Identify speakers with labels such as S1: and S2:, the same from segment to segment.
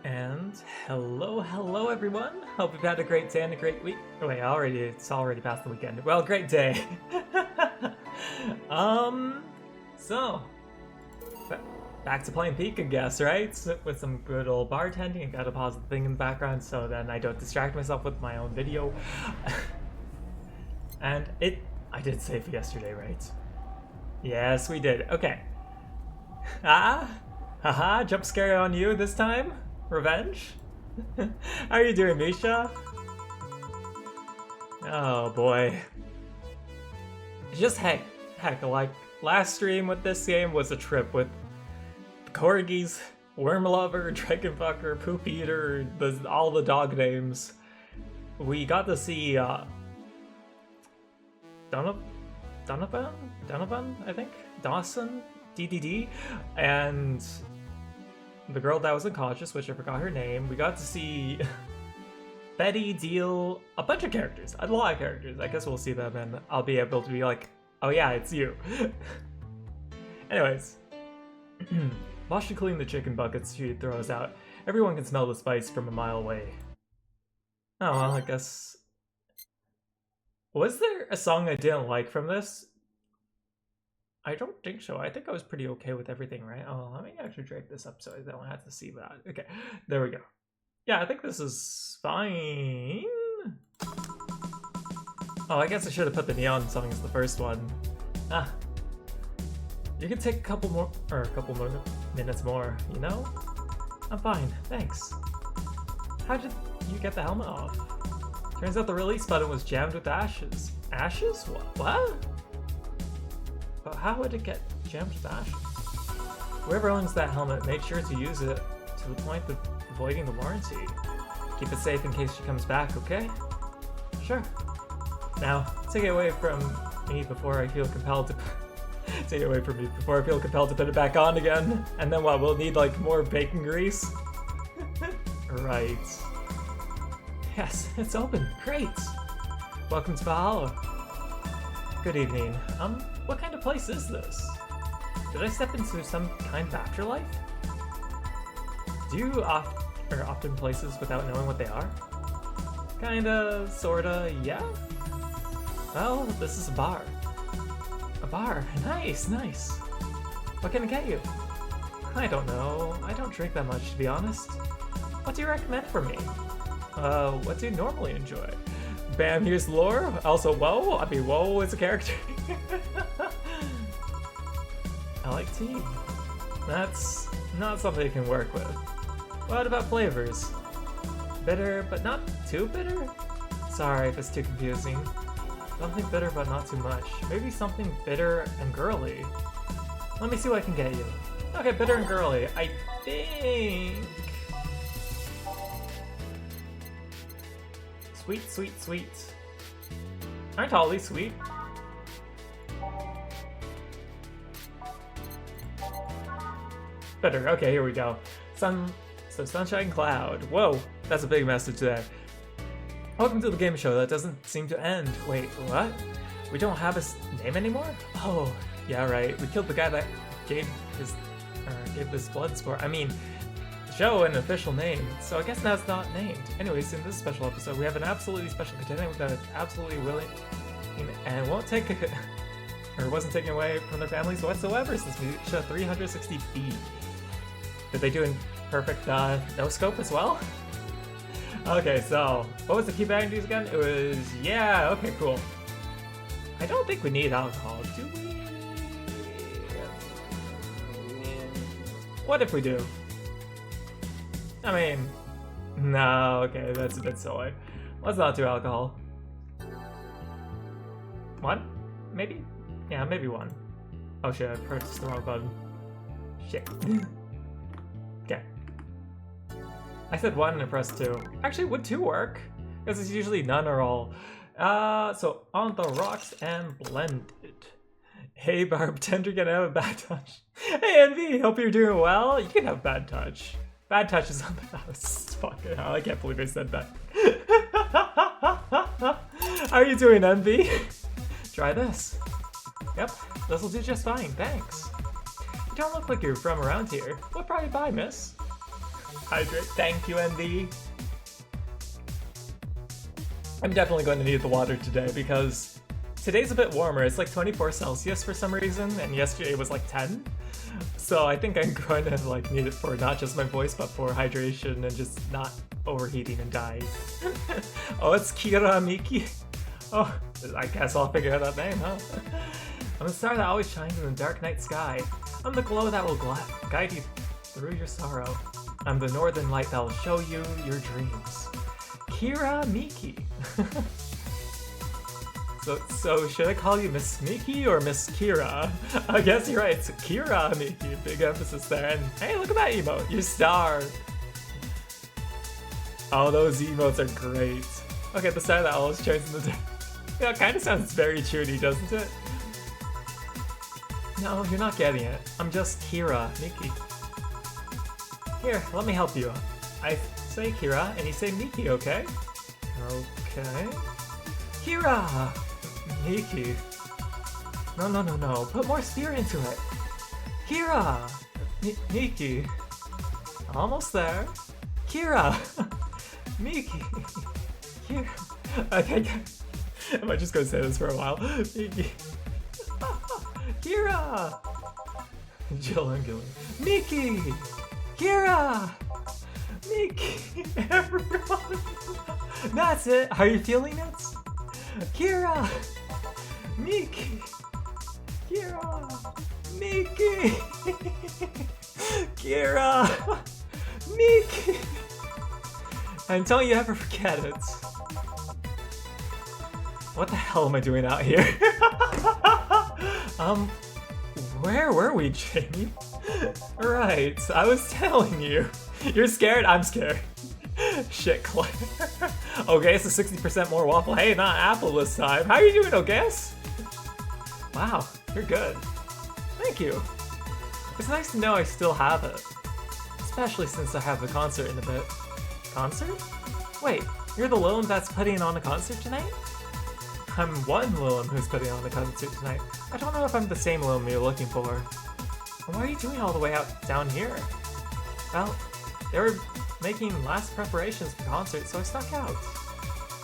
S1: And hello everyone. Hope you've had a great day and a great week. Oh wait, it's already past the weekend. Well, great day. So back to playing Peek, I guess, right? With some good old bartending. I got a pause the thing in the background so then I don't distract myself with my own video. And I did save yesterday, right? Yes, we did. Okay. Haha, jump scare on you this time? Revenge? How are you doing, Misha? Oh boy. Just heck, like last stream with this game was a trip with corgis, worm lover, dragon fucker, poop eater, all the dog names. We got to see Donovan, I think? Dawson? DDD? And the girl that was unconscious, which I forgot her name. We got to see Betty deal a bunch of characters, a lot of characters. I guess we'll see them and I'll be able to be like, oh yeah, it's you. Anyways, wash and clean the chicken buckets she throws out. Everyone can smell the spice from a mile away. Oh well, I guess. Was there a song I didn't like from this? I don't think so. I think I was pretty okay with everything, right? Oh, let me actually drag this up so I don't have to see that. Okay, there we go. Yeah, I think this is fine. Oh, I guess I should have put the neon song as the first one. Ah. You can take a couple more minutes more, you know? I'm fine, thanks. How did you get the helmet off? Turns out the release button was jammed with ashes. Ashes? What? But how would it get jammed with ashes? Whoever owns that helmet, make sure to use it to the point of avoiding the warranty. Keep it safe in case she comes back, okay? Sure. Now, take it away from me before I feel compelled to take it away from me before I feel compelled to put it back on again. And then what, we'll need like more bacon grease? Right. Yes, it's open. Great. Welcome to Valhalla. Good evening. What kind of place is this? Did I step into some kind of afterlife? Do you often places without knowing what they are? Kinda, sorta, yeah? Well, this is a bar. A bar? Nice, nice. What can I get you? I don't know. I don't drink that much, to be honest. What do you recommend for me? What do you normally enjoy? Bam, here's lore. Also, whoa. I mean, whoa is a character. I like tea. That's not something you can work with. What about flavors? Bitter, but not too bitter? Sorry if it's too confusing. Something bitter, but not too much. Maybe something bitter and girly. Let me see what I can get you. Okay, bitter and girly. I think... Sweet, sweet, sweet. Aren't all these sweet? Better. Okay, here we go. Sunshine Cloud. Whoa, that's a big message there. Welcome to the game show that doesn't seem to end. Wait, what? We don't have his name anymore? Oh, yeah, right. We killed the guy that gave this blood sport. I mean, show an official name, so I guess now it's not named. Anyways, in this special episode, we have an absolutely special contestant that is absolutely willing and won't take or wasn't taken away from their families whatsoever since we shot 360 feet. Did they do in perfect no scope as well? Okay, so what was the key boundaries again? It was yeah. Okay, cool. I don't think we need alcohol, do we? What if we do? I mean, no, okay, that's a bit silly. Let's not do alcohol. One? Maybe? Yeah, maybe one. Oh shit, I pressed the wrong button. Shit. Okay. I said one and I pressed two. Actually, would two work? Because it's usually none or all. So on the rocks and blended. Hey, bartender, can I have a bad touch? Hey, Envy, hope you're doing well. You can have bad touch. Bad touch is on the house. Fucking hell, I can't believe I said that. How are you doing, Envy? Try this. Yep, this'll do just fine, thanks. You don't look like you're from around here. What brought you by, miss? Hydrate. Thank you, ND. I'm definitely going to need the water today because today's a bit warmer. It's like 24 Celsius for some reason, and yesterday was like 10. So I think I'm going to like need it for not just my voice, but for hydration and just not overheating and dying. Oh, it's Kira Miki. Oh, I guess I'll figure out that name, huh? I'm the star that always shines in the dark night sky. I'm the glow that will guide you through your sorrow. I'm the northern light that will show you your dreams. Kira Miki. So should I call you Miss Miki or Miss Kira? I guess you're right, it's Kira Miki. Big emphasis there. And hey, look at that emote, you star. Oh, those emotes are great. Okay, the star that always shines in the dark. Yeah, it kind of sounds very chuty, doesn't it? No, you're not getting it. I'm just Kira Miki. Here, let me help you. I say Kira, and you say Miki, okay? Okay. Kira! Miki. No. Put more spirit into it. Kira! Miki. Almost there. Kira! Miki. Kira. Okay. I might just go say this for a while. Miki. Kira! Jill and Gilly. Miki! Kira! Miki! Everyone! That's it! Are you feeling it? Kira! Miki! Kira! Miki! Kira! Miki! And don't you ever forget it. What the hell am I doing out here? Where were we, Jamie? Right, I was telling you. You're scared? I'm scared. Shit, Claire. Okay, it's a 60% more waffle. Hey, not apple this time. How are you doing, Oguess? Wow, you're good. Thank you. It's nice to know I still have it. Especially since I have the concert in a bit. Concert? Wait, you're the Lilum that's putting on a concert tonight? I'm one Lilum who's putting on the concert tonight. I don't know if I'm the same Lilum you're looking for. And what are you doing all the way out down here? Well, they were making last preparations for concert, so I snuck out.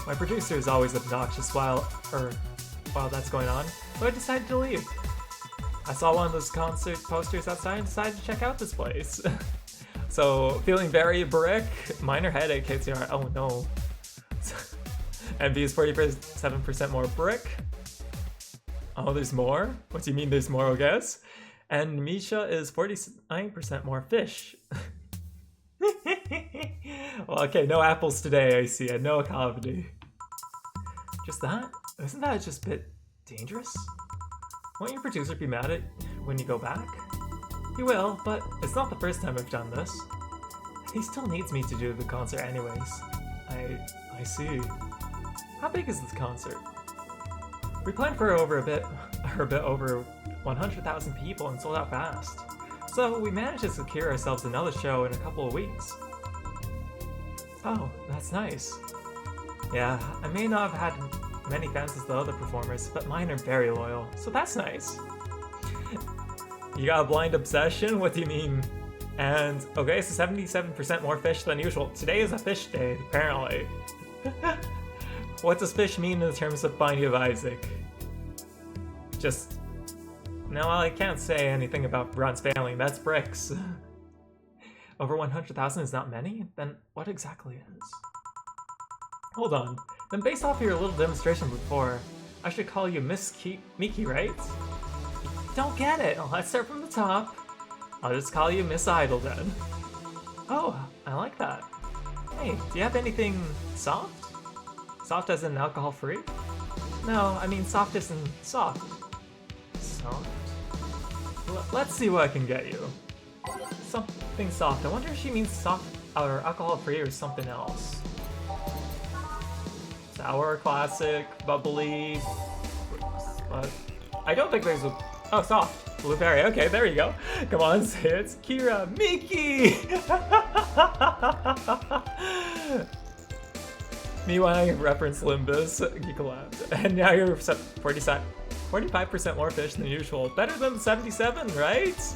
S1: My producer is always obnoxious while that's going on, so I decided to leave. I saw one of those concert posters outside and decided to check out this place. So, feeling very brick, minor headache hits your heart. Oh no. MV is 47% more brick. Oh, there's more? What do you mean there's more, I guess? And Misha is 49% more fish. Well, okay, no apples today, I see, and no comedy. Just that? Isn't that just a bit dangerous? Won't your producer be mad at when you go back? He will, but it's not the first time I've done this. He still needs me to do the concert anyways. I see. How big is this concert? We planned for a bit over 100,000 people and sold out fast. So we managed to secure ourselves another show in a couple of weeks. Oh, that's nice. Yeah, I may not have had many fans as the other performers, but mine are very loyal, so that's nice. You got a blind obsession? What do you mean? And, okay, so 77% more fish than usual. Today is a fish day, apparently. What does fish mean in terms of Binding of Isaac? Just... No, I can't say anything about bronze failing, that's bricks. Over 100,000 is not many? Then what exactly is? Hold on. Then based off your little demonstration before, I should call you Miss Miki, right? Don't get it! Let's start from the top. I'll just call you Miss Idol then. Oh, I like that. Hey, do you have anything soft? Soft as in alcohol-free? No, I mean soft as in soft. Soft? Let's see what I can get you. Something soft. I wonder if she means soft or alcohol-free or something else. Sour, classic, bubbly. But I don't think there's a... Oh, soft. Blueberry. Okay, there you go. Come on, say it. It's Kira Miki! Me when I reference Limbus, you collapsed. And now you're 45% more fish than usual. Better than 77, right?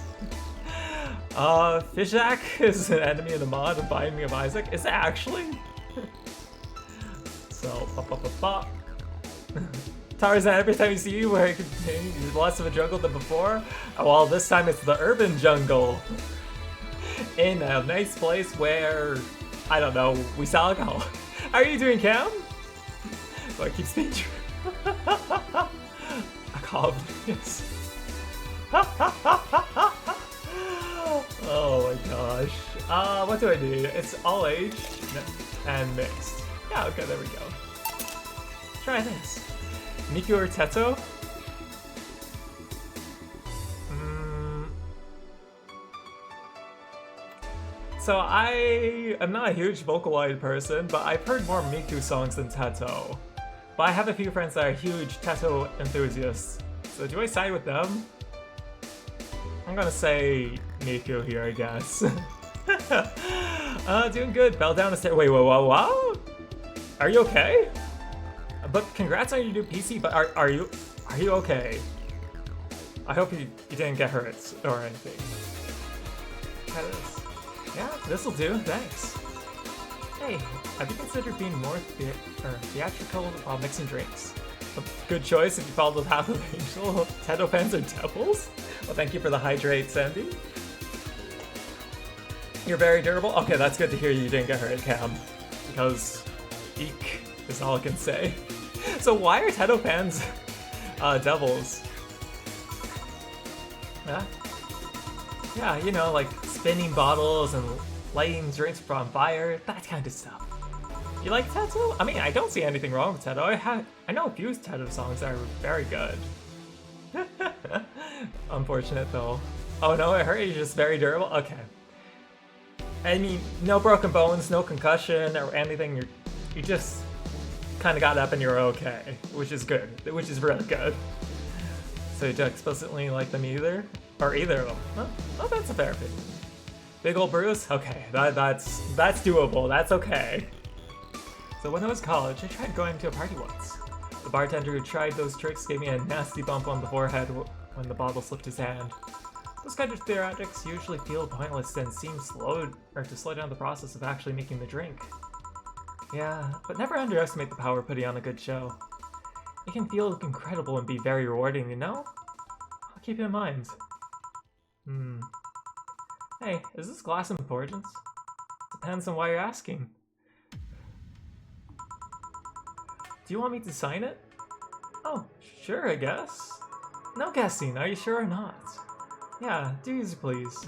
S1: Fishak is an enemy in the mod of Binding of Isaac. Is it actually? So, Tarzan, every time you see you where it contains less of a jungle than before, well, this time it's the urban jungle. In a nice place where, I don't know, we sell alcohol. How are you doing, Cam? So I keep speaking true. Accomplice. Oh my gosh. What do I need? It's all age and mixed. Yeah, okay, there we go. Try this. Miku or Teto? So I am not a huge Vocaloid person, but I've heard more Miku songs than Teto. But I have a few friends that are huge Teto enthusiasts. So do I side with them? I'm gonna say Miku here, I guess. Doing good. Fell down the stairs. Wait, whoa. Are you okay? But congrats on your new PC, but are you okay? I hope you didn't get hurt or anything. Try this. Yeah, this'll do, thanks. Hey, have you considered being more theatrical while mixing drinks? A good choice if you follow the path of angel. Teto fans are devils? Well, thank you for the hydrate, Sandy. You're very durable? Okay, that's good to hear you didn't get hurt, Cam. Because, eek, is all I can say. So why are Teto fans devils? Yeah, you know, like spinning bottles and lighting drinks on fire, that kind of stuff. You like Teto? I mean, I don't see anything wrong with Teto. I know a few Teto songs that are very good. Unfortunate though. Oh no, it hurt. You're just very durable? Okay. I mean, no broken bones, no concussion or anything. You just kind of got up and you're okay, which is good, which is really good. So you don't explicitly like them either? Or either of them? Oh, that's a fair opinion. Big old bruise? Okay, that's doable, that's okay. So when I was in college, I tried going to a party once. The bartender who tried those tricks gave me a nasty bump on the forehead when the bottle slipped his hand. Those kind of theatrics usually feel pointless and seem to slow down the process of actually making the drink. Yeah, but never underestimate the power of putting on a good show. It can feel incredible and be very rewarding, you know? I'll keep it in mind. Hey, is this glass important? Depends on why you're asking. Do you want me to sign it? Oh, sure, I guess. No guessing, are you sure or not? Yeah, do use it, please.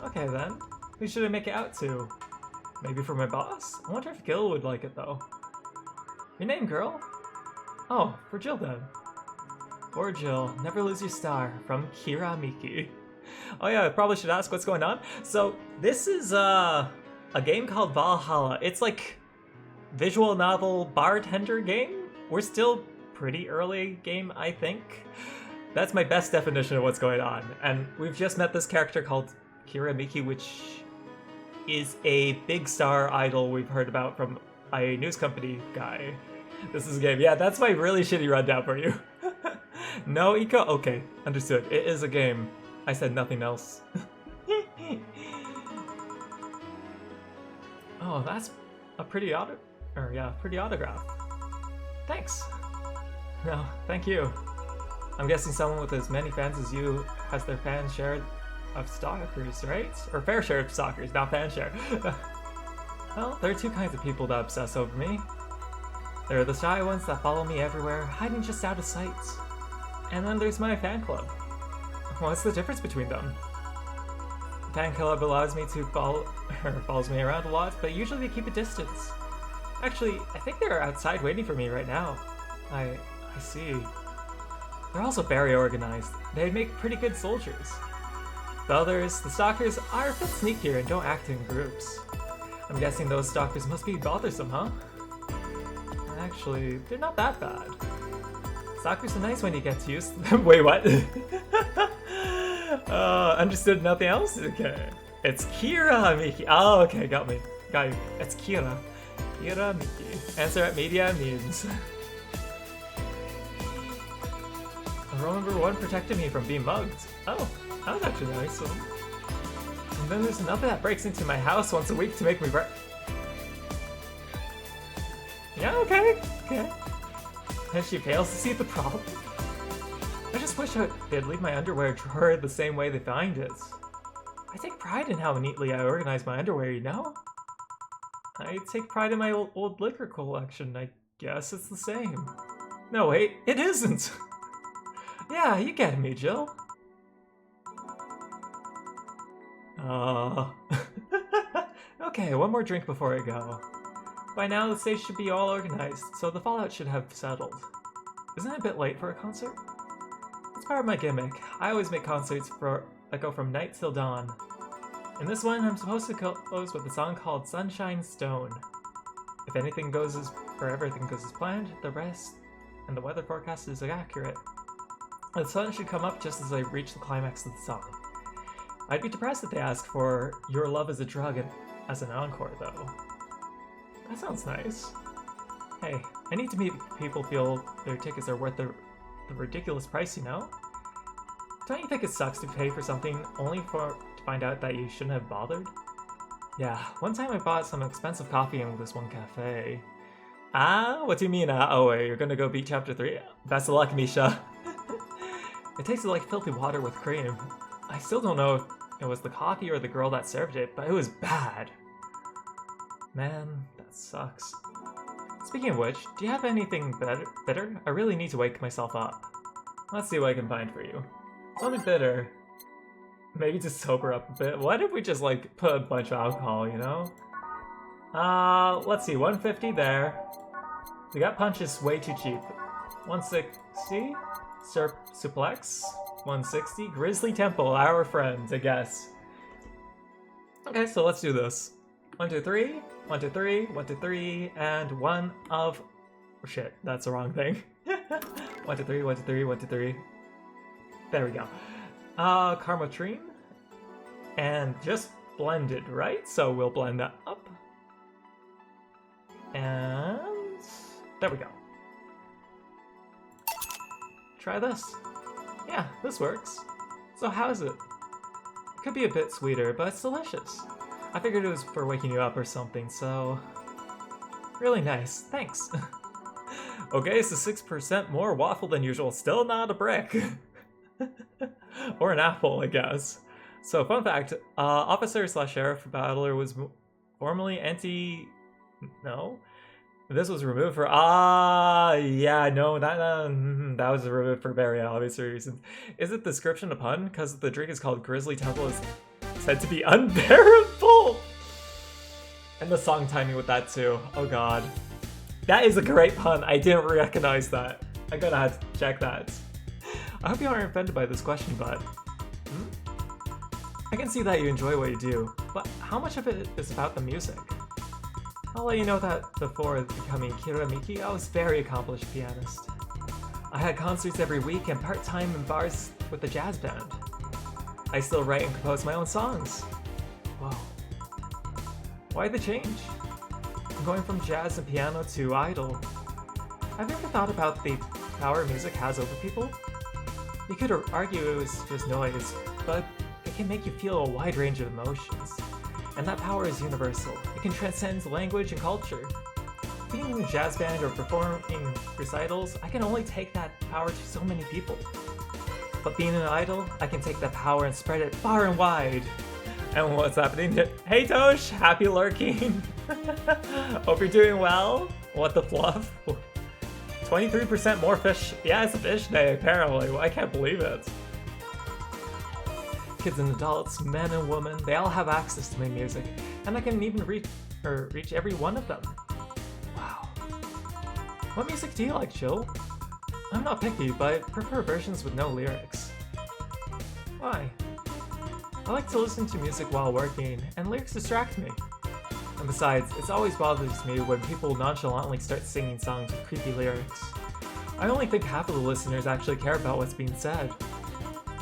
S1: Okay then, who should I make it out to? Maybe for my boss? I wonder if Gil would like it though. Your name, girl? Oh, for Jill then. For Jill, never lose your star, from Kira Miki. Oh yeah, I probably should ask what's going on. So, this is a game called Valhalla. It's like visual novel bartender game? We're still pretty early game, I think. That's my best definition of what's going on. And we've just met this character called Kira Miki, which is a big star idol we've heard about from a news company guy. This is a game. Yeah, that's my really shitty rundown for you. No, Iko? Okay, understood. It is a game. I said nothing else. Oh, that's a pretty pretty autograph. Thanks. No, thank you. I'm guessing someone with as many fans as you has their fan share of stalkers, right? Or fair share of stalkers, not fan share. Well, there are two kinds of people that obsess over me. There are the shy ones that follow me everywhere, hiding just out of sight. And then there's my fan club. What's the difference between them? Fan club allows me to follows me around a lot, but usually they keep a distance. Actually, I think they're outside waiting for me right now. I see. They're also very organized. They make pretty good soldiers. The others, the stalkers, are a bit sneakier and don't act in groups. I'm guessing those stalkers must be bothersome, huh? Actually, they're not that bad. Stalkers are nice when you get to use them. Wait, what? Understood nothing else? Okay. It's Kira Miki. Oh, okay, got me. Got you. It's Kira. Kira Miki. Answer at media means. Rule number 1 protected me from being mugged. Oh, that was actually nice. So, And then there's another that breaks into my house once a week to make me Yeah, okay. And she fails to see the problem. I just wish they'd leave my underwear drawer the same way they find it. I take pride in how neatly I organize my underwear, you know? I take pride in my old liquor collection. I guess it's the same. No, wait, it isn't! Yeah, you get me, Jill. Okay, one more drink before I go. By now, the stage should be all organized, so the fallout should have settled. Isn't it a bit late for a concert? It's part of my gimmick. I always make concerts that go from night till dawn. In this one, I'm supposed to close with a song called Sunshine Stone. If everything goes as planned, the rest and the weather forecast is accurate. The sun should come up just as I reach the climax of the song. I'd be depressed if they asked for Your Love is a Drug as an encore, though. That sounds nice. Hey, I need to make people feel their tickets are worth the ridiculous price, you know? Don't you think it sucks to pay for something only to find out that you shouldn't have bothered? Yeah, one time I bought some expensive coffee in this one cafe. Ah, what do you mean, oh wait, you're gonna go beat chapter 3? Best of luck, Misha. It tasted like filthy water with cream. I still don't know if it was the coffee or the girl that served it, but it was bad. Man, that sucks. Speaking of which, do you have anything bitter? I really need to wake myself up. Let's see what I can find for you. Something bitter. Maybe to sober up a bit. What if we just like put a bunch of alcohol, you know? Let's see, 150 there. The gut punch is way too cheap. 160? Suplex? 160? Grizzly Temple, our friends, I guess. Okay, so let's do this. 1, 2, 3, 1, 2, 3, 1, 2, 3, and one of... Oh shit, that's the wrong thing. 1, 2, 3, 1, 2, 3, 1, 2, 3. There we go. Karmotrine. And just blended, right? So we'll blend that up. And... there we go. Try this. Yeah, this works. So how is it? It could be a bit sweeter, but it's delicious. I figured it was for waking you up or something, so... really nice, thanks. Okay, so 6% more waffle than usual, still not a brick. Or an apple, I guess. So, fun fact, officer/sheriff battler was formerly no? This was removed for, yeah, no, that was removed for very obvious reasons. Is it description a pun? Because the drink is called Grizzly Temple is said to be unbearable! And the song timing with that too, oh god. That is a great pun, I didn't recognize that. I'm gonna have to check that. I hope you aren't offended by this question, but... I can see that you enjoy what you do, but how much of it is about the music? I'll let you know that before becoming Kiramiki, I was a very accomplished pianist. I had concerts every week and part-time in bars with the jazz band. I still write and compose my own songs. Whoa. Why the change? I'm going from jazz and piano to idol. Have you ever thought about the power music has over people? You could argue it was just noise, but it can make you feel a wide range of emotions. And that power is universal. It can transcend language and culture. Being in a jazz band or performing recitals, I can only take that power to so many people. But being an idol, I can take that power and spread it far and wide. And what's happening? Hey Tosh, happy lurking. Hope you're doing well. What the fluff? 23% more fish. Yeah, it's a fish day apparently. I can't believe it. Kids and adults, men and women, they all have access to my music, and I can even reach every one of them. Wow. What music do you like, Jill? I'm not picky, but I prefer versions with no lyrics. Why? I like to listen to music while working, and lyrics distract me. And besides, it always bothers me when people nonchalantly start singing songs with creepy lyrics. I only think half of the listeners actually care about what's being said.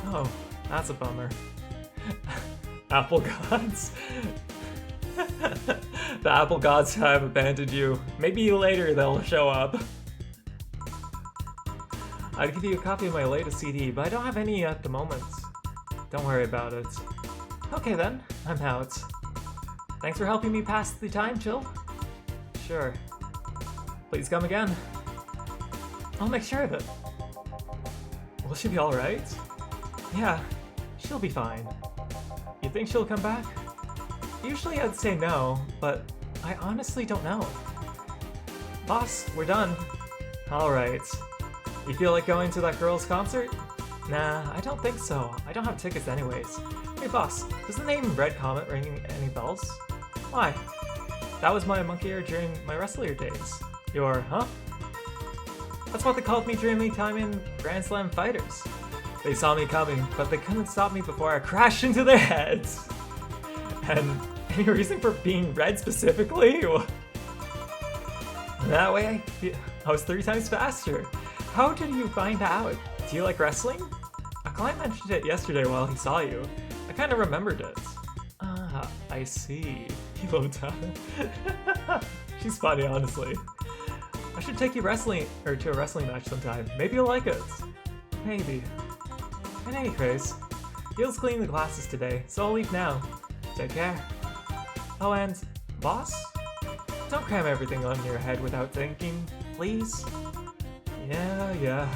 S1: Oh, that's a bummer. Apple gods. The apple gods have abandoned you. Maybe later they'll show up. I'd give you a copy of my latest CD, but I don't have any at the moment. Don't worry about it. Okay then, I'm out. Thanks for helping me pass the time, Jill. Sure. Please come again. I'll make sure of it. Will she be alright? Yeah, she'll be fine. You think she'll come back? Usually I'd say no, but I honestly don't know. Boss, we're done. Alright. You feel like going to that girl's concert? Nah, I don't think so. I don't have tickets anyways. Hey boss, does the name Red Comet ring any bells? Why? That was my monkey ear during my wrestler days. Your, huh? That's what they called me during my time in Grand Slam Fighters. They saw me coming, but they couldn't stop me before I crashed into their heads. And any reason for being red specifically? That way I was 3 times faster. How did you find out? Do you like wrestling? A client mentioned it yesterday while he saw you. I kind of remembered it. Ah, I see. Pilota. She's funny, honestly. I should take you to a wrestling match sometime. Maybe you'll like it. Maybe. In any case, Gil's cleaning the glasses today, so I'll leave now. Take care. Oh, and boss? Don't cram everything on your head without thinking, please. Yeah.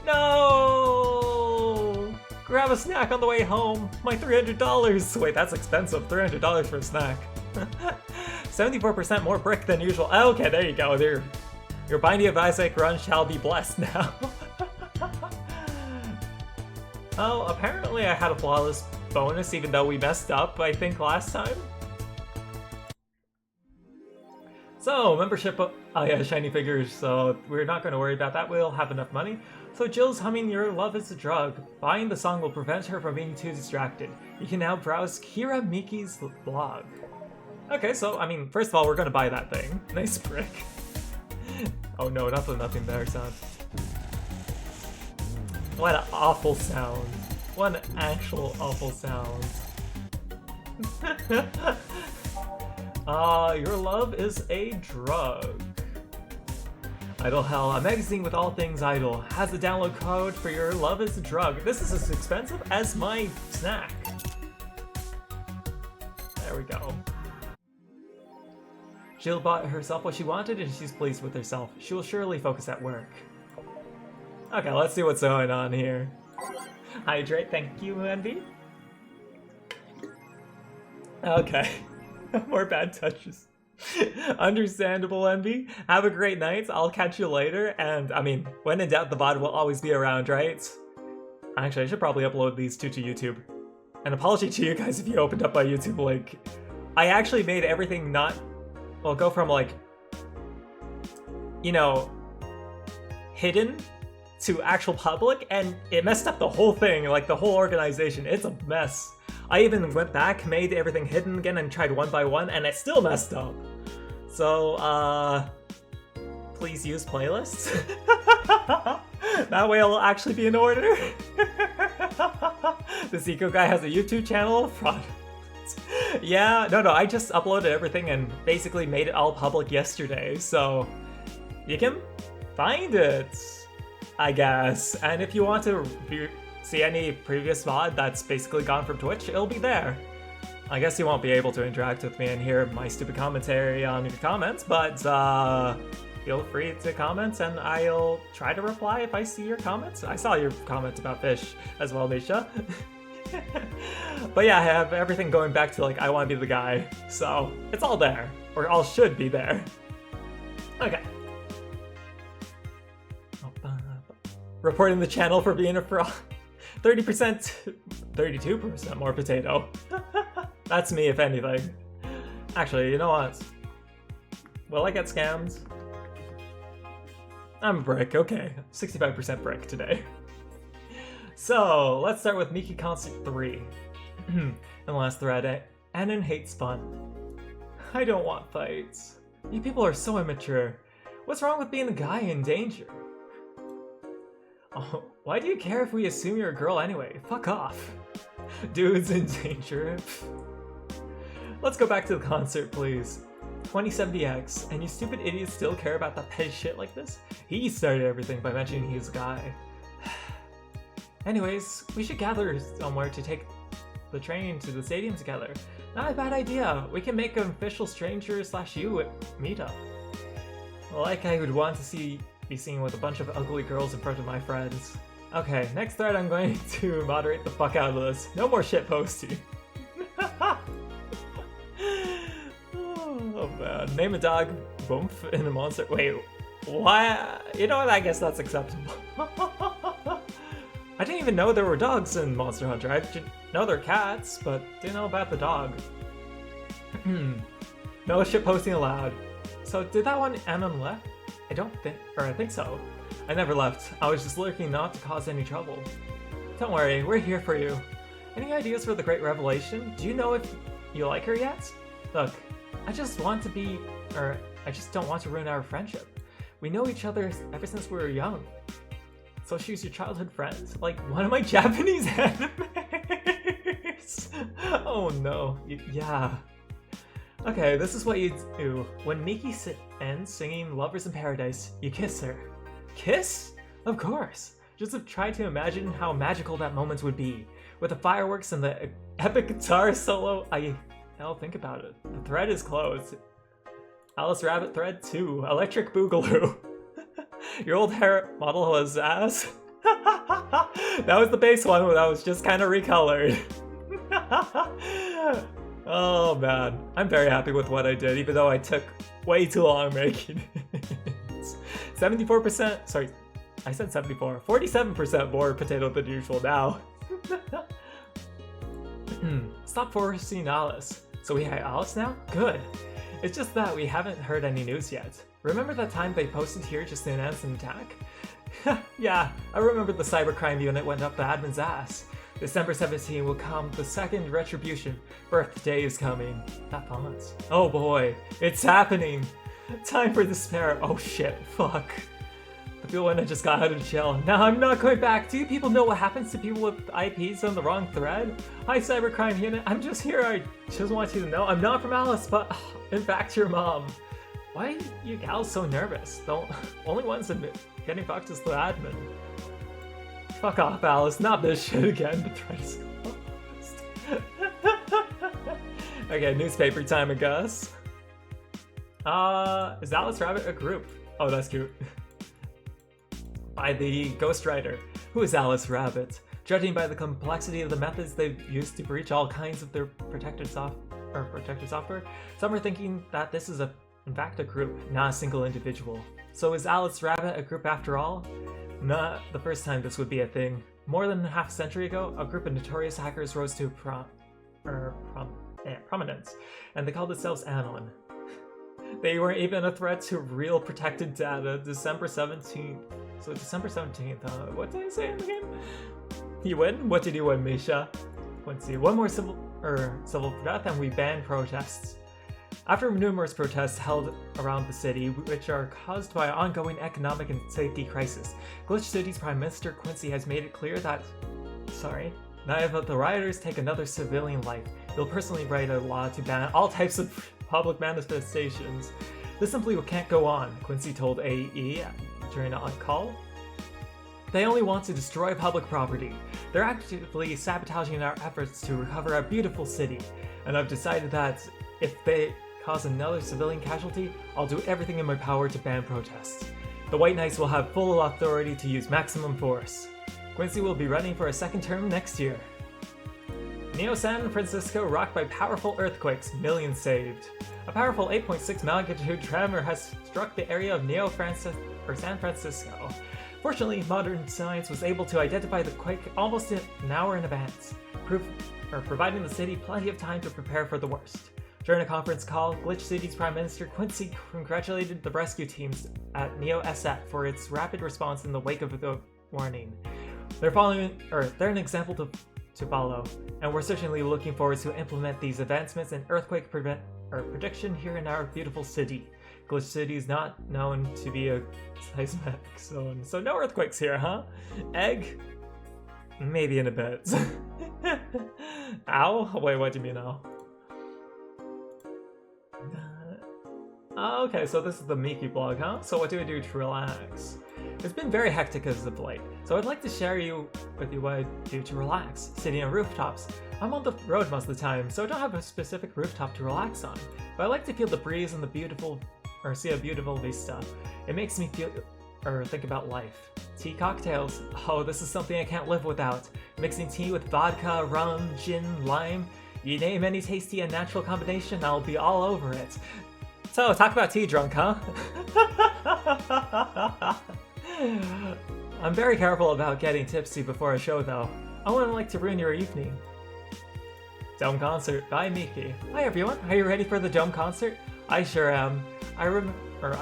S1: No! Grab a snack on the way home. My $300. Wait, that's expensive. $300 for a snack. 74% more brick than usual. Okay, there you go. Your Binding of Isaac run shall be blessed now. Oh, apparently I had a flawless bonus even though we messed up, I think, last time. So, membership, oh yeah, shiny figures, so we're not going to worry about that, we'll have enough money. So Jill's humming Your Love is a Drug. Buying the song will prevent her from being too distracted. You can now browse Kira Miki's blog. Okay, so, I mean, first of all, we're going to buy that thing. Nice brick. Oh no, nothing there, son. What an awful sound. What an actual awful sound. Your Love is a Drug. Idle Hell, a magazine with all things idle. Has a download code for Your Love is a Drug. This is as expensive as my snack. There we go. Jill bought herself what she wanted and she's pleased with herself. She will surely focus at work. Okay, let's see what's going on here. Hydrate, thank you, Envy. Okay. More bad touches. Understandable, Envy. Have a great night. I'll catch you later. And, I mean, when in doubt, the VOD will always be around, right? Actually, I should probably upload these two to YouTube. An apology to you guys if you opened up my YouTube link. I actually made everything not... Well, go from, like... You know... hidden to actual public, and it messed up the whole thing, like the whole organization. It's a mess. I even went back, made everything hidden again, and tried one by one, and it still messed up. So, please use playlists. That way it'll actually be in order. This eco guy has a YouTube channel. Yeah, no, I just uploaded everything and basically made it all public yesterday, so you can find it, I guess. And if you want to see any previous VOD that's basically gone from Twitch, it'll be there. I guess you won't be able to interact with me and hear my stupid commentary on your comments, but feel free to comment and I'll try to reply if I see your comments. I saw your comment about fish as well, Nisha. But yeah, I have everything going back to like I want to be the guy, so it's all there, or all should be there. Okay. Reporting the channel for being a fraud. 30%, 32% more potato. That's me, if anything. Actually, you know what? Will I get scammed? I'm a brick, okay. 65% brick today. So, let's start with Miki Concert 3. In the last thread, Anon hates fun. I don't want fights. You people are so immature. What's wrong with being a guy in danger? Oh, why do you care if we assume you're a girl anyway? Fuck off. Dudes in danger. Let's go back to the concert, please. 2070X, and you stupid idiots still care about that petty shit like this? He started everything by mentioning he's a guy. Anyways, we should gather somewhere to take the train to the stadium together. Not a bad idea. We can make an official stranger/you meetup. Like I would want to be seen with a bunch of ugly girls in front of my friends. Okay, next thread I'm going to moderate the fuck out of this. No more shit posting. Oh man. Name a dog Boomf and a monster. Wait, why? You know what? I guess that's acceptable. I didn't even know there were dogs in Monster Hunter. I didn't know they're cats, but didn't know about the dog. No shit posting allowed. So did that one end on left? I think so. I never left. I was just lurking not to cause any trouble. Don't worry, we're here for you. Any ideas for the Great Revelation? Do you know if you like her yet? Look, I just don't want to ruin our friendship. We know each other ever since we were young. So she's your childhood friend, like one of my Japanese animes. Oh no, yeah. Okay, this is what you do. When Miki ends singing Lovers in Paradise, you kiss her. Kiss? Of course. Just try to imagine how magical that moment would be. With the fireworks and the epic guitar solo, I'll think about it. The thread is closed. Alice Rabbit thread 2, Electric Boogaloo. Your old hair model was ass. That was the base one that was just kind of recolored. Oh man, I'm very happy with what I did, even though I took way too long making it. 74%, sorry, I said 74, 47% more potato than usual now. Stop forcing Alice. So we have Alice now? Good. It's just that we haven't heard any news yet. Remember that time they posted here just to announce an attack? Yeah, I remember the cybercrime unit went up the admin's ass. December 17 will come the second retribution. Birthday is coming. That month. Oh boy, it's happening. Time for despair. Oh shit, fuck. I feel when I just got out of jail. Now I'm not going back. Do you people know what happens to people with IPs on the wrong thread? Hi cybercrime unit, I'm just here. I just want you to know I'm not from Alice, but in fact your mom. Why are you gals so nervous? The only ones getting fucked is the admin. Fuck off, Alice. Not this shit again. The thread is closed. Okay, newspaper time, I guess. Is Alice Rabbit a group? Oh, that's cute. By the ghostwriter. Who is Alice Rabbit? Judging by the complexity of the methods they've used to breach all kinds of their protected software, some are thinking that this is in fact a group, not a single individual. So is Alice Rabbit a group after all? Not the first time this would be a thing. More than half a century ago, a group of notorious hackers rose to prominence, and they called themselves Anon. They weren't even a threat to real protected data. December 17th. So December 17th, what did I say in the game? You win? What did you win, Misha? Quincy, one more civil death and we ban protests. After numerous protests held around the city, which are caused by an ongoing economic and safety crisis, Glitch City's Prime Minister Quincy has made it clear that, if the rioters take another civilian life, he'll personally write a law to ban all types of public manifestations. This simply can't go on, Quincy told AE during a call. They only want to destroy public property. They're actively sabotaging our efforts to recover our beautiful city, and I've decided that if they cause another civilian casualty, I'll do everything in my power to ban protests. The White Knights will have full authority to use maximum force. Quincy will be running for a second term next year. Neo San Francisco rocked by powerful earthquakes, millions saved. A powerful 8.6 magnitude tremor has struck the area of San Francisco. Fortunately, modern science was able to identify the quake almost an hour in advance, providing the city plenty of time to prepare for the worst. During a conference call, Glitch City's Prime Minister Quincy congratulated the rescue teams at Neo SF for its rapid response in the wake of the warning. They're an example to follow, and we're certainly looking forward to implement these advancements in earthquake prediction here in our beautiful city. Glitch City is not known to be a seismic zone, so no earthquakes here, huh? Egg? Maybe in a bit. Ow? Wait, what do you mean ow? Okay, so this is the Miki blog, huh? So what do I do to relax? It's been very hectic as of late, so I'd like to share with you what I do to relax. Sitting on rooftops. I'm on the road most of the time, so I don't have a specific rooftop to relax on. But I like to feel the breeze and see a beautiful vista. It makes me think about life. Tea cocktails. Oh, this is something I can't live without. Mixing tea with vodka, rum, gin, lime. You name any tasty and natural combination, I'll be all over it. So, talk about tea drunk, huh? I'm very careful about getting tipsy before a show, though. I wouldn't like to ruin your evening. Dome Concert by Miki. Hi everyone, are you ready for the Dome Concert? I sure am. I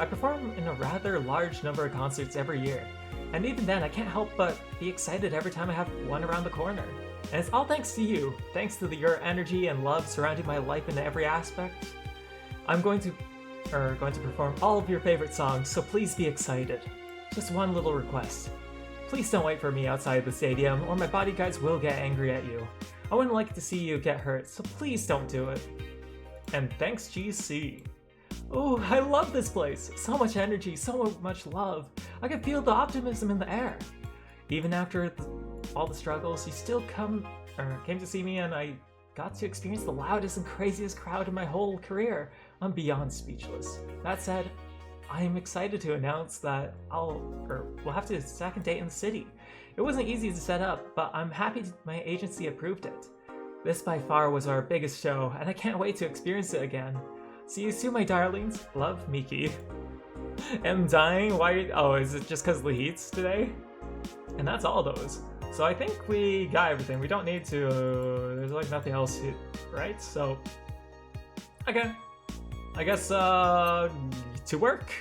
S1: perform in a rather large number of concerts every year. And even then, I can't help but be excited every time I have one around the corner. And it's all thanks to you. Thanks to your energy and love surrounding my life in every aspect. I'm going to perform all of your favorite songs, so please be excited. Just one little request. Please don't wait for me outside the stadium, or my bodyguards will get angry at you. I wouldn't like to see you get hurt, so please don't do it. And thanks, GC. Oh, I love this place. So much energy, so much love. I can feel the optimism in the air. Even after all the struggles, you still came to see me, and I got to experience the loudest and craziest crowd in my whole career. I'm beyond speechless. That said, I'm excited to announce that we'll have to second date in the city. It wasn't easy to set up, but I'm happy my agency approved it. This by far was our biggest show, and I can't wait to experience it again. See you soon, my darlings. Love, Miki. I'm dying? Why? Oh, is it just because of the heats today? And that's all those. So I think we got everything. We don't need to... there's like nothing else, right? So... okay. I guess, to work.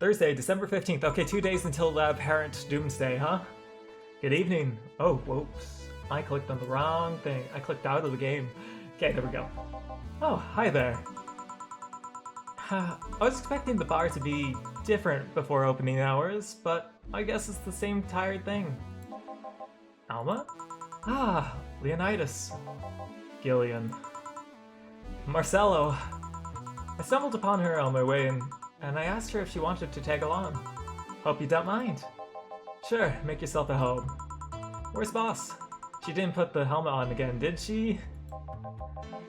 S1: Thursday, December 15th. Okay, 2 days until apparent doomsday, huh? Good evening. Oh, whoops. I clicked on the wrong thing. I clicked out of the game. Okay, there we go. Oh, hi there. I was expecting the bar to be different before opening hours, but I guess it's the same tired thing. Alma? Ah, Leonidas. Gillian. Marcello. I stumbled upon her on my way in, and I asked her if she wanted to tag along. Hope you don't mind. Sure, make yourself at home. Where's Boss? She didn't put the helmet on again, did she?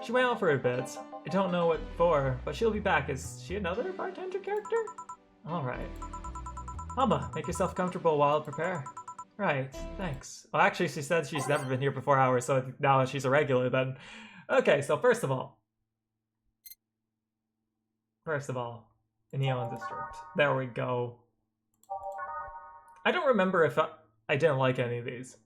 S1: She went out for a bit. I don't know what for, but she'll be back. Is she another bartender character? Alright. Alma, make yourself comfortable while I prepare. Right, thanks. Well, actually, she said she's never been here before hours, so now she's a regular then. Okay, so first of all, the Neon District. There we go. I don't remember if I didn't like any of these.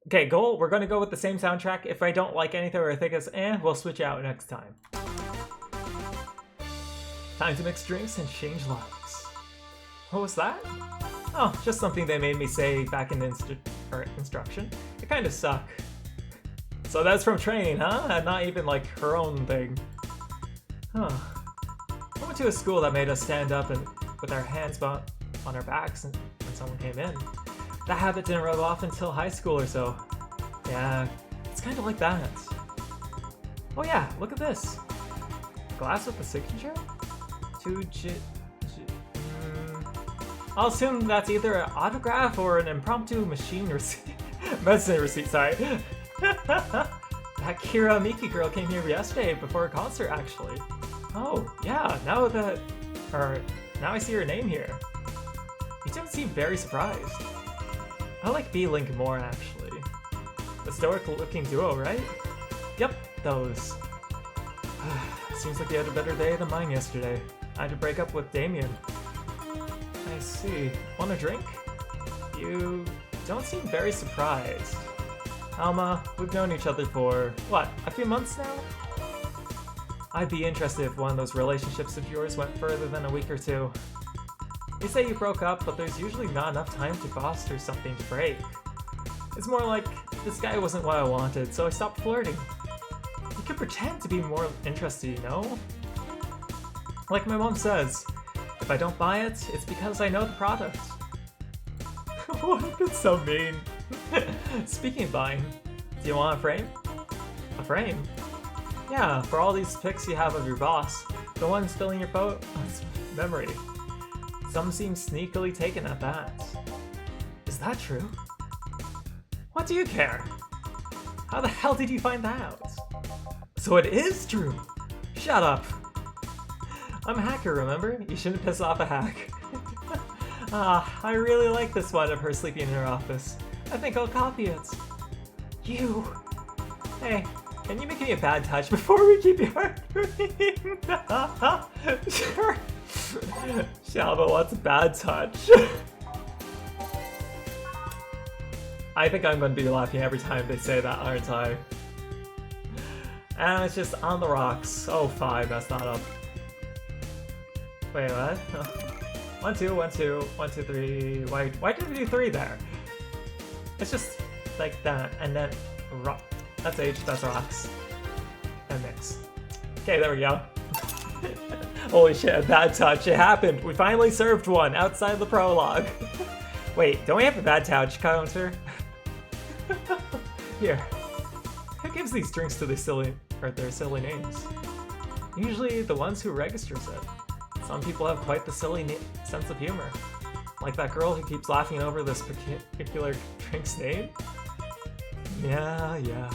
S1: Okay, goal, we're gonna go with the same soundtrack. If I don't like anything or I think it's we'll switch out next time. Time to mix drinks and change locks. What was that? Oh, just something they made me say back in instruction. It kinda suck. So that's from training, huh? And not even like her own thing. Huh. I went to a school that made us stand up and with our hands on our backs when someone came in. That habit didn't rub off until high school or so. Yeah, it's kind of like that. Oh yeah, look at this. Glass with the signature? I'll assume that's either an autograph or an impromptu machine receipt. Medicine receipt, sorry. That Kira Miki girl came here yesterday before a concert, actually. Oh, yeah, now I see her name here. You don't seem very surprised. I like B-Link more, actually. The stoic-looking duo, right? Yep, those. Seems like you had a better day than mine yesterday. I had to break up with Damien. I see. Want a drink? You don't seem very surprised. Alma, we've known each other for, what, a few months now? I'd be interested if one of those relationships of yours went further than a week or two. You say you broke up, but there's usually not enough time to foster something to break. It's more like, this guy wasn't what I wanted, so I stopped flirting. You could pretend to be more interested, you know? Like my mom says, if I don't buy it, it's because I know the product. What? That's so mean. Speaking of buying, do you want a frame? A frame? Yeah, for all these pics you have of your boss, the ones filling your memory. Some seem sneakily taken at that. Is that true? What do you care? How the hell did you find that out? So it is true! Shut up! I'm a hacker, remember? You shouldn't piss off a hack. I really like this one of her sleeping in her office. I think I'll copy it. You! Hey, can you make me a bad touch before we keep your arguing? Sure. Shalva wants a bad touch. I think I'm going to be laughing every time they say that, aren't I? And it's just on the rocks. Oh, 5, that's not up. Wait, what? 1, 2, 1, 2, 1, 2, 3. Why did we do 3 there? It's just like that, and then rock. That's H, that's rocks. And mix. Okay, there we go. Holy shit, bad touch. It happened. We finally served one outside the prologue. Wait, don't we have a bad touch counter? Here. Who gives these drinks to their silly names? Usually the ones who registers it. Some people have quite the silly sense of humor. Like that girl who keeps laughing over this particular drink's name? Yeah.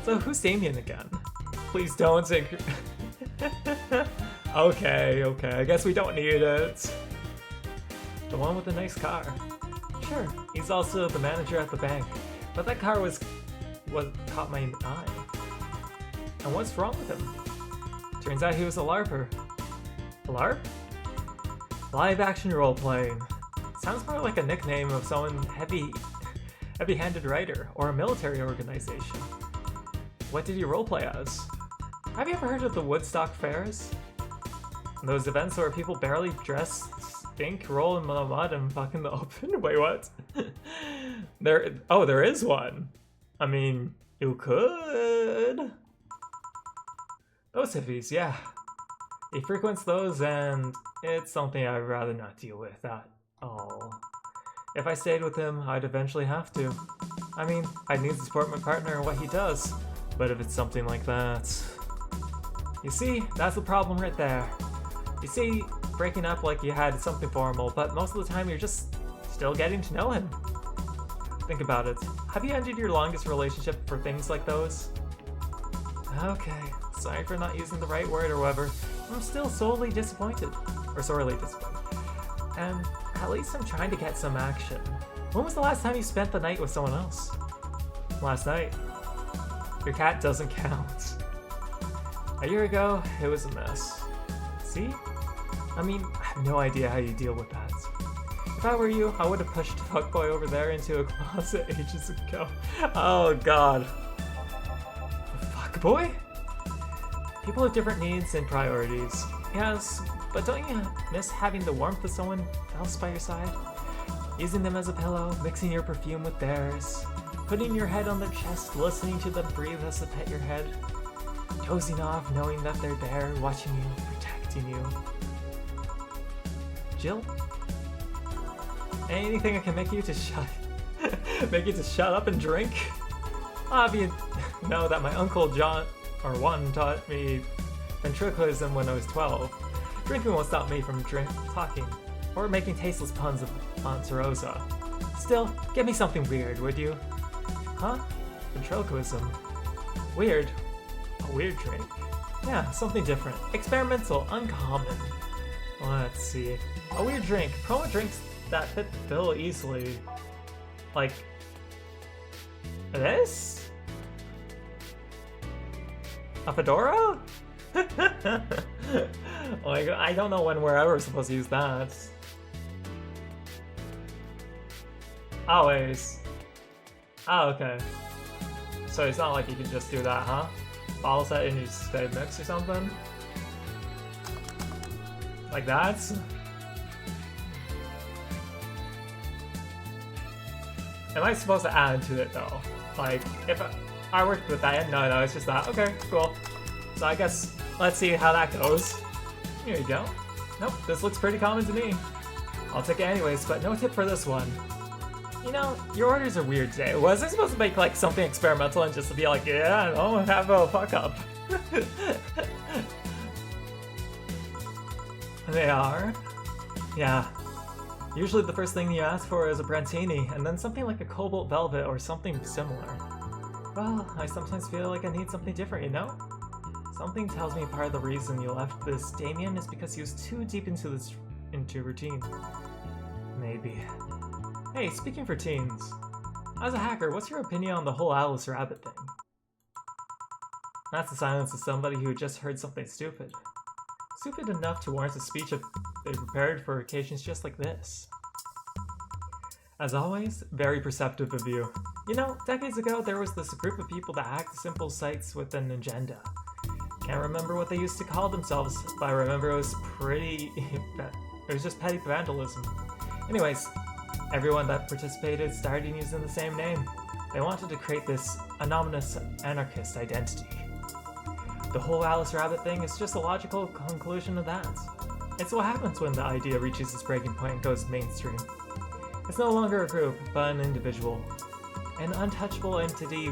S1: So who's Damien again? Please don't take... Okay, I guess we don't need it. The one with the nice car. Sure, he's also the manager at the bank. But that car was what caught my eye. And what's wrong with him? Turns out he was a LARPer. A LARP? Live action role playing. Sounds more like a nickname of someone heavy-handed writer or a military organization. What did you roleplay as? Have you ever heard of the Woodstock Fairs? Those events where people barely dress, stink, roll in the mud, and fuck in the open? Wait, what? There is one. I mean, you could. Those hippies, yeah. He frequents those, and it's something I'd rather not deal with at all. If I stayed with him, I'd eventually have to. I mean, I'd need to support my partner in what he does. But if it's something like that... You see, that's the problem right there. You see, breaking up like you had something formal, but most of the time you're just still getting to know him. Think about it. Have you ended your longest relationship for things like those? Okay, sorry for not using the right word or whatever. I'm still sorely disappointed. Or sorely disappointed. And at least I'm trying to get some action. When was the last time you spent the night with someone else? Last night. Your cat doesn't count. A year ago, it was a mess. See? I mean, I have no idea how you deal with that. If I were you, I would have pushed fuckboy over there into a closet ages ago. Oh god. Fuckboy? People have different needs and priorities. Yes, but don't you miss having the warmth of someone else by your side? Using them as a pillow, mixing your perfume with theirs, putting your head on their chest, listening to them breathe as they pet your head, dozing off knowing that they're there, watching you, protecting you. Jill? Anything I can make you to shut up and drink? You know that my uncle Juan taught me ventriloquism when I was 12. Drinking won't stop me from talking or making tasteless puns of Aunt Rosa. Still, give me something weird, would you? Huh? Ventriloquism. Weird. A weird drink. Yeah, something different. Experimental, uncommon. Let's see. A weird drink. Promo drinks that fit the bill easily. Like... this? A fedora? Oh my god, I don't know when we're ever supposed to use that. Always. Oh, okay. So it's not like you can just do that, huh? Bottle set and you just say mix or something? Like that? Am I supposed to add to it though? Like, if I worked with that, no, it's just that. Okay, cool. So I guess, let's see how that goes. Here you go. Nope, this looks pretty common to me. I'll take it anyways, but no tip for this one. You know, your orders are weird today. Was I supposed to make like something experimental and just to be like, yeah, no, have a fuck up? They are? Yeah. Usually the first thing you ask for is a Brantini, and then something like a Cobalt Velvet or something similar. Well, I sometimes feel like I need something different, you know? Something tells me part of the reason you left this Damien is because he was too deep into routine. Maybe. Hey, speaking for teens, as a hacker, what's your opinion on the whole Alice Rabbit thing? That's the silence of somebody who just heard something stupid. Stupid enough to warrant a speech if they prepared for occasions just like this. As always, very perceptive of you. You know, decades ago there was this group of people that hacked simple sites with an agenda. Can't remember what they used to call themselves, but I remember it was it was just petty vandalism. Anyways, everyone that participated started using the same name. They wanted to create this anonymous anarchist identity. The whole Alice Rabbit thing is just a logical conclusion of that. It's what happens when the idea reaches its breaking point and goes mainstream. It's no longer a group, but an individual. An untouchable entity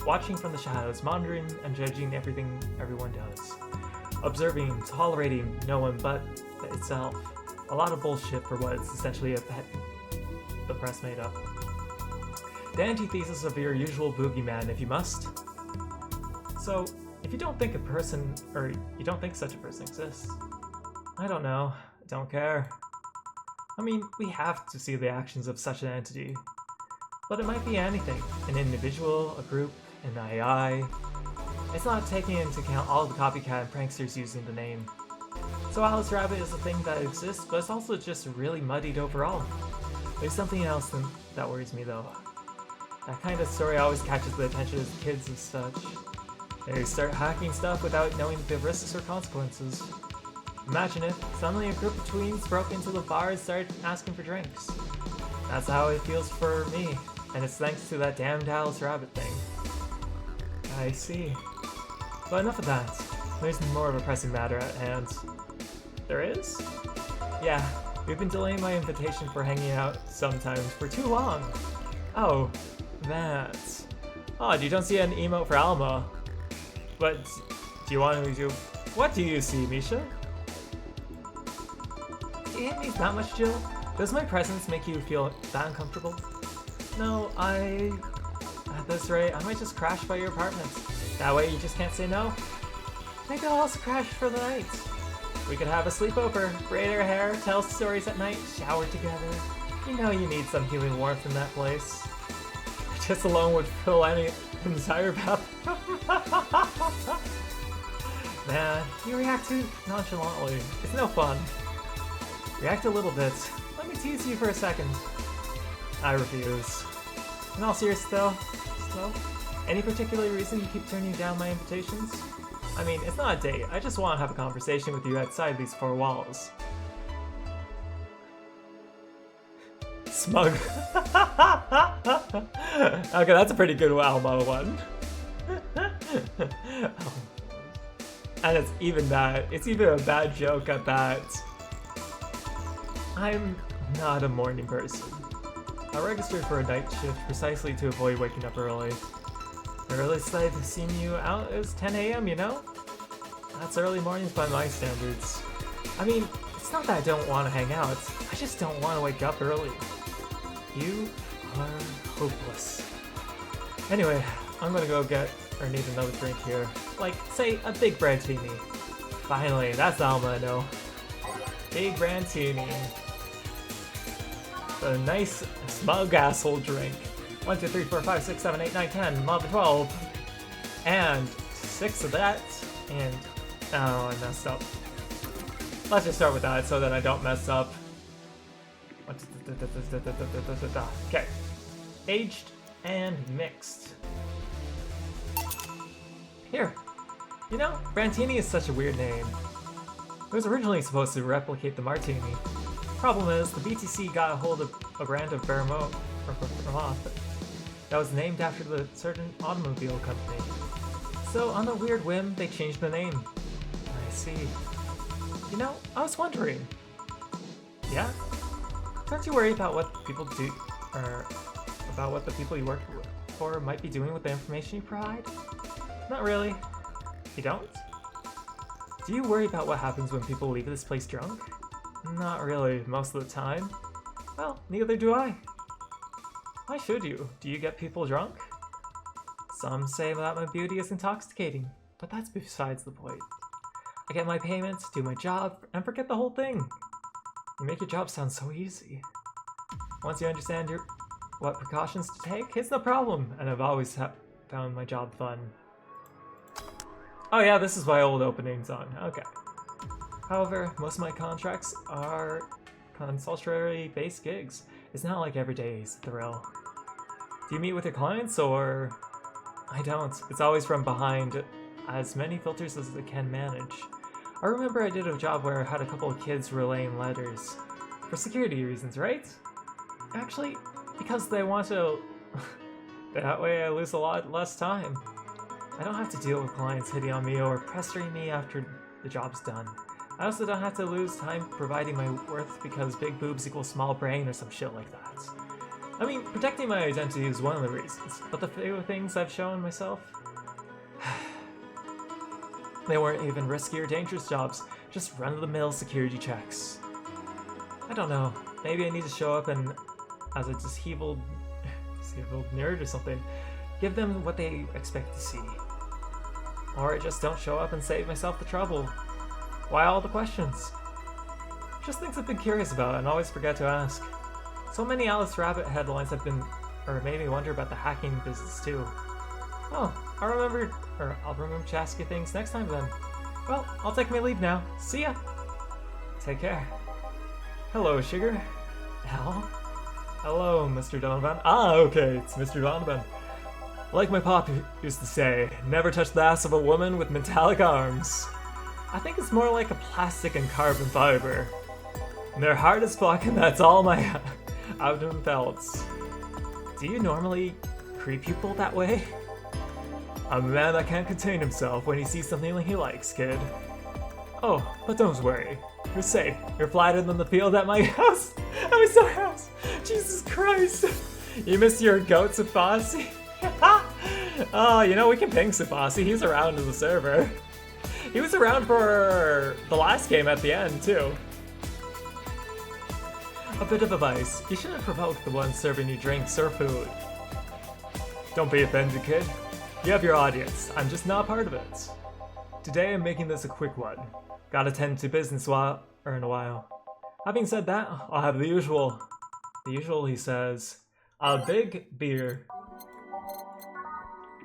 S1: watching from the shadows, monitoring and judging everything everyone does. Observing, tolerating no one but itself. A lot of bullshit for what is essentially the press made up. The antithesis of your usual boogeyman, if you must. So, if you don't think you don't think such a person exists, I don't know, don't care. I mean, we have to see the actions of such an entity. But it might be anything, an individual, a group, an AI. It's not taking into account all the copycat and pranksters using the name. So Alice Rabbit is a thing that exists, but it's also just really muddied overall. There's something else that worries me though. That kind of story always catches the attention of kids and such. They start hacking stuff without knowing the risks or consequences. Imagine if suddenly a group of tweens broke into the bar and started asking for drinks. That's how it feels for me, and it's thanks to that damned Alice Rabbit thing. I see. But enough of that. There's more of a pressing matter at hand. There is? Yeah, we've been delaying my invitation for hanging out sometimes for too long. Oh, that. Odd, you don't see an emote for Alma. But, do you want to do... What do you see, Misha? Do you hate me that much, Jill? Does my presence make you feel that uncomfortable? No, at this rate, I might just crash by your apartment. That way you just can't say no. Maybe I'll also crash for the night. We could have a sleepover, braid our hair, tell stories at night, shower together. You know you need some human warmth in that place. Just alone would fill any entire bathroom. Man, you react too nonchalantly. It's no fun. React a little bit. Let me tease you for a second. I refuse. In all seriousness though, any particular reason you keep turning down my invitations? I mean, it's not a date. I just want to have a conversation with you outside these four walls. Smug. Okay, that's a pretty good Alma one. And it's even a bad joke at that. I'm not a morning person. I registered for a night shift precisely to avoid waking up early. The earliest I've seen you out is 10 AM, you know? That's early mornings by my standards. I mean, it's not that I don't want to hang out, I just don't want to wake up early. You are hopeless. Anyway, I'm gonna go need another drink here. Like, say, a big Brantini. Finally, that's Alma I know. Big Brantini. A nice, smug asshole drink. 1, 2, 3, 4, 5, 6, 7, 8, 9, 10, Mother 12. And 6 of that, and... oh, I messed up. Let's just start with that so that I don't mess up. Okay. Aged and mixed. Here. You know, Brantini is such a weird name. It was originally supposed to replicate the Martini. Problem is, the BTC got a hold of a brand of Vermouth that was named after the certain automobile company. So, on a weird whim, they changed the name. I see. You know, I was wondering. Yeah? Don't you worry about what people do or about what the people you work for might be doing with the information you provide? Not really. You don't? Do you worry about what happens when people leave this place drunk? Not really, most of the time. Well, neither do I. Why should you? Do you get people drunk? Some say that my beauty is intoxicating, but that's besides the point. I get my payments, do my job, and forget the whole thing. You make your job sound so easy. Once you understand what precautions to take, it's no problem, and I've always found my job fun. Oh yeah, this is my old opening song, okay. However, most of my contracts are consultory-based gigs. It's not like every day's thrill. Do you meet with your clients, or...? I don't. It's always from behind as many filters as I can manage. I remember I did a job where I had a couple of kids relaying letters. For security reasons, right? Actually, because they want to... that way I lose a lot less time. I don't have to deal with clients hitting on me or pestering me after the job's done. I also don't have to lose time providing my worth because big boobs equals small brain or some shit like that. I mean, protecting my identity is one of the reasons, but the few things I've shown myself... they weren't even risky or dangerous jobs, just run-of-the-mill security checks. I don't know, maybe I need to show up and, as a disheveled nerd or something, give them what they expect to see. Or I just don't show up and save myself the trouble. Why all the questions? Just things I've been curious about and always forget to ask. So many Alice Rabbit headlines have been, or made me wonder about the hacking business too. Oh, I'll remember to ask you things next time then. Well, I'll take my leave now. See ya! Take care. Hello, Sugar. Al? Hello, Mr. Donovan. Ah, okay, it's Mr. Donovan. Like my pop used to say, never touch the ass of a woman with metallic arms. I think it's more like a plastic and carbon fiber. They're hard as fuck and that's all my abdomen felts. Do you normally creep people that way? I'm a man that can't contain himself when he sees something he likes, kid. Oh, but don't worry. You're safe. You're flattered in the field at my house. At my summer house. Jesus Christ. You missed your goat, Safasi? Oh, you know, we can ping Safasi. He's around in the server. He was around for the last game at the end, too. A bit of advice. You shouldn't provoke the one serving you drinks or food. Don't be offended, kid. You have your audience. I'm just not part of it. Today I'm making this a quick one. Gotta tend to business in a while. Having said that, I'll have the usual. The usual, he says. A big beer.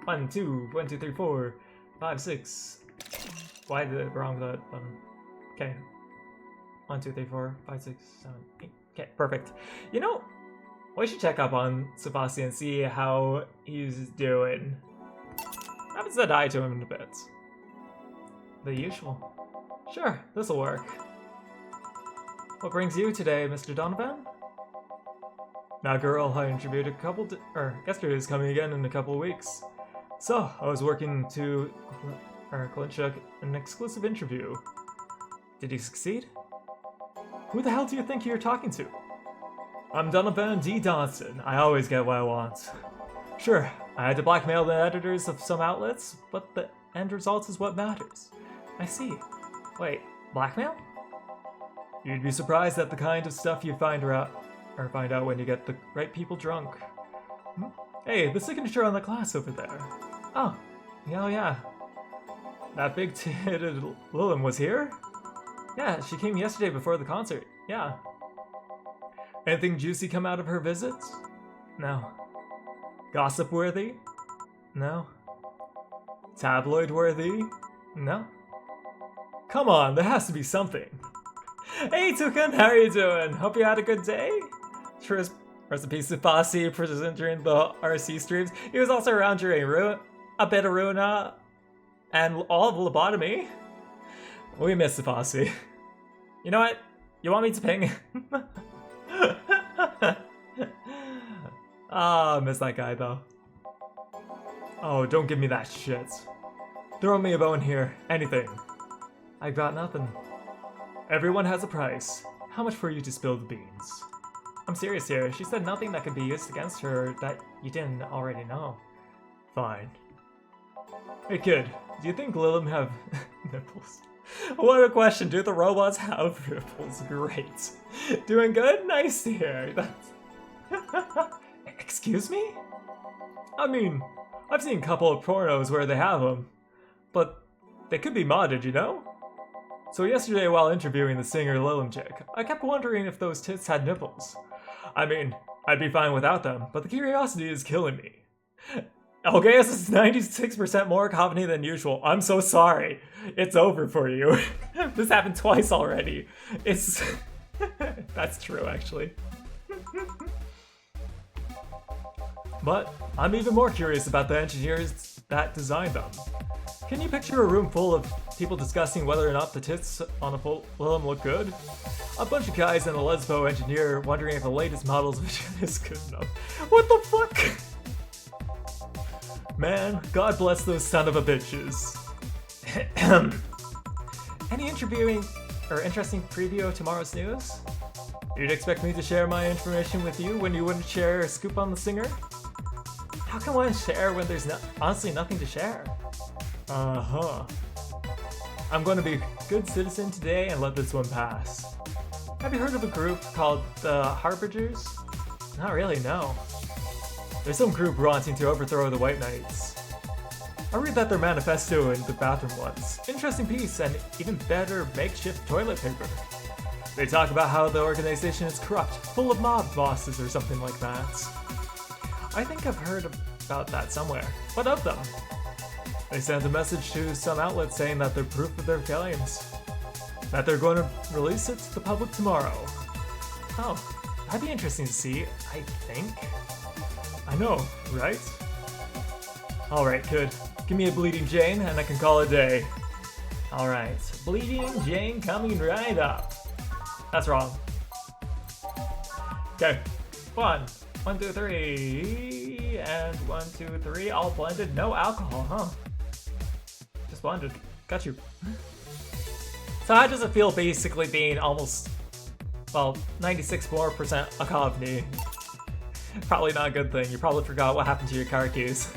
S1: 1, 2, 1, 2, 3, 4, 5, 6. Why did it wrong with that button? Okay. 1, 2, 3, 4, 5, 6, 7, 8. Okay, perfect. You know, we should check up on Sebastian and see how he's doing. I haven't said hi to him in a bit. The usual. Sure, this'll work. What brings you today, Mr. Donovan? That girl I interviewed yesterday is coming again in a couple of weeks. So, I was working to clinch an exclusive interview. Did you succeed? Who the hell do you think you're talking to? I'm Donovan D. Dodson. I always get what I want. Sure, I had to blackmail the editors of some outlets, but the end result is what matters. I see. Wait, blackmail? You'd be surprised at the kind of stuff you find out when you get the right people drunk. Hey, the signature on the glass over there. Oh, yeah. That big-titted Lillian was here? Yeah, she came yesterday before the concert. Yeah. Anything juicy come out of her visits? No. Gossip-worthy? No. Tabloid-worthy? No. Come on, there has to be something. Hey, Toucan, how are you doing? Hope you had a good day? Recipe Sufasi present during the RC streams. He was also around during a bit of Runa and all of lobotomy. We miss Sufasi. You know what? You want me to ping? Ah, I miss that guy though. Oh, don't give me that shit. Throw me a bone here. Anything. I got nothing. Everyone has a price. How much for you to spill the beans? I'm serious here. She said nothing that could be used against her that you didn't already know. Fine. Hey kid, do you think Lilim have nipples? What a question. Do the robots have nipples? Great. Doing good? Nice to hear. That's... Excuse me? I mean, I've seen a couple of pornos where they have them, but they could be modded, you know? So yesterday while interviewing the singer Lilim chick, I kept wondering if those tits had nipples. I mean, I'd be fine without them, but the curiosity is killing me. Okay, this is 96% more cacophony than usual. I'm so sorry. It's over for you. This happened twice already. It's... That's true, actually. But I'm even more curious about the engineers that designed them. Can you picture a room full of people discussing whether or not the tits on a full Lilim look good? A bunch of guys and a lesbo engineer wondering if the latest model's vision is good enough. What the fuck? Man, God bless those son of a bitches. Any interviewing or interesting preview of tomorrow's news? You'd expect me to share my information with you when you wouldn't share a scoop on the singer? How can one share when there's honestly nothing to share? Uh-huh. I'm going to be a good citizen today and let this one pass. Have you heard of a group called the Harbingers? Not really, no. There's some group wanting to overthrow the White Knights. I read that their manifesto in the bathroom once. Interesting piece and even better makeshift toilet paper. They talk about how the organization is corrupt, full of mob bosses or something like that. I think I've heard about that somewhere. What of them? They sent a message to some outlets saying that they're proof of their claims. That they're going to release it to the public tomorrow. Oh, that'd be interesting to see, I think. I know, right? Alright, good. Give me a Bleeding Jane and I can call it a day. Alright, Bleeding Jane coming right up. That's wrong. Okay, 1, 2, 3, and 1, 2, 3, all blended, no alcohol, huh? Just blended. Got you. So how does it feel basically being almost, well, 96% more cacophony? Probably not a good thing. You probably forgot what happened to your car keys.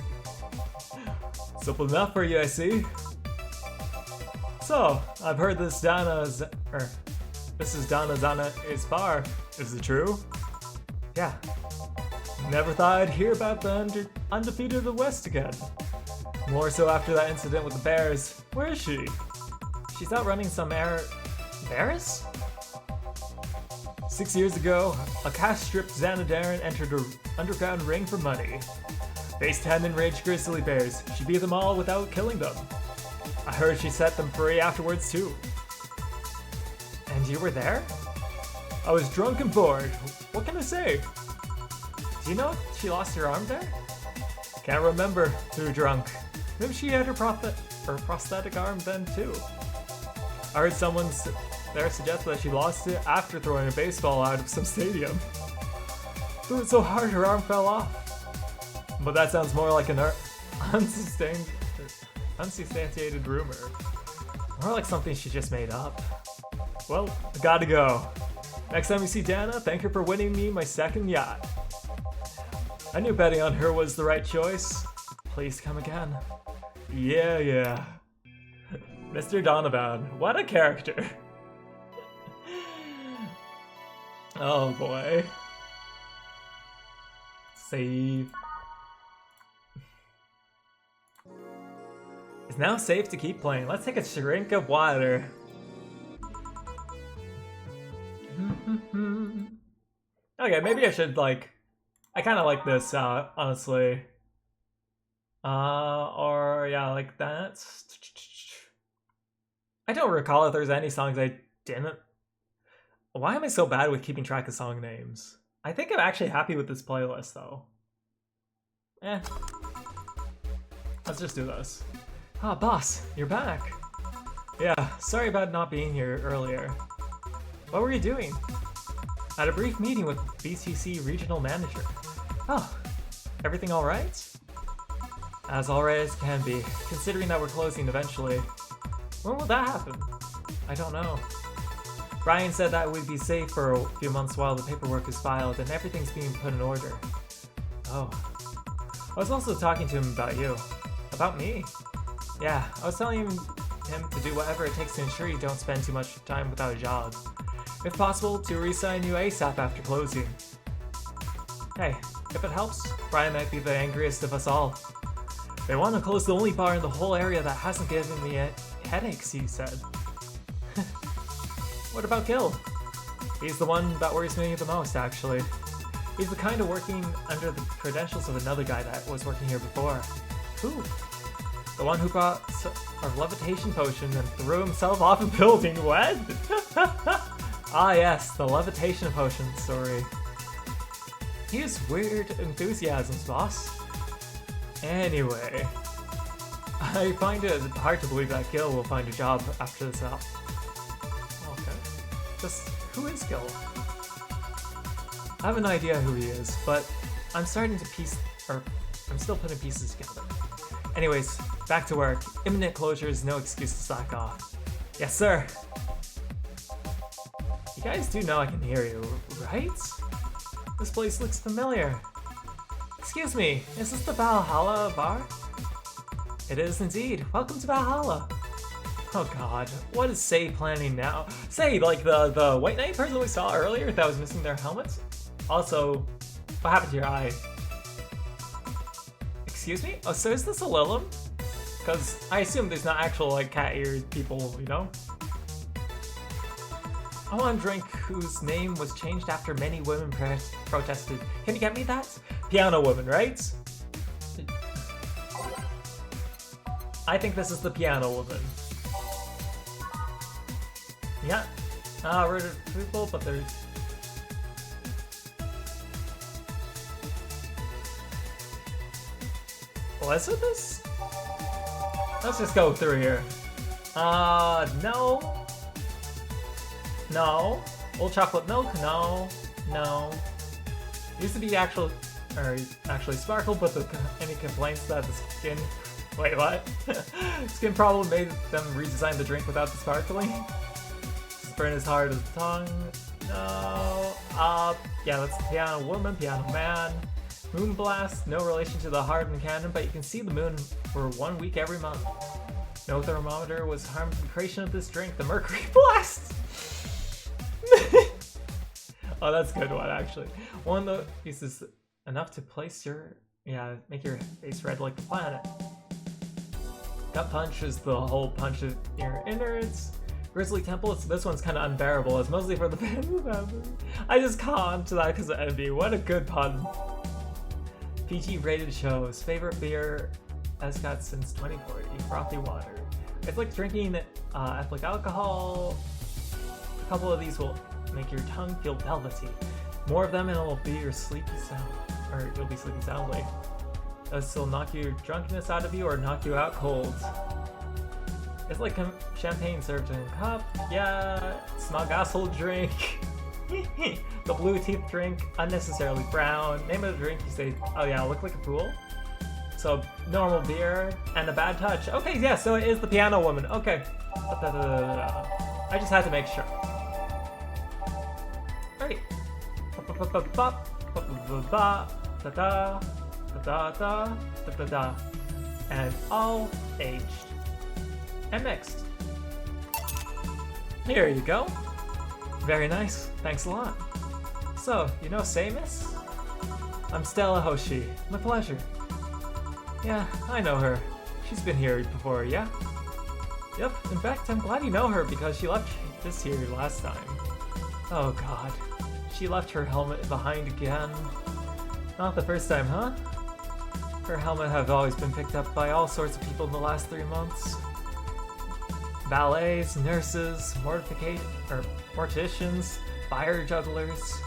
S1: Simple enough for you, I see. So, I've heard this is Donna Zana's bar. Is it true? Yeah. Never thought I'd hear about the undefeated of the West again. More so after that incident with the Bears. Where is she? She's out running some Bears? 6 years ago, a cash-stripped Xanadarin entered her underground ring for money. Faced 10 enraged grizzly bears. She beat them all without killing them. I heard she set them free afterwards too. And you were there? I was drunk and bored. What can I say? Do you know if she lost her arm there? Can't remember. Too drunk. Maybe she had her prosthetic arm then too. I heard someone there suggest that she lost it after throwing a baseball out of some stadium. Threw it so hard her arm fell off. But that sounds more like an unsubstantiated rumor. More like something she just made up. Well, I gotta go. Next time you see Dana, thank her for winning me my second yacht. I knew betting on her was the right choice. Please come again. Yeah. Mr. Donovan, what a character. Oh boy. Save. It's now safe to keep playing. Let's take a drink of water. Okay, maybe I should I kind of like this, honestly. Or yeah, like that. I don't recall if there's any songs I didn't. Why am I so bad with keeping track of song names? I think I'm actually happy with this playlist though. Let's just do this. Ah, boss, you're back. Yeah, sorry about not being here earlier. What were you doing? I had a brief meeting with BTC regional manager. Oh, everything alright? As alright as can be, considering that we're closing eventually. When will that happen? I don't know. Brian said that we'd be safe for a few months while the paperwork is filed and everything's being put in order. Oh. I was also talking to him about you. About me? Yeah, I was telling him to do whatever it takes to ensure you don't spend too much time without a job. If possible, to re-sign you ASAP after closing. Hey, if it helps, Brian might be the angriest of us all. They want to close the only bar in the whole area that hasn't given me headaches, he said. What about Gil? He's the one that worries me the most, actually. He's the kind of working under the credentials of another guy that was working here before. Who? The one who brought a levitation potion and threw himself off a building. What? Ah yes, the levitation potion story. He has weird enthusiasms, boss. Anyway, I find it hard to believe that Gil will find a job after this out. Okay. Just who is Gil? I have an idea who he is, but I'm starting to I'm still putting pieces together. Anyways, back to work. Imminent closure is no excuse to slack off. Yes, sir. You guys do know I can hear you, right? This place looks familiar. Excuse me, is this the Valhalla bar? It is indeed. Welcome to Valhalla. Oh god, what is Say planning now? Say, like the White Knight person we saw earlier that was missing their helmets? Also, what happened to your eye? Excuse me? Oh, so is this a Lilum? Because I assume there's not actual, like, cat-eared people, you know? I want a drink whose name was changed after many women protested. Can you get me that? Piano Woman, right? I think this is the Piano Woman. Yeah. Rid of people, but there's... Was it this? Let's just go through here. No. No. Old chocolate milk? No. No. Used to be actually sparkle, but any complaints that the skin... Wait, what? Skin problem made them redesign the drink without the sparkling? Burn as hard as the tongue? No. Yeah, that's the Piano Woman, Piano Man. Moon Blast, no relation to the hardened cannon, but you can see the moon for 1 week every month. No thermometer was harmed in the creation of this drink, the Mercury Blast! Oh, that's a good one, actually. One of these is enough to place make your face red like the planet. Gut Punch is the whole punch of your innards. Grizzly Temple, this one's kind of unbearable. It's mostly for the family. I just caught on to that because of envy. What a good pun. PG rated shows. Favorite beer as got since 2040. Frothy water. It's like drinking ethylene alcohol. A couple of these will make your tongue feel velvety. More of them and it'll be your sleepy sound, or you'll be sleeping soundly. This will knock your drunkenness out of you or knock you out cold. It's like champagne served in a cup. Yeah, smug asshole drink. The blue teeth drink, unnecessarily brown. Name of the drink, you say, oh yeah, look like a pool. So, normal beer and a bad touch. Okay, yeah, so it is the Piano Woman. Okay. I just had to make sure. Alright. And all aged. And mixed. Here you go. Very nice. Thanks a lot. So, you know Samus? I'm Stella Hoshi. My pleasure. Yeah, I know her. She's been here before, yeah? Yep, in fact, I'm glad you know her because she left this here last time. Oh god. She left her helmet behind again. Not the first time, huh? Her helmet have always been picked up by all sorts of people in the last 3 months. Valets, nurses, morticians, fire jugglers.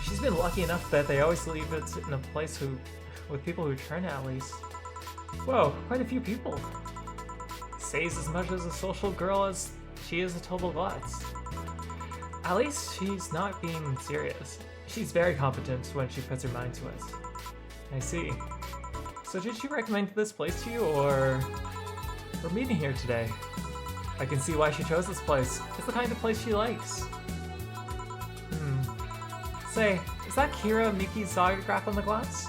S1: She's been lucky enough that they always leave it in a place with people who turn at least. Whoa, quite a few people. Says as much as a social girl as she is a total klutz. At least she's not being serious. She's very competent when she puts her mind to it. I see. So did she recommend this place to you, or we're meeting here today? I can see why she chose this place. It's the kind of place she likes. Say, is that Kira Miki's autograph on the glass?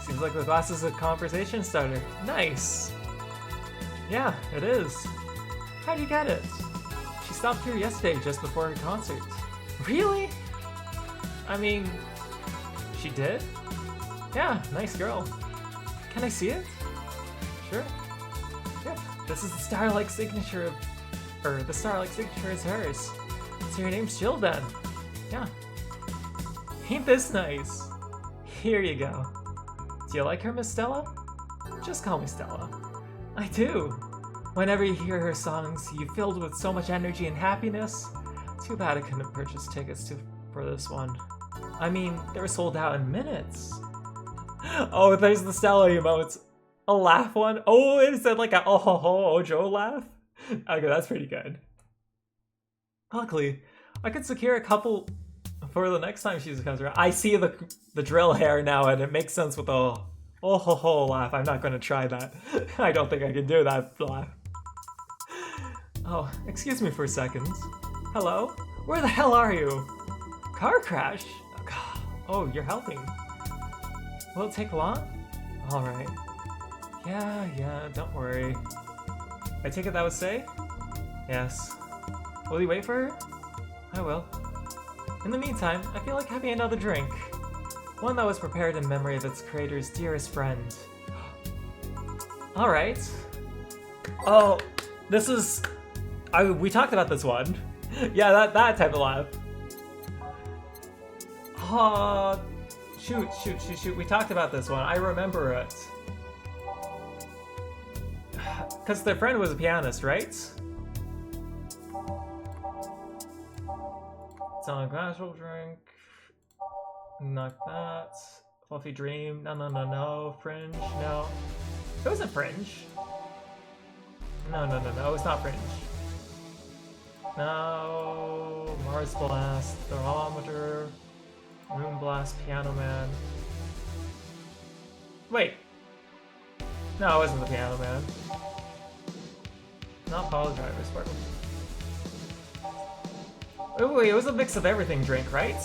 S1: Seems like the glass is a conversation starter. Nice! Yeah, it is. How'd you get it? She stopped here yesterday just before her concert. Really? I mean, she did? Yeah, nice girl. Can I see it? Sure. Yep, this is the star-like signature the star-like signature is hers. So your name's Jill then? Yeah. Ain't this nice? Here you go. Do you like her, Miss Stella? Just call me Stella. I do. Whenever you hear her songs, you filled with so much energy and happiness. Too bad I couldn't purchase tickets for this one. I mean, they were sold out in minutes. Oh, there's the Stella emotes. A laugh one? Oh, it said like a oh ho ho Ojo laugh? Okay, that's pretty good. Luckily, I could secure a couple for the next time she comes around. I see the drill hair now, and it makes sense with the oh ho ho laugh. I'm not going to try that. I don't think I can do that laugh. Oh, excuse me for a second. Hello? Where the hell are you? Car crash? Oh, you're helping. Will it take long? Alright. Yeah, don't worry. I take it that would say? Yes. Will you wait for her? I will. In the meantime, I feel like having another drink. One that was prepared in memory of its creator's dearest friend. Alright. Oh, this is... we talked about this one. Yeah, that type of laugh. Shoot. We talked about this one. I remember it. Because their friend was a pianist, right? It's on a casual drink. Not that. Fluffy dream. No. Fringe. No. It wasn't Fringe. No. It's not Fringe. No. Mars Blast. Thermometer. Moon Blast. Piano Man. Wait. No, it wasn't the Piano Man. Not Power Driver's part. Oh wait, it was a mix of everything drink, right?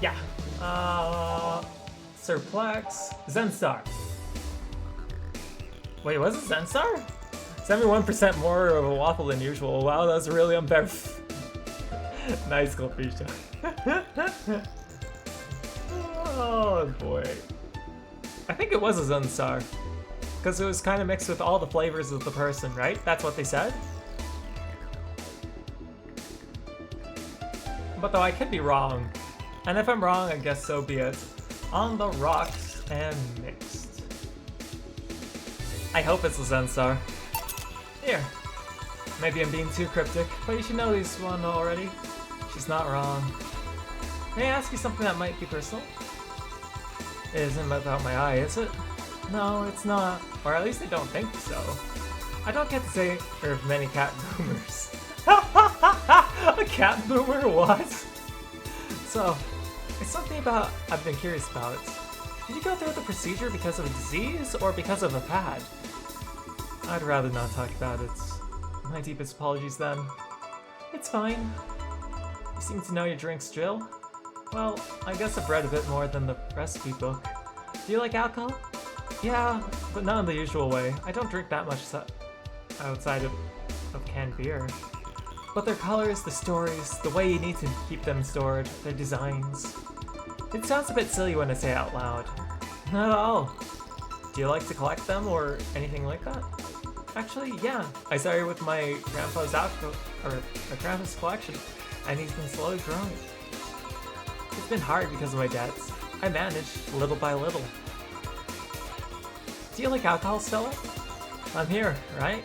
S1: Yeah. Surplex. Zenstar. Wait, was it Zenstar? 71% more of a waffle than usual. Wow, that's really unfair. Nice, Goldfish. Oh boy. I think it was a Zenstar. Because it was kind of mixed with all the flavors of the person, right? That's what they said? But though I could be wrong. And if I'm wrong, I guess so be it. On the rocks and mixed. I hope it's a Zenstar. Here. Maybe I'm being too cryptic, but you should know this one already. She's not wrong. May I ask you something that might be personal? It isn't about my eye, is it? No, it's not. Or at least I don't think so. I don't get to say there are many cat boomers. A cat boomer? What? So, it's something about I've been curious about. Did you go through the procedure because of a disease or because of a pad? I'd rather not talk about it. My deepest apologies then. It's fine. You seem to know your drinks, Jill. Well, I guess I've read a bit more than the recipe book. Do you like alcohol? Yeah, but not in the usual way. I don't drink that much outside of canned beer. But their colors, the stories, the way you need to keep them stored, their designs. It sounds a bit silly when I say it out loud. Not at all. Do you like to collect them or anything like that? Actually, yeah. I started with my grandpa's collection, and he's been slowly growing. It's been hard because of my debts. I managed little by little. Do you like alcohol, Stella? I'm here, right?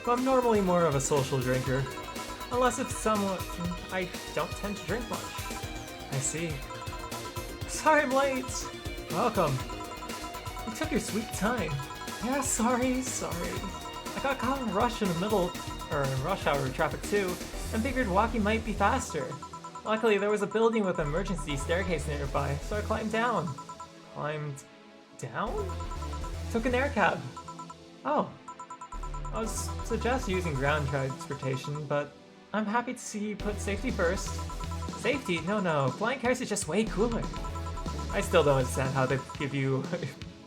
S1: But I'm normally more of a social drinker. Unless it's someone I don't tend to drink much. I see. Sorry I'm late. Welcome. You took your sweet time. Yeah, sorry. I got caught in a rush in rush hour traffic too, and figured walking might be faster. Luckily, there was a building with an emergency staircase nearby, so I climbed down. Climbed down? Took an air cab. Oh, I was suggest using ground transportation, but I'm happy to see you put safety first. Safety? No. Flying cars is just way cooler. I still don't understand how they give you,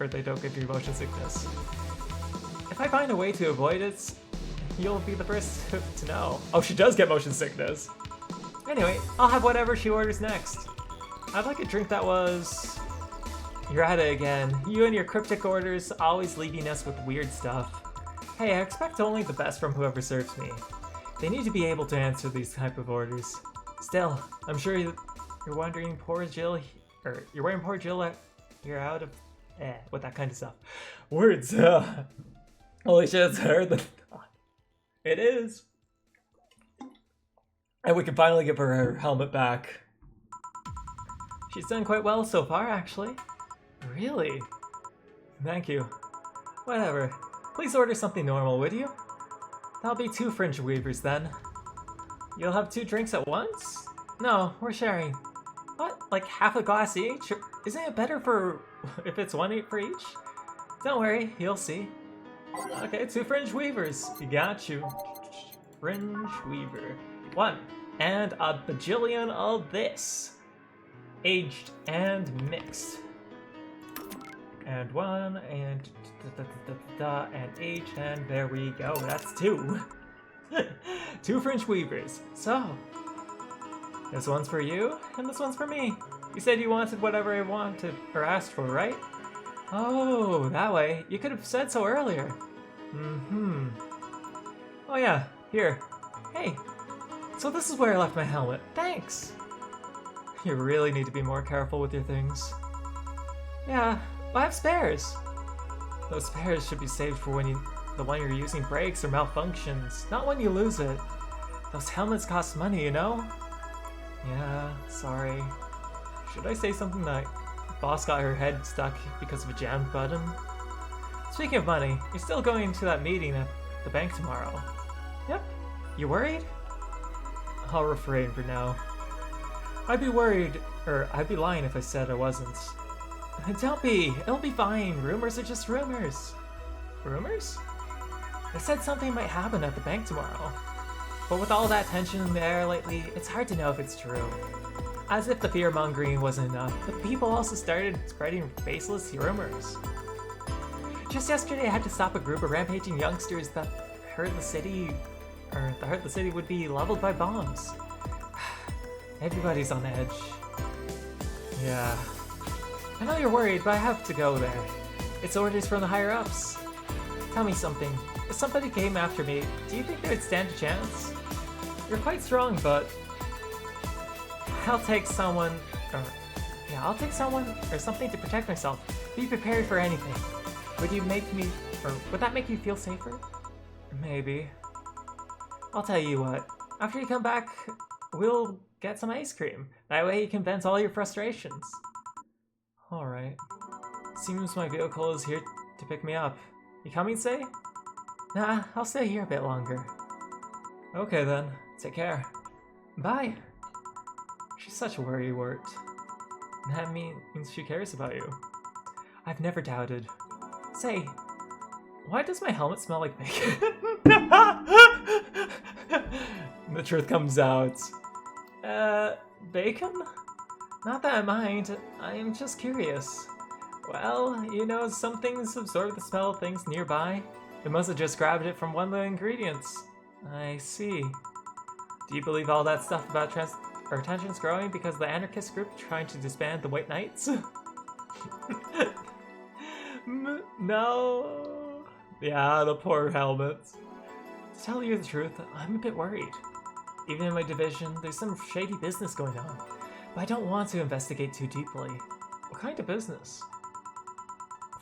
S1: or they don't give you motion sickness. If I find a way to avoid it, you'll be the first to know. Oh, she does get motion sickness. Anyway, I'll have whatever she orders next. I'd like a drink that was... You're at it again. You and your cryptic orders always leaving us with weird stuff. Hey, I expect only the best from whoever serves me. They need to be able to answer these type of orders. Still, I'm sure you're wondering poor Jill... Or, you're worrying poor Jill you're out of... with that kind of stuff. Words, holy shit, it's her than thought. It is. And we can finally give her helmet back. She's done quite well so far, actually. Really? Thank you. Whatever. Please order something normal, would you? That'll be 2 Fringe Weavers then. You'll have 2 drinks at once? No, we're sharing. What? Like half a glass each? Isn't it better for if it's 1 for each? Don't worry, you'll see. Okay, 2 Fringe Weavers. You got you. Fringe Weaver. 1. And a bajillion of this. Aged and mixed. And 1, and and aged, and there we go. That's 2. 2 Fringe Weavers. So, this one's for you, and this one's for me. You said you wanted whatever I wanted, or asked for, right? Oh, that way. You could have said so earlier. Oh yeah, here. Hey, so this is where I left my helmet. Thanks! You really need to be more careful with your things. Yeah, I have spares. Those spares should be saved for when the one you're using breaks or malfunctions, not when you lose it. Those helmets cost money, you know? Yeah, sorry. Should I say something like boss got her head stuck because of a jammed button? Speaking of money, you're still going to that meeting at the bank tomorrow. Yep. You worried? I'll refrain for now. I'd be worried, or I'd be lying if I said I wasn't. Don't be. It'll be fine. Rumors are just rumors. Rumors? They said something might happen at the bank tomorrow. But with all that tension in the air lately, it's hard to know if it's true. As if the fear-mongering wasn't enough, the people also started spreading baseless rumors. Just yesterday I had to stop a group of rampaging youngsters that heard the city would be leveled by bombs. Everybody's on edge. Yeah. I know you're worried, but I have to go there. It's orders from the higher-ups. Tell me something. If somebody came after me, do you think they would stand a chance? You're quite strong, but... I'll take someone or something to protect myself. Be prepared for anything. Would that make you feel safer? Maybe. I'll tell you what. After you come back, we'll get some ice cream. That way you can vent all your frustrations. Alright. Seems my vehicle is here to pick me up. You coming, say? Nah, I'll stay here a bit longer. Okay then. Take care. Bye. She's such a worrywart. That means she cares about you. I've never doubted. Say, why does my helmet smell like bacon? The truth comes out. Bacon? Not that I mind, I'm just curious. Well, you know, some things absorb the smell of things nearby. It must have just grabbed it from one of the ingredients. I see. Do you believe all that stuff about tensions growing because of the anarchist group trying to disband the White Knights? No. Yeah, the poor helmets. To tell you the truth, I'm a bit worried. Even in my division, there's some shady business going on. But I don't want to investigate too deeply. What kind of business?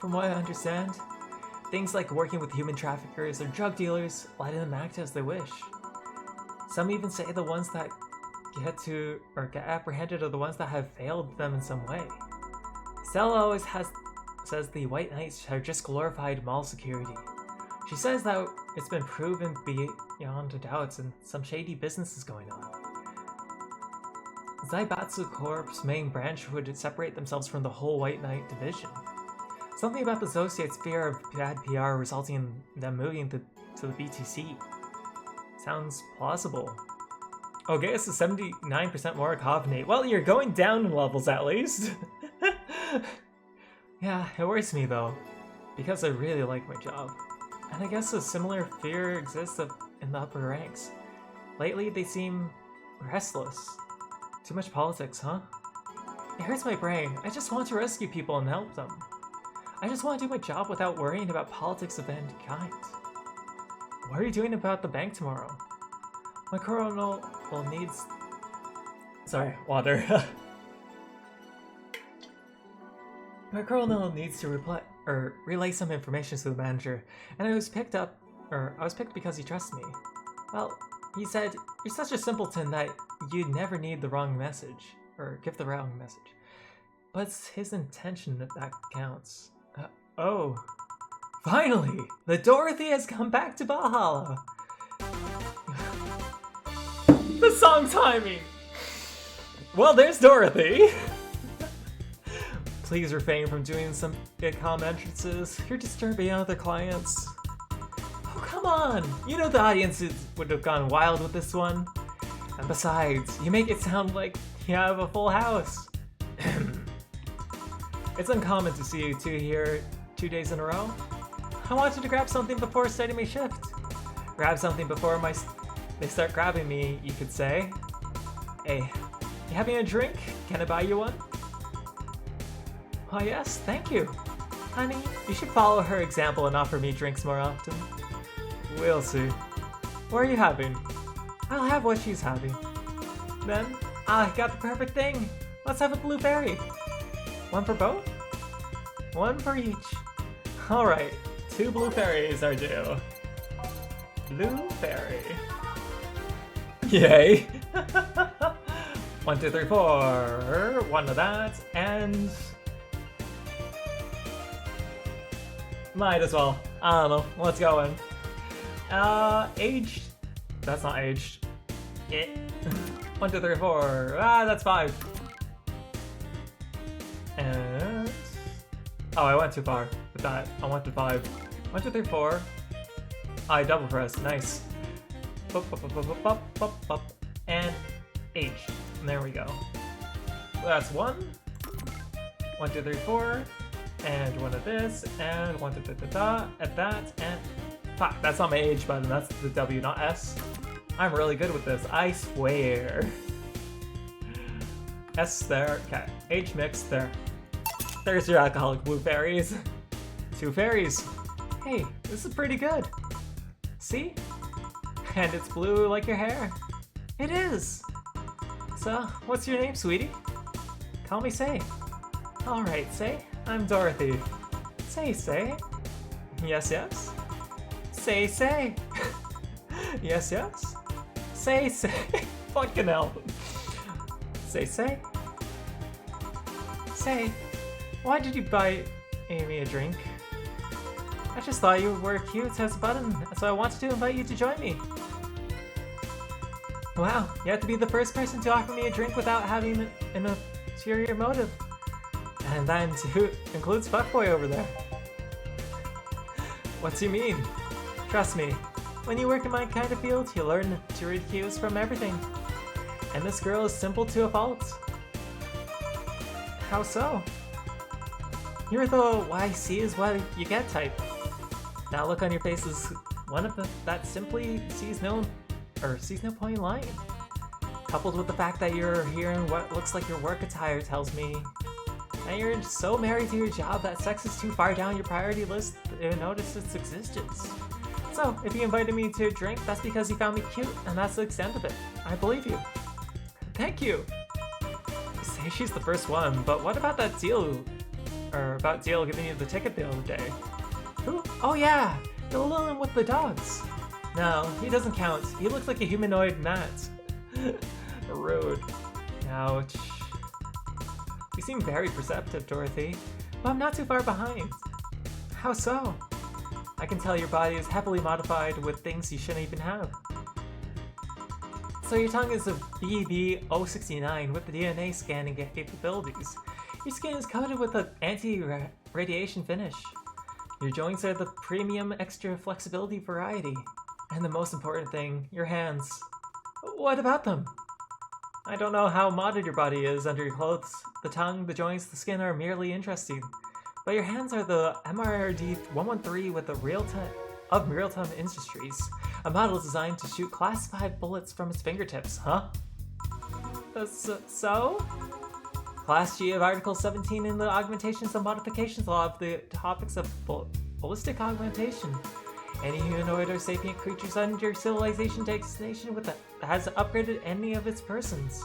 S1: From what I understand, things like working with human traffickers or drug dealers, letting them act as they wish. Some even say the ones that get apprehended are the ones that have failed them in some way. Stella always says the White Knights are just glorified mall security. She says that it's been proven beyond a doubt and some shady business is going on. Zaibatsu Corp's main branch would separate themselves from the whole White Knight division. Something about the Associates' fear of bad PR resulting in them moving to to the BTC. Sounds plausible. Oh, Gaius is 79% more cognate. Well, you're going down in levels at least. Yeah, it worries me though, because I really like my job. And I guess a similar fear exists in the upper ranks. Lately, they seem restless. Too much politics, huh? It hurts my brain. I just want to rescue people and help them. I just want to do my job without worrying about politics of any kind. What are you doing about the bank tomorrow? My colonel will needs... Sorry, water. My colonel needs to relay some information to the manager, and I was picked because he trusts me. Well, he said, "You're such a simpleton that you'd never need the wrong message, or give the wrong message." But it's his intention that counts. Oh. Finally! The Dorothy has come back to Valhalla! The song timing! Well, there's Dorothy! Please refrain from doing some calm entrances. You're disturbing other clients. Oh, come on! You know the audience would have gone wild with this one. And besides, you make it sound like you have a full house. It's uncommon to see you two here 2 days in a row. I wanted to grab something before starting my shift. Grab something before they start grabbing me, you could say. Hey, you having a drink? Can I buy you one? Oh yes, thank you. Honey, you should follow her example and offer me drinks more often. We'll see. What are you having? I'll have what she's having. Then, I got the perfect thing. Let's have a blueberry. One for both? One for each. Alright, 2 blueberries are due. Blueberry. Yay! 1, 2, 3, 4. One of that, and... Might as well. I don't know. Let's go in. Aged. That's not aged. 1, 2, 3, 4. Ah, that's 5. And... Oh, I went too far with that. I wanted 5. 1, 2, 3, 4. I double press. Nice. And aged. And there we go. That's 1. 1, 2, 3, 4. And one of this, and one at that, and fuck, that's not my age button, that's the W, not S. I'm really good with this, I swear. S there, okay, H mix there. There's your alcoholic blueberries. 2 fairies. Hey, this is pretty good. See? And it's blue like your hair. It is. So, what's your name, sweetie? Call me Say. Alright, Say. I'm Dorothy. Say. Yes. Say. Yes. Say. Fucking hell. Say. Say. Why did you buy Amy a drink? I just thought you were cute as a button, so I wanted to invite you to join me. Wow, you have to be the first person to offer me a drink without having an ulterior motive. And that includes fuckboy over there. What do you mean? Trust me, when you work in my kind of field, you learn to read cues from everything. And this girl is simple to a fault. How so? You're the what I see is what you get type. That look on your face is one of them that simply sees no point in lying. Coupled with the fact that you're here in what looks like your work attire tells me and you're so married to your job that sex is too far down your priority list to notice its existence. So, if you invited me to a drink, that's because you found me cute, and that's the extent of it. I believe you. Thank you! You say she's the first one, but what about that deal? Or about Deal giving you the ticket the other day? Who? Oh yeah! The little one with the dogs! No, he doesn't count. He looks like a humanoid mat. Rude. Ouch. You seem very perceptive, Dorothy. But I'm not too far behind. How so? I can tell your body is heavily modified with things you shouldn't even have. So your tongue is a VA-11 with the DNA scanning capabilities. Your skin is coated with an anti-radiation finish. Your joints are the premium extra flexibility variety. And the most important thing, your hands. What about them? I don't know how modded your body is under your clothes. The tongue, the joints, the skin are merely interesting. But your hands are the MRD 113 with the real-time industries. A model designed to shoot classified bullets from its fingertips, huh? So? Class G of Article 17 in the Augmentations and Modifications Law of the topics of ballistic augmentation. Any humanoid or sapient creatures under civilization designation has upgraded any of its persons.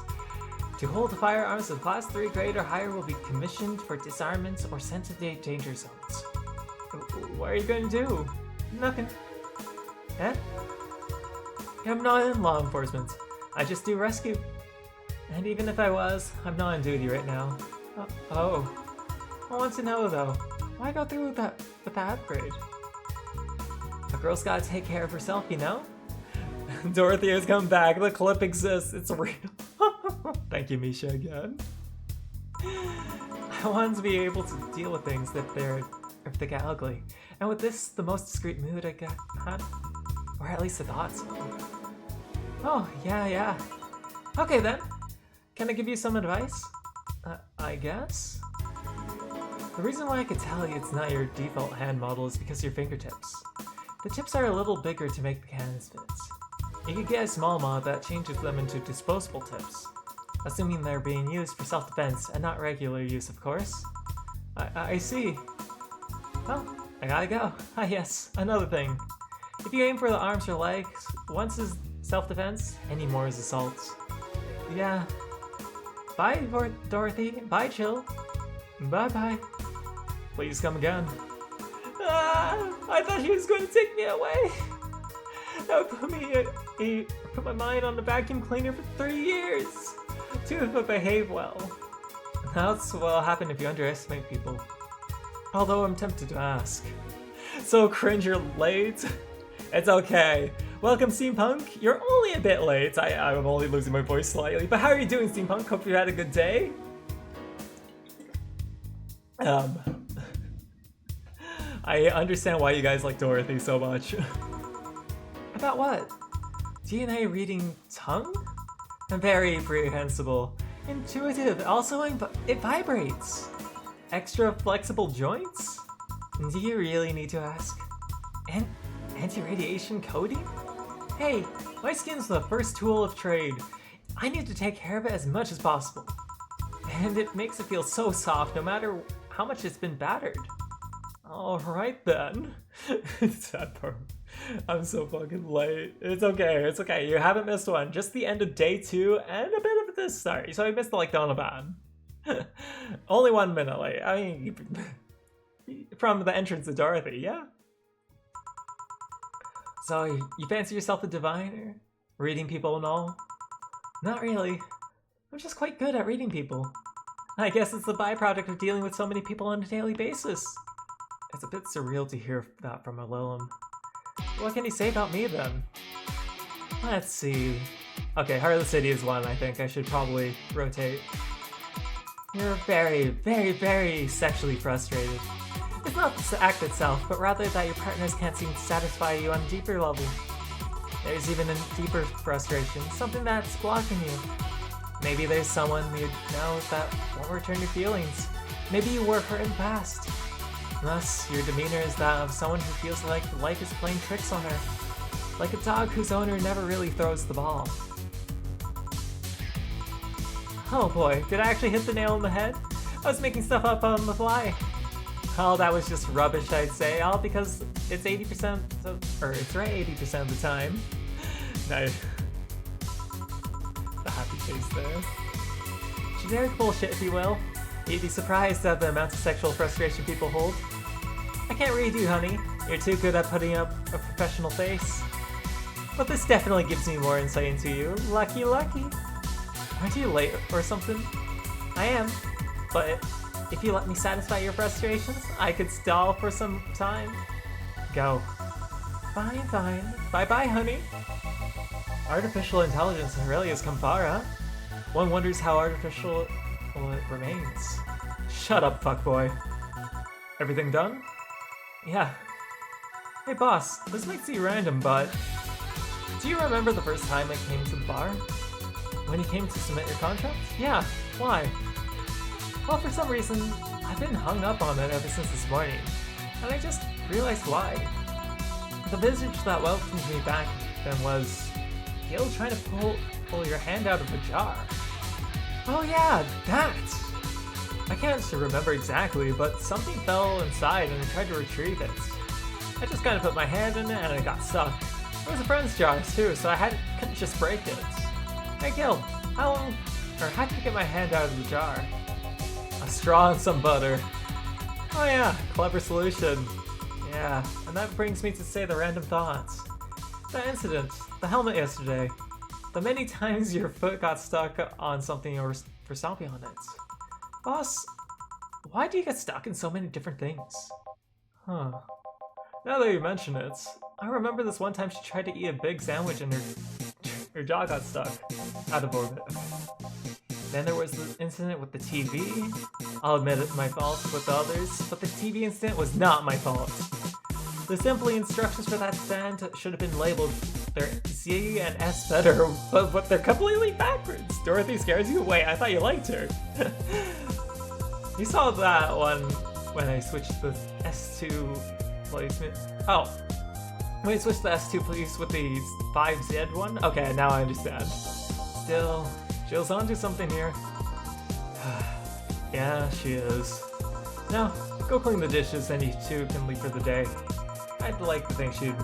S1: To hold firearms of Class 3 grade or higher will be commissioned for disarmaments or sent to the danger zones. What are you going to do? Nothing. Eh? I'm not in law enforcement. I just do rescue. And even if I was, I'm not on duty right now. Oh. I want to know though, why go through with that upgrade? A girl's gotta take care of herself, you know? Dorothy has come back, the clip exists, it's real. Thank you, Misha, again. I want to be able to deal with things if they get ugly. And with this, the most discreet mood I had. Or at least I thought so. Oh, yeah. Okay then. Can I give you some advice? I guess? The reason why I could tell you it's not your default hand model is because of your fingertips. The tips are a little bigger to make the cannons fit. You could get a small mod that changes them into disposable tips. Assuming they're being used for self-defense and not regular use, of course. I see. Well, I gotta go. Ah yes, another thing. If you aim for the arms or legs, once is self-defense, any more is assault. Yeah. Bye, Dorothy. Bye, Chill. Bye-bye. Please come again. I thought he was going to take me away. That would put my mind on the vacuum cleaner for 3 years. Two if I behave well. That's what'll happen if you underestimate people. Although I'm tempted to ask. So cringe, you're late? It's okay. Welcome, Steampunk. You're only a bit late. I'm only losing my voice slightly. But how are you doing, Steampunk? Hope you had a good day. I understand why you guys like Dorothy so much. About what? DNA reading tongue? Very prehensible. Intuitive, also it vibrates. Extra flexible joints? Do you really need to ask? Anti-radiation coating? Hey, my skin's the first tool of trade. I need to take care of it as much as possible. And it makes it feel so soft no matter how much it's been battered. Alright then. Sad part. I'm so fucking late. It's okay. You haven't missed one. Just the end of day 2 and a bit of the start. So I missed like Donovan. Only 1 minute late. I mean, from the entrance of Dorothy, yeah? So, you fancy yourself a diviner? Reading people and all? Not really. I'm just quite good at reading people. I guess it's the byproduct of dealing with so many people on a daily basis. It's a bit surreal to hear that from a Lilum. What can you say about me then? Let's see. Okay, Heart of the City is one I think I should probably rotate. You're very, very, very sexually frustrated. It's not the act itself, but rather that your partners can't seem to satisfy you on a deeper level. There's even a deeper frustration, something that's blocking you. Maybe there's someone you know that won't return your feelings. Maybe you were hurt in the past. Thus, your demeanor is that of someone who feels like life is playing tricks on her. Like a dog whose owner never really throws the ball. Oh boy, did I actually hit the nail on the head? I was making stuff up on the fly. Oh, that was just rubbish, I'd say, all because it's 80% or it's right 80% of the time. Nice. The happy face there. Generic bullshit, if you will. You'd be surprised at the amount of sexual frustration people hold. I can't read you, honey. You're too good at putting up a professional face. But this definitely gives me more insight into you. Lucky. Aren't you late or something? I am. But if you let me satisfy your frustrations, I could stall for some time. Go. Fine. Bye-bye, honey. Artificial intelligence really has come far, huh? One wonders how artificial it remains. Shut up, fuckboy. Everything done? Yeah. Hey boss, this might seem random, but do you remember the first time I came to the bar? When you came to submit your contract? Yeah, why? Well, for some reason, I've been hung up on it ever since this morning, and I just realized why. The visage that welcomed me back then was Gil trying to pull your hand out of a jar. Oh yeah, that! I can't remember exactly, but something fell inside and I tried to retrieve it. I just kind of put my hand in it and it got stuck. It was a friend's jar too, so couldn't just break it. Hey Gil, how did you get my hand out of the jar? A straw and some butter. Oh yeah, clever solution. Yeah, and that brings me to say the random thoughts. That incident, the helmet yesterday, the many times your foot got stuck on something or for stomping on it. Boss, why do you get stuck in so many different things? Huh. Now that you mention it, I remember this one time she tried to eat a big sandwich and her jaw got stuck. Out of orbit. Then there was the incident with the TV. I'll admit it's my fault with the others, but the TV incident was not my fault. The simply instructions for that stand should have been labeled they're Z and S better, but they're completely backwards. Dorothy scares you? Wait, I thought you liked her. You saw that one when I switched the S2 placement. Oh, when I switched the S2 place with the 5Z one? Okay, now I understand. Still, Jill's onto something here. Yeah, she is. Now, go clean the dishes and you two can leave for the day. I'd like to think she'd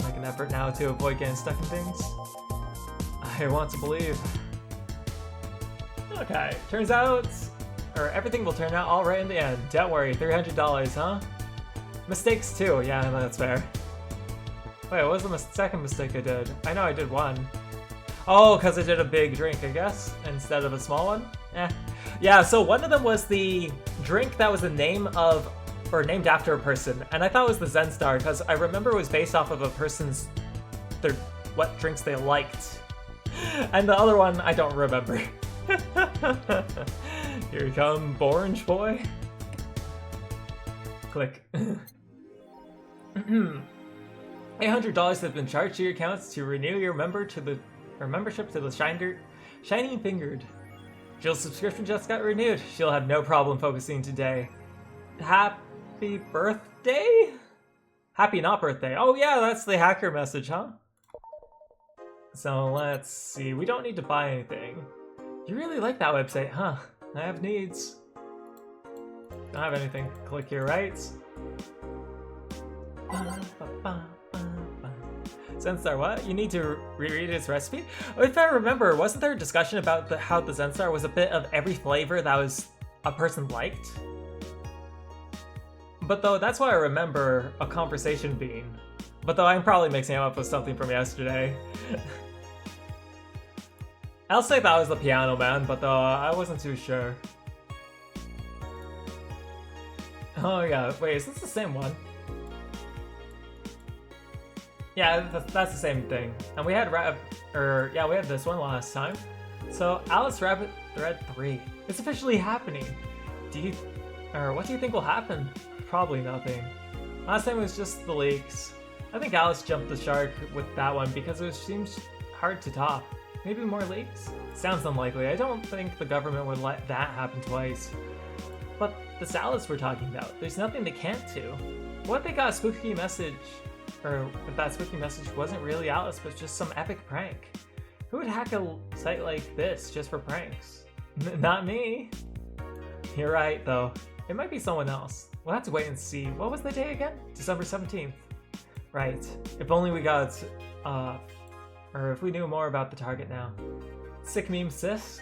S1: make an effort now to avoid getting stuck in things. I want to believe. Okay, turns out, everything will turn out all right in the end. Don't worry, $300, huh? Mistakes too, yeah, that's fair. Wait, what was the second mistake I did? I know I did one. Oh, because I did a big drink, I guess, instead of a small one? Eh. Yeah, so one of them was the drink that was the name of, or named after a person, and I thought it was the Zen Star, because I remember it was based off of a person's, what drinks they liked. And the other one, I don't remember. Here you come, Orange Boy. Click. $800 have been charged to your accounts to renew your membership to the Shining Fingered. Jill's subscription just got renewed. She'll have no problem focusing today. Happy birthday? Happy not birthday. Oh yeah, that's the hacker message, huh? So let's see. We don't need to buy anything. You really like that website, huh? I have needs. Don't have anything. Click here, right? Zenstar, what? You need to reread its recipe? If I remember, wasn't there a discussion about how the Zenstar was a bit of every flavor that was a person liked? But though, that's why I remember a conversation being. But though, I'm probably mixing it up with something from yesterday. I'll say that was the Piano Man, but though, I wasn't too sure. Oh yeah, wait, is this the same one? Yeah, that's the same thing. And we had we had this one last time. So Alice Rabbit Thread 3. It's officially happening. What do you think will happen? Probably nothing. Last time it was just the leaks. I think Alice jumped the shark with that one because it seems hard to top. Maybe more leaks? Sounds unlikely. I don't think the government would let that happen twice. But this Alice we're talking about, there's nothing they can't do. What if they got a spooky message? Or if that spooky message wasn't really Alice, but just some epic prank. Who would hack a site like this just for pranks? Not me. You're right, though. It might be someone else. We'll have to wait and see. What was the day again? December 17th. Right. If only we got, or if we knew more about the target now. Sick meme, sis.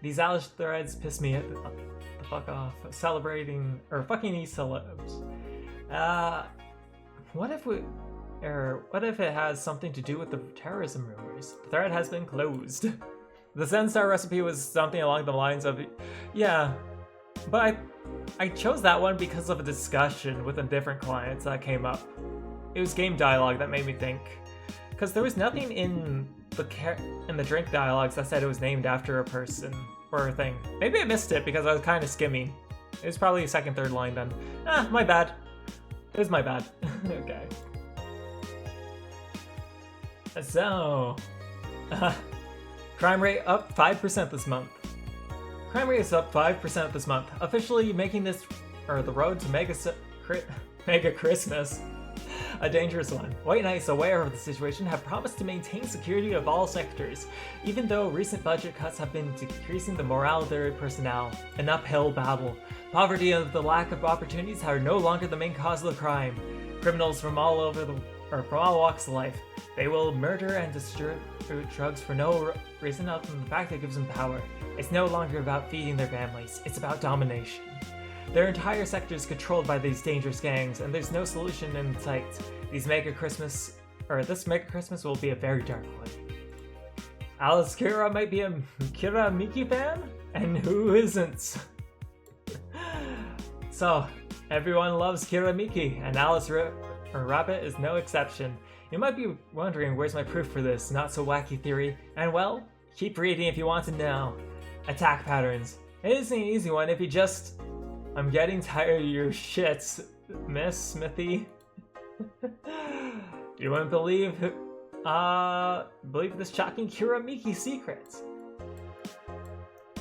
S1: These Alice threads piss me the fuck off. Celebrating, or fucking these celebs. What if it has something to do with the terrorism rumors? The thread has been closed. The Zenstar recipe was something along the lines of, yeah, but I chose that one because of a discussion with a different client that came up. It was game dialogue that made me think, because there was nothing in the drink dialogues that said it was named after a person or a thing. Maybe I missed it because I was kind of skimming. It was probably the second, third line then. My bad. It was my bad. Okay. So, crime rate up 5% this month. Crime rate is up 5% this month, officially making this, or the road to Mega Christmas, a dangerous one. White Knights, aware of the situation, have promised to maintain security of all sectors, even though recent budget cuts have been decreasing the morale of their personnel. An uphill battle. Poverty and the lack of opportunities are no longer the main cause of the crime. Criminals from all walks of life. They will murder and distribute drugs for no reason other than the fact that it gives them power. It's no longer about feeding their families, it's about domination. Their entire sector is controlled by these dangerous gangs, and there's no solution in sight. This Mega Christmas will be a very dark one. Alice Kira might be a Kira Miki fan? And who isn't? So, everyone loves Kira Miki, and Alice Rabbit is no exception. You might be wondering, where's my proof for this not so wacky theory? And well, keep reading if you want to know. Attack patterns. It isn't an easy one if you just... I'm getting tired of your shits, Miss Smithy. You wouldn't believe this shocking Kuramiki secret.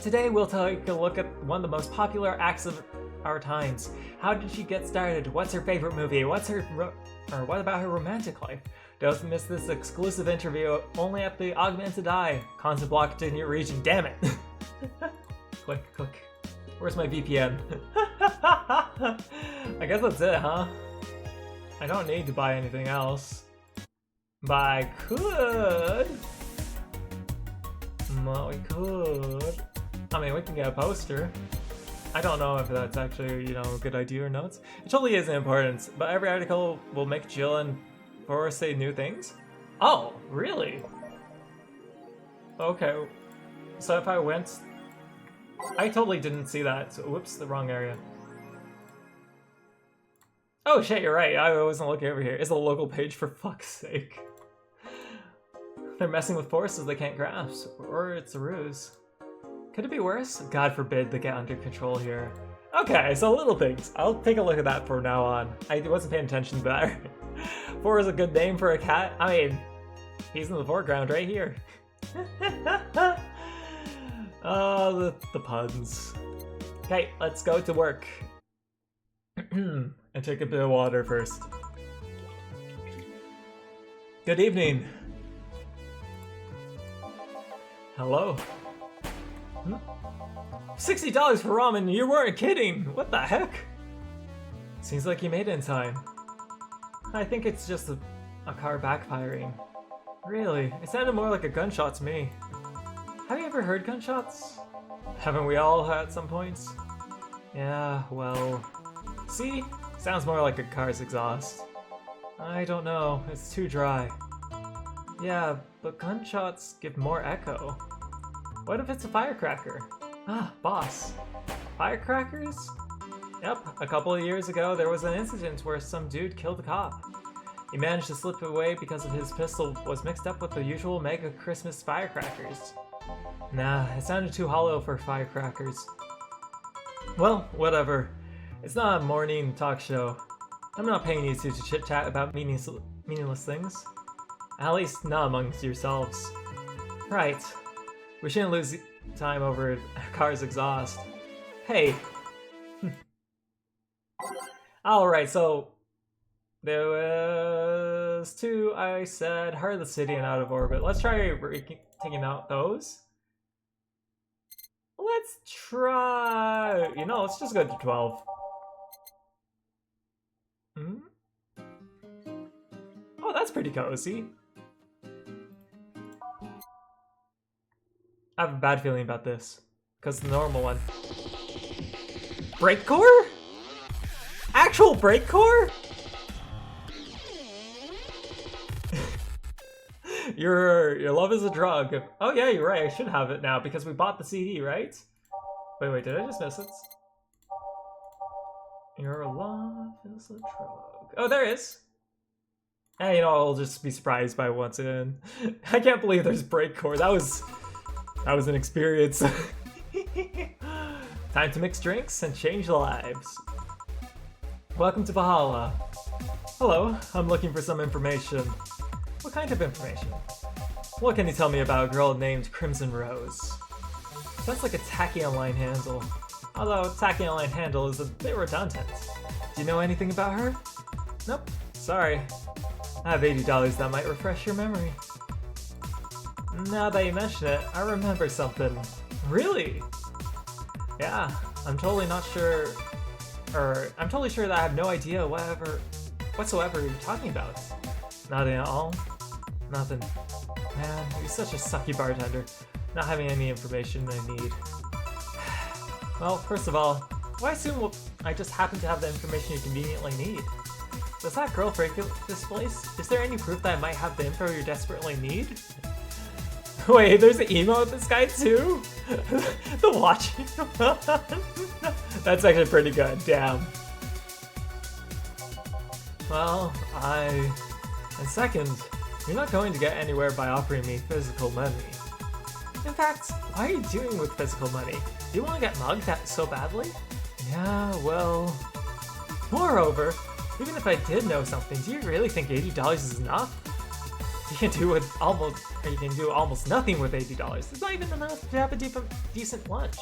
S1: Today we'll take a look at one of the most popular acts of our times. How did she get started? What's her favorite movie? What about her romantic life? Don't miss this exclusive interview only at the Augmented Eye. Content blocked in your region, damn it. Click. Where's my VPN? I guess that's it, huh? I don't need to buy anything else. But I could. Well, we could. I mean, we can get a poster. I don't know if that's actually, a good idea or not. It totally isn't important, but every article will make Jill and Forrest say new things. Oh, really? Okay. So if I went... I totally didn't see that. So, whoops, the wrong area. Oh shit, you're right. I wasn't looking over here. It's a local page, for fuck's sake. They're messing with forces they can't grasp, or it's a ruse. Could it be worse? God forbid they get under control here. Okay, so little things. I'll take a look at that from now on. I wasn't paying attention to that. Four is a good name for a cat. I mean, he's in the foreground right here. Oh, the puns. Okay, let's go to work. And take a bit of water first. Good evening. Hello. $60 for ramen, you weren't kidding! What the heck? Seems like you made it in time. I think it's just a car backfiring. Really? It sounded more like a gunshot to me. Have you ever heard gunshots? Haven't we all at some points? Yeah, well... See? Sounds more like a car's exhaust. I don't know, it's too dry. Yeah, but gunshots give more echo. What if it's a firecracker? Ah, boss. Firecrackers? Yep, a couple of years ago there was an incident where some dude killed a cop. He managed to slip away because of his pistol was mixed up with the usual Mega Christmas firecrackers. Nah, it sounded too hollow for firecrackers. Well, whatever. It's not a morning talk show. I'm not paying you two to chit-chat about meaningless things. At least not amongst yourselves. Right. We shouldn't lose time over a car's exhaust. Hey! Alright, so... There was two I said, heart of the city and out of orbit. Let's try taking out those. Let's try... let's just go to 12. Oh, that's pretty cozy. I have a bad feeling about this. Because the normal one. Brake core? Actual brake core? Your love is a drug. Oh yeah, you're right. I should have it now because we bought the CD, right? Wait, did I just miss it? Your love is a drug. Oh, there it is. Hey, I'll just be surprised by what's in. I can't believe there's brake core. That was an experience. Time to mix drinks and change lives. Welcome to Valhalla. Hello, I'm looking for some information. What kind of information? What can you tell me about a girl named Crimson Rose? That's like a tacky online handle. Although tacky online handle is a bit redundant. Do you know anything about her? Nope, sorry. I have $80 that might refresh your memory. Now that you mention it, I remember something. Really? Yeah, I'm totally sure that I have no idea whatsoever you're talking about. Nothing at all? Nothing. Man, you're such a sucky bartender, not having any information I need. Well, first of all, why assume I just happen to have the information you conveniently need? Does that girl break this place? Is there any proof that I might have the info you desperately need? Wait, there's an email with this guy too? The watching. That's actually pretty good, damn. Well, and second, you're not going to get anywhere by offering me physical money. In fact, why are you doing with physical money? Do you want to get mugged so badly? Yeah, well... Moreover, even if I did know something, do you really think $80 is enough? You can do almost nothing with $80. It's not even enough to have a decent lunch.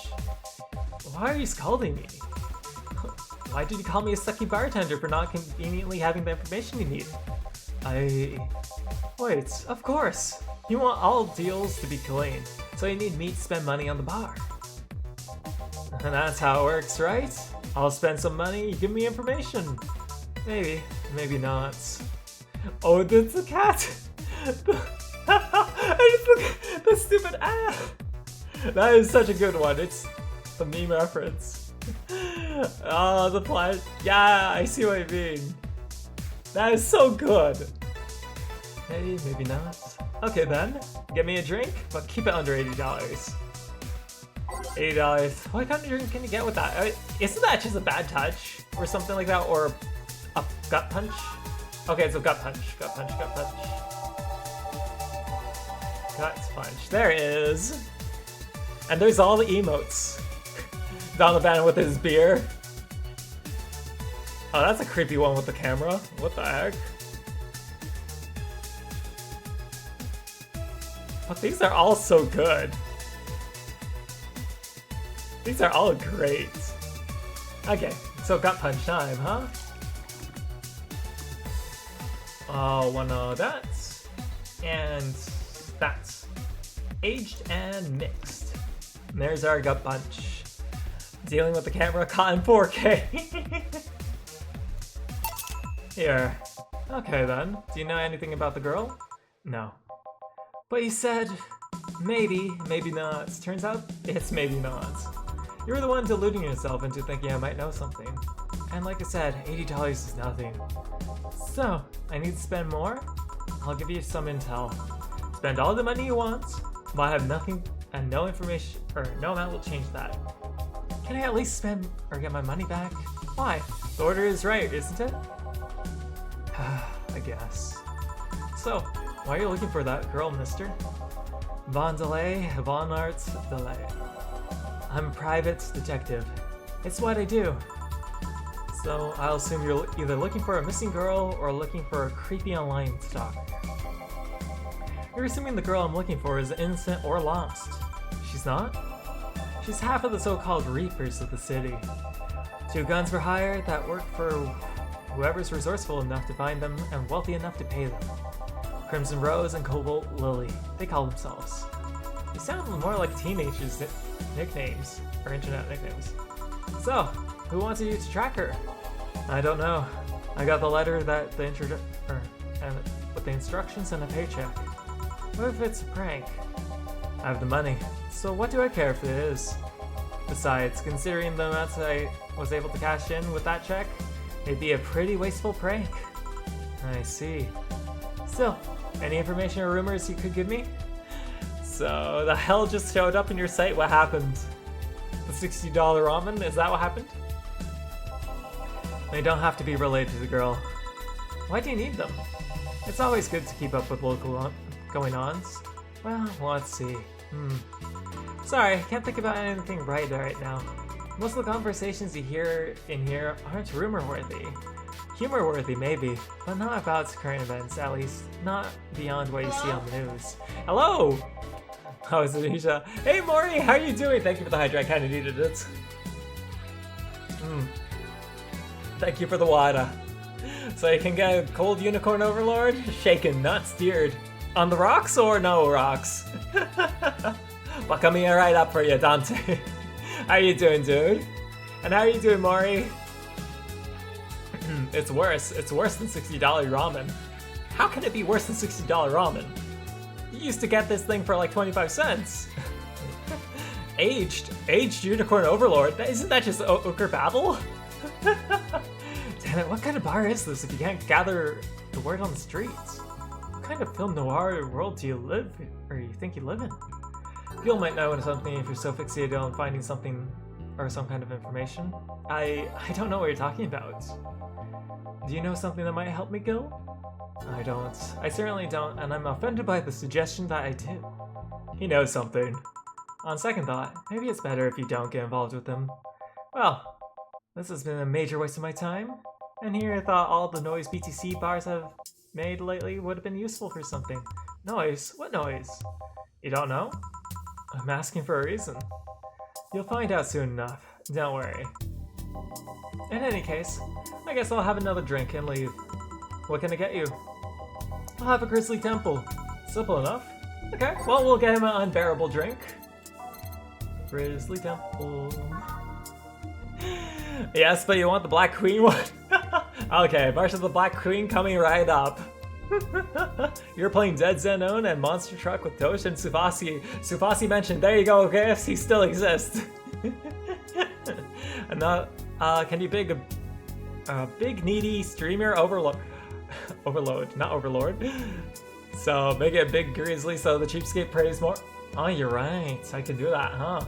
S1: Why are you scolding me? Why did you call me a sucky bartender for not conveniently having the information you need? Wait, of course! You want all deals to be clean, so you need me to spend money on the bar. And that's how it works, right? I'll spend some money, you give me information. Maybe, maybe not. Oh, that's a cat! I just look at the stupid ass! That is such a good one, it's the meme reference. Oh, the flash. Yeah, I see what you mean. That is so good. Maybe, maybe not. Okay then, get me a drink, but keep it under $80. $80. What kind of drink can you get with that? Isn't that just a bad touch? Or something like that? Or a gut punch? Okay, so gut punch, gut punch, gut punch. Gut punch. There it is. And there's all the emotes. Donovan with his beer. Oh, that's a creepy one with the camera. What the heck? But these are all so good. These are all great. Okay, so gut punch time, huh? Oh, one of that. And that. Aged and mixed. And there's our gut punch. Dealing with the camera caught in 4K. Here. Okay then. Do you know anything about the girl? No. But you said maybe, maybe not. Turns out it's maybe not. You were the one deluding yourself into thinking I might know something. And like I said, $80 is nothing. So, I need to spend more? I'll give you some intel. Spend all the money you want, but I have nothing and no information, or no amount will change that. Can I at least spend or get my money back? Why? The order is right, isn't it? I guess. So, why are you looking for that girl, mister? Von Delay, Von Arts Delay. I'm a private detective. It's what I do. So, I'll assume you're either looking for a missing girl or looking for a creepy online stalker. You're assuming the girl I'm looking for is innocent or lost. She's not? She's half of the so-called Reapers of the city. 2 guns for hire that work for whoever's resourceful enough to find them and wealthy enough to pay them. Crimson Rose and Cobalt Lily, they call themselves. They sound more like teenagers' nicknames, or internet nicknames. So, who wants you to track her? I don't know. I got the letter that with the instructions and a paycheck. What if it's a prank? I have the money, so what do I care if it is? Besides, considering the amounts I was able to cash in with that check, it'd be a pretty wasteful prank. I see. Still, any information or rumors you could give me? So, the hell just showed up in your site, what happened? The $60 ramen, is that what happened? They don't have to be related to the girl. Why do you need them? It's always good to keep up with local going-ons. Well, let's see. Sorry, I can't think about anything right now. Most of the conversations you hear in here aren't rumor-worthy. Humor-worthy, maybe, but not about current events, at least not beyond what you see on the news. Hello! Oh, it's Anisha. Hey, Mori, how are you doing? Thank you for the hydra, I kind of needed it. Thank you for the water. So you can get a cold unicorn overlord? Shaken, not steered. On the rocks or no rocks? Well, coming right up for you, Dante. How you doing, dude? And how are you doing, Mori? It's worse. It's worse than $60 ramen. How can it be worse than $60 ramen? You used to get this thing for like 25 cents. Aged unicorn overlord. Isn't that just ochre babble? Damn it! What kind of bar is this if you can't gather the word on the streets? What kind of film noir world do you live, or you think you live in? People might know something if you're so fixated on finding something or some kind of information. I don't know what you're talking about. Do you know something that might help me, Gil? I don't. I certainly don't, and I'm offended by the suggestion that I do. He knows something. On second thought, maybe it's better if you don't get involved with him. Well, this has been a major waste of my time, and here I thought all the noise BTC bars have made lately would have been useful for something. Noise? What noise? You don't know? I'm asking for a reason. You'll find out soon enough. Don't worry. In any case, I guess I'll have another drink and leave. What can I get you? I'll have a Grizzly Temple. Simple enough. Okay, well, we'll get him an unbearable drink. Grizzly Temple. Yes, but you want the Black Queen one? Okay, March of the Black Queen coming right up. You're playing Dead Zenon and Monster Truck with Tosh and Tsubasi. Tsubasi mentioned, there you go, guys, he still exists. And can you big a big needy streamer overload, not overlord. So make it a big grizzly so the cheapskate prays more. Oh, you're right, I can do that, huh?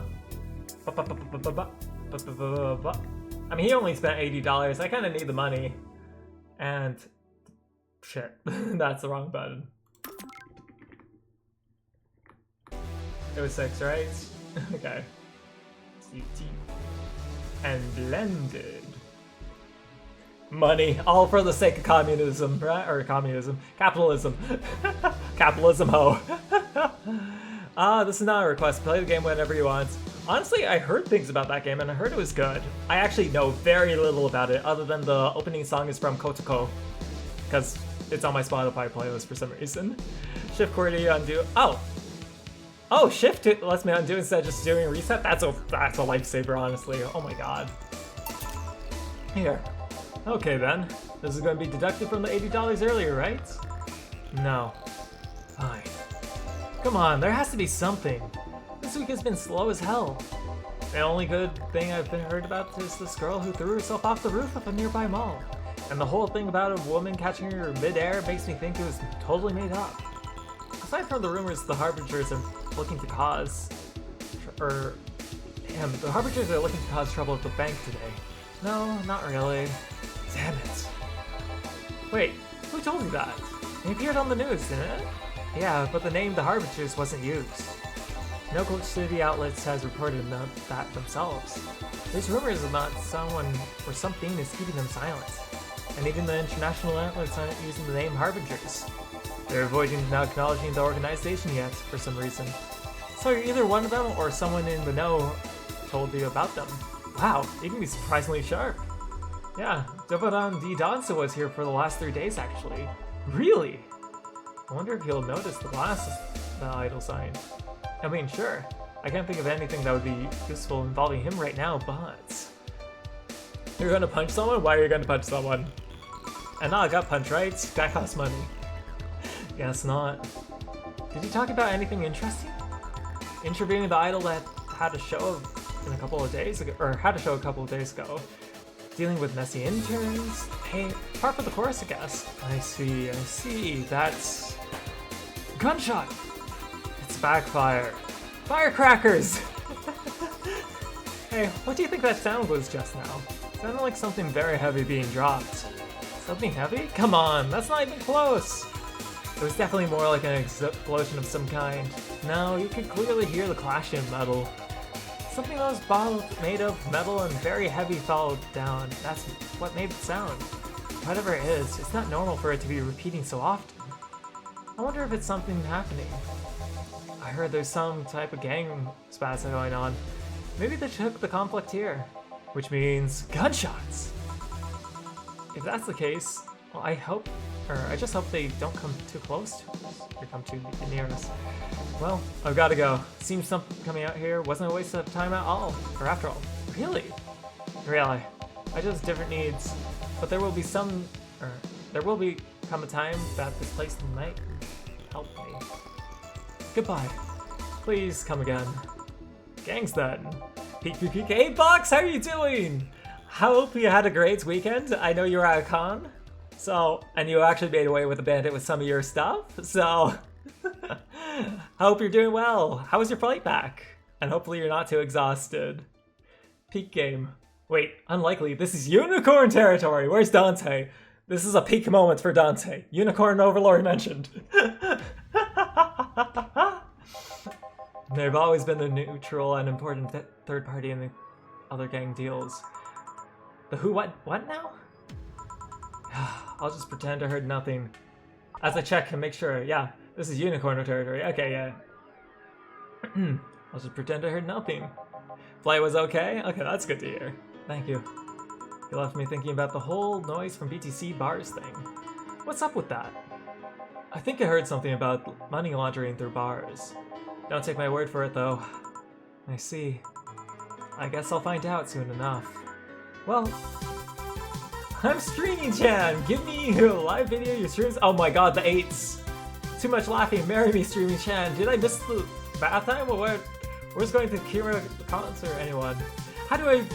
S1: I mean, he only spent $80. I kind of need the money. And shit, that's the wrong button. It was 6, right? Okay. CT. And blended. Money, all for the sake of communism, right? Or communism. Capitalism. Capitalism, ho. This is not a request. Play the game whenever you want. Honestly, I heard things about that game and I heard it was good. I actually know very little about it other than the opening song is from Kotoko. Because it's on my Spotify playlist for some reason. Shift QWERTY undo. Oh, shift it lets me undo instead of just doing a reset? That's a lifesaver, honestly. Oh my god. Here. Okay then. This is going to be deducted from the $80 earlier, right? No. Fine. Come on, there has to be something. This week has been slow as hell. The only good thing I've heard about is this girl who threw herself off the roof of a nearby mall. And the whole thing about a woman catching her mid-air makes me think it was totally made up. Aside from the rumors the Harbingers are looking to cause... the Harbingers are looking to cause trouble at the bank today. No, not really. Damn it. Wait, who told you that? It appeared on the news, didn't it? Yeah, but the name The Harbingers wasn't used. No City outlets has reported that themselves. There's rumors about someone or something is keeping them silent. And even the international outlets aren't using the name Harbingers. They're avoiding now acknowledging the organization yet, for some reason. So you're either one of them or someone in the know told you about them. Wow, you can be surprisingly sharp. Yeah, Dobadan D. Dansa was here for the last 3 days actually. Really? I wonder if he'll notice the glasses, the idol sign. I mean, sure. I can't think of anything that would be useful involving him right now, but... You're gonna punch someone? Why are you gonna punch someone? And not a gut punch, right? That costs money. Guess not. Did you talk about anything interesting? Interviewing the idol that had a show a couple of days ago. Dealing with messy interns? Hey, par for the course, I guess. I see. That's... Gunshot! It's backfire. Firecrackers! Hey, what do you think that sound was just now? It sounded like something very heavy being dropped. Something heavy? Come on, that's not even close! It was definitely more like an explosion of some kind. No, you could clearly hear the clash in metal. Something that was made of metal and very heavy fell down. That's what made it sound. Whatever it is, it's not normal for it to be repeating so often. I wonder if it's something happening. I heard there's some type of gang spasm going on. Maybe they took the conflict here, which means gunshots. If that's the case, well, I just hope they don't come too close to us, or come too near us. Well, I've got to go. Seems something coming out here wasn't a waste of time at all, or after all. Really? Really. I just have different needs, but there will come a time that this place might help me. Goodbye. Please come again. Gangs then. Peek peek peek. Hey Box, how are you doing? Hope you had a great weekend. I know you were at a con. And you actually made away with a bandit with some of your stuff. So hope you're doing well. How was your flight back? And hopefully you're not too exhausted. Peak game. Wait, unlikely. This is unicorn territory. Where's Dante? This is a peak moment for Dante. Unicorn Overlord mentioned. They've always been the neutral and important third party in the other gang deals. The who, what now? I'll just pretend I heard nothing. As I check and make sure, yeah, this is unicorn territory. Okay, yeah. I'll just pretend I heard nothing. Flight was okay? Okay, that's good to hear. Thank you. You left me thinking about the whole noise from BTC bars thing. What's up with that? I think I heard something about money laundering through bars. Don't take my word for it, though. I see. I guess I'll find out soon enough. Well, I'm Streamy-chan! Give me a live video, your streams. Oh my god, the 8s! Too much laughing, marry me, Streamy-chan. Did I miss the bath time? Or what? Where's going to Kira concert, anyone? How do I...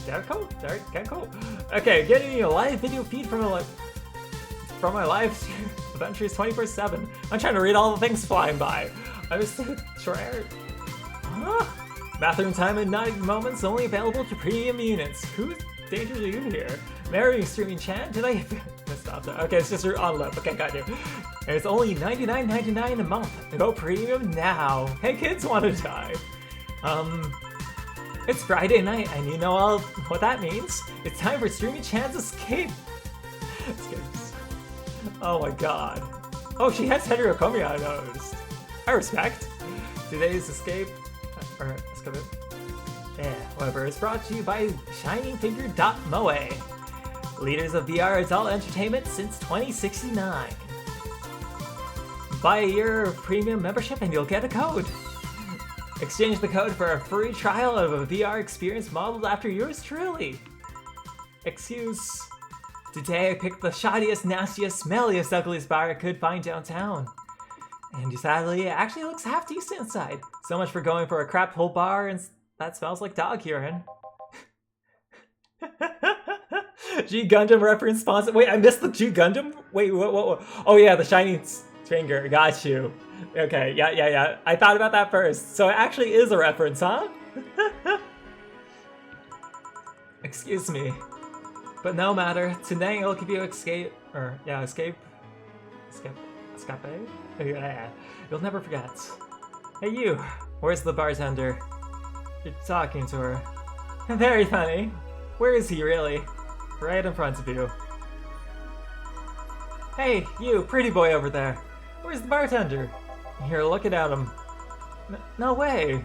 S1: Genko? Okay, getting a live video feed from my live adventures 24/7. I'm trying to read all the things flying by. I was sure. Huh? Bathroom time in 90 moments only available to premium units. Whose danger are you here? Marrying streaming chat? Did I stop that? Okay, it's just your on lip. Okay, got you. And it's only $99.99 a month. Go premium now. Hey kids, wanna die? It's Friday night, and you know all what that means. It's time for Streamy Chan's escape. Escapes. Oh my god. Oh, she has Henry Okomi, I noticed. I respect. Today's escape, whatever, is brought to you by ShiningFinger.moe. Leaders of VR adult entertainment since 2069. Buy a year of premium membership and you'll get a code. Exchange the code for a free trial of a VR experience modeled after yours truly. Excuse. Today I picked the shoddiest, nastiest, smelliest, ugliest bar I could find downtown. And sadly, it actually looks half decent inside. So much for going for a crap hole bar and that smells like dog urine. G Gundam reference sponsor. Wait, I missed the G Gundam? Wait, what? Oh yeah, the Shining Finger. Got you. Okay, yeah. I thought about that first. So it actually is a reference, huh? Excuse me. But no matter. Today I'll give you escape. Escape. Yeah. You'll never forget. Hey you. Where's the bartender? You're talking to her. Very funny. Where is he really? Right in front of you. Hey, you, pretty boy over there. Where's the bartender? You're looking at him. No way.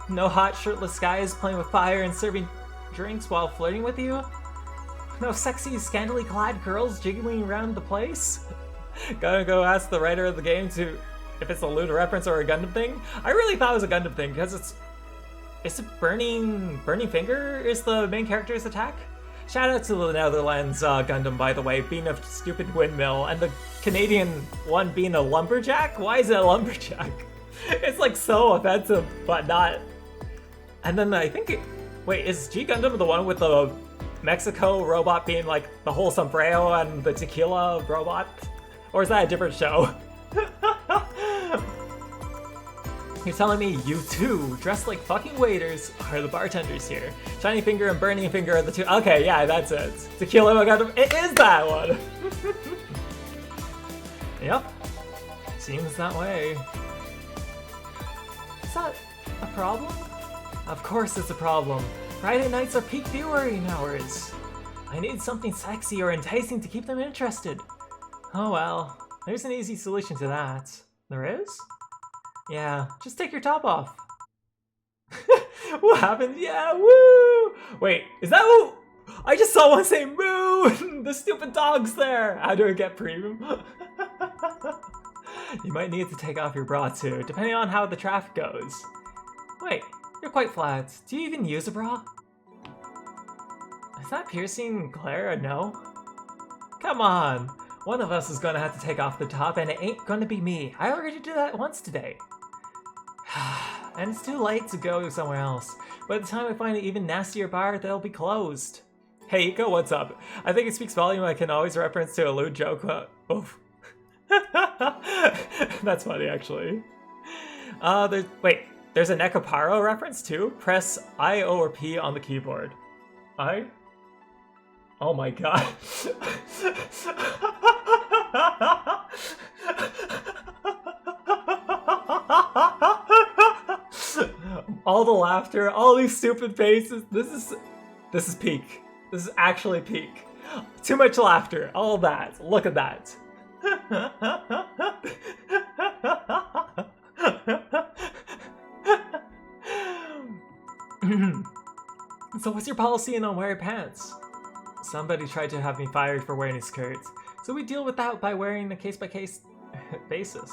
S1: No hot shirtless guys playing with fire and serving drinks while flirting with you? No sexy, scantily clad girls jiggling around the place? Gotta go ask the writer of the game if it's a Luna reference or a Gundam thing? I really thought it was a Gundam thing because it's a burning finger is the main character's attack? Shout out to the Netherlands Gundam, by the way, being a stupid windmill, and the Canadian one being a lumberjack? Why is it a lumberjack? It's like so offensive, but not. And then I think wait, is G Gundam the one with the Mexico robot being like the whole sombrero and the tequila robot? Or is that a different show? You're telling me you two, dressed like fucking waiters, are the bartenders here. Shiny Finger and Burning Finger are the two. Okay, yeah, that's it. Tequila Gundam, it is that one! Yep. Seems that way. Is that a problem? Of course it's a problem. Friday nights are peak viewing hours. I need something sexy or enticing to keep them interested. Oh well, there's an easy solution to that. There is? Yeah, just take your top off. What happened? Yeah, woo! Wait, is that who? I just saw one say moo! The stupid dog's there! How do I get premium? You might need to take off your bra too, depending on how the traffic goes. Wait, you're quite flat. Do you even use a bra? Is that piercing Claire a no? Come on! One of us is gonna have to take off the top and it ain't gonna be me. I already did that once today. And it's too late to go somewhere else. By the time I find an even nastier bar, they'll be closed. Hey, Iko, what's up? I think it speaks volume I can always reference to a lewd joke. Oof. That's funny, actually. There's a Nekoparo reference too? Press I, O, or P on the keyboard. I? Oh my god. All the laughter, all these stupid faces. This is peak. This is actually peak. Too much laughter, all that. Look at that. So what's your policy on wearing pants? Somebody tried to have me fired for wearing a skirt, so we deal with that by wearing a case-by-case basis.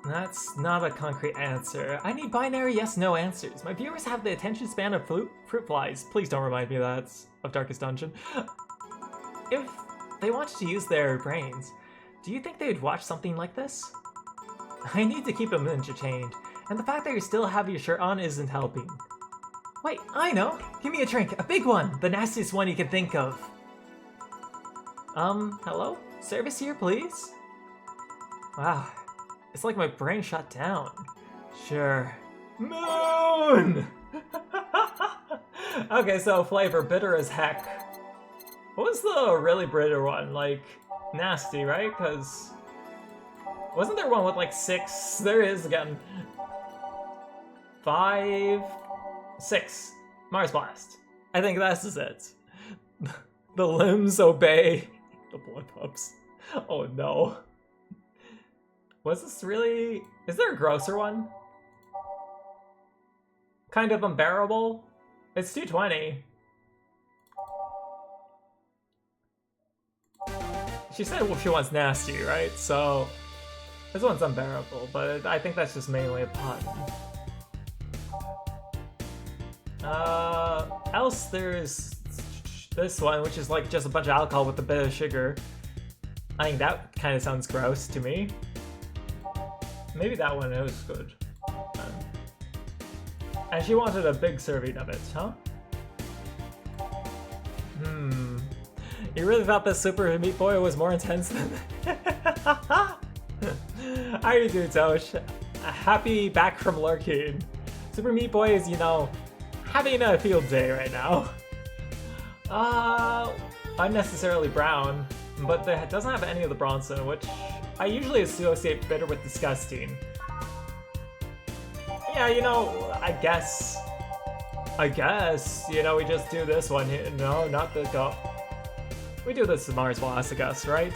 S1: That's not a concrete answer. I need binary yes-no answers. My viewers have the attention span of fruit flies. Please don't remind me of Darkest Dungeon. If they wanted to use their brains, do you think they would watch something like this? I need to keep them entertained, and the fact that you still have your shirt on isn't helping. Wait, I know! Give me a drink, a big one! The nastiest one you can think of! Hello? Service here, please? Wow, it's like my brain shut down. Sure. Moon! Okay, so flavor, bitter as heck. What was the really bitter one? Like, nasty, right? Because wasn't there one with like 6? There is again. 5, 6. Mars Blast. I think this is it. The limbs obey the blood pups. Oh no. Was this really... Is there a grosser one? Kind of unbearable? It's 220. She said she wants nasty, right? So this one's unbearable, but I think that's just mainly a pun. Else there's this one, which is like just a bunch of alcohol with a bit of sugar. I think that kind of sounds gross to me. Maybe that one is good. And she wanted a big serving of it, huh? You really thought this Super Meat Boy was more intense than How you doing, Tosh? Happy back from lurking. Super Meat Boy is, you know, having a field day right now. Unnecessarily brown, but it doesn't have any of the Bronson, which I usually associate bitter with disgusting. Yeah, you know, I guess, you know, we just do this one here. No, not the go. We do this to Mars Blast, I guess, right?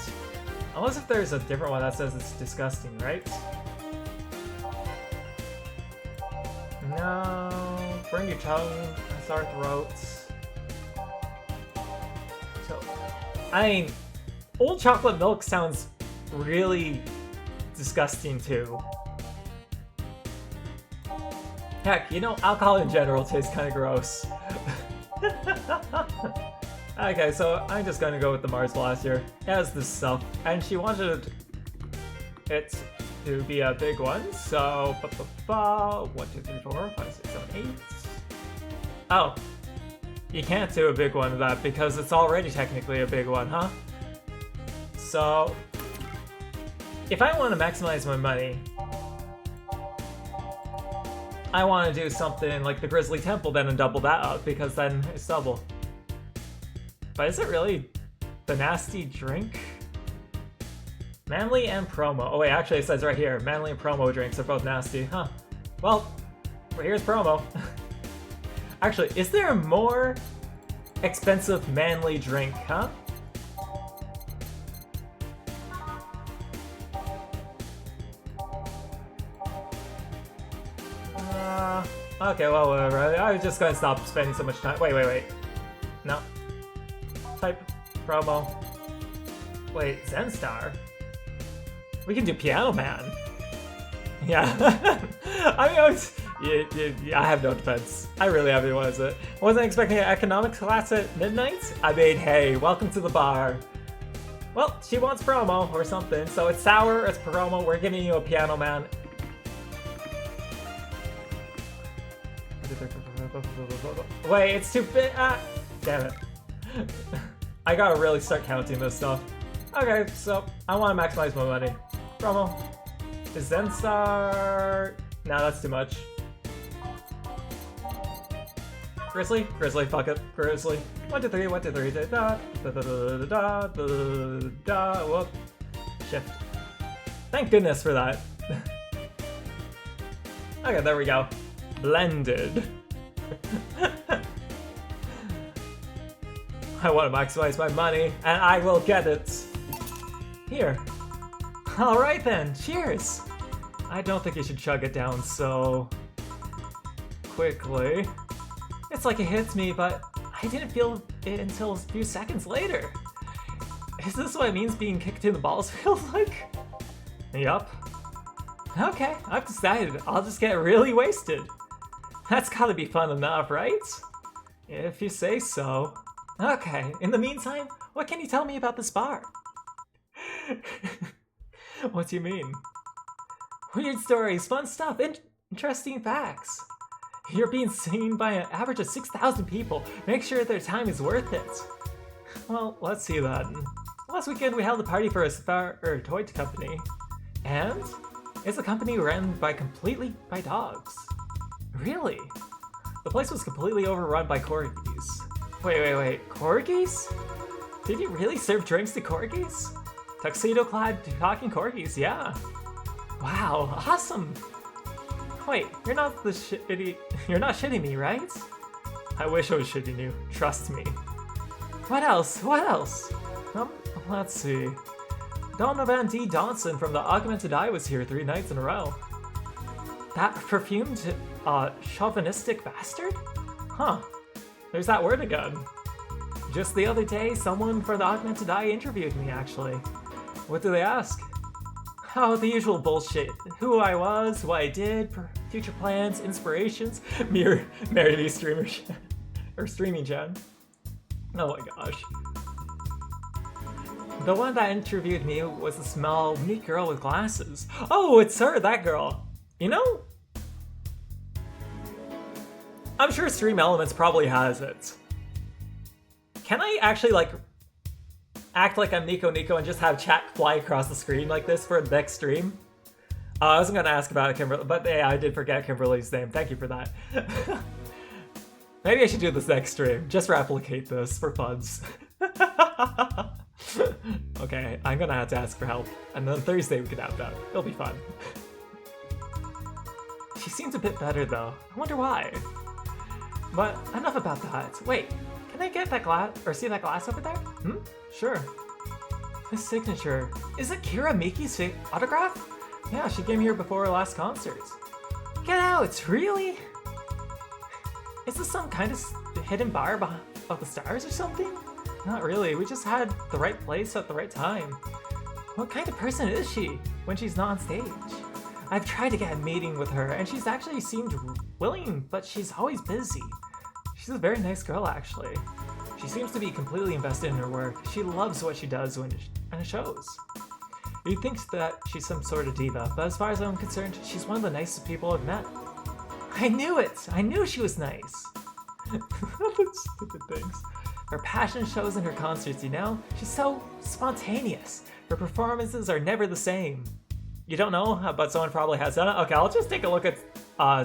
S1: Unless if there's a different one that says it's disgusting, right? No, burn your tongue, sore throats. So, I mean, old chocolate milk sounds really disgusting too. Heck, you know, alcohol in general tastes kind of gross. Okay, so I'm just gonna go with the Mars Blast here. It has this stuff, and she wanted it to be a big one, so 1, 2, 3, 4, 5, 6, 7, 8. Oh, you can't do a big one of that because it's already technically a big one, huh? So, if I want to maximize my money, I want to do something like the Grizzly Temple then and double that up because then it's double. But is it really the nasty drink? Manly and promo. Oh wait, actually it says right here, manly and promo drinks are both nasty, huh? Well, here's promo. Actually, is there more expensive manly drink, huh? Okay, well, whatever. I was just gonna stop spending so much time. Wait. No. Type promo. Wait, Zenstar? We can do Piano Man. Yeah. I mean, I have no defense. I really have no defense. Wasn't expecting an economics class at midnight? I mean, hey, welcome to the bar. Well, she wants promo or something, so it's sour, it's promo, we're giving you a Piano Man. Wait, it's too big. Damn it. I gotta really start counting this stuff. Okay, so I want to maximize my money. Promo. Is Zenstar? No, that's too much. Grizzly? Grizzly, fuck it. Grizzly. 1, 2, 3, 1, 2, 3, da da da da da da da. Whoop. Shift. Thank goodness for that. Okay, there we go. Blended. I want to maximize my money, and I will get it. Here. Alright then, cheers! I don't think you should chug it down so quickly. It's like it hits me, but I didn't feel it until a few seconds later. Is this what it means being kicked in the balls feels like? Yup. Okay, I've decided I'll just get really wasted. That's gotta be fun enough, right? If you say so. Okay, in the meantime, what can you tell me about this bar? What do you mean? Weird stories, fun stuff, interesting facts. You're being seen by an average of 6,000 people. Make sure their time is worth it. Well, let's see then. Last weekend we held a party for a toy company. And it's a company ran completely by dogs. Really? The place was completely overrun by corgis. Wait, corgis? Did you really serve drinks to corgis? Tuxedo-clad talking corgis, yeah. Wow, awesome. Wait, you're not shitting me, right? I wish I was shitting you, trust me. What else? Let's see. Donovan D. Donson from the Augmented Eye was here 3 nights in a row. That perfumed, chauvinistic bastard? Huh. There's that word again. Just the other day, someone for the Augmented Eye interviewed me, actually. What do they ask? Oh, the usual bullshit. Who I was, what I did, future plans, inspirations. Marry me, streaming Jen. Oh my gosh. The one that interviewed me was a small, meek girl with glasses. Oh, it's her, that girl. You know? I'm sure Stream Elements probably has it. Can I actually, act like I'm Nico and just have chat fly across the screen like this for the next stream? I wasn't gonna ask about Kimberly, but yeah, I did forget Kimberly's name. Thank you for that. Maybe I should do this next stream. Just replicate this for funs. Okay, I'm gonna have to ask for help. And then Thursday we can have that. It'll be fun. She seems a bit better though. I wonder why. But enough about that. Wait, can I get that glass or see that glass over there? Sure. This signature. Is it Kira Miki's autograph? Yeah, she came here before her last concert. Get out, really? Is this some kind of hidden bar of the stars or something? Not really, we just had the right place at the right time. What kind of person is she when she's not on stage? I've tried to get a meeting with her and she's actually seemed willing, but she's always busy. She's a very nice girl actually. She seems to be completely invested in her work. She loves what she does and it shows. You'd think that she's some sort of diva, but as far as I'm concerned, she's one of the nicest people I've met. I knew it! I knew she was nice! Stupid things. Her passion shows in her concerts, you know? She's so spontaneous. Her performances are never the same. You don't know, but someone probably has done it? Okay, I'll just take a look at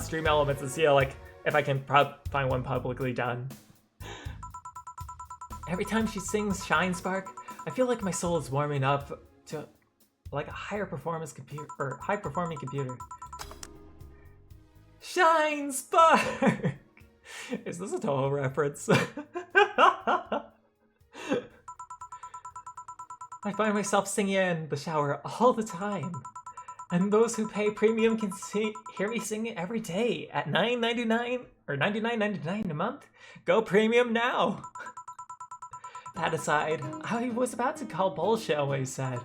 S1: Stream Elements and see if I can find one publicly done. Every time she sings Shine Spark, I feel like my soul is warming up to a high performing computer. Shine Spark! Is this a Toho reference? I find myself singing in the shower all the time. And those who pay premium can hear me sing it every day at $9.99 or $99.99 a month. Go premium now! That aside, I was about to call bullshit on what he said.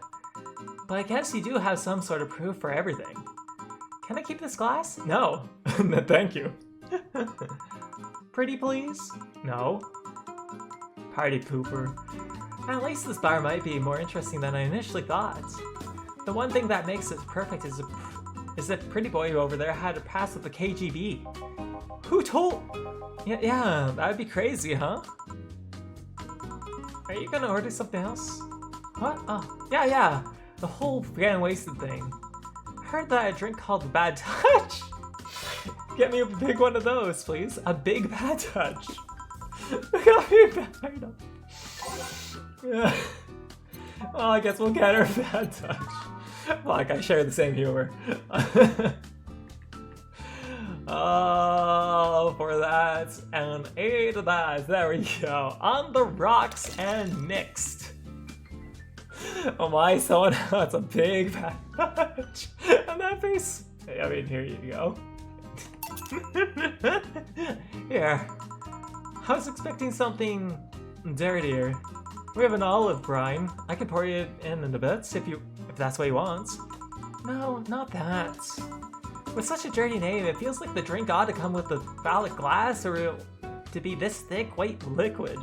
S1: But I guess you do have some sort of proof for everything. Can I keep this glass? No. Thank you. Pretty please? No. Party pooper. At least this bar might be more interesting than I initially thought. The one thing that makes it perfect is that pretty boy over there had a pass with the KGB. Who told? Yeah, that'd be crazy, huh? Are you gonna order something else? What? Oh, yeah. The whole fan wasted thing. I heard that a drink called the Bad Touch. Get me a big one of those, please. A big Bad Touch. Yeah. Well, I guess we'll get her a Bad Touch. Like, I share the same humor. Oh, for that, and 8 of that. There we go. On the rocks and mixed. Oh my, someone that's a big Bad Touch. And that face. I mean, here you go. Here. I was expecting something dirtier. We have an olive brine. I can pour it in the bits if that's what you want. No, not that. With such a dirty name, it feels like the drink ought to come with a phallic glass or to be this thick, white liquid.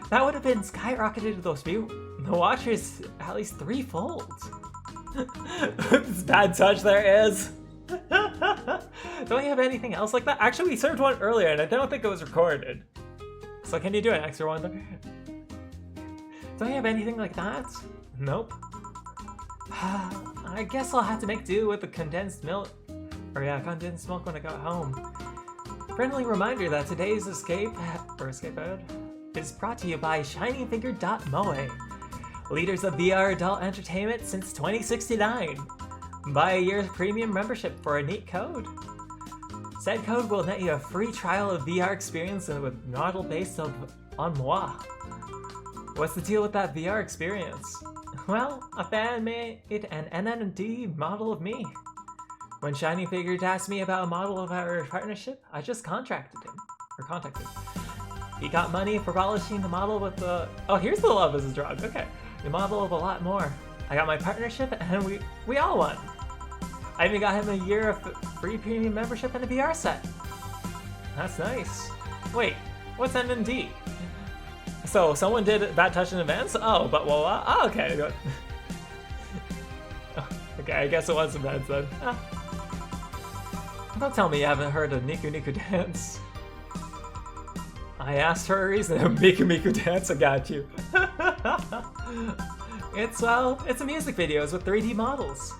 S1: That would have been skyrocketed those the watchers at least 3-fold. This Bad Touch there is. Don't you have anything else like that? Actually, we served one earlier and I don't think it was recorded. So can you do an extra one there? Don't you have anything like that? Nope. I guess I'll have to make do with the condensed milk. Condensed milk when I got home. Friendly reminder that today's escape ode is brought to you by ShiningFinger.moe, leaders of VR adult entertainment since 2069. Buy a year's premium membership for a neat code. Said code will net you a free trial of VR experience with model based on moi. What's the deal with that VR experience? Well, a fan made an NND model of me. When Shining Figure asked me about a model of our partnership, I just contacted him. He got money for polishing the model with the... Oh, here's the love as a drug. Okay. The model of a lot more. I got my partnership and we all won. I even got him a year of free premium membership and a VR set. That's nice. Wait, what's NND? So someone did Bad Touch in advance? Oh, but well, oh, okay. Okay, I guess it was advance then. Don't tell me you haven't heard of Niku Niku Dance. I asked for a reason. Miku Miku Dance, I got you. It's a music videos with 3D models.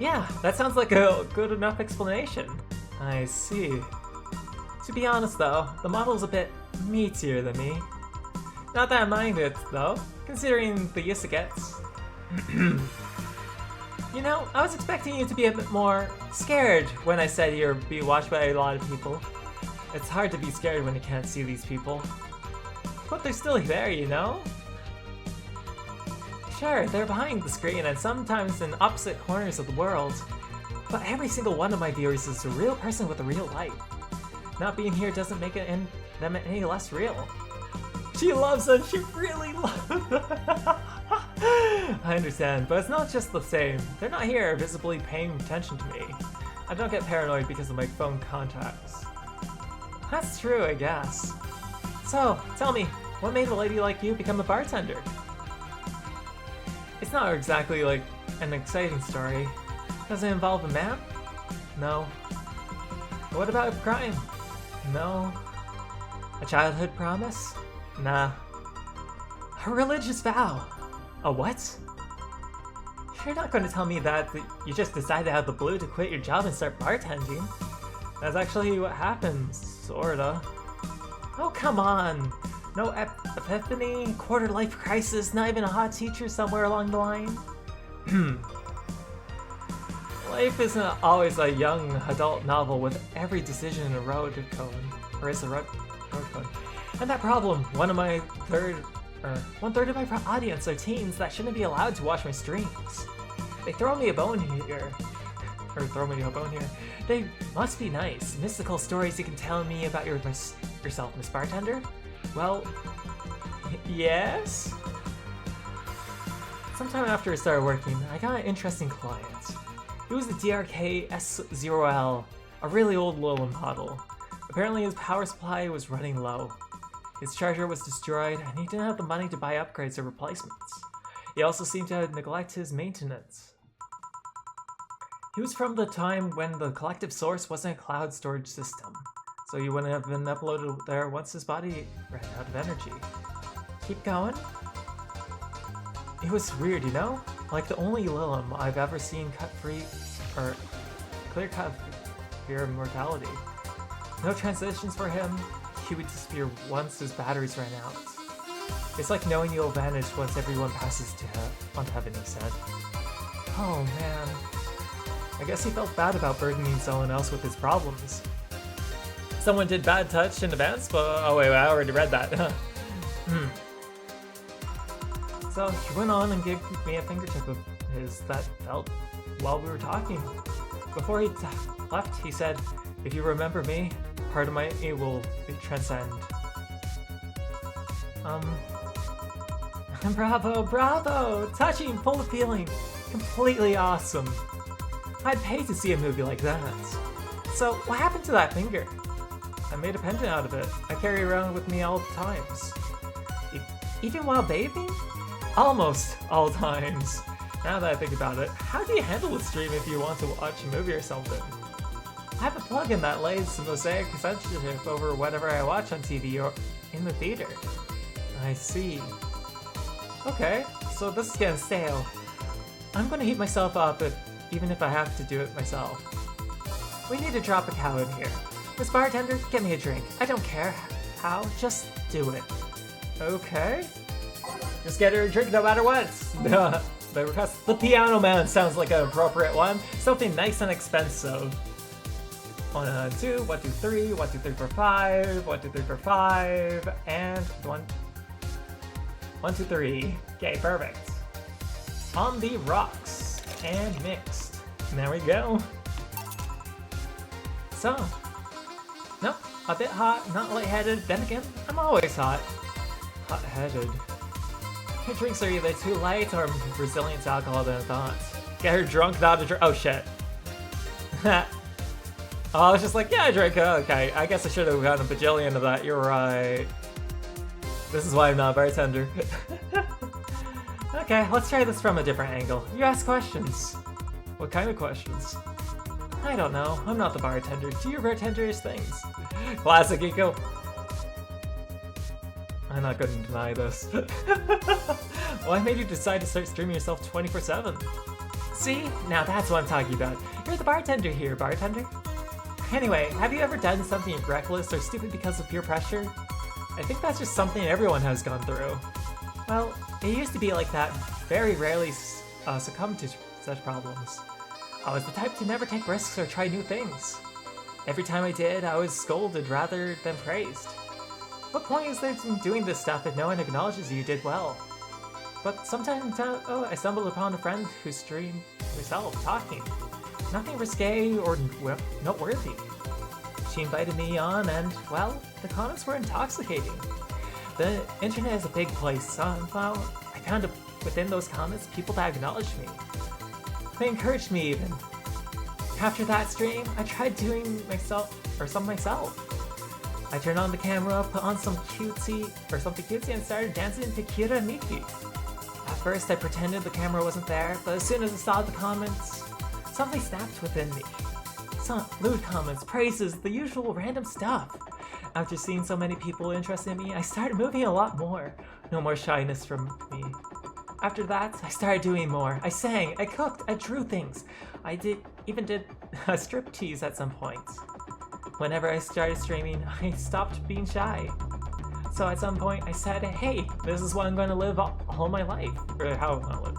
S1: Yeah, that sounds like a good enough explanation. I see. To be honest though, the model's a bit meatier than me. Not that I mind it though, considering the use it gets. You know, I was expecting you to be a bit more scared when I said you'd be watched by a lot of people. It's hard to be scared when you can't see these people. But they're still there, you know? Sure, they're behind the screen and sometimes in opposite corners of the world. But every single one of my viewers is a real person with a real life. Not being here doesn't make them any less real. She loves them, she really loves them. I understand, but it's not just the same. They're not here visibly paying attention to me. I don't get paranoid because of my phone contacts. That's true, I guess. So, tell me, what made a lady like you become a bartender? It's not exactly like an exciting story. Does it involve a man? No. What about a crime? No. A childhood promise? Nah. A religious vow? A what? You're not going to tell me that you just decided out of the blue to quit your job and start bartending. That's actually what happened, sorta. Oh, come on! No epiphany, quarter-life crisis, not even a hot teacher somewhere along the line? Life isn't always a young adult novel with every decision a road cone, or is a road cone. And that problem, one third of my audience are teens that shouldn't be allowed to watch my streams. They throw me a bone here. They must be nice. Mystical stories you can tell me about yourself, Miss Bartender? Well, yes? Sometime after I started working, I got an interesting client. It was the DRK S0L, a really old little model. Apparently his power supply was running low. His charger was destroyed, and he didn't have the money to buy upgrades or replacements. He also seemed to neglect his maintenance. He was from the time when the collective source wasn't a cloud storage system, so he wouldn't have been uploaded there once his body ran out of energy. Keep going? It was weird, you know? Like the only Lilim I've ever seen clear-cut fear of mortality. No transitions for him. He would disappear once his batteries ran out. It's like knowing you'll vanish once everyone passes on heaven, he said. Oh man. I guess he felt bad about burdening someone else with his problems. Someone did bad touch in advance, but oh wait, I already read that. So he went on and gave me a fingertip of his that felt while we were talking. Before he left, he said, "If you remember me, part of my will transcend." Bravo! Touching, full of feeling, completely awesome. I'd pay to see a movie like that. So, what happened to that finger? I made a pendant out of it. I carry it around with me all the times. Even while bathing? Almost all times. Now that I think about it, how do you handle the stream if you want to watch a movie or something? I have a plugin that lays mosaic sensitive over whatever I watch on TV or in the theater. I see. Okay, so this is getting stale. I'm gonna heat myself up even if I have to do it myself. We need to drop a cow in here. Miss Bartender, get me a drink. I don't care how, just do it. Okay. Just get her a drink no matter what. The Piano Man sounds like an appropriate one. Something nice and expensive. 1, 2, 1, 2, 3, 1, 2, 3, 4, 5, 1, 2, 3, 4, 5, and 1, 2, 3. Okay, perfect. On the rocks and mixed. There we go. So, nope, a bit hot, not lightheaded. Then again, I'm always hot. Hot-headed. Her drinks are either too light or resilient to alcohol than I thought. Get her drunk, not a drink. Oh shit. I was just like, yeah, I drink. Okay, I guess I should have gotten a bajillion of that. You're right. This is why I'm not a bartender. Okay, let's try this from a different angle. You ask questions. What kind of questions? I don't know. I'm not the bartender. Do your bartenders things? Classic Eco. I'm not gonna deny this. Why made you decide to start streaming yourself 24/7? See? Now that's what I'm talking about. You're the bartender here, bartender. Anyway, have you ever done something reckless or stupid because of peer pressure? I think that's just something everyone has gone through. Well, it used to be like that. Very rarely succumb to such problems. I was the type to never take risks or try new things. Every time I did, I was scolded rather than praised. What point is there in doing this stuff if no one acknowledges you did well? But sometimes, I stumbled upon a friend who streamed herself talking. Nothing risque or noteworthy. She invited me on and, well, the comments were intoxicating. The internet is a big place, somehow I found within those comments people that acknowledged me. They encouraged me even. After that stream, I tried doing some myself. I turned on the camera, put on something cutesy and started dancing to Kira Miki. At first I pretended the camera wasn't there, but as soon as I saw the comments, something snapped within me. Some lewd comments, praises, the usual random stuff. After seeing so many people interested in me, I started moving a lot more. No more shyness from me. After that, I started doing more. I sang, I cooked, I drew things. I even did a striptease at some point. Whenever I started streaming, I stopped being shy. So at some point I said, hey, this is what I'm going to live all my life, or how I'm going to live.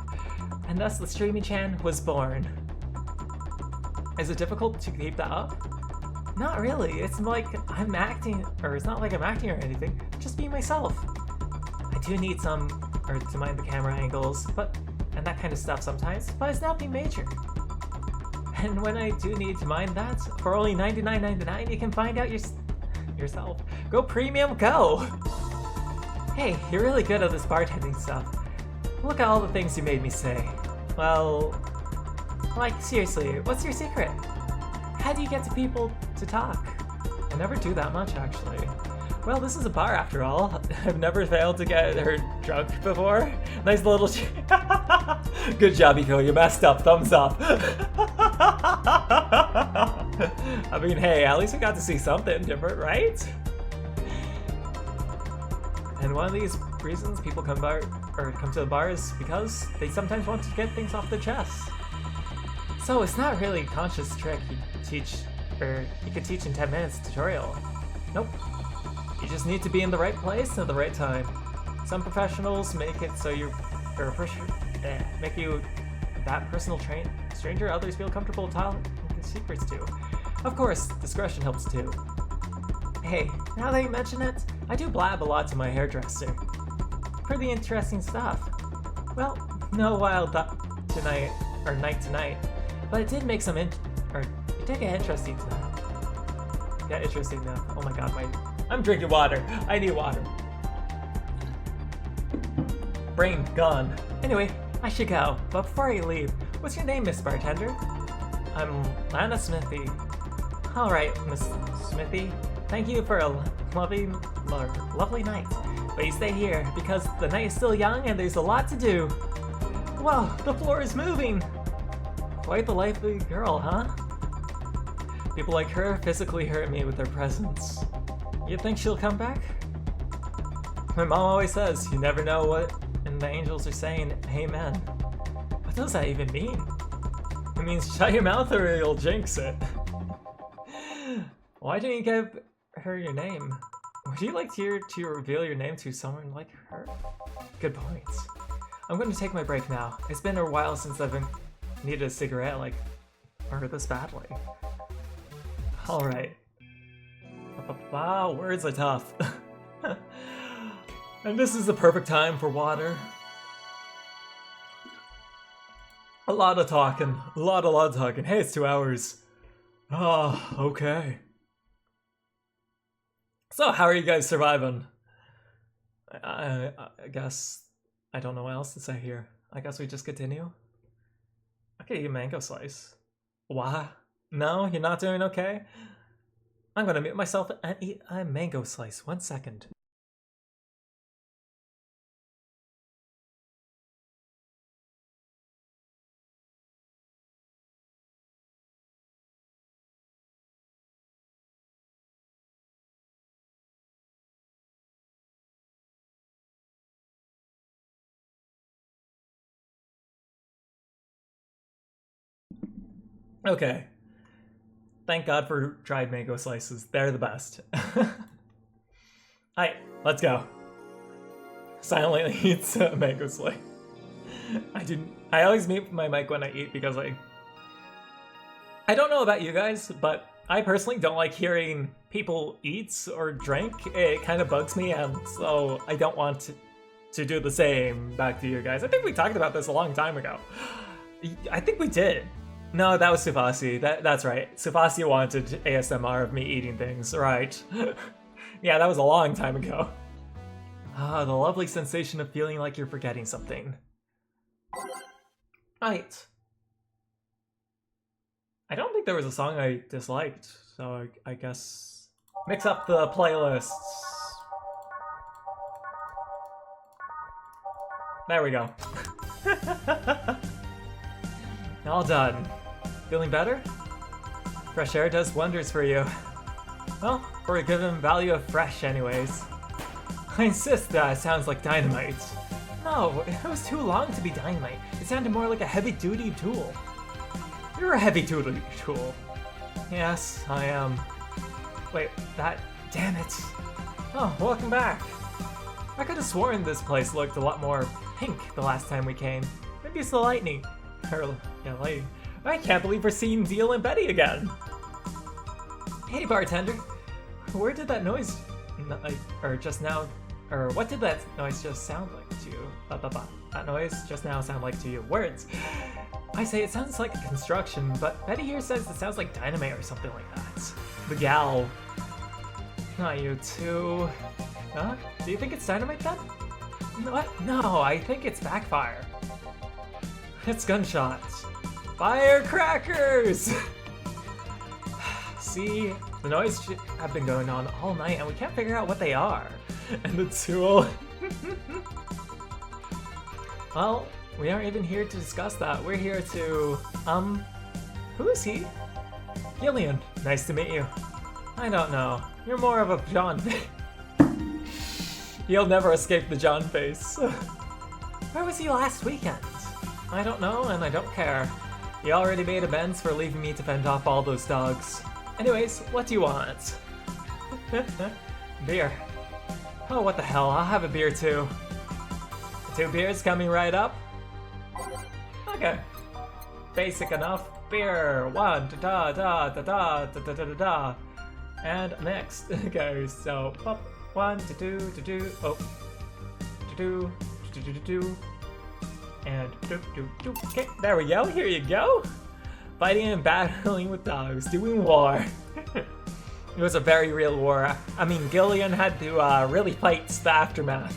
S1: And thus the streaming chan was born. Is it difficult to keep that up? Not really. It's like I'm acting, or it's not like I'm acting or anything. Just being myself. I do need to mind the camera angles, and that kind of stuff sometimes, but it's nothing major. And when I do need to mind that, for only $99.99, you can find out yourself. Go premium, go! Hey, you're really good at this bartending stuff. Look at all the things you made me say. Well, like, seriously, what's your secret? How do you get to people to talk? I never do that much, actually. Well, this is a bar after all. I've never failed to get her drunk before. Nice little Good job, Iko, you messed up. Thumbs up. I mean, hey, at least we got to see something different, right? And one of these reasons people come to the bar is because they sometimes want to get things off their chest. So it's not really a conscious trick you could teach in 10 minutes tutorial. Nope. You just need to be in the right place at the right time. Some professionals make it so make you that personal stranger. Others feel comfortable telling secrets too. Of course, discretion helps too. Hey, now that you mention it, I do blab a lot to my hairdresser. Pretty interesting stuff. Well, no wild night tonight, but it did make some it did get interesting tonight. Yeah, interesting now. Oh my god, I'm drinking water. I need water. Brain gone. Anyway, I should go. But before I leave, what's your name, Miss Bartender? I'm Lana Smithy. Alright, Miss Smithy. Thank you for a lovely night. But you stay here, because the night is still young and there's a lot to do. Whoa, the floor is moving! Quite the lively girl, huh? People like her physically hurt me with their presence. You think she'll come back? My mom always says, you never know what and the angels are saying, amen. What does that even mean? It means shut your mouth or you'll jinx it. Why didn't you give her your name? Would you like to reveal your name to someone like her? Good point. I'm going to take my break now. It's been a while since I've needed a cigarette or this badly. Alright. Wow, words are tough. And this is the perfect time for water. A lot of talking. A lot of talking. Hey, it's 2 hours. Ah, okay. So, how are you guys surviving? I guess I don't know what else to say here. I guess we just continue. I could eat a mango slice. Why? No, you're not doing okay? I'm gonna mute myself and eat a mango slice. 1 second. Okay. Thank God for dried mango slices. They're the best. Alright, let's go. Silently eats a mango slice. I always mute my mic when I eat because I don't know about you guys, but I personally don't like hearing people eat or drink. It kind of bugs me, and so I don't want to do the same back to you guys. I think we talked about this a long time ago. I think we did. No, that was Sufasi. That's right. Sufasi wanted ASMR of me eating things, right? Yeah, that was a long time ago. Ah, the lovely sensation of feeling like you're forgetting something. Right. I don't think there was a song I disliked, so I guess... Mix up the playlists. There we go. All done. Feeling better? Fresh air does wonders for you. Well, for a given value of fresh anyways. I insist that it sounds like dynamite. No, it was too long to be dynamite. It sounded more like a heavy-duty tool. You're a heavy-duty tool. Yes, I am. Wait, damn it. Oh, welcome back. I could have sworn this place looked a lot more pink the last time we came. Maybe it's the lightning. Lighting. I can't believe we're seeing Deal and Betty again. Hey, bartender. Where did that noise, or just now, or what did that noise just sound like to you? That noise just now sound like to you? Words. I say it sounds like a construction, but Betty here says it sounds like dynamite or something like that. The gal. Not you too. Huh? Do you think it's dynamite then? What? No, I think it's backfire. It's gunshots. Firecrackers! See, the noise have been going on all night and we can't figure out what they are. And the tool. Well, we aren't even here to discuss that. We're here to, who is he? Gillian, nice to meet you. I don't know. You're more of a John face. You'll never escape the John face. Where was he last weekend? I don't know and I don't care. You already made amends for leaving me to fend off all those dogs. Anyways, what do you want? Beer. Oh, what the hell, I'll have a beer too. 2 beers coming right up? Okay. Basic enough. Beer. 1, da da da da da da da da da. And next. Okay, so pop. 1, 2, 2, oh. 2, 2, and do. Okay, there we go. Here you go. Fighting and battling with dogs, doing war. It was a very real war. I mean, Gillian had to really fight the aftermath.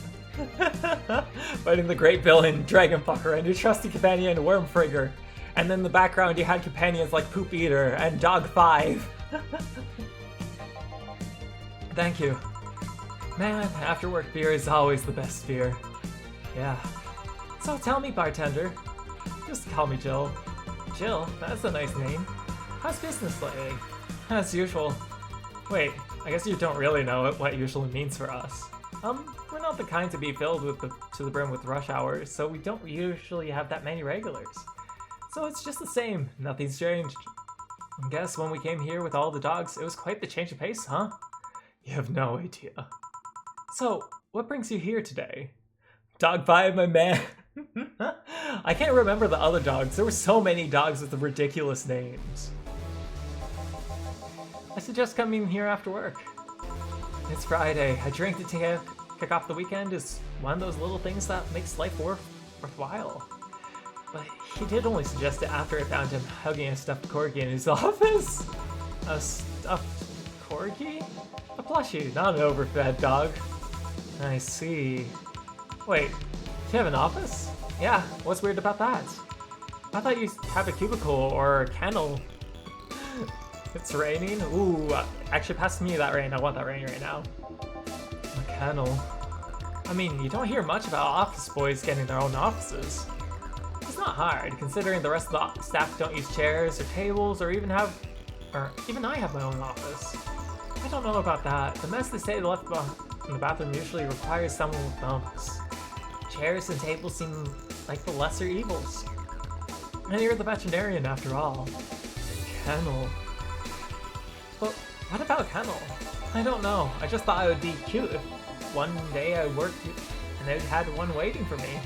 S1: Fighting the great villain, Dragonfucker, and your trusty companion, Wormfrigger. And then in the background, you had companions like Poop Eater and Dog 5. Thank you. Man, after work beer is always the best beer. Yeah. So tell me, bartender. Just call me Jill. Jill? That's a nice name. How's business lately? As usual. Wait, I guess you don't really know what usually means for us. We're not the kind to be filled with to the brim with rush hours, so we don't usually have that many regulars. So it's just the same, nothing's changed. I guess when we came here with all the dogs, it was quite the change of pace, huh? You have no idea. So, what brings you here today? Dog 5, my man. I can't remember the other dogs. There were so many dogs with ridiculous names. I suggest coming here after work. It's Friday. A drink to kick off the weekend is one of those little things that makes life worthwhile. But he did only suggest it after I found him hugging a stuffed corgi in his office. A stuffed corgi? A plushie, not an overfed dog. I see. Wait, do you have an office? Yeah, what's weird about that? I thought you have a cubicle or a kennel. It's raining? Ooh, actually pass me that rain. I want that rain right now. A kennel. I mean, you don't hear much about office boys getting their own offices. It's not hard, considering the rest of the staff don't use chairs or tables or even I have my own office. I don't know about that. The mess they say left in the bathroom usually requires someone with thumbs. Chairs and tables seem like the lesser evils. And you're the veterinarian after all. Kennel. But what about kennel? I don't know. I just thought it would be cute if one day I worked and they had one waiting for me.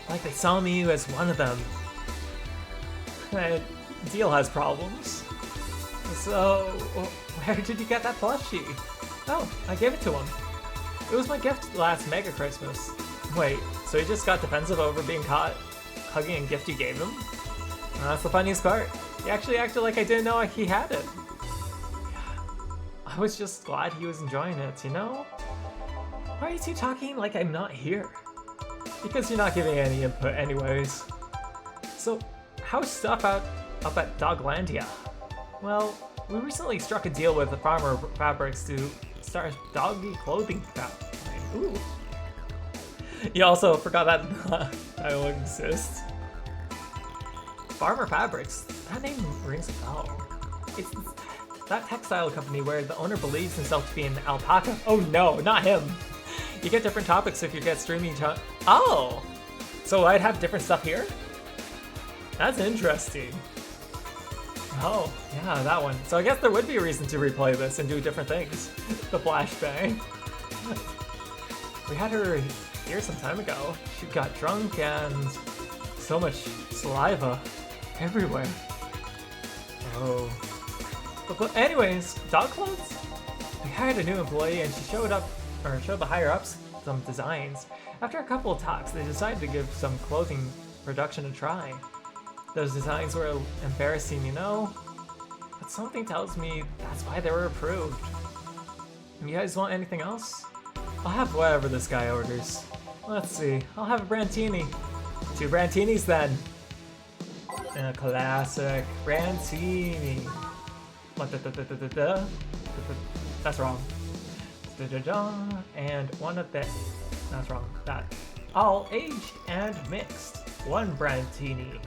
S1: Like they saw me as one of them. And Deal has problems. So, where did you get that plushie? Oh, I gave it to him. It was my gift last Mega Christmas. Wait, so he just got defensive over being caught hugging a gift you gave him? That's the funniest part. He actually acted like I didn't know he had it. I was just glad he was enjoying it, you know? Why are you two talking like I'm not here? Because you're not giving any input anyways. So, how's stuff up at Doglandia? Well, we recently struck a deal with the Farmer Fabrics to start a doggy clothing line. Ooh. You also forgot that title exists. Farmer Fabrics? That name rings a bell. It's that textile company where the owner believes himself to be an alpaca. Oh no, not him! You get different topics if you get streaming Oh! So I'd have different stuff here? That's interesting. Oh, yeah, that one. So I guess there would be a reason to replay this and do different things. The flashbang. We had her here some time ago. She got drunk and so much saliva everywhere. Oh. But anyways, dog clothes? We hired a new employee and she showed the higher ups some designs. After a couple of talks, they decided to give some clothing production a try. Those designs were embarrassing, you know? But something tells me that's why they were approved. You guys want anything else? I'll have whatever this guy orders. Let's see, I'll have a Brantini. 2 Brantinis then. And a classic Brantini. What That's wrong. And one of that. That's wrong. That. All aged and mixed. 1 Brantini.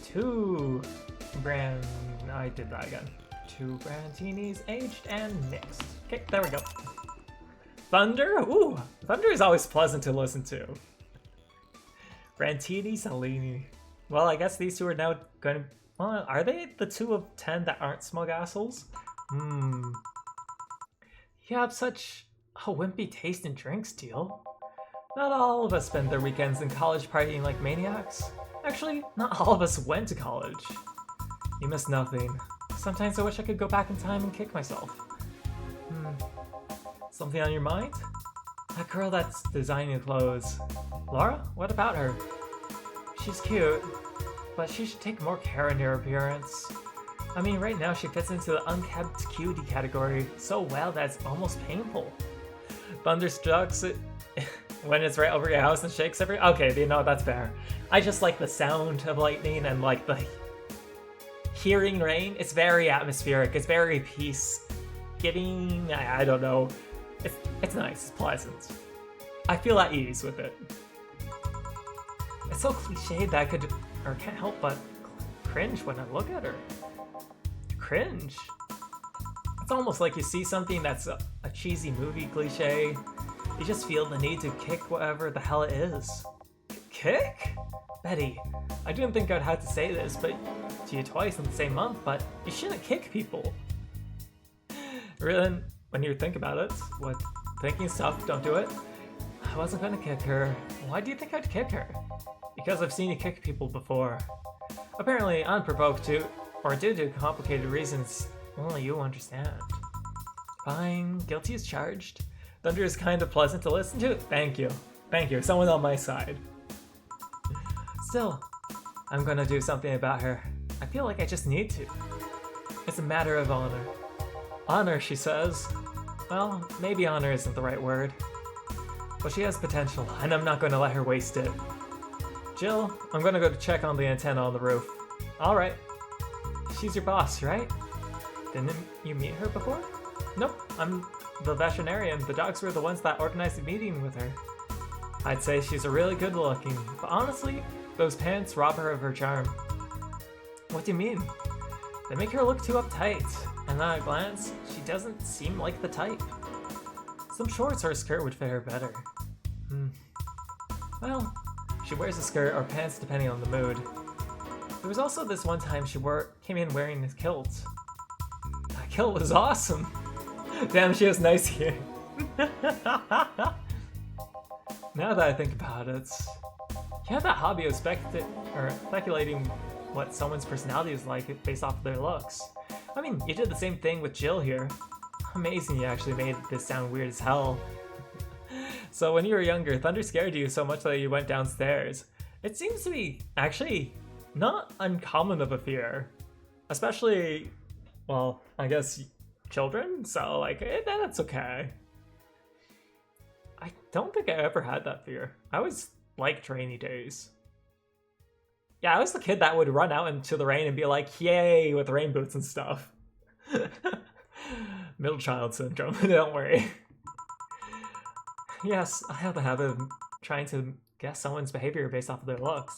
S1: 2 I did that again. 2 Brantinis, aged and mixed. Okay, there we go. Thunder? Ooh, Thunder is always pleasant to listen to. Brantini, Salini. Well, I guess these 2 are now going to... Well, are they the 2 of 10 that aren't smug assholes? You have such a wimpy taste in drinks, Teal. Not all of us spend their weekends in college partying like maniacs. Actually, not all of us went to college. You miss nothing. Sometimes I wish I could go back in time and kick myself. Something on your mind? That girl that's designing clothes. Laura? What about her? She's cute, but she should take more care in her appearance. I mean, right now she fits into the unkept cutie category so well that it's almost painful. Thunderstruck's when it's right over your house and shakes every... Okay, you know, that's fair. I just like the sound of lightning and like the hearing rain. It's very atmospheric. It's very peace-giving. I don't know. It's nice. It's pleasant. I feel at ease with it. It's so cliched that I can't help but cringe when I look at her. Cringe? It's almost like you see something that's a cheesy movie cliche. You just feel the need to kick whatever the hell it is. Kick? Betty, I didn't think I'd have to say this, but to you twice in the same month, but you shouldn't kick people. Really, when you think about it, what, thinking stuff, don't do it? I wasn't gonna kick her. Why do you think I'd kick her? Because I've seen you kick people before. Apparently unprovoked due to complicated reasons only you understand. Fine, guilty as charged. Thunder is kind of pleasant to listen to. Thank you. Thank you, someone on my side. Still, I'm gonna do something about her. I feel like I just need to. It's a matter of honor. Honor, she says. Well, maybe honor isn't the right word. But she has potential, and I'm not gonna let her waste it. Jill, I'm gonna go to check on the antenna on the roof. Alright. She's your boss, right? Didn't you meet her before? Nope, I'm the veterinarian. The dogs were the ones that organized the meeting with her. I'd say she's a really good looking, but honestly, those pants rob her of her charm. What do you mean? They make her look too uptight, and at a glance, she doesn't seem like the type. Some shorts or a skirt would fit her better. Well, she wears a skirt or pants depending on the mood. There was also this one time she came in wearing a kilt. That kilt was awesome! Damn, she has nice hair. Now that I think about it, you have that hobby of speculating what someone's personality is like based off of their looks. I mean, you did the same thing with Jill here. Amazing you actually made this sound weird as hell. So when you were younger, Thunder scared you so much that you went downstairs. It seems to be actually not uncommon of a fear. Especially, well, I guess children, so like, that's okay. I don't think I ever had that fear. I always liked rainy days. Yeah, I was the kid that would run out into the rain and be like, yay, with rain boots and stuff. Middle child syndrome, don't worry. Yes, I have the habit of trying to guess someone's behavior based off of their looks.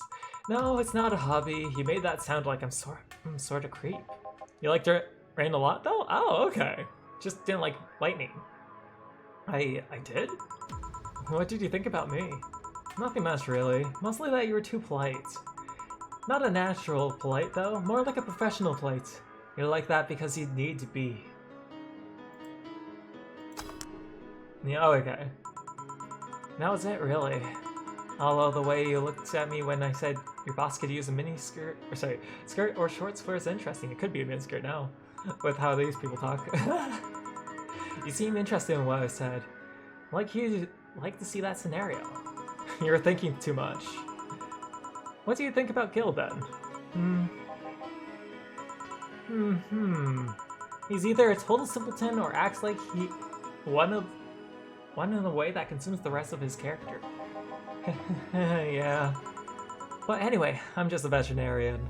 S1: No, it's not a hobby. You made that sound like I'm sort of creep. You liked rain a lot though? Oh, okay. Just didn't like lightning. I did? What did you think about me? Nothing much really. Mostly that you were too polite. Not a natural polite though, more like a professional polite. You're like that because you need to be. Yeah, okay. That was it really. Although the way you looked at me when I said Your boss could use a mini skirt, or sorry, skirt or shorts for his interesting. It could be a mini skirt now, with how these people talk. You seem interested in what I said. You'd like to see that scenario. You're thinking too much. What do you think about Gil then? He's either a total simpleton or acts like he one in a way that consumes the rest of his character. Yeah. But anyway, I'm just a veterinarian.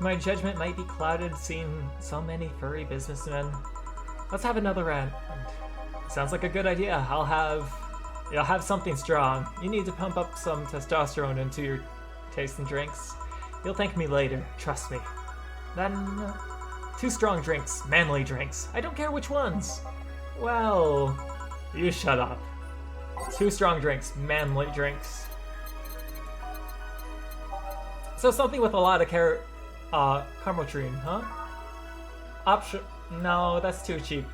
S1: My judgment might be clouded seeing so many furry businessmen. Let's have another round. Sounds like a good idea. You'll have something strong. You need to pump up some testosterone into your taste and drinks. You'll thank me later, trust me. Then, 2 strong drinks, manly drinks. I don't care which ones. Well, you shut up. 2 strong drinks, manly drinks. So something with a lot of carmotrine, huh? Option? No, that's too cheap.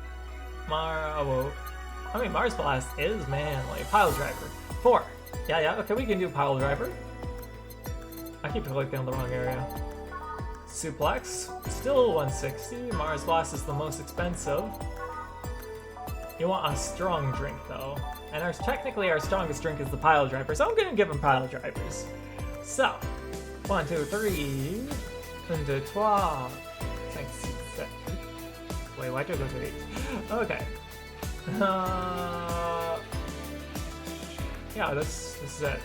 S1: Mars Blast is manly. Pile Driver. 4. Yeah, okay, we can do Pile Driver. I keep clicking on the wrong area. Suplex, still 160. Mars Blast is the most expensive. You want a strong drink though. And technically our strongest drink is the Pile Driver, so I'm gonna give him Pile Drivers. So, 1, 2, 3, 1, 2, 3, 5, 6, 7. Wait, why did I go to 8? Okay. Yeah, this is it.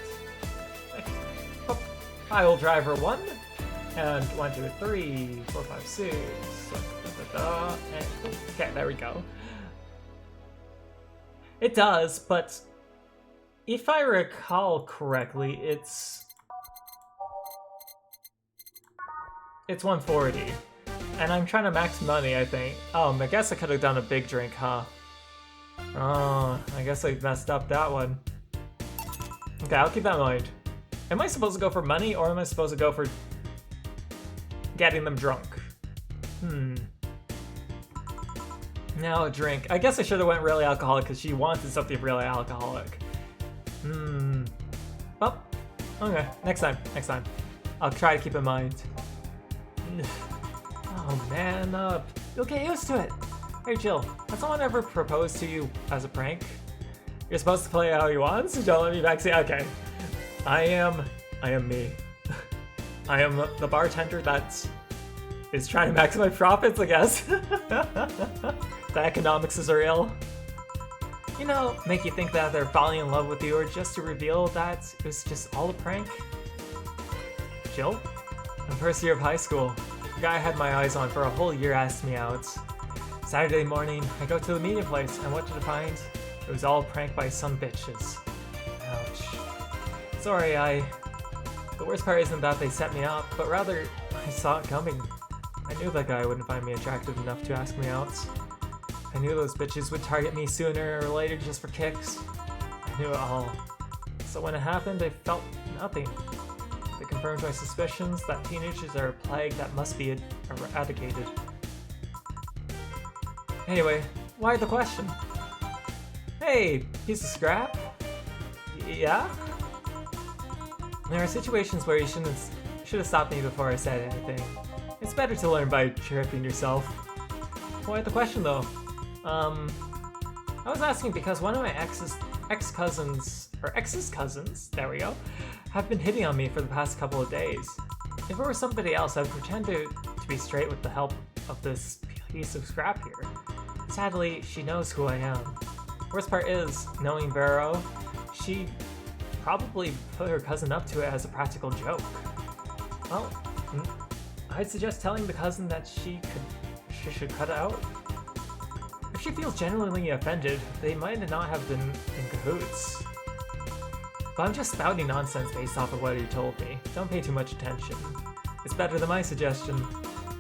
S1: Oh, Pile Driver 1. And 1, 2, 3, 4, 5, 6. And, okay, there we go. It does, but if I recall correctly, it's 140. And I'm trying to max money, I think. Oh, I guess I could have done a big drink, huh? Oh, I guess I messed up that one. Okay, I'll keep that in mind. Am I supposed to go for money, or am I supposed to go for getting them drunk? Now a drink. I guess I should have went really alcoholic because she wanted something really alcoholic. Well, okay. Next time. I'll try to keep in mind. Oh, man up. You'll get used to it. Hey, Jill. Has someone ever proposed to you as a prank? You're supposed to play how you want, so don't let me backseat. Okay. I am me. I am the bartender that is trying to maximize profits, I guess. The economics is real. You know, make you think that they're falling in love with you, or just to reveal that it was just all a prank. Jill? In first year of high school, the guy I had my eyes on for a whole year asked me out. Saturday morning, I go to the meeting place, and what did I find? It was all a prank by some bitches. Ouch. Sorry, the worst part isn't that they set me up, but rather, I saw it coming. I knew that guy wouldn't find me attractive enough to ask me out. I knew those bitches would target me sooner or later just for kicks. I knew it all. So when it happened, I felt nothing. It confirmed my suspicions that teenagers are a plague that must be eradicated. Anyway, why the question? Hey, piece of scrap? Yeah? There are situations where you should have stopped me before I said anything. It's better to learn by tripping yourself. Why the question though? I was asking because one of my ex's cousins, there we go, have been hitting on me for the past couple of days. If it were somebody else, I'd pretend to be straight with the help of this piece of scrap here. Sadly, she knows who I am. Worst part is, knowing Vero, she probably put her cousin up to it as a practical joke. Well, I'd suggest telling the cousin that she should cut it out. If she feels genuinely offended, they might not have been in cahoots. But I'm just spouting nonsense based off of what he told me. Don't pay too much attention. It's better than my suggestion.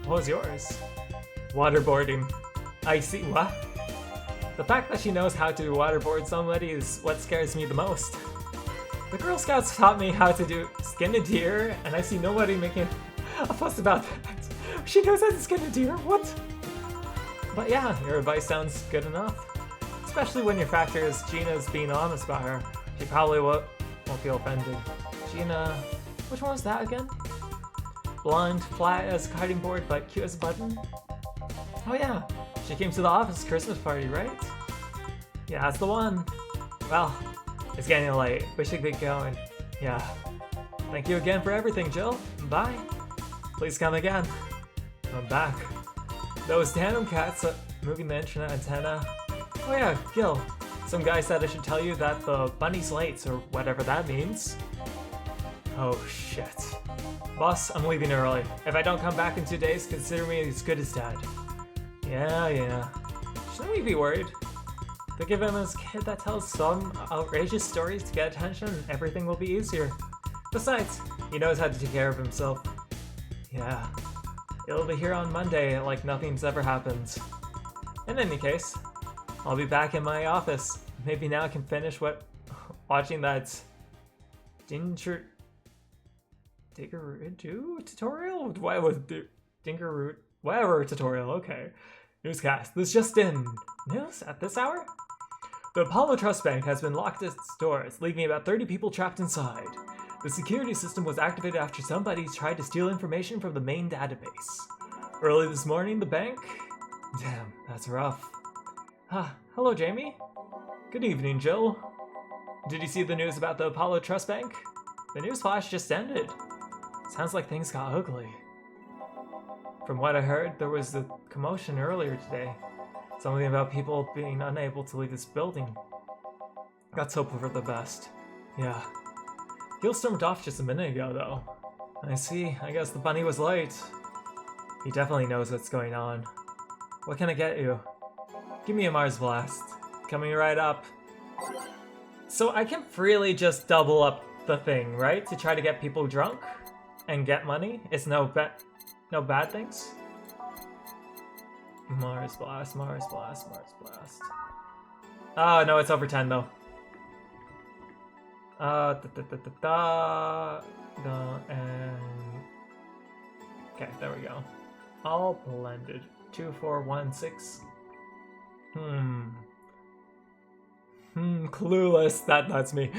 S1: What was yours? Waterboarding. I see. What? The fact that she knows how to waterboard somebody is what scares me the most. The Girl Scouts taught me how to do skin a deer, and I see nobody making a fuss about that. She knows how to skin a deer? What? But yeah, your advice sounds good enough. Especially when your factor is Gina's being honest about her. She probably won't feel offended. Gina, Which one was that again? Blonde, flat as a cutting board, but cute as a button? Oh yeah, she came to the office Christmas party, right? Yeah, that's the one. Well, it's getting late. We should be going. Yeah. Thank you again for everything, Jill. Bye. Please come again. I'm back. Those tandem cats moving the internet antenna. Oh yeah, Gil. Some guy said I should tell you that the bunny's late, or whatever that means. Oh shit. Boss, I'm leaving early. If I don't come back in 2 days, consider me as good as dead. Yeah. Shouldn't we be worried? Think of him as a kid that tells some outrageous stories to get attention and everything will be easier. Besides, he knows how to take care of himself. Yeah. He'll be here on Monday like nothing's ever happened. In any case, I'll be back in my office. Maybe now I can finish watching that Dingaroo tutorial? Why was Dingaroo? Whatever tutorial, okay. Newscast. This just in. News at this hour? The Apollo Trust Bank has been locked at its doors, leaving about 30 people trapped inside. The security system was activated after somebody tried to steal information from the main database. Early this morning, the bank... Damn, that's rough. Hello, Jamie. Good evening, Jill. Did you see the news about the Apollo Trust Bank? The news flash just ended. Sounds like things got ugly. From what I heard, there was a commotion earlier today. Something about people being unable to leave this building. Let's hope for the best. Yeah. Gil stormed off just a minute ago, though. I see. I guess the bunny was late. He definitely knows what's going on. What can I get you? Give me a Mars Blast. Coming right up. So I can freely just double up the thing, right? To try to get people drunk and get money? It's no bad things? Mars Blast, Mars Blast, Mars Blast. Oh, no, it's over 10 though. And... Okay, there we go. All blended. 2, 4, 1, 6. Clueless. That's me.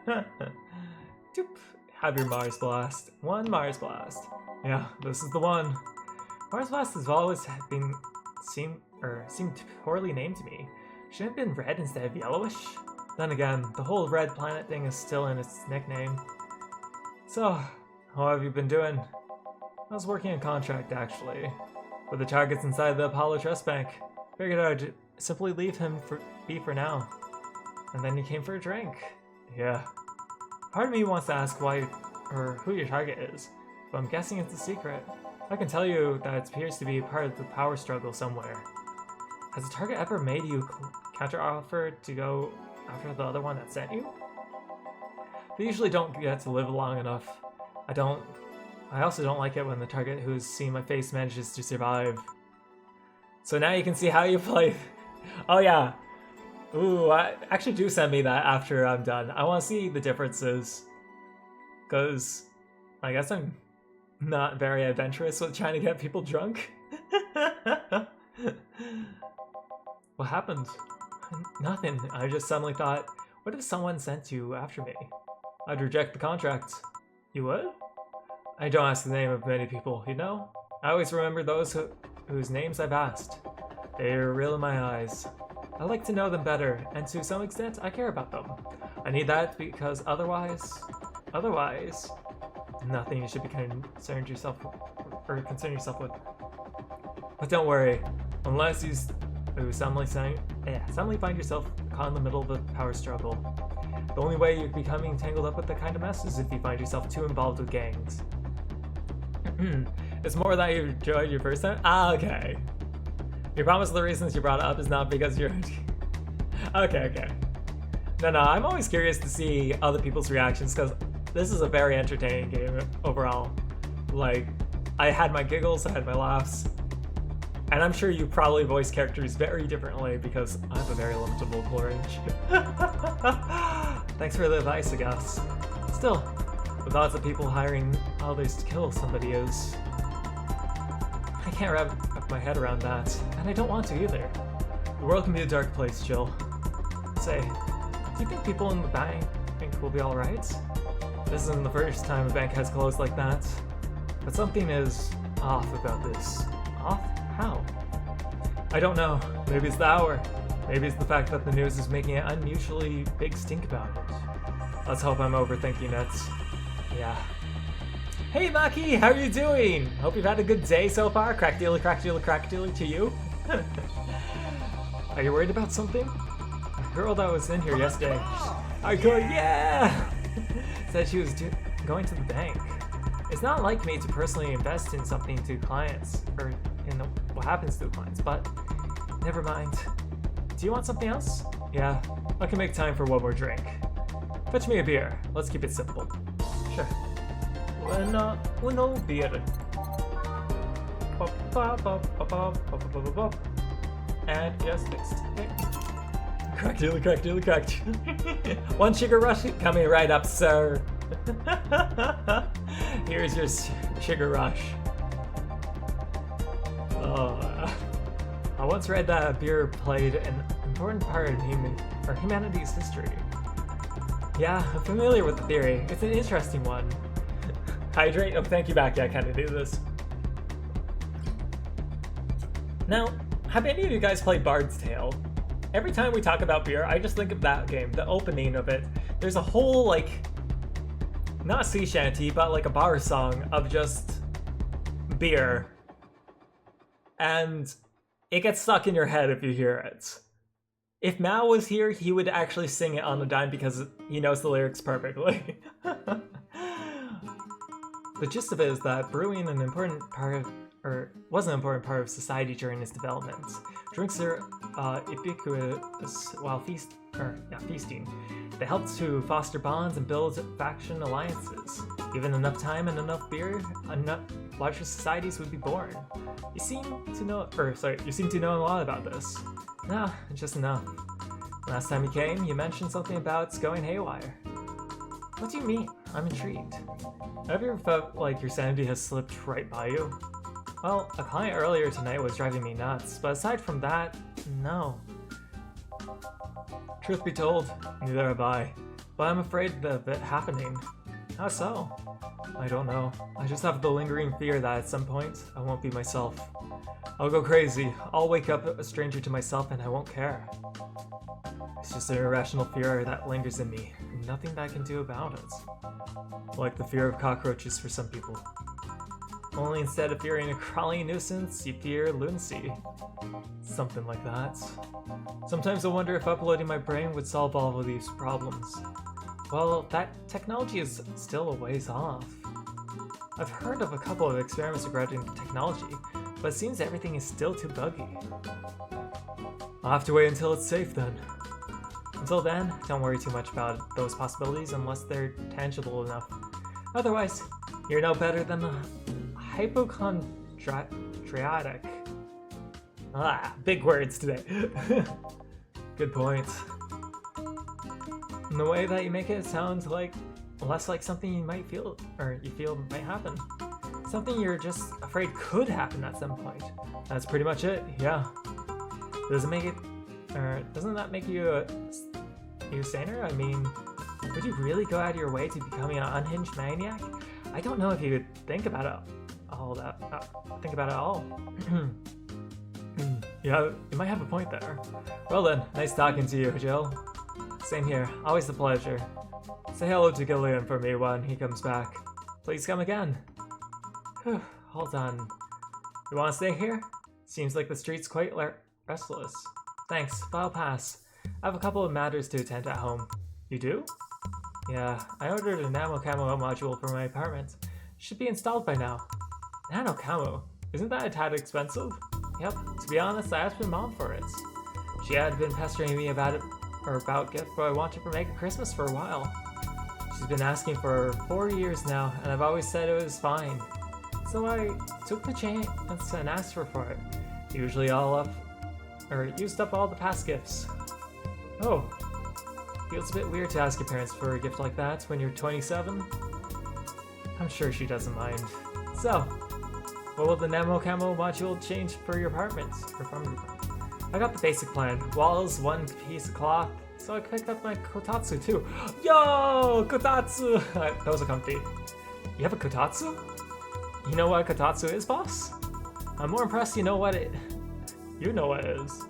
S1: Doop. Have your Mars Blast. 1 Mars Blast. Yeah, this is the one. Mars Blast has always seemed poorly named to me. Shouldn't it have been red instead of yellowish? Then again, the whole red planet thing is still in its nickname. So, how have you been doing? I was working a contract, actually, with the targets inside the Apollo Trust Bank. Figured I'd simply leave him be for now. And then you came for a drink. Yeah. Part of me wants to ask why, or who your target is, but I'm guessing it's a secret. I can tell you that it appears to be part of the power struggle somewhere. Has the target ever made you counter-offer to go after the other one that sent you? They usually don't get to live long enough. I also don't like it when the target who's seen my face manages to survive. So now you can see how you play. Oh yeah. Ooh, actually do send me that after I'm done. I want to see the differences. Because I guess I'm not very adventurous with trying to get people drunk. What happened? Nothing. I just suddenly thought, what if someone sent you after me? I'd reject the contract. You would? I don't ask the name of many people, you know? I always remember those whose names I've asked. They are real in my eyes. I like to know them better, and to some extent, I care about them. I need that because otherwise, nothing you should be concern yourself with. But don't worry, unless you suddenly find yourself caught in the middle of a power struggle. The only way you're becoming tangled up with that kind of mess is if you find yourself too involved with gangs. It's more that you enjoyed your first time? Ah, okay. You promise the reasons you brought it up is not because you're... Okay. No, I'm always curious to see other people's reactions, because this is a very entertaining game overall. Like, I had my giggles, I had my laughs, and I'm sure you probably voice characters very differently because I have a very limited vocal range. Thanks for the advice, I guess. Still, the thoughts of people hiring others to kill somebody is... I can't wrap my head around that, and I don't want to either. The world can be a dark place, Jill. Say, do you think people in the bank will be alright? This isn't the first time a bank has closed like that. But something is off about this. Off? How? I don't know. Maybe it's the hour. Maybe it's the fact that the news is making an unusually big stink about it. Let's hope I'm overthinking it. Yeah. Hey Maki, how are you doing? Hope you've had a good day so far. Crack dealy, crack dealy, crack dealy to you. Are you worried about something? A girl that was in here yesterday. Hardcore, yeah! Said she was going to the bank. It's not like me to personally invest in something to clients, or in what happens to clients, but never mind. Do you want something else? Yeah, I can make time for one more drink. Fetch me a beer. Let's keep it simple. Sure. Uno beer. And yes, fixed. Okay. Crack dealy, crack dealy, crack dealy. One sugar rush coming right up, sir. Here's your sugar rush. I once read that beer played an important part in humanity's history. Yeah, I'm familiar with the theory. It's an interesting one. Hydrate? Oh, thank you, Back. I kind of knew this. Now, have any of you guys played Bard's Tale? Every time we talk about beer, I just think of that game, the opening of it. There's a whole, like, not sea shanty, but like a bar song of just beer. And it gets stuck in your head if you hear it. If Mao was here, he would actually sing it on the dime because he knows the lyrics perfectly. The gist of it is that brewing was an important part of society during its development. Drinks are ubiquitous while feasting. They help to foster bonds and build faction alliances. Given enough time and enough beer, larger societies would be born. You seem to know a lot about this. Nah, just enough. Last time you came, you mentioned something about it's going haywire. What do you mean? I'm intrigued. Have you ever felt like your sanity has slipped right by you? Well, a client earlier tonight was driving me nuts, but aside from that, no. Truth be told, neither have I. But I'm afraid of it happening. How so? I don't know. I just have the lingering fear that at some point, I won't be myself. I'll go crazy. I'll wake up a stranger to myself and I won't care. It's just an irrational fear that lingers in me, and nothing that I can do about it. Like the fear of cockroaches for some people. Only instead of fearing a crawling nuisance, you fear lunacy. Something like that. Sometimes I wonder if uploading my brain would solve all of these problems. Well, that technology is still a ways off. I've heard of a couple of experiments regarding technology, but it seems everything is still too buggy. I'll have to wait until it's safe then. Until then, don't worry too much about those possibilities unless they're tangible enough. Otherwise, you're no better than a hypochondriac. Big words today. Good point. And the way that you make it sounds like less like something you might feel, or you feel might happen. Something you're just afraid could happen at some point. That's pretty much it, yeah. Doesn't that make you saner? I mean, would you really go out of your way to becoming an unhinged maniac? I don't know if you could think about it all. Yeah, you might have a point there. Well then, nice talking to you, Jill. Same here, always a pleasure. Say hello to Gillian for me when he comes back. Please come again. Whew, hold on. You want to stay here? Seems like the street's quite restless. Thanks, but I'll pass. I have a couple of matters to attend at home. You do? Yeah, I ordered a Nano Camo module for my apartment. Should be installed by now. Nano Camo? Isn't that a tad expensive? Yep, to be honest, I asked my mom for it. She had been pestering me about gift I wanted for Mega Christmas for a while. She's been asking for 4 years now, and I've always said it was fine. So I took the chance and asked her for it. Used up all the past gifts. Oh, feels a bit weird to ask your parents for a gift like that when you're 27. I'm sure she doesn't mind. So, what will the Nano Camo module change for your apartment? I got the basic plan. Walls, one piece of cloth, so I picked up my kotatsu too. Yo, kotatsu! Those are comfy. You have a kotatsu? You know what a kotatsu is, boss? I'm more impressed you know what it is.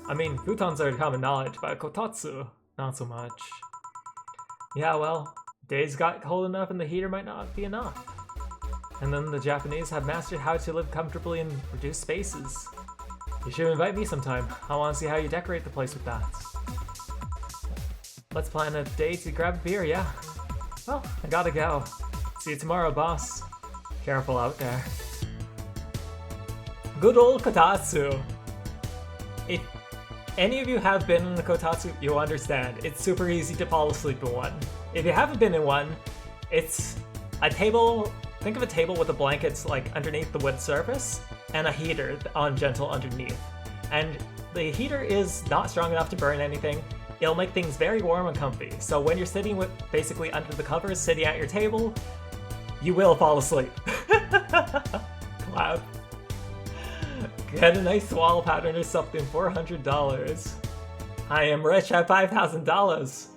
S1: I mean, futons are common knowledge, but kotatsu, not so much. Yeah, well, days got cold enough and the heater might not be enough. And then the Japanese have mastered how to live comfortably in reduced spaces. You should invite me sometime. I want to see how you decorate the place with that. Let's plan a day to grab a beer, yeah? Well, I gotta go. See you tomorrow, boss. Careful out there. Good old kotatsu. If any of you have been in a kotatsu, you'll understand. It's super easy to fall asleep in one. If you haven't been in one, it's a table. Think of a table with the blankets like underneath the wood surface and a heater on gentle underneath. And the heater is not strong enough to burn anything. It'll make things very warm and comfy. So when you're sitting with basically under the covers, sitting at your table, you will fall asleep. Clap. Get a nice wall pattern or something, $400. I am rich at $5,000.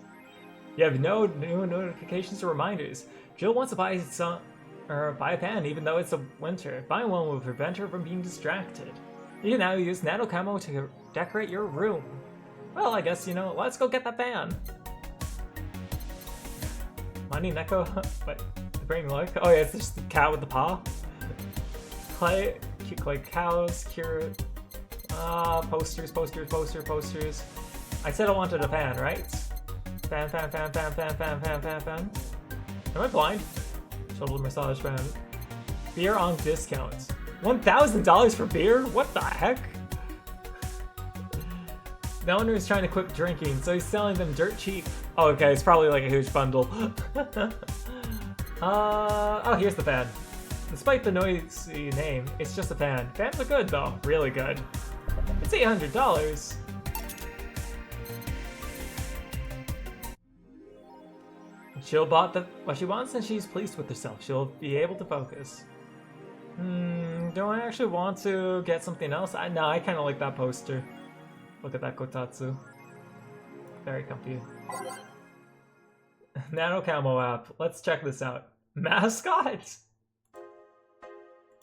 S1: You have no new notifications or reminders. Jill wants to buy a fan even though it's a winter. Buying one will prevent her from being distracted. You can now use Nano Camo to decorate your room. Well, I guess, let's go get that fan. Money Neko? Wait, the brain look? Oh yeah, it's just the cat with the paw. Cute clay cows, cure. Posters. I said I wanted a fan, right? Fan. Am I blind? Shoulder massage fan. Beer on discount. $1,000 for beer? What the heck? The owner is trying to quit drinking, so he's selling them dirt cheap. Oh, okay, it's probably like a huge bundle. Oh, here's the fan. Despite the noisy name, it's just a fan. Fans are good though, really good. It's $800. She'll bought what she wants and she's pleased with herself. She'll be able to focus. Do I actually want to get something else? No, I kind of like that poster. Look at that kotatsu. Very comfy. Nano Camo app. Let's check this out. Mascot!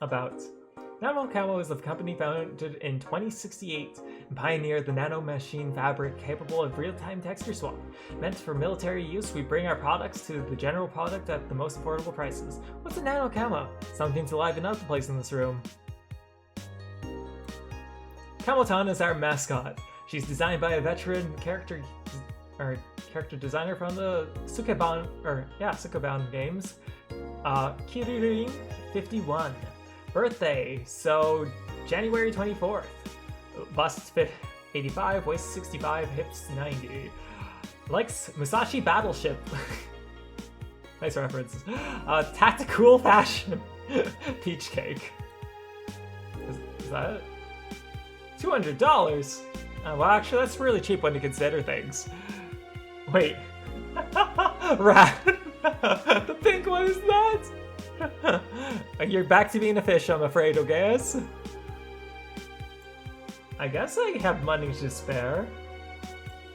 S1: About. Nano Camo is a company founded in 2068 and pioneered the nano machine fabric capable of real-time texture swap. Meant for military use, we bring our products to the general product at the most affordable prices. What's a Nano Camo? Something to liven up the place in this room. Kamotan is our mascot. She's designed by a veteran character designer from the Sukeban games. Kiririn 51. Birthday, so January 24th. Bust 85, waist 65, hips 90. Likes Musashi Battleship. Nice reference. Tactical fashion. Peach cake. Is that it? $200? Well, actually, that's really cheap when you consider things. Wait. Rat. The pink one is that? You're back to being a fish, I'm afraid, okay? I guess I have money to spare.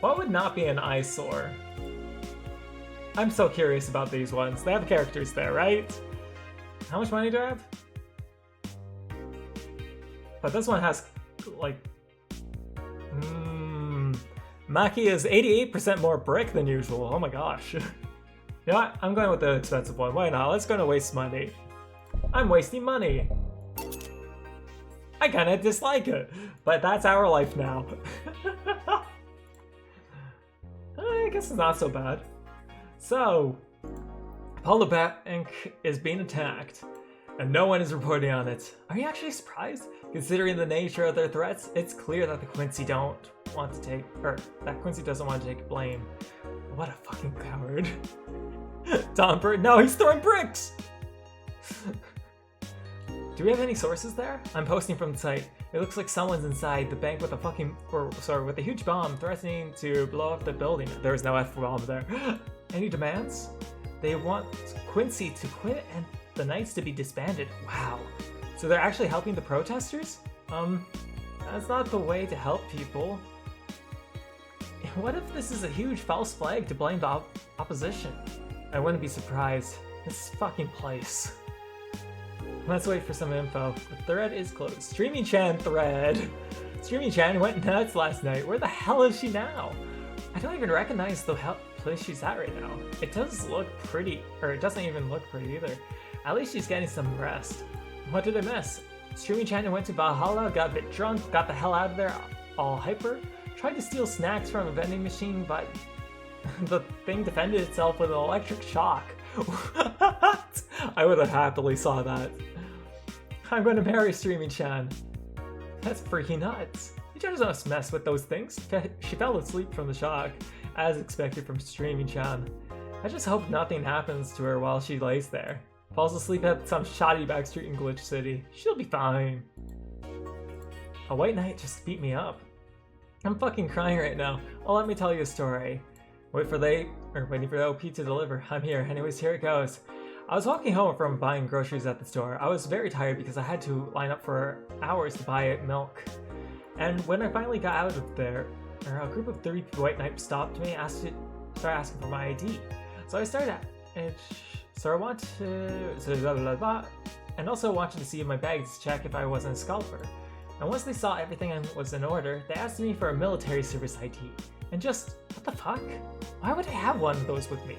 S1: What would not be an eyesore? I'm so curious about these ones. They have characters there, right? How much money do I have? But this one has, like... Maki is 88% more brick than usual. Oh my gosh. You know what? I'm going with the expensive one. Why not? Let's go to waste money. I'm wasting money. I kinda dislike it, but that's our life now. I guess it's not so bad. So, Polar Bank is being attacked, and no one is reporting on it. Are you actually surprised? Considering the nature of their threats, it's clear that the Quincy doesn't want to take blame. What a fucking coward. Tom Bird, no, he's throwing bricks! Do we have any sources there? I'm posting from the site. It looks like someone's inside the bank with with a huge bomb threatening to blow up the building. There is no F-bomb there. Any demands? They want Quincy to quit and the Knights to be disbanded. Wow. So they're actually helping the protesters? That's not the way to help people. What if this is a huge false flag to blame the opposition? I wouldn't be surprised. This fucking place. Let's wait for some info. The thread is closed. Streaming Chan thread. Streaming Chan went nuts last night. Where the hell is she now? I don't even recognize the place she's at right now. It does look pretty, or it doesn't even look pretty either. At least she's getting some rest. What did I miss? Streaming Chan went to Valhalla, got a bit drunk, got the hell out of there, all hyper, tried to steal snacks from a vending machine, but the thing defended itself with an electric shock. What? I would have happily saw that. I'm going to marry Streaming Chan. That's freaking nuts. You just don't mess with those things. She fell asleep from the shock, as expected from Streaming Chan. I just hope nothing happens to her while she lays there. Falls asleep at some shoddy backstreet in Glitch City. She'll be fine. A white knight just beat me up. I'm fucking crying right now. Oh, let me tell you a story. Waiting for the OP to deliver. I'm here. Anyways, here it goes. I was walking home from buying groceries at the store. I was very tired because I had to line up for hours to buy milk. And when I finally got out of there, a group of 3 white knights stopped me, started asking for my ID. So I started and also wanted to see my bags to check if I wasn't a scalper. And once they saw everything was in order, they asked me for a military service ID. And just, what the fuck? Why would I have one of those with me?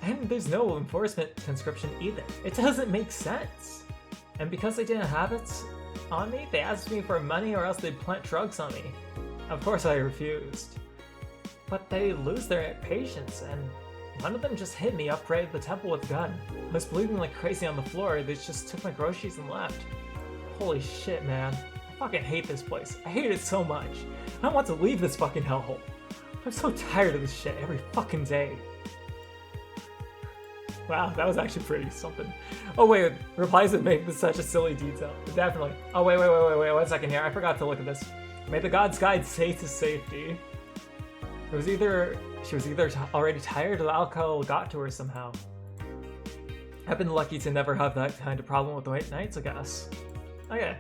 S1: And there's no enforcement conscription either. It doesn't make sense. And because they didn't have it on me, they asked me for money or else they'd plant drugs on me. Of course I refused. But they lose their patience, and one of them just hit me up right at the temple with a gun. I was bleeding like crazy on the floor. They just took my groceries and left. Holy shit, man. I fucking hate this place. I hate it so much. I want to leave this fucking hellhole. I'm so tired of this shit every fucking day. Wow, that was actually pretty something. Oh wait, replies that make this such a silly detail. Definitely. Oh wait, 1 second here. I forgot to look at this. May the gods guide safe to safety. It was either she was either already tired or the alcohol got to her somehow. I've been lucky to never have that kind of problem with the white knights, I guess. Okay.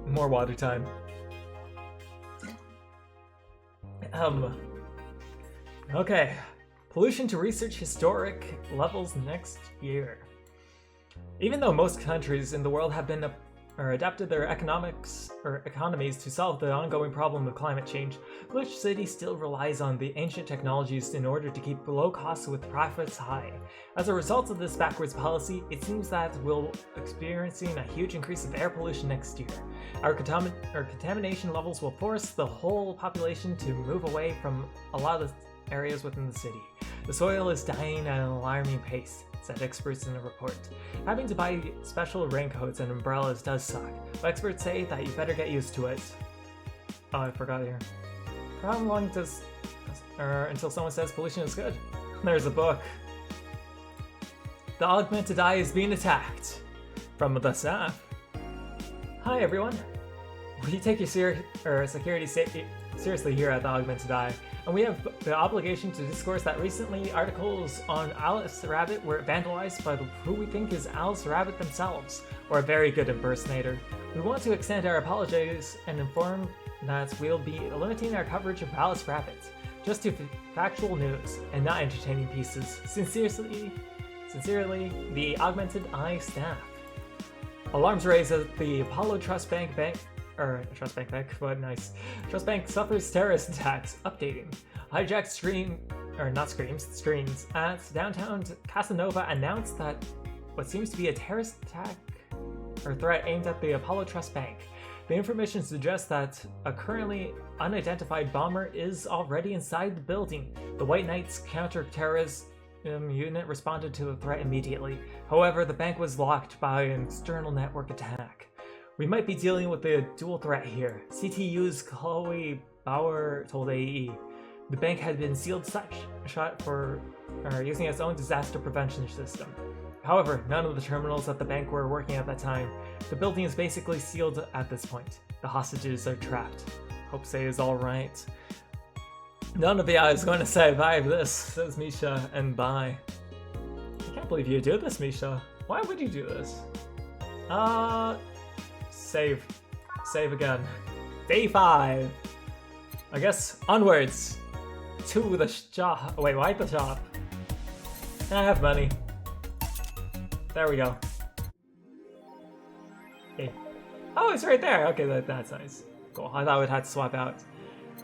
S1: More water time. Okay. Pollution to research historic levels next year. Even though most countries in the world have been adapted their economies to solve the ongoing problem of climate change, Glitch City still relies on the ancient technologies in order to keep low costs with profits high. As a result of this backwards policy, it seems that we'll experiencing a huge increase of air pollution next year. Our contamination levels will force the whole population to move away from a lot of areas within the city. The soil is dying at an alarming pace, said experts in the report. Having to buy special raincoats and umbrellas does suck, but experts say that you better get used to it. Oh, I forgot here. For how long does... until someone says pollution is good? There's a book. The augmented eye is being attacked. From the staff. Hi everyone. We take your security seriously here at the Augmented Eye, and we have the obligation to discourse that recently articles on Alice Rabbit were vandalized by who we think is Alice Rabbit themselves, or a very good impersonator. We want to extend our apologies and inform that we'll be limiting our coverage of Alice Rabbit just to factual news and not entertaining pieces. Sincerely, the Augmented Eye staff. Alarms raised at the Apollo Trust Bank Trust Bank suffers terrorist attacks. Updating. Hijacked screens at downtown Casanova announced that what seems to be a terrorist attack or threat aimed at the Apollo Trust Bank. The information suggests that a currently unidentified bomber is already inside the building. The White Knights counter-terrorism unit responded to the threat immediately. However, the bank was locked by an external network attack. We might be dealing with a dual threat here. CTU's Chloe Bauer told AE. The bank had been sealed shut for using its own disaster prevention system. However, none of the terminals at the bank were working at that time. The building is basically sealed at this point. The hostages are trapped. Hope Say is alright. None of the is going to survive this, says Misha, and bye. I can't believe you do this, Misha. Why would you do this? Save. Save again. Day 5. I guess onwards to the shop. Wait, why the shop? I have money. There we go. Hey. Oh, it's right there. Okay, that's nice. Cool. I thought we'd have to swap out.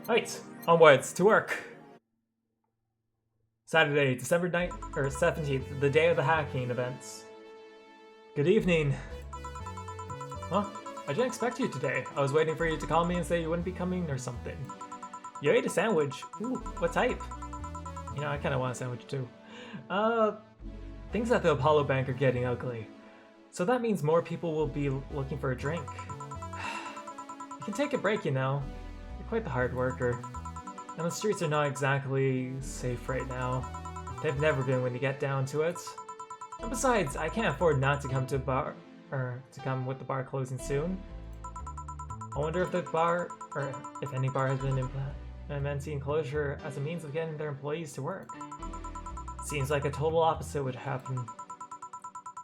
S1: Right, onwards to work. Saturday, December 17th, the day of the hacking events. Good evening. Huh? I didn't expect you today. I was waiting for you to call me and say you wouldn't be coming or something. You ate a sandwich. Ooh, what type? You know, I kind of want a sandwich too. Things at the Apollo Bank are getting ugly. So that means more people will be looking for a drink. You can take a break, you know. You're quite the hard worker. And the streets are not exactly safe right now. They've never been when you get down to it. And besides, I can't afford not to come to a bar, or to come with the bar closing soon. I wonder if the bar, or if any bar has been implementing closure as a means of getting their employees to work. Seems like a total opposite would happen.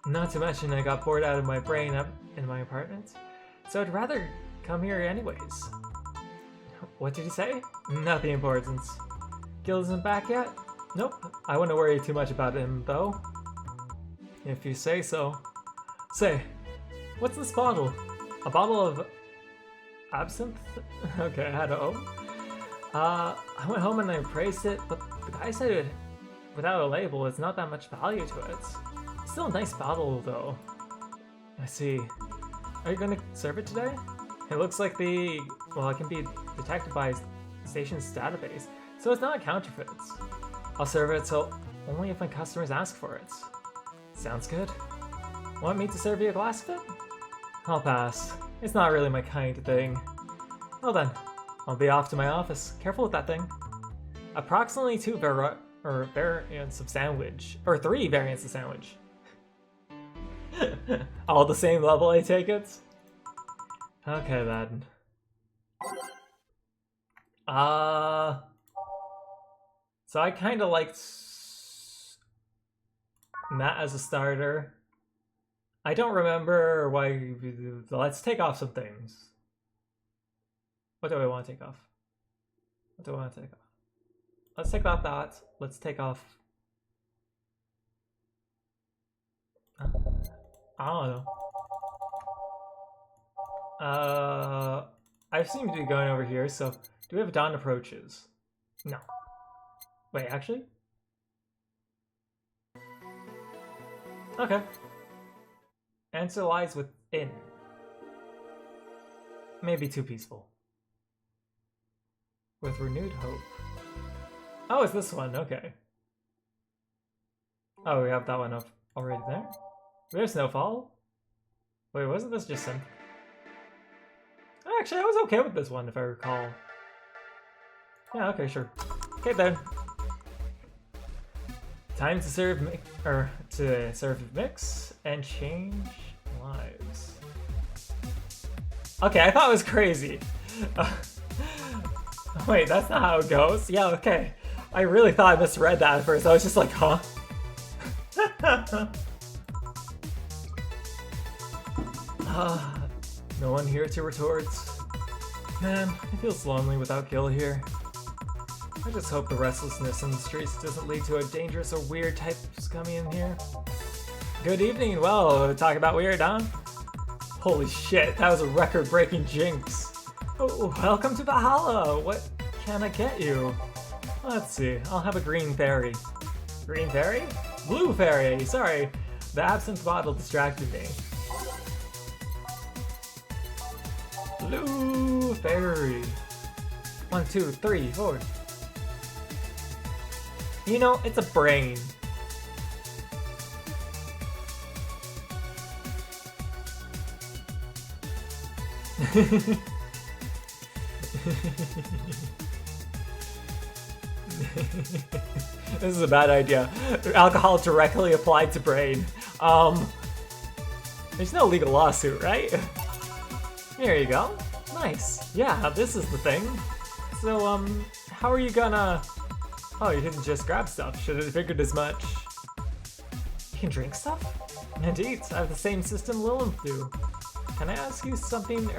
S1: Not to mention I got bored out of my brain up in my apartment, so I'd rather come here anyways. What did you say? Nothing important. Gil isn't back yet? Nope. I wouldn't worry too much about him, though. If you say so. Say, what's this bottle? A bottle of absinthe? Okay, I had to open. I went home and I appraised it, but the guy said it without a label, it's not that much value to it. It's still a nice bottle, though. I see. Are you gonna serve it today? It looks like it can be detected by the station's database, so it's not a counterfeit. I'll serve it only if my customers ask for it. Sounds good. Want me to serve you a glass of it? I'll pass. It's not really my kind of thing. Well then, I'll be off to my office. Careful with that thing. Approximately 2 variants of sandwich, or 3 variants of sandwich. All the same level, I take it? Okay then. So I kind of liked Matt as a starter. I don't remember why. Let's take off some things. What do I want to take off? What do I want to take off? Let's take off that. Let's take off. I don't know. I seem to be going over here, so do we have dawn approaches? No. Wait, actually? Okay. Answer lies within. Maybe too peaceful. With renewed hope. Oh, it's this one, okay. Oh, we have that one up already there? There's Snowfall? Wait, wasn't this just some... Actually, I was okay with this one, if I recall. Yeah, okay, sure. Okay, then. Time to serve mix and change lives. Okay, I thought it was crazy. Wait, that's not how it goes? Yeah, okay. I really thought I misread that at first. I was just like, huh? No one here to retort. Man, it feels lonely without Gil here. I just hope the restlessness in the streets doesn't lead to a dangerous or weird types coming in here. Good evening. Well, talk about weird, huh? Holy shit, that was a record-breaking jinx. Oh, welcome to Valhalla. What can I get you? Let's see. I'll have a green fairy. Green fairy? Blue fairy. Sorry, the absinthe bottle distracted me. Blue fairy. 1, 2, 3, 4. You know, it's a brain. This is a bad idea. Alcohol directly applied to brain. There's no legal lawsuit, right? Here you go. Nice. Yeah, this is the thing. So, how are you gonna... Oh, you didn't just grab stuff. Should have figured as much. You can drink stuff? Indeed, I have the same system Lilith do. can I ask you something,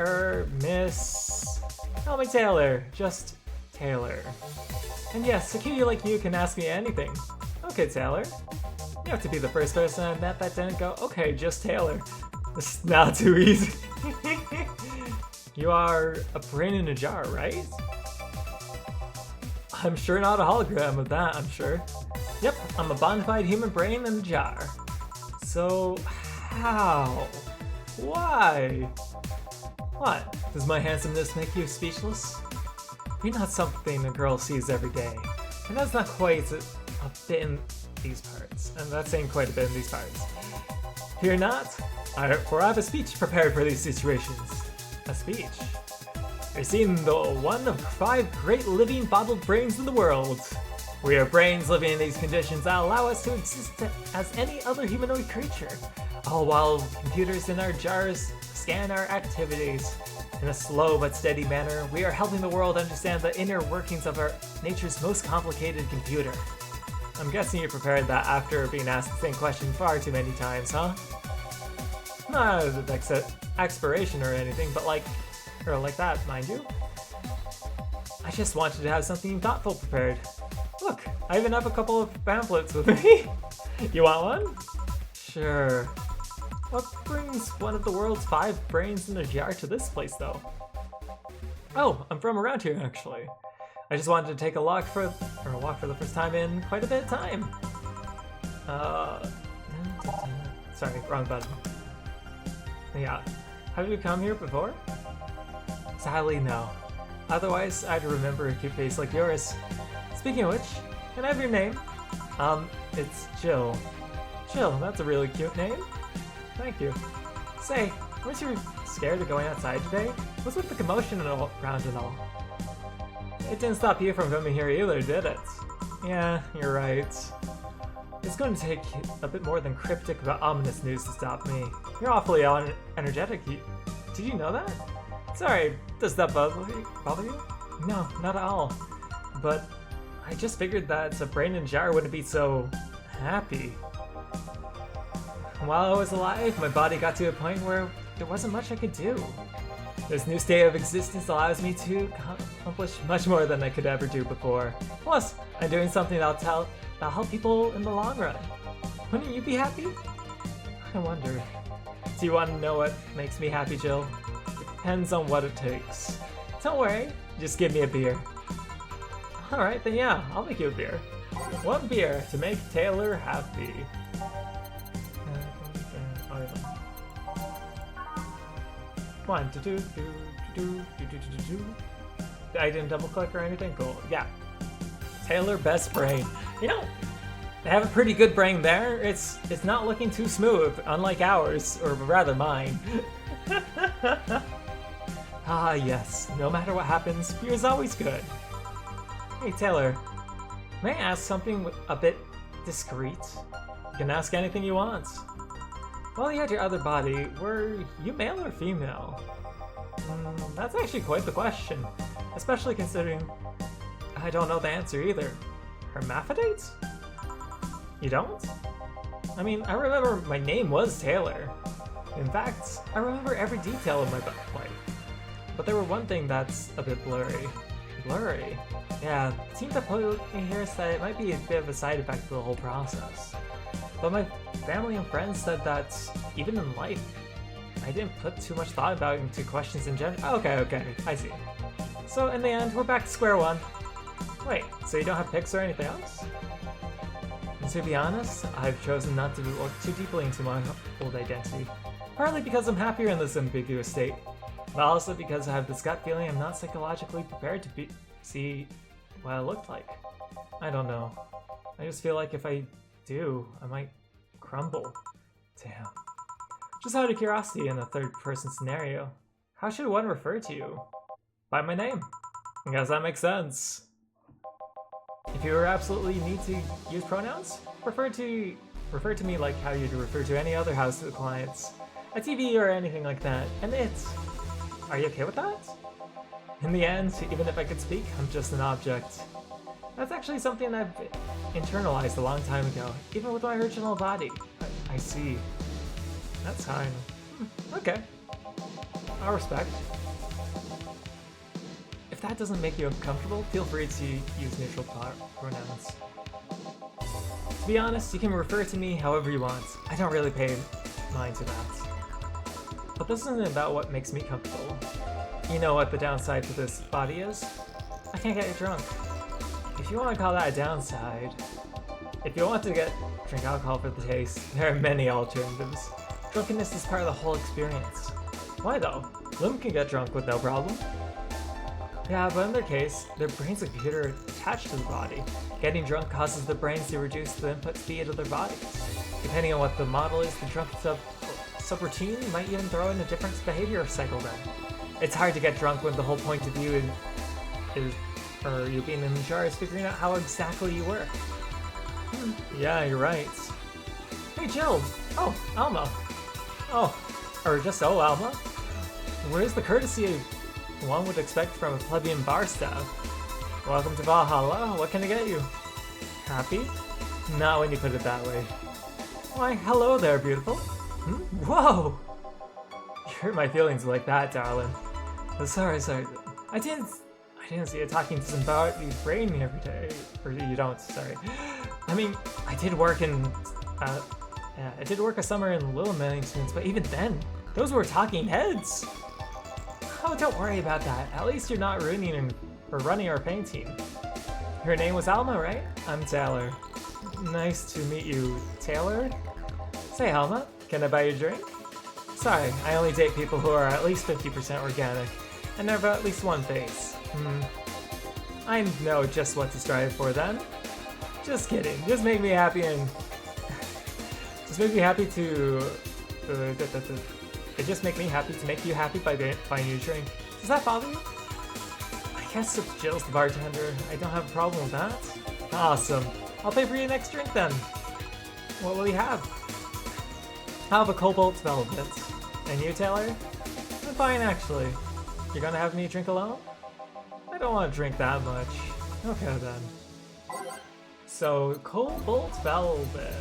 S1: Miss... Call me Taylor, just Taylor. And yes, a cutie like you can ask me anything. Okay, Taylor. You have to be the first person I met that didn't go, okay, just Taylor. This is not too easy. You are a brain in a jar, right? I'm sure not a hologram of that, I'm sure. Yep, I'm a bona fide human brain in a jar. So, how? Why? What? Does my handsomeness make you speechless? You're not something a girl sees every day. And that's not quite a bit in these parts. And that's saying quite a bit in these parts. Fear not, for I have a speech prepared for these situations. A speech? You're seeing the one of 5 great living bottled brains in the world. We are brains living in these conditions that allow us to exist as any other humanoid creature, all while computers in our jars scan our activities. In a slow but steady manner, we are helping the world understand the inner workings of our nature's most complicated computer. I'm guessing you prepared that after being asked the same question far too many times, huh? Not as an expiration or anything, but like that, mind you. I just wanted to have something thoughtful prepared. Look, I even have a couple of pamphlets with me. You want one? Sure. What brings one of the world's 5 brains in a jar to this place, though? Oh, I'm from around here, actually. I just wanted to take a walk for the first time in quite a bit of time. Sorry, wrong button. Yeah. Have you come here before? Sadly, no. Otherwise, I'd remember a cute face like yours. Speaking of which, can I have your name? It's Jill. Jill, that's a really cute name. Thank you. Say, weren't you scared of going outside today? What's with the commotion around and all? It didn't stop you from coming here either, did it? Yeah, you're right. It's going to take a bit more than cryptic but ominous news to stop me. You're awfully energetic. Did you know that? Sorry, does that bother you? No, not at all. But I just figured that a brain in a jar wouldn't be so happy. While I was alive, my body got to a point where there wasn't much I could do. This new state of existence allows me to accomplish much more than I could ever do before. Plus, I'm doing something that'll help people in the long run. Wouldn't you be happy? I wonder. Do you want to know what makes me happy, Jill? Depends on what it takes. Don't worry, just give me a beer. Alright, then yeah, I'll make you a beer. 1 beer to make Taylor happy. One, do. I didn't double click or anything? Cool. Yeah. Taylor best brain. You know, they have a pretty good brain there. It's not looking too smooth, unlike ours, or rather mine. Ah yes, no matter what happens, beer is always good. Hey Taylor, may I ask something a bit discreet? You can ask anything you want. While you had your other body, were you male or female? That's actually quite the question, especially considering I don't know the answer either. Hermaphrodite? You don't? I mean, I remember my name was Taylor. In fact, I remember every detail of my life. But there were one thing that's a bit blurry. Blurry? Yeah, it seems that put me here said it might be a bit of a side effect to the whole process. But my family and friends said that even in life, I didn't put too much thought about into questions in general. Okay, I see. So in the end, we're back to square one. Wait, so you don't have pics or anything else? And to be honest, I've chosen not to look too deeply into my old identity. Partly because I'm happier in this ambiguous state, but also because I have this gut feeling I'm not psychologically prepared to see what I looked like. I don't know. I just feel like if I do, I might crumble. Damn. Just out of curiosity, in a third-person scenario, how should one refer to you? By my name. I guess that makes sense. If you absolutely need to use pronouns, refer to me like how you'd refer to any other house clients, a TV or anything like that, and it. Are you okay with that? In the end, even if I could speak, I'm just an object. That's actually something I've internalized a long time ago, even with my original body. I see. That's fine. Okay. I respect. If that doesn't make you uncomfortable, feel free to use neutral pronouns. To be honest, you can refer to me however you want. I don't really pay mind to that. But this isn't about what makes me comfortable. You know what the downside to this body is? I can't get drunk. If you want to call that a downside, if you want to drink alcohol for the taste, there are many alternatives. Drunkenness is part of the whole experience. Why though? Lim can get drunk with no problem. Yeah, but in their case, their brain's a computer attached to the body. Getting drunk causes the brains to reduce the input speed of their bodies. Depending on what the model is, the drunk subroutine might even throw in a different behavior cycle then. It's hard to get drunk when the whole point of view is or you being in the jar is figuring out how exactly you work. Yeah, you're right. Hey Jill! Oh, Alma! Oh, or just Alma? Where's the courtesy one would expect from a plebeian bar staff? Welcome to Valhalla, what can I get you? Happy? Not when you put it that way. Why, hello there, beautiful. Whoa! You hurt my feelings like that, darling. Sorry. I didn't see you talking to somebody's brain every day. Or you don't, sorry. I mean, I did work a summer in Little Millingtons, but even then, those were talking heads. Oh, don't worry about that. At least you're not running our painting. Her name was Alma, right? I'm Taylor. Nice to meet you, Taylor. Say, Alma, can I buy you a drink? Sorry, I only date people who are at least 50% organic, and have at least one face. I know just what to strive for then. Just kidding. Just make me happy and... just make me happy to... It just make me happy to make you happy by buying you a drink. Does that bother you? I guess if Jill's the bartender, I don't have a problem with that. Awesome. I'll pay for your next drink then. What will you have? I'll have a Cobalt Velvet. And you, Taylor? I'm fine, actually. You're gonna have me drink alone? I don't want to drink that much. Okay, then. So, Cobalt Velvet.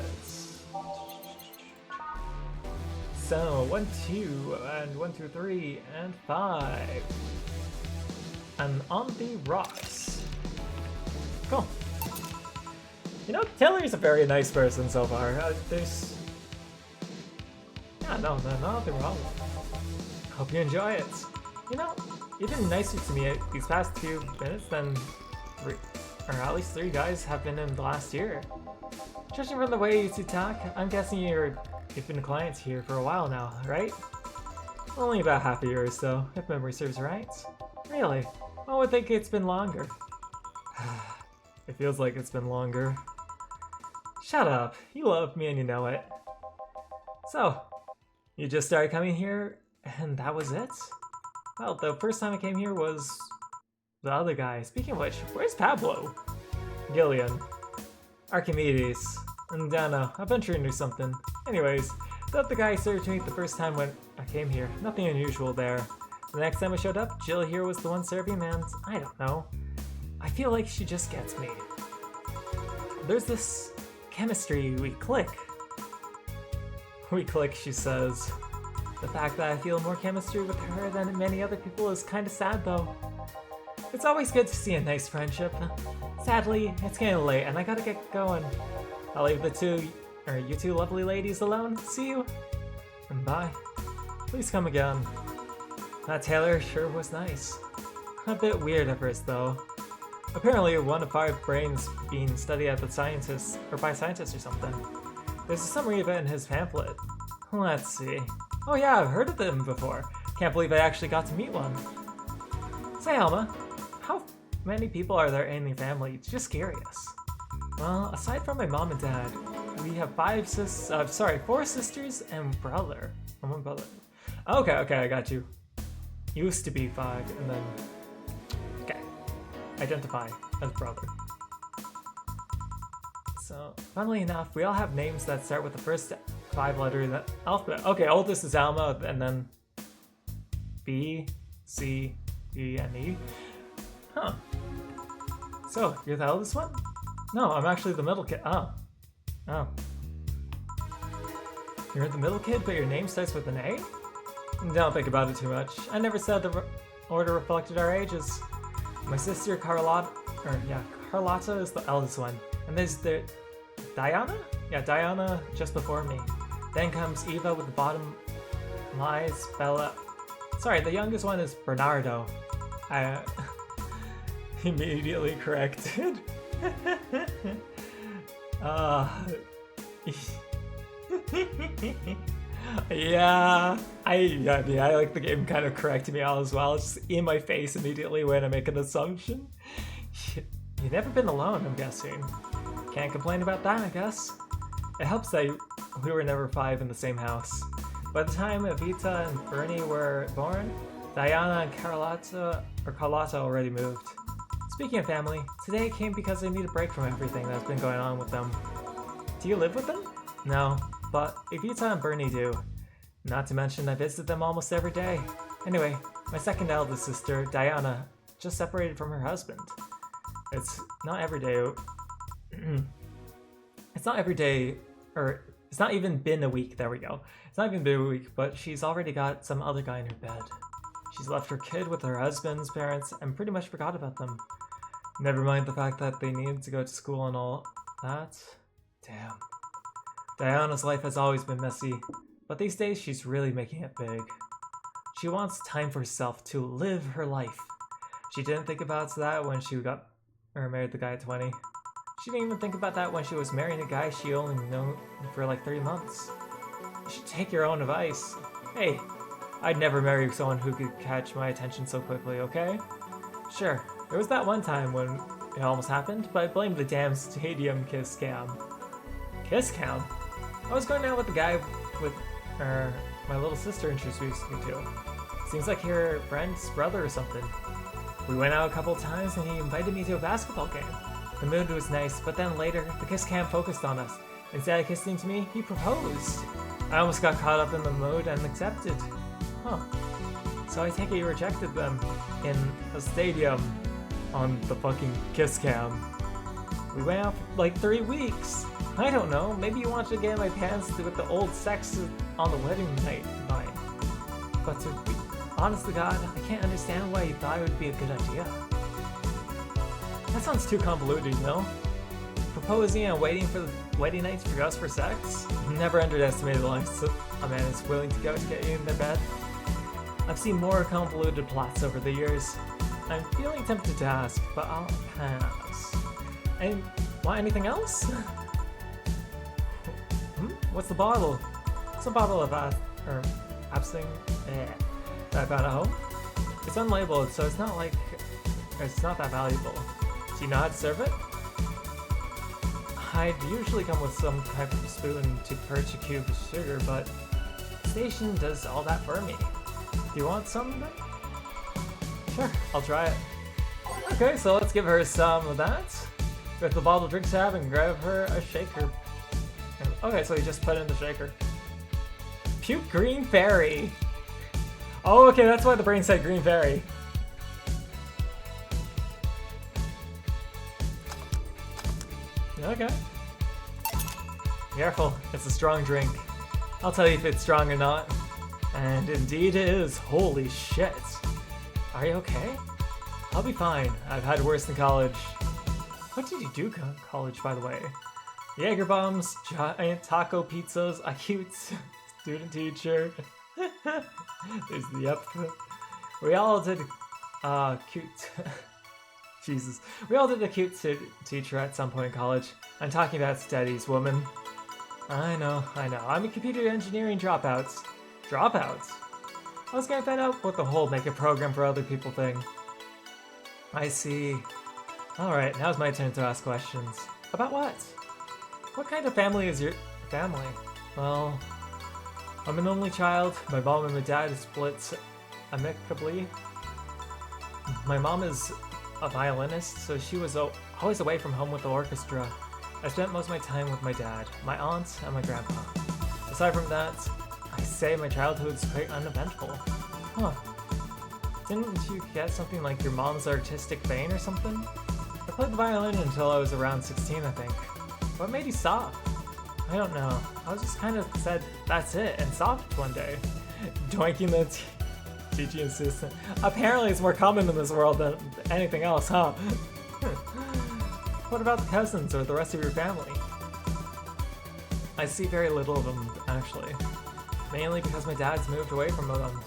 S1: So, 1, 2, and 1, 2, 3, and 5. And on the rocks. Cool. You know, Taylor's a very nice person so far. There's... yeah, no, nothing wrong with it. Hope you enjoy it. You know, you've been nicer to me these past few minutes than at least 3 guys have been in the last year. Judging from the way you two talk, I'm guessing you've been clients here for a while now, right? Only about half a year or so, if memory serves right. Really? One would think it's been longer. It feels like it's been longer. Shut up, you love me and you know it. So, you just started coming here and that was it? Well, the first time I came here was the other guy. Speaking of which, where's Pablo? Gillian. Archimedes. And Dana. I'm venturing into something. Anyways, that the guy served me the first time when I came here. Nothing unusual there. The next time I showed up, Jill here was the one serving and I don't know. I feel like she just gets me. There's this chemistry, we click. We click, she says. The fact that I feel more chemistry with her than many other people is kinda sad though. It's always good to see a nice friendship. Sadly, it's getting late and I gotta get going. I'll leave you two lovely ladies alone. See you, and bye. Please come again. That Taylor sure was nice. A bit weird at first though. Apparently 1 of 5 brains being studied at the scientists, or by scientists or something. There's a summary of it in his pamphlet. Let's see. Oh yeah, I've heard of them before. Can't believe I actually got to meet one. Say Alma, how many people are there in your family? Just curious. Well, aside from my mom and dad, we have 4 sisters and brother. And 1 brother. Okay, I got you. Used to be 5, and then... okay. Identify as brother. So, funnily enough, we all have names that start with the first 5 letters of the alphabet. Okay, oldest is Alma, and then... B, C, D, and E. Huh. So, you're the eldest one? No, I'm actually the middle kid. Oh. You're the middle kid, but your name starts with an A? Don't think about it too much. I never said the order reflected our ages. My sister Carlotta is the eldest one. And there's the Diana? Yeah, Diana just before me. Then comes Eva with the bottom lies, Bella. Sorry, the youngest one is Bernardo. I immediately corrected. Yeah, I like the game kind of correcting me all as well. It's just in my face immediately when I make an assumption. You've never been alone, I'm guessing. Can't complain about that, I guess. It helps that we were never 5 in the same house. By the time Evita and Bernie were born, Diana and Carlotta already moved. Speaking of family, today came because I need a break from everything that's been going on with them. Do you live with them? No, but Evita and Bernie do. Not to mention I visit them almost every day. Anyway, my second eldest sister, Diana, just separated from her husband. It's not every day. It's not even been a week, there we go. It's not even been a week, but she's already got some other guy in her bed. She's left her kid with her husband's parents and pretty much forgot about them. Never mind the fact that they need to go to school and all that. Damn. Diana's life has always been messy, but these days she's really making it big. She wants time for herself to live her life. She didn't think about that when she married the guy at 20. She didn't even think about that when she was marrying a guy she only known for like 3 months. You should take your own advice. Hey, I'd never marry someone who could catch my attention so quickly, okay? Sure, there was that one time when it almost happened, but I blamed the damn stadium kiss cam. Kiss cam? I was going out with the guy my little sister introduced me to. Seems like your friend's brother or something. We went out a couple times and he invited me to a basketball game. The mood was nice, but then later, the kiss cam focused on us. Instead of kissing to me, he proposed. I almost got caught up in the mood and accepted. Huh. So I take it you rejected them in a stadium on the fucking kiss cam. We went out for like 3 weeks. I don't know, maybe you wanted to get in my pants with the old sex on the wedding night vibe. But to be honest to God, I can't understand why you thought it would be a good idea. That sounds too convoluted, you know? Proposing and waiting for the wedding nights for just for sex? Never underestimated the lengths a man is willing to go to get you in their bed. I've seen more convoluted plots over the years. I'm feeling tempted to ask, but I'll pass. And want anything else? What's the bottle? It's a bottle of absinthe that I found at home. It's unlabeled, so it's not that valuable. Do you know how to serve it? I'd usually come with some type of spoon to perch a cube of sugar, but the station does all that for me. Do you want some then? Sure, I'll try it. Okay, so let's give her some of that. With the bottle drink tab and grab her a shaker. Okay, so you just put it in the shaker. Puke Green Fairy. Oh, okay, that's why the brain said Green Fairy. Okay. Careful, it's a strong drink. I'll tell you if it's strong or not. And indeed it is. Holy shit. Are you okay? I'll be fine. I've had worse in college. What did you do in college, by the way? Jaeger bombs, giant taco pizzas, a cute student teacher. Yep. We all did cute. Jesus. We all did a cute teacher at some point in college. I'm talking about studies, woman. I know. I'm a computer engineering dropout. Dropouts? I was getting fed up with the whole make a program for other people thing. I see. Alright, now's my turn to ask questions. About what? What kind of family is your family? Well, I'm an only child. My mom and my dad split amicably. My mom is a violinist, so she was always away from home with the orchestra. I spent most of my time with my dad, my aunt, and my grandpa. Aside from that, I say my childhood's quite uneventful. Huh. Didn't you get something like your mom's artistic vein or something? I played the violin until I was around 16, I think. What made you stop? I don't know. I was just kind of said, that's it, and stopped one day. Doinking the teaching assistant. Apparently it's more common in this world than anything else, huh? What about the cousins or the rest of your family? I see very little of them, actually. Mainly because my dad's moved away from them.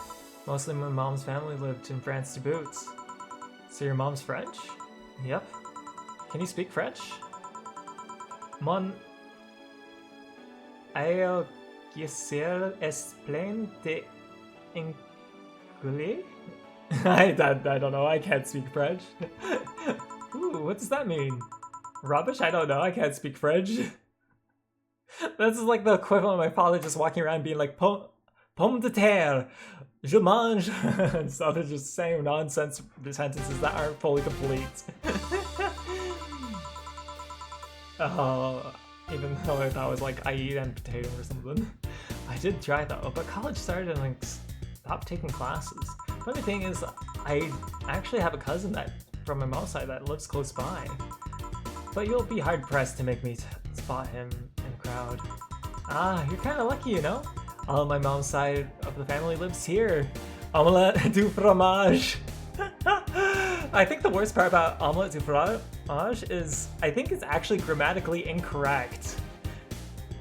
S1: Mostly my mom's family lived in France to boot. So your mom's French? Yep. Can you speak French? Mon... Eu quisiera explain de anglais? I don't know, I can't speak French. Ooh, what does that mean? Rubbish? I don't know, I can't speak French. This is like the equivalent of my father just walking around being like, pomme de terre, je mange, and stuff. It's just saying nonsense sentences that aren't fully complete. Even though I thought it was like, I eat and potato or something. I did try though, but college started and like stopped taking classes. Funny thing is, I actually have a cousin that from my mom's side that lives close by. But you'll be hard pressed to make me spot him in a crowd. Ah, you're kind of lucky, you know? All of my mom's side of the family lives here. Omelette du fromage. I think the worst part about omelette du fromage is I think it's actually grammatically incorrect.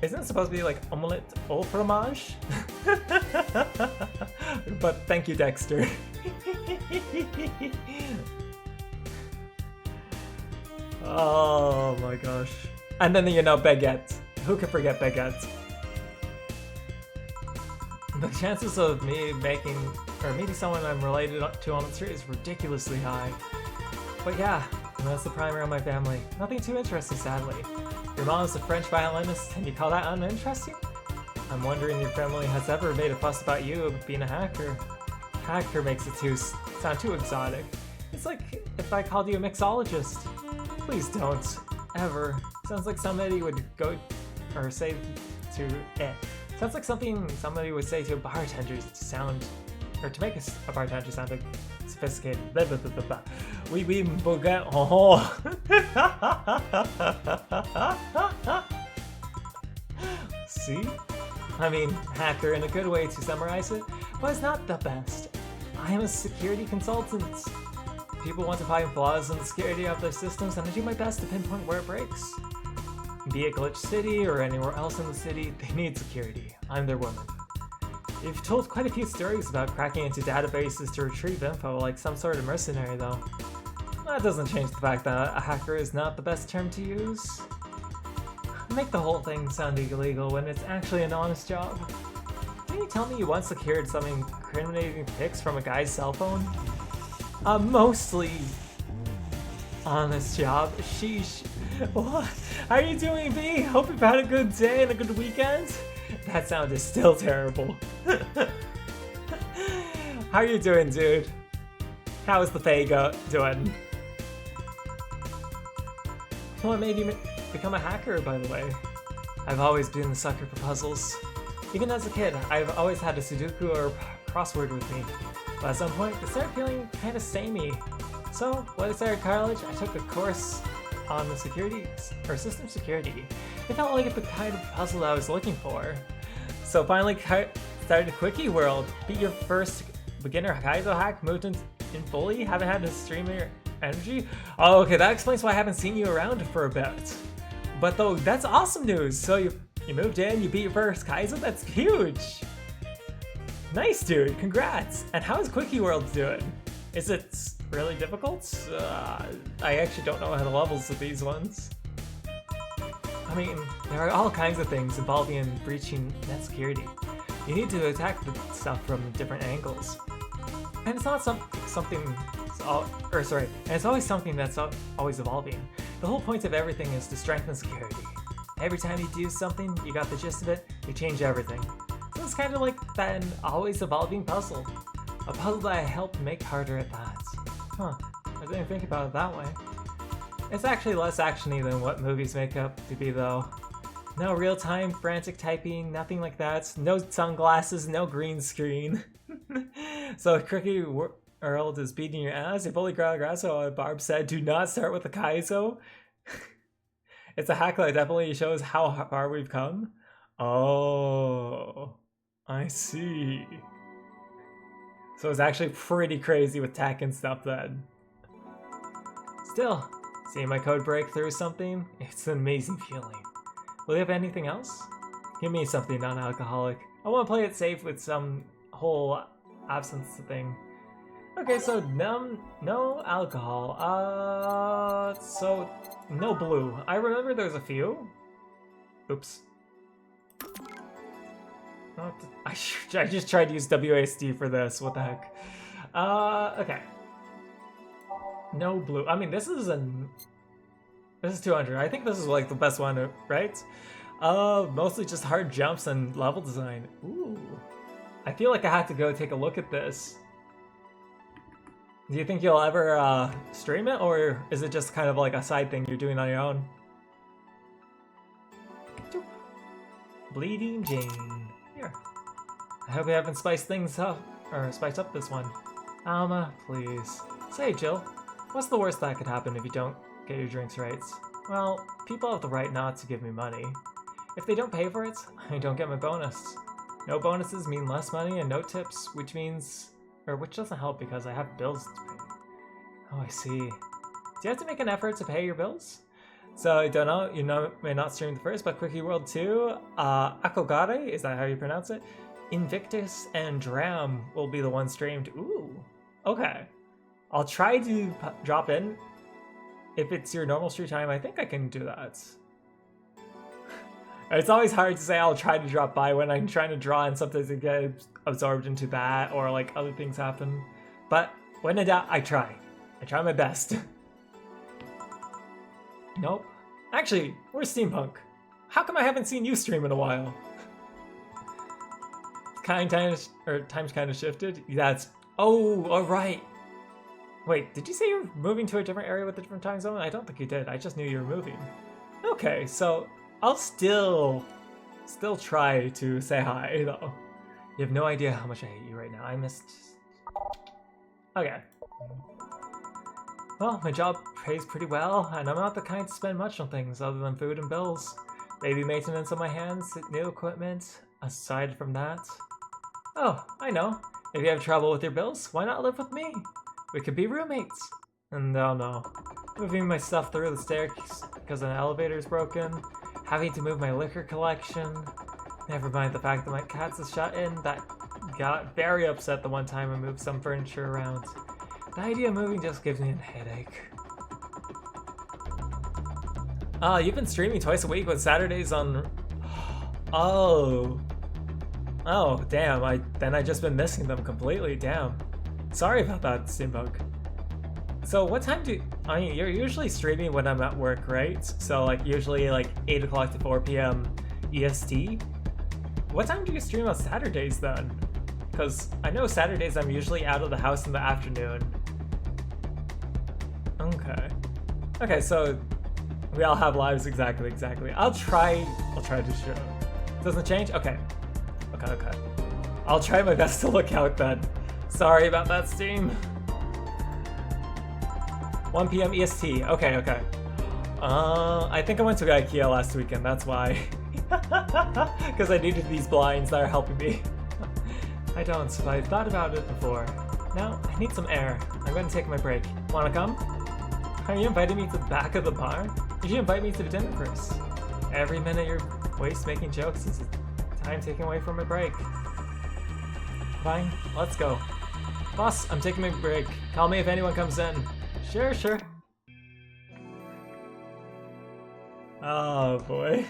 S1: Isn't it supposed to be like omelette au fromage? But thank you, Dexter. Oh my gosh. And then, you know, baguette. Who could forget baguette? The chances of me making, or meeting someone I'm related to on the street is ridiculously high. But yeah, that's the primary of my family. Nothing too interesting, sadly. Your mom is a French violinist, and you call that uninteresting? I'm wondering if your family has ever made a fuss about you being a hacker. Hacker makes it sound too exotic. It's like if I called you a mixologist. Please don't. Ever. Sounds like somebody would go, or say to, Sounds like something somebody would say to a bartender to sound, or to make a bartender sound like sophisticated. Blah, blah, blah, blah, blah. Oui, oui, baguette, oh. See? I mean, hacker in a good way to summarize it, but it's not the best. I am a security consultant. People want to find flaws in the security of their systems, and I do my best to pinpoint where it breaks. Be it Glitch City or anywhere else in the city, they need security. I'm their woman. You've told quite a few stories about cracking into databases to retrieve info like some sort of mercenary though. That doesn't change the fact that a hacker is not the best term to use. Make the whole thing sound illegal when it's actually an honest job. Can you tell me you once secured some incriminating pics from a guy's cell phone? A mostly honest job. Sheesh. What? How are you doing, B? Hope you've had a good day and a good weekend? That sound is still terrible. How are you doing, dude? How is the Fago doing? What made you become a hacker, by the way? I've always been a sucker for puzzles. Even as a kid, I've always had a Sudoku or crossword with me. But at some point, it started feeling kind of samey. So, when I started college, I took a course on the system security. It felt like the kind of puzzle I was looking for. So finally started Quickie World. Beat your first beginner Kaizo hack, moved in fully, haven't had to stream your energy. Oh, okay, that explains why I haven't seen you around for a bit. But though, that's awesome news. So you moved in, you beat your first Kaizo, that's huge. Nice, dude, congrats. And how is Quickie World doing? Is it really difficult? I actually don't know how the levels of these ones. I mean, there are all kinds of things involving in breaching net security. You need to attack the stuff from different angles. And it's not it's always something that's always evolving. The whole point of everything is to strengthen security. Every time you do something, you got the gist of it, you change everything. So it's kind of like that always evolving puzzle. A puzzle that I helped make harder at that. Huh, I didn't think about it that way. It's actually less actiony than what movies make up to be though. No real-time frantic typing, nothing like that. No sunglasses, no green screen. So Quickie World is beating your ass. If only Grasso Barb said, do not start with the Kaizo. It's a hack that definitely shows how far we've come. Oh, I see. So it's actually pretty crazy with tech and stuff then. Still, seeing my code break through something, it's an amazing feeling. Will you have anything else? Give me something non-alcoholic. I want to play it safe with some whole absence thing. Okay, so no alcohol. So no blue. I remember there's a few. Oops. I just tried to use WASD for this. What the heck? Okay. No blue. I mean, this is 200. I think this is like the best one, right? Mostly just hard jumps and level design. Ooh. I feel like I have to go take a look at this. Do you think you'll ever stream it, or is it just kind of like a side thing you're doing on your own? Bleeding Jane. Here. I hope you haven't spiced things up, or spiced up this one. Alma, please. Say, Jill, what's the worst that could happen if you don't get your drinks right? Well, people have the right not to give me money. If they don't pay for it, I don't get my bonus. No bonuses mean less money and no tips, which doesn't help because I have bills to pay. Oh, I see. Do you have to make an effort to pay your bills? So, I don't know, you may not stream the first, but Quickie World 2, Akogare, is that how you pronounce it? Invictus and Dram will be the one streamed. Ooh, okay. I'll try to drop in. If it's your normal stream time, I think I can do that. It's always hard to say I'll try to drop by when I'm trying to draw and sometimes it gets absorbed into that or like other things happen. But when in doubt, I try. I try my best. Nope. Actually, where's Steampunk? How come I haven't seen you stream in a while? Times kind of shifted? That's... Oh, alright. Wait, did you say you're moving to a different area with a different time zone? I don't think you did. I just knew you were moving. Okay, so I'll still try to say hi, though. You have no idea how much I hate you right now. I missed... Okay. Well, my job pays pretty well, and I'm not the kind to spend much on things other than food and bills. Maybe maintenance on my hands, new equipment, aside from that. Oh, I know. If you have trouble with your bills, why not live with me? We could be roommates. And oh no. Moving my stuff through the stairs because an elevator's broken. Having to move my liquor collection. Never mind the fact that my cat's is shut in. That got very upset the one time I moved some furniture around. The idea of moving just gives me a headache. You've been streaming twice a week with Saturdays on... Oh, damn, I just been missing them completely, damn. Sorry about that, Steampunk. So what time I mean, you're usually streaming when I'm at work, right? So like usually like 8 o'clock to 4 p.m. EST? What time do you stream on Saturdays then? Because I know Saturdays I'm usually out of the house in the afternoon. Okay, so we all have lives, exactly. I'll try to show. Doesn't change? Okay. I'll try my best to look out then. Sorry about that, Steam. 1 p.m. EST. Okay. I think I went to IKEA last weekend, that's why. Because I needed these blinds that are helping me. I don't, but I've thought about it before. Now, I need some air. I'm going to take my break. Wanna come? Are you inviting me to the back of the bar? You should invite me to the dinner first. Every minute you're waste making jokes is time taken away from my break. Fine, let's go. Boss, I'm taking my break. Call me if anyone comes in. Sure. Oh boy.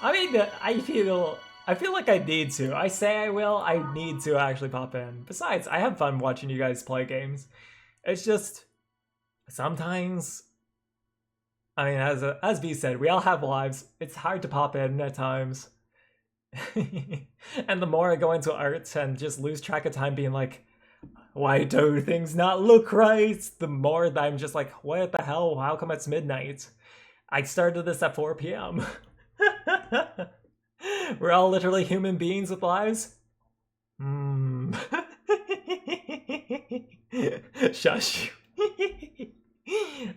S1: I mean, I feel like I need to. I say I will, I need to actually pop in. Besides, I have fun watching you guys play games. It's just, sometimes, I mean, as V said, we all have lives. It's hard to pop in at times. And the more I go into art and just lose track of time being like, why do things not look right? The more that I'm just like, what the hell? How come it's midnight? I started this at 4 p.m. We're all literally human beings with lives? Shush.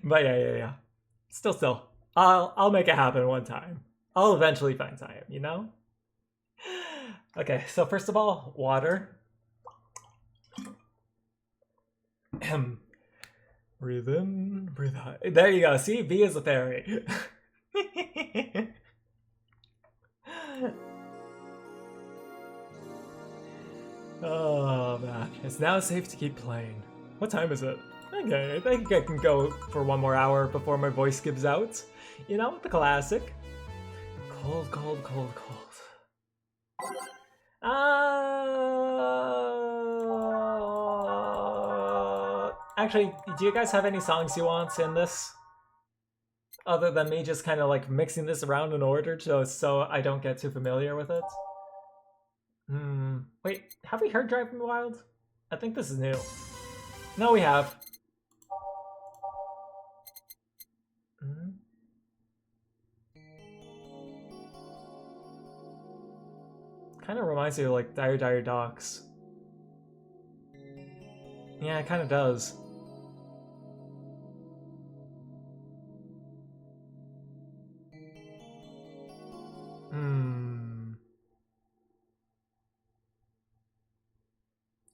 S1: But yeah. Still. I'll make it happen one time. I'll eventually find time, you know? Okay, so first of all, water. Breathe in, breathe out. There you go. See, B is a fairy. Oh man, it's now safe to keep playing. What time is it? Okay, I think I can go for one more hour before my voice gives out. You know, the classic. Cold, cold, cold, cold. Actually, do you guys have any songs you want in this? Other than me just kind of like mixing this around in order so I don't get too familiar with it? Wait, have we heard Driving Wild? I think this is new. No, we have. Kind of reminds me of like Dire Dire Docks. Yeah, it kind of does.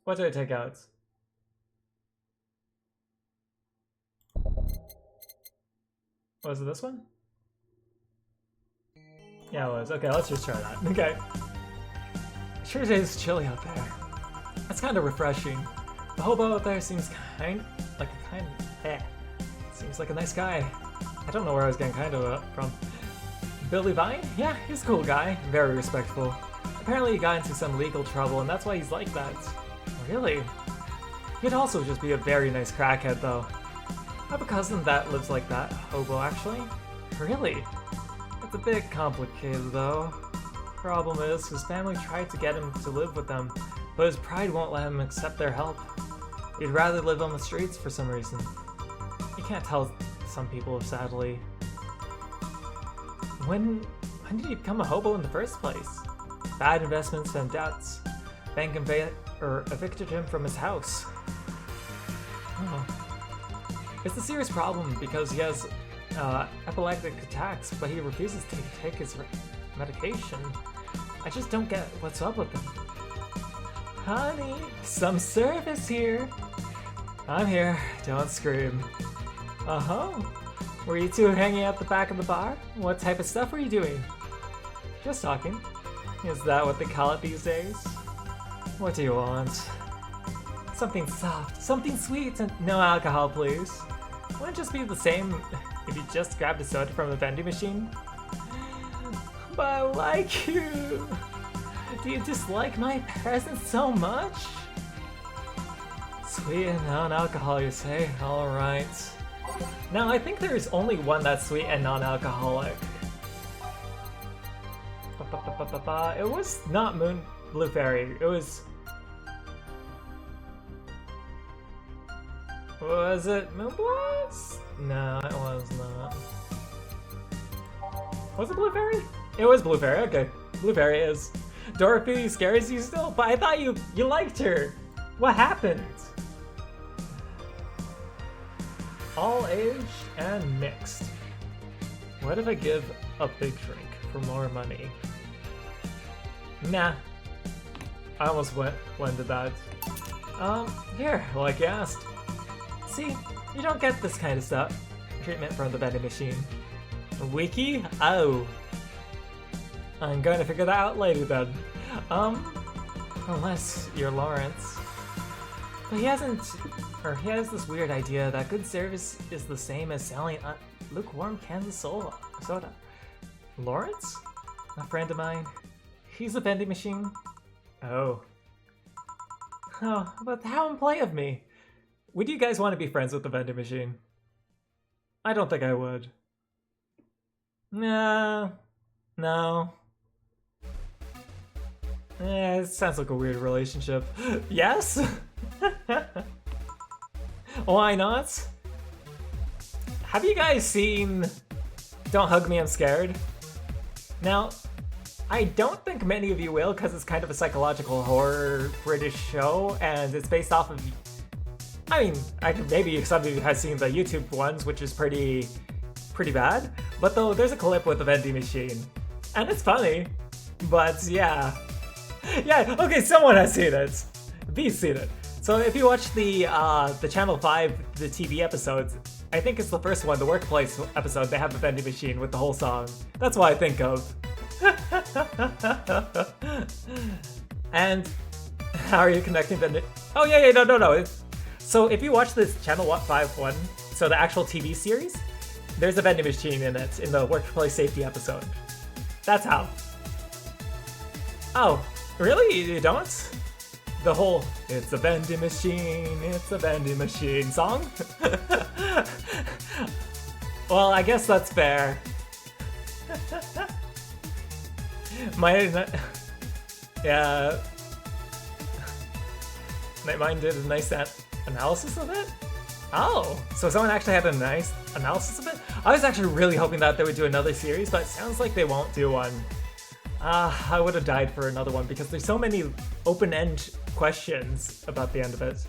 S1: What did I take out? Was it this one? Yeah, it was. Okay, let's just try that. Okay. It sure is chilly out there. That's kind of refreshing. The hobo out there seems seems like a nice guy. I don't know where I was getting kind of from. Billy Vine? Yeah, he's a cool guy. Very respectful. Apparently he got into some legal trouble and that's why he's like that. Really? He'd also just be a very nice crackhead though. I have a cousin that lives like that, hobo actually. Really? It's a bit complicated though. Problem is, his family tried to get him to live with them, but his pride won't let him accept their help. He'd rather live on the streets for some reason. You can't tell some people, sadly. When did he become a hobo in the first place? Bad investments and debts. Bank evicted him from his house. Oh. It's a serious problem because he has epileptic attacks, but he refuses to take his medication. I just don't get what's up with him. Honey, some service here. I'm here, don't scream. Uh-huh. Were you two hanging out the back of the bar? What type of stuff were you doing? Just talking. Is that what they call it these days? What do you want? Something soft, something sweet, and no alcohol, please. Wouldn't it just be the same if you just grabbed a soda from the vending machine? But I like you! Do you dislike my presence so much? Sweet and non-alcohol, you say? Alright. Now, I think there is only one that's sweet and non-alcoholic. It was not Blue Fairy. It was... Was it Moonblast? No, it was not. Was it Blue Fairy? It was Blue Fairy, okay. Blue Fairy is. Dorothy scares you still? But I thought you liked her. What happened? All age and mixed. What if I give a big drink for more money? Nah. I almost went to that. Here, like you asked. See, you don't get this kind of stuff. Treatment from the vending machine. Wiki? Oh. I'm going to figure that out later then. Unless you're Lawrence. But he has this weird idea that good service is the same as selling lukewarm cans of soda. Lawrence? A friend of mine. He's a vending machine. Oh. Oh, but how unplay of me. Would you guys want to be friends with the vending machine? I don't think I would. No. It sounds like a weird relationship. Yes? Why not? Have you guys seen Don't Hug Me, I'm Scared? Now, I don't think many of you will because it's kind of a psychological horror British show and it's based off of... I mean, maybe some of you have seen the YouTube ones, which is pretty bad. But though, there's a clip with the vending machine. And it's funny. But yeah. Yeah, okay, someone has seen it. V's seen it. So if you watch the Channel 5, the TV episodes, I think it's the first one, the workplace episode, they have a vending machine with the whole song. That's what I think of. And how are you connecting the... Oh yeah, no. So if you watch this Channel 5 one, so the actual TV series, there's a vending machine in it, in the workplace safety episode. That's how. Oh, really? You don't? The whole "It's a vending machine" song? Well, I guess that's fair. Yeah. Mine did a nice analysis of it? Oh, so someone actually had a nice analysis of it? I was actually really hoping that they would do another series, but it sounds like they won't do one. I would have died for another one because there's so many open-end questions about the end of it.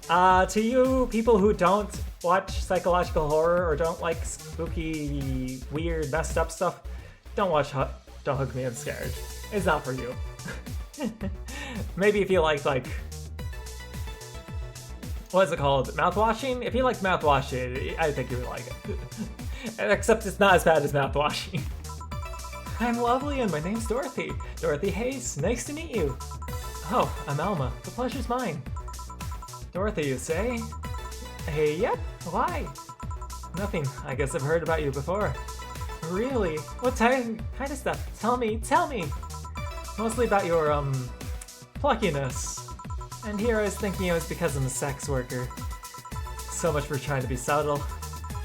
S1: To you people who don't watch psychological horror or don't like spooky, weird, messed up stuff, don't Hug Me, I'm Scared. It's not for you. Maybe if you like what is it called? Mouthwashing? If you like mouthwashing, I think you would like it. Except it's not as bad as mouthwashing. I'm lovely and my name's Dorothy. Dorothy Hayes, nice to meet you. Oh, I'm Alma. The pleasure's mine. Dorothy, you say? Hey, yep. Why? Nothing. I guess I've heard about you before. Really? What kind of stuff? Tell me. Mostly about your, pluckiness. And here I was thinking it was because I'm a sex worker. So much for trying to be subtle.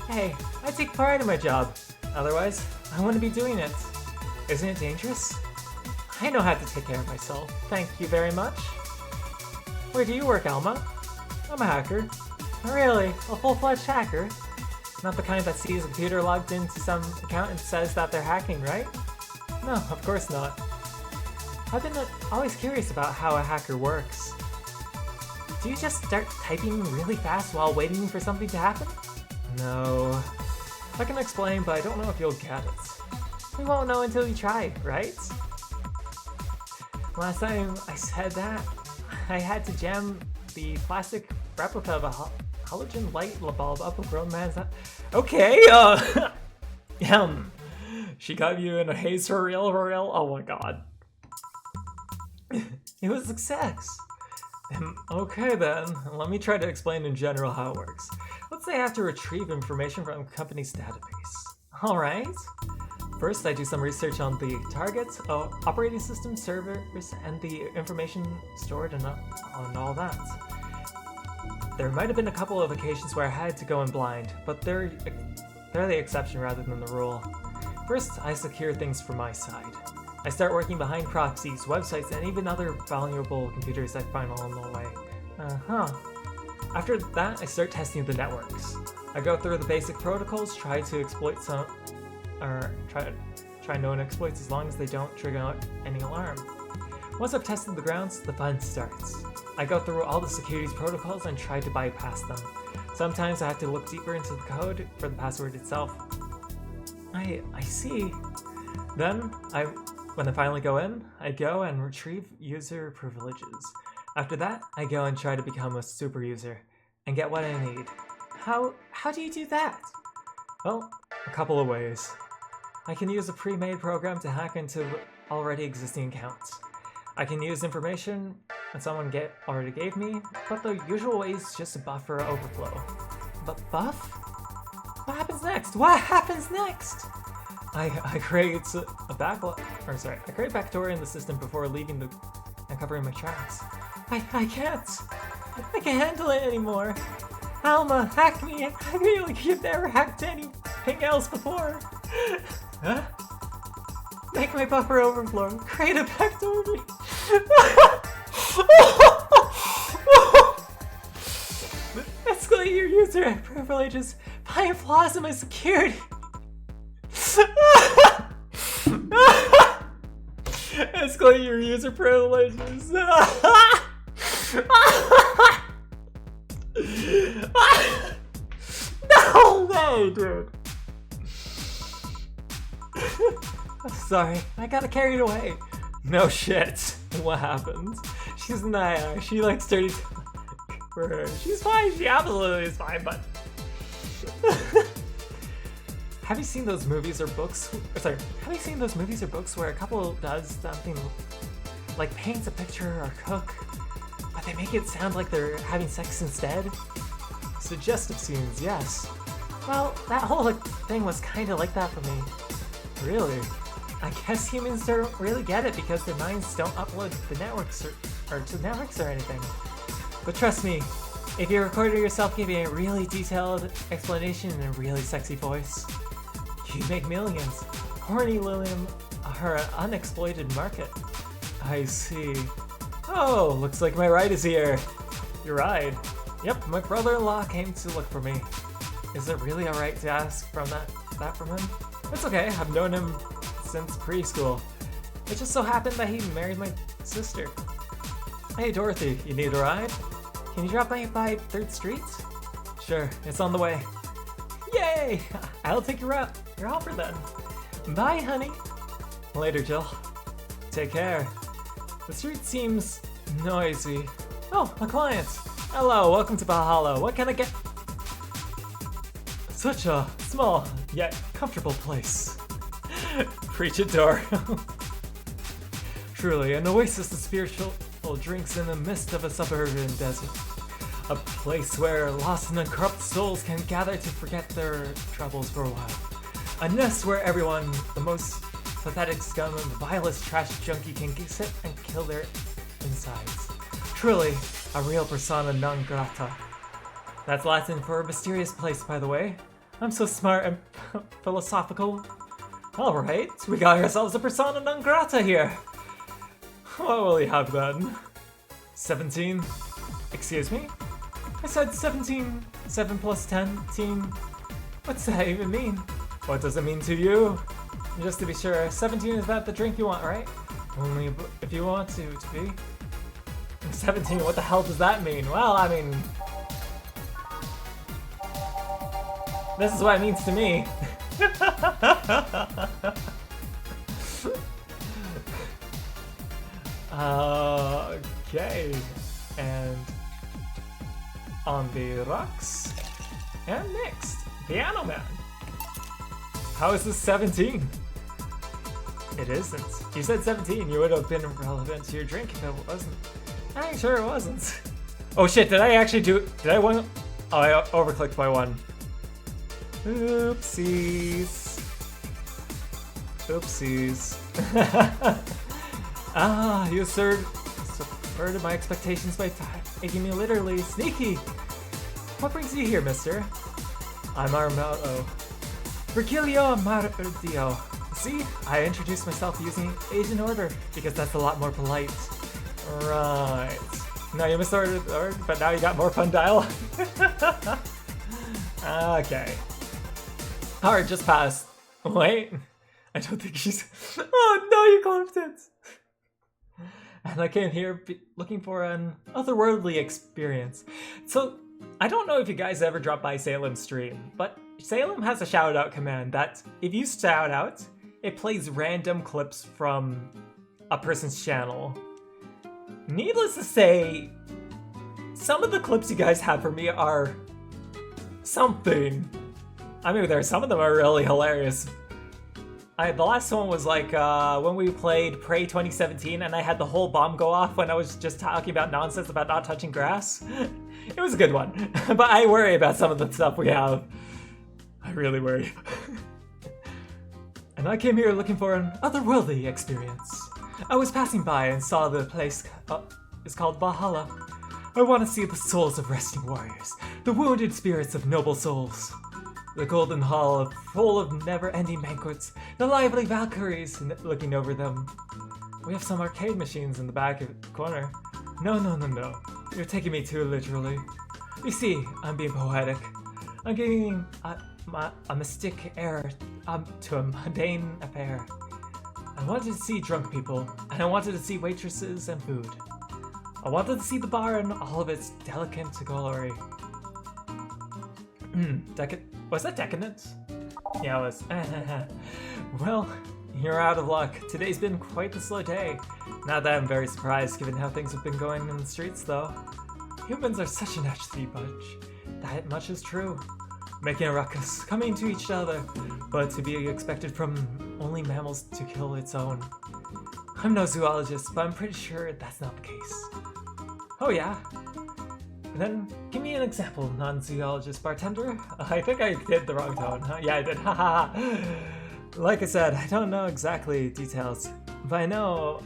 S1: Hey, I take pride in my job. Otherwise, I wouldn't be doing it. Isn't it dangerous? I know how to take care of myself. Thank you very much. Where do you work, Alma? I'm a hacker. Really? A full-fledged hacker? Not the kind that sees a computer logged into some account and says that they're hacking, right? No, of course not. I've been always curious about how a hacker works. Do you just start typing really fast while waiting for something to happen? No. I can explain, but I don't know if you'll get it. We won't know until you try, right? Last time I said that, I had to jam the plastic replica of a halogen light bulb up a grown man's head. Okay, she got you in a haze for real? Oh my god. It was a success. Okay then, let me try to explain in general how it works. Let's say I have to retrieve information from a company's database. Alright. First, I do some research on the targets, operating system, servers, and the information stored and all that. There might have been a couple of occasions where I had to go in blind, but they're the exception rather than the rule. First, I secure things from my side. I start working behind proxies, websites, and even other valuable computers I find along the way. After that, I start testing the networks. I go through the basic protocols, try to exploit try known exploits as long as they don't trigger out any alarm. Once I've tested the grounds, the fun starts. I go through all the security protocols and try to bypass them. Sometimes I have to look deeper into the code for the password itself. I see. Then, when I finally go in, I go and retrieve user privileges. After that, I go and try to become a super user and get what I need. How do you do that? Well, a couple of ways. I can use a pre-made program to hack into already existing accounts. I can use information that someone already gave me, but the usual way is just a buffer overflow. But buff? What happens next? I create I create backdoor in the system before leaving and covering my tracks. I can't handle it anymore. Alma, hack me like you've never hacked anything else before. Huh? Make my buffer overflow. Create a backdoor. Escalate your user privileges. Find flaws in my security. Escalate your user privileges. No, dude. Sorry, I got carried away. No shit. What happened? She's Naya. She likes dirty for her. She's fine. She absolutely is fine, but... Have you seen those movies or books? Sorry, have you seen those movies or books where a couple does something like paints a picture or cook, but they make it sound like they're having sex instead? Suggestive scenes, yes. Well, that whole thing was kind of like that for me. Really? I guess humans don't really get it because their minds don't upload to the networks or to networks or anything. But trust me, if you recorded yourself giving a really detailed explanation in a really sexy voice, you'd make millions. Horny Lilium are an unexploited market. I see. Oh, looks like my ride is here. Your ride? Yep, my brother-in-law came to look for me. Is it really alright to ask that from him? It's okay, I've known him since preschool. It just so happened that he married my sister. Hey Dorothy, you need a ride? Can you drop me by 3rd Street? Sure, it's on the way. Yay! I'll take your offer then. Bye, honey. Later, Jill. Take care. The street seems noisy. Oh, my client. Hello, welcome to Valhalla. What can I get? Such a small yet comfortable place. Preach it, Dor. Truly, an oasis of spiritual drinks in the midst of a suburban desert. A place where lost and corrupt souls can gather to forget their troubles for a while. A nest where everyone, the most pathetic scum and the vilest trash junkie can sit and kill their insides. Truly, a real persona non grata. That's Latin for a mysterious place, by the way. I'm so smart and philosophical. Alright, we got ourselves a persona non grata here. What will you have then? 17? Excuse me? I said 17. 7 plus 10, teen. What's that even mean? What does it mean to you? Just to be sure, 17 is about the drink you want, right? Only if you want to be. 17, what the hell does that mean? Well, I mean... this is what it means to me. Okay. And... on the rocks. And next, Piano Man. How is this 17? It isn't. You said 17, you would have been relevant to your drink if it wasn't. I ain't sure it wasn't. Oh shit, did I actually did I win? Oh, I overclicked by 1. Oopsies. Oopsies. Ah, you subverted my expectations by taking me literally. Sneaky! What brings you here, mister? I'm Armado. Virgilio Mardio. See, I introduced myself using Asian order because that's a lot more polite. Right. No, you misordered the word, but now you got more fun dialogue. Okay. Alright, just passed. Wait. I don't think she's... Oh no, you clipped it! And I came here looking for an otherworldly experience. So, I don't know if you guys ever dropped by Salem's stream, but Salem has a shout-out command that if you shout out, it plays random clips from a person's channel. Needless to say, some of the clips you guys have for me are something. I mean, some of them are really hilarious. The last one was like when we played Prey 2017 and I had the whole bomb go off when I was just talking about nonsense about not touching grass. It was a good one, but I worry about some of the stuff we have. I really worry. And I came here looking for an otherworldly experience. I was passing by and saw the place is called Valhalla. I want to see the souls of resting warriors, the wounded spirits of noble souls. The golden hall full of never-ending banquets, the lively Valkyries looking over them. We have some arcade machines in the back corner. No. You're taking me too literally. You see, I'm being poetic. I'm giving a mystic air to a mundane affair. I wanted to see drunk people, and I wanted to see waitresses and food. I wanted to see the bar in all of its delicate glory. Was that decadent? Yeah, it was. Well, You're out of luck. Today's been quite the slow day. Not that I'm very surprised given how things have been going in the streets though. Humans are such a nasty bunch. That much is true. Making a ruckus, coming to each other, but to be expected from only mammals to kill its own. I'm no zoologist, but I'm pretty sure that's not the case. Oh yeah? Then give me an example, non-zoologist bartender. I think I did the wrong tone, huh? Yeah, I did, haha. Like I said, I don't know exactly details, but I know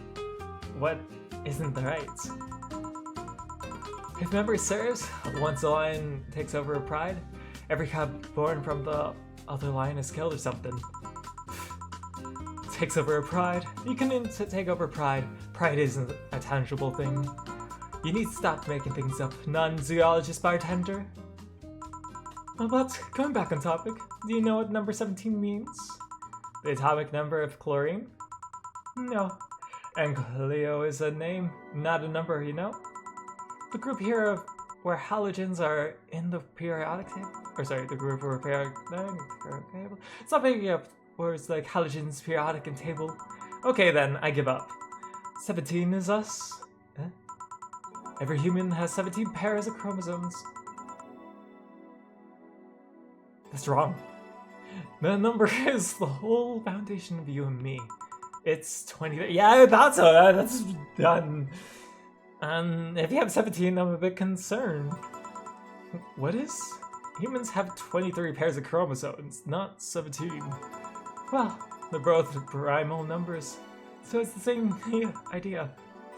S1: what isn't right. If memory serves, once a lion takes over a pride, every cub born from the other lion is killed or something. Takes over a pride? You can take over pride. Pride isn't a tangible thing. You need to stop making things up, non-zoologist bartender. But going back on topic, do you know what number 17 means? The atomic number of chlorine? No. And Cleo is a name, not a number, you know? The group here of where halogens are in the periodic table? Or sorry, the group where periodic table? Stop making up words like halogens, periodic, and table. Okay then, I give up. 17 is us? Eh? Every human has 17 pairs of chromosomes. That's wrong. The number is the whole foundation of you and me. It's 20. Yeah, that's done. If you have 17, I'm a bit concerned. What is? Humans have 23 pairs of chromosomes, not 17. Well, they're both primal numbers, so it's the same idea.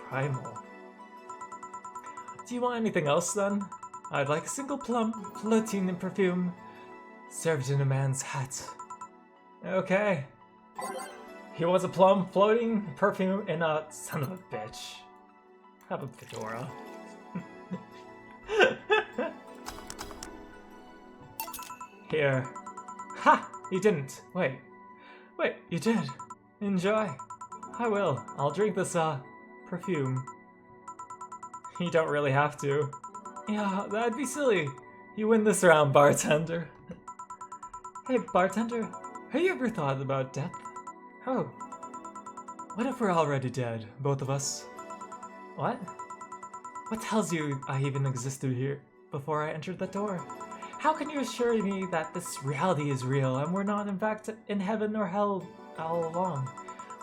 S1: Primal. Do you want anything else then? I'd like a single plum, floating in perfume, served in a man's hat. Okay. He wants a plum floating perfume in a son of a bitch. Have a fedora. Here. Ha! You didn't. Wait, you did. Enjoy. I will. I'll drink this, perfume. You don't really have to. Yeah, that'd be silly. You win this round, bartender. Hey, bartender, have you ever thought about death? Oh. What if we're already dead, both of us? What? What tells you I even existed here before I entered the door? How can you assure me that this reality is real and we're not in fact in heaven or hell all along?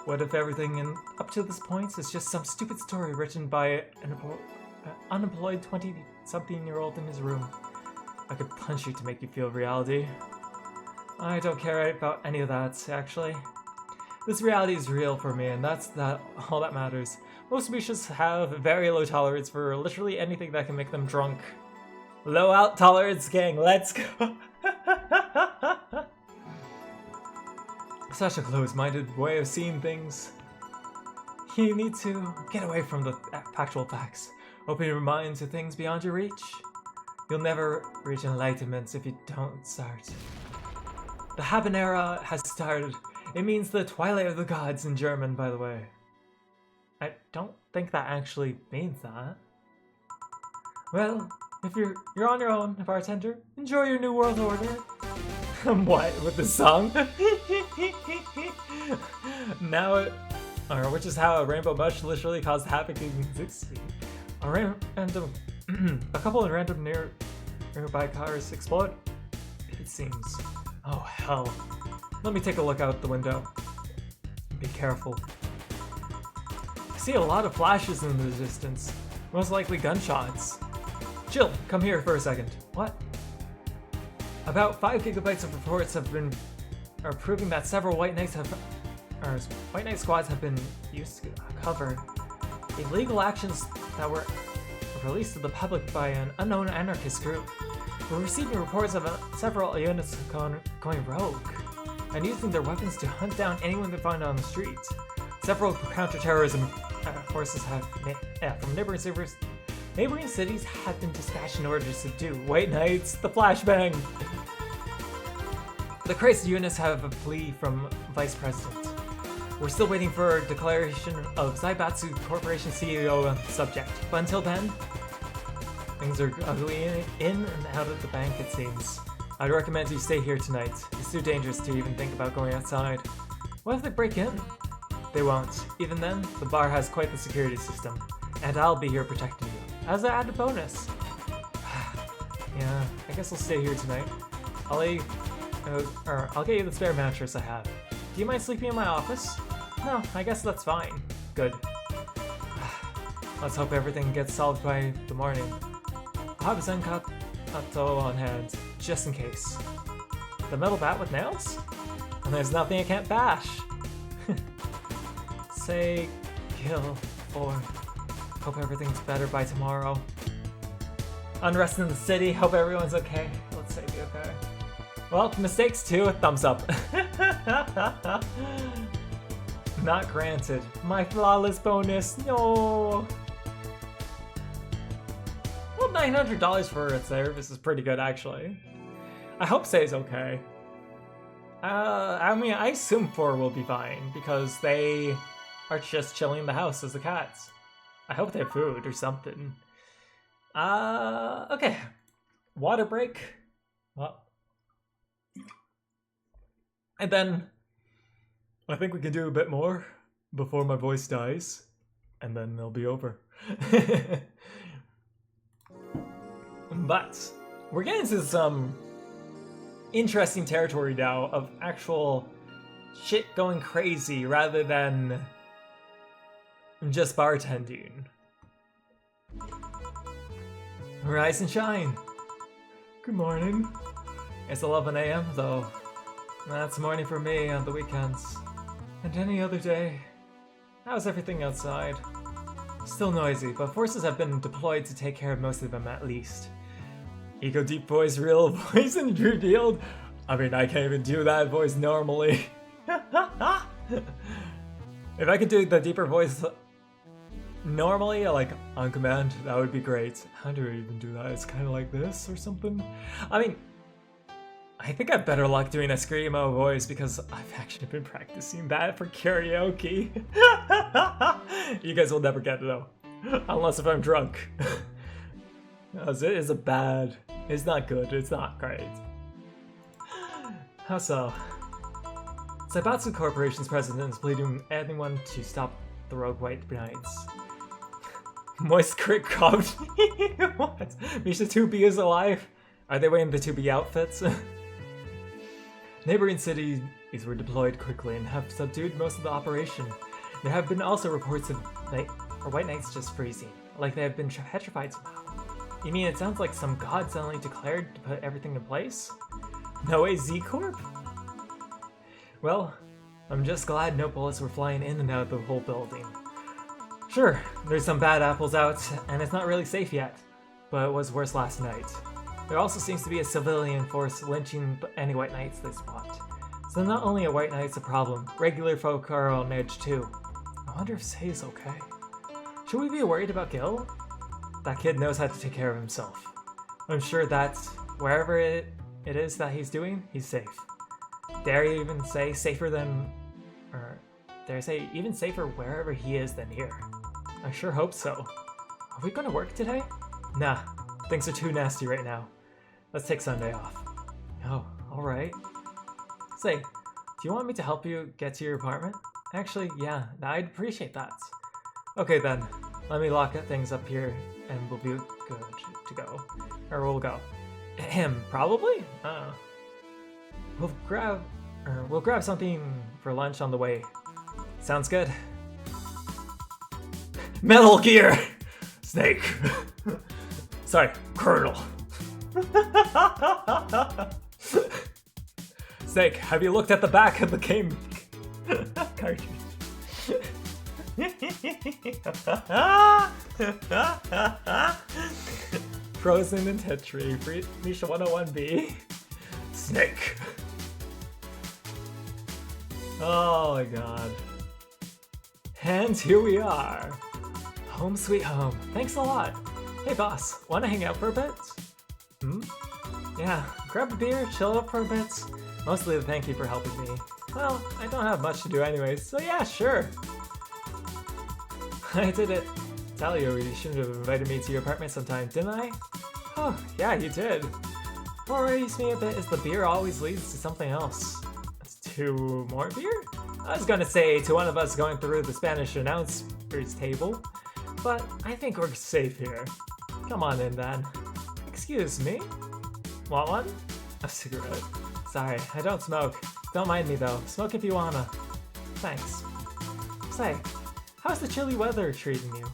S1: What if everything up to this point is just some stupid story written by an unemployed 20-something-year-old in his room? I could punch you to make you feel reality. I don't care about any of that, actually. This reality is real for me, and that's all that matters. Most species have very low tolerance for literally anything that can make them drunk. Low out tolerance, gang, let's go! Such a closed-minded way of seeing things. You need to get away from the factual facts. Open your mind to things beyond your reach. You'll never reach enlightenment if you don't start. The habanera has started. It means the twilight of the gods in German, by the way. I don't think that actually means that. Well, if you're on your own, bartender, enjoy your new world order. What, with the song? Now which is how a rainbow mush literally caused havoc in 60. A couple of random nearby cars explode, it seems. Oh hell. Let me take a look out the window. Be careful. I see a lot of flashes in the distance. Most likely gunshots. Jill, come here for a second. What? About 5 gigabytes of reports are proving that several White Knight squads have been used to cover illegal actions that were released to the public by an unknown anarchist group. We're receiving reports of several units going rogue and using their weapons to hunt down anyone they find on the street. Several counterterrorism forces from neighboring cities have been dispatched in order to subdue White Knights. The flashbang. The crazy units have a plea from Vice President. We're still waiting for a declaration of Zaibatsu Corporation CEO on the subject, but until then, things are ugly in and out of the bank, it seems. I'd recommend you stay here tonight. It's too dangerous to even think about going outside. What if they break in? They won't. Even then, the bar has quite the security system, and I'll be here protecting you, as an added bonus. Yeah, I guess I'll stay here tonight. I'll get you the spare mattress I have. Do you mind sleeping in my office? No, I guess that's fine. Good. Let's hope everything gets solved by the morning. I'll have a Zenkato on hand, just in case. The metal bat with nails? And there's nothing I can't bash. Say, kill, or hope everything's better by tomorrow. Unrest in the city, hope everyone's okay. Let's say be okay. Well, mistakes too, thumbs up. Not granted. My flawless bonus, no! Well, $900 for a service is pretty good, actually. I hope Say's okay. I mean, I assume 4 will be fine, because they are just chilling in the house as the cats. I hope they have food or something. Okay. Water break. Well. And then I think we can do a bit more before my voice dies, and then it'll be over. But we're getting into some interesting territory now of actual shit going crazy rather than just bartending. Rise and shine. Good morning. It's 11 a.m. though. That's morning for me on the weekends. And any other day. How's everything outside? Still noisy, but forces have been deployed to take care of most of them at least. Eco deep voice, real voice, and revealed. I mean, I can't even do that voice normally. If I could do the deeper voice normally, like on command, that would be great. How do I even do that? It's kind of like this or something. I mean, I think I have better luck doing a screamo voice because I've actually been practicing that for karaoke. You guys will never get it though, unless if I'm drunk. It is a bad. It's not good. It's not great. How so? Saibatsu Corporation's president is pleading anyone to stop the rogue white knights. Moist crit cobbed. What? Misha 2B is alive? Are they wearing the 2B outfits? Neighboring cities were deployed quickly and have subdued most of the operation. There have been also reports of white knights just freezing, like they have been petrified somehow. You mean it sounds like some god suddenly declared to put everything in place? No way, Z-Corp? Well, I'm just glad no bullets were flying in and out of the whole building. Sure, there's some bad apples out, and it's not really safe yet, but it was worse last night. There also seems to be a civilian force lynching any white knights they spot. So not only a white knight's a problem, regular folk are on edge too. I wonder if Say's okay. Should we be worried about Gil? That kid knows how to take care of himself. I'm sure that wherever it is that he's doing, he's safe. Dare I even say safer than, or dare I say even safer wherever he is than here? I sure hope so. Are we gonna work today? Nah, things are too nasty right now. Let's take Sunday off. Oh, alright. Say, do you want me to help you get to your apartment? Actually, yeah, I'd appreciate that. Okay then, let me lock things up here and we'll be good to go. Or we'll go. Him, probably? We'll grab something for lunch on the way. Sounds good. Metal Gear! Snake! Sorry, Colonel. Snake, have you looked at the back of the game cartridge? Frozen and Tetri, Misha 101B. Snake. Oh my god. And here we are. Home sweet home. Thanks a lot. Hey boss, wanna hang out for a bit? Yeah, grab a beer, chill up for a bit. Mostly to thank you for helping me. Well, I don't have much to do anyways, so yeah, sure. I didn't tell you should have invited me to your apartment sometime, didn't I? Oh, yeah, you did. What worries me a bit is the beer always leads to something else. To more beer? I was gonna say to one of us going through the Spanish announcer's table, but I think we're safe here. Come on in then. Excuse me? Want one? A cigarette. Sorry, I don't smoke. Don't mind me though. Smoke if you wanna. Thanks. Say, how's the chilly weather treating you?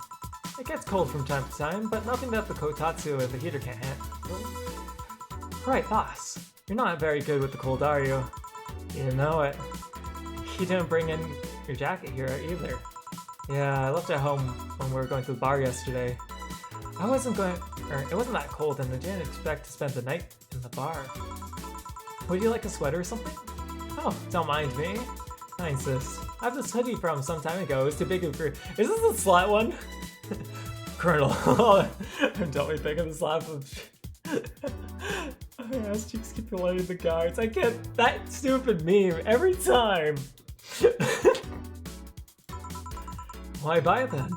S1: It gets cold from time to time, but nothing that the kotatsu or the heater can't handle. Right, boss. You're not very good with the cold, are you? You know it. You didn't bring in your jacket here either. Yeah, I left it home when we were going to the bar yesterday. It wasn't that cold and I didn't expect to spend the night in the bar. Would you like a sweater or something? Oh, don't mind me. I insist. I have this hoodie from some time ago. It's too big for... Is this the slat one? Colonel. Don't we think of the slap of... My ass cheeks keep lighting the guards. I can't... That stupid meme every time. Why buy it then?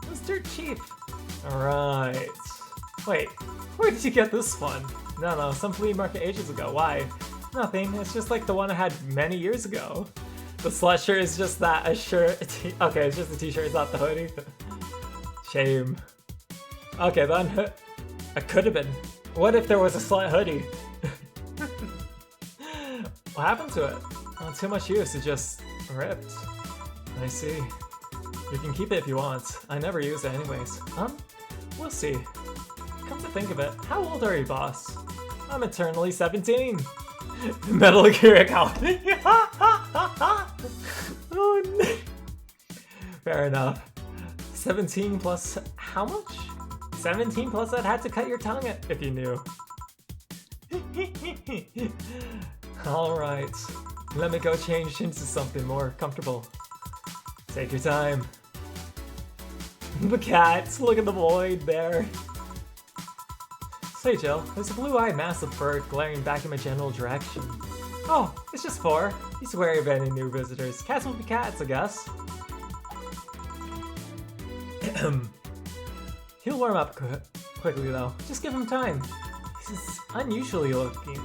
S1: It was dirt cheap. Alright. Wait, where did you get this one? No, some flea market ages ago. Why? Nothing. It's just like the one I had many years ago. The sweatshirt is just that, a shirt. Okay, it's just a t-shirt, it's not the hoodie. Shame. Okay, then. It could have been. What if there was a slut hoodie? What happened to it? Not too much use, it just ripped. I see. You can keep it if you want. I never use it anyways. We'll see. Come to think of it, how old are you, boss? I'm eternally 17. Metal Gear Academy. Oh no. Fair enough. 17 plus how much? 17 plus I'd had to cut your tongue if you knew. Alright. Let me go change into something more comfortable. Take your time. The cats, look at the void there. Say Jill, there's a blue-eyed massive bird glaring back in my general direction. Oh, it's just 4. He's wary of any new visitors. Cats will be cats, I guess. He'll warm up quickly though. Just give him time. He's unusually looking.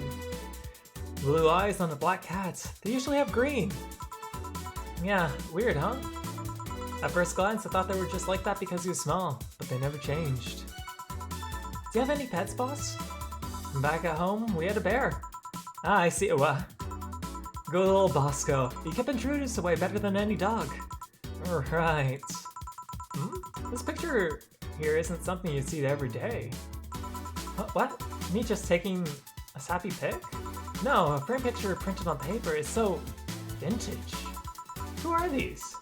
S1: Blue eyes on a black cat. They usually have green. Yeah, weird, huh? At first glance, I thought they were just like that because he was small, but they never changed. Do you have any pets, boss? Back at home, we had a bear. Ah, I see. Good old Bosco. He kept intruders away better than any dog. Right. This picture here isn't something you see every day. What? Me just taking a sappy pic? No, a frame picture printed on paper is so vintage. Who are these?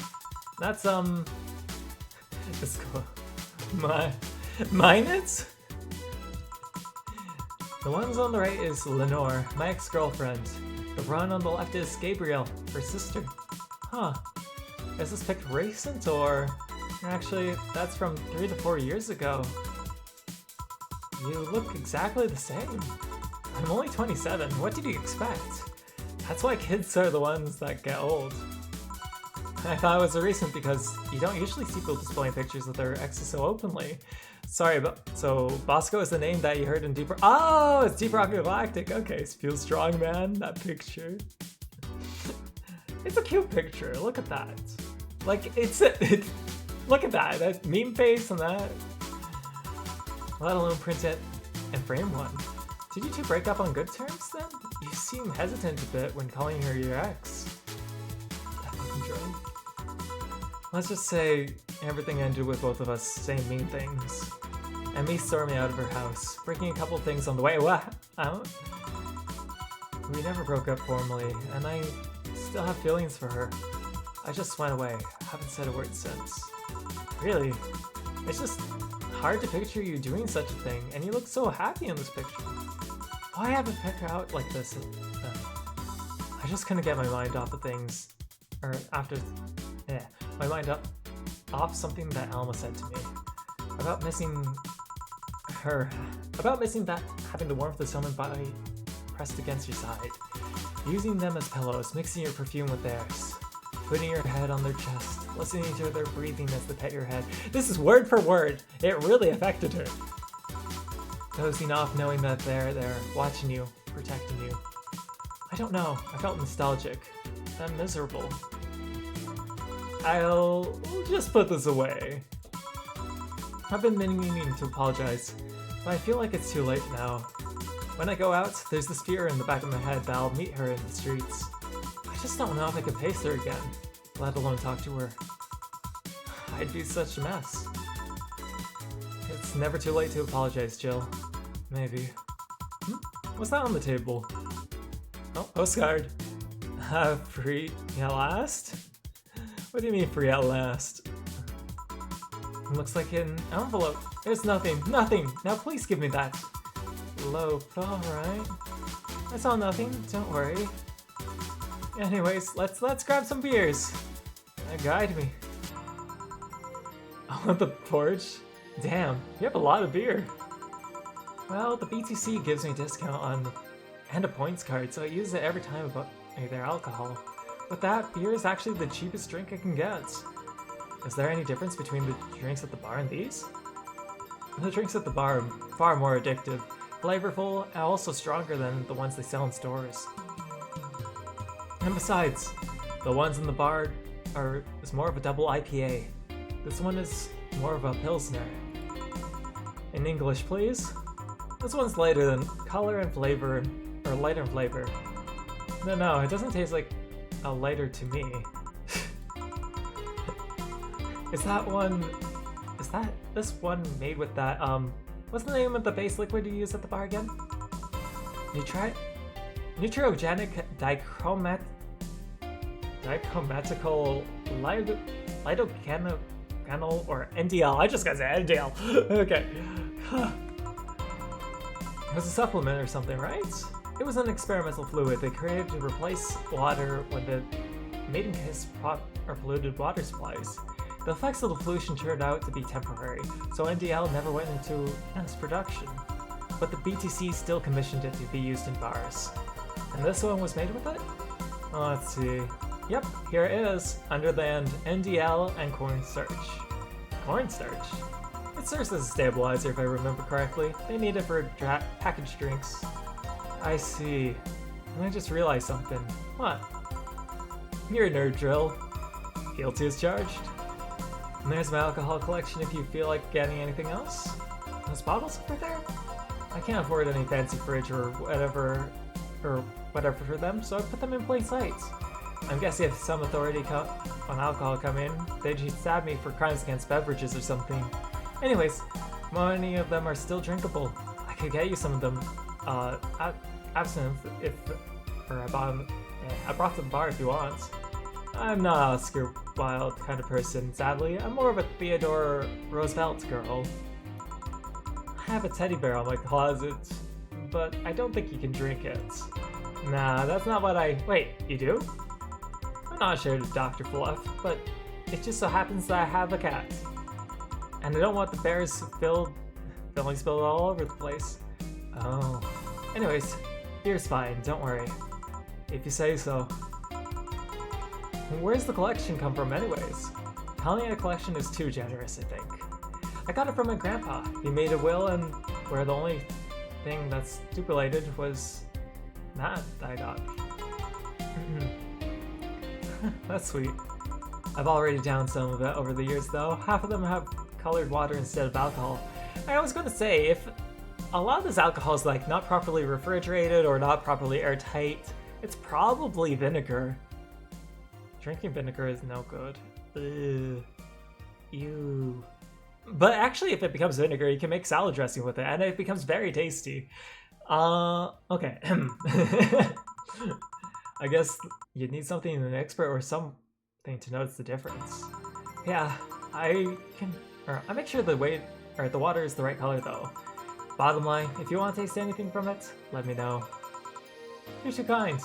S1: That's, Let's go. Minutes? The ones on the right is Lenore, my ex-girlfriend. The one on the left is Gabrielle, her sister. Huh. Is this pic recent or... Actually, that's from 3 to 4 years ago. You look exactly the same. I'm only 27, what did you expect? That's why kids are the ones that get old. I thought it was recent because you don't usually see people displaying pictures of their exes so openly. Sorry, but so Bosco is the name that you heard in Deep Rock. Oh, it's Deep Rock Galactic. Okay, feel strong, man. That picture. It's a cute picture. Look at that. Like look at that meme face and that. Let alone print it and frame one. Did you two break up on good terms then? You seem hesitant a bit when calling her your ex. That fucking drone. Let's just say everything ended with both of us saying mean things. And me storming out of her house, breaking a couple things on the way. What? We never broke up formally, and I still have feelings for her. I just went away. Haven't said a word since. Really? It's just hard to picture you doing such a thing, and you look so happy in this picture. Why have a picture out like this? I just couldn't get my mind off of things, or my mind off something that Alma said to me about missing her, about missing that having the warmth of someone's body pressed against your side, using them as pillows, mixing your perfume with theirs, putting your head on their chest, listening to their breathing as they pet your head. This is word for word. It really affected her. Dozing off knowing that they're there, watching you, protecting you. I don't know, I felt nostalgic, then miserable. I'll just put this away. I've been meaning to apologize, but I feel like it's too late now. When I go out, there's this fear in the back of my head that I'll meet her in the streets. I just don't know if I can face her again, let alone talk to her. I'd be such a mess. It's never too late to apologize, Jill. Maybe. What's that on the table? Oh, postcard. Free at last? What do you mean free at last? It looks like an envelope. There's nothing. Now please give me that. Loaf, alright. I saw nothing, don't worry. Anyways, let's grab some beers. Guide me. On the porch? Damn, you have a lot of beer. Well, the BTC gives me a discount on and a points card, so I use it every time I buy their alcohol. With that, beer is actually the cheapest drink I can get. Is there any difference between the drinks at the bar and these? The drinks at the bar are far more addictive, flavorful, and also stronger than the ones they sell in stores. And besides, the ones in the bar is more of a double IPA. This one is more of a Pilsner. In English, please. This one's lighter than color and flavor, or lighter in flavor. No, it doesn't taste like a lighter to me. Is this one made with that, what's the name of the base liquid you use at the bar again? Neutrogenic dichromatical lidocanal or NDL. I just gotta say NDL. Okay. It was a supplement or something, right? It was an experimental fluid they created to replace water when the mating case or polluted water supplies. The effects of the pollution turned out to be temporary, so NDL never went into mass production. But the BTC still commissioned it to be used in bars. And this one was made with it? Oh, let's see. Yep, here it is, under the end NDL and cornstarch. Cornstarch? It serves as a stabilizer if I remember correctly. They need it for packaged drinks. I see. And I just realized something. What? You're a nerd, Drill. Guilty as charged. And there's my alcohol collection if you feel like getting anything else. Those bottles over there? I can't afford any fancy fridge or whatever for them, so I put them in plain sight. I'm guessing if some authority on alcohol come in, they'd just stab me for crimes against beverages or something. Anyways, many of them are still drinkable. I could get you some of them, absinthe I brought to the bar if you want. I'm not a Oscar Wilde kind of person, sadly. I'm more of a Theodore Roosevelt girl. I have a teddy bear on my closet, but I don't think you can drink it. Nah, that's not what Wait, you do? I'm not sure to Dr. Fluff, but it just so happens that I have a cat. And I don't want the bear's filling spilled all over the place. Oh. Anyways, beer's fine, don't worry. If you say so. Where's the collection come from anyways? Calling it a collection is too generous, I think. I got it from my grandpa. He made a will and where the only thing that's stipulated was that I got. That's sweet. I've already downed some of it over the years though. Half of them have colored water instead of alcohol. I was gonna say, if a lot of this alcohol is like not properly refrigerated or not properly airtight, it's probably vinegar. Drinking vinegar is no good. Ugh. Ew. But actually, if it becomes vinegar, you can make salad dressing with it, and it becomes very tasty. Okay. I guess you need something an expert or something to notice the difference. Yeah, I make sure the water is the right color though. Bottom line, if you want to taste anything from it, let me know. You're too kind.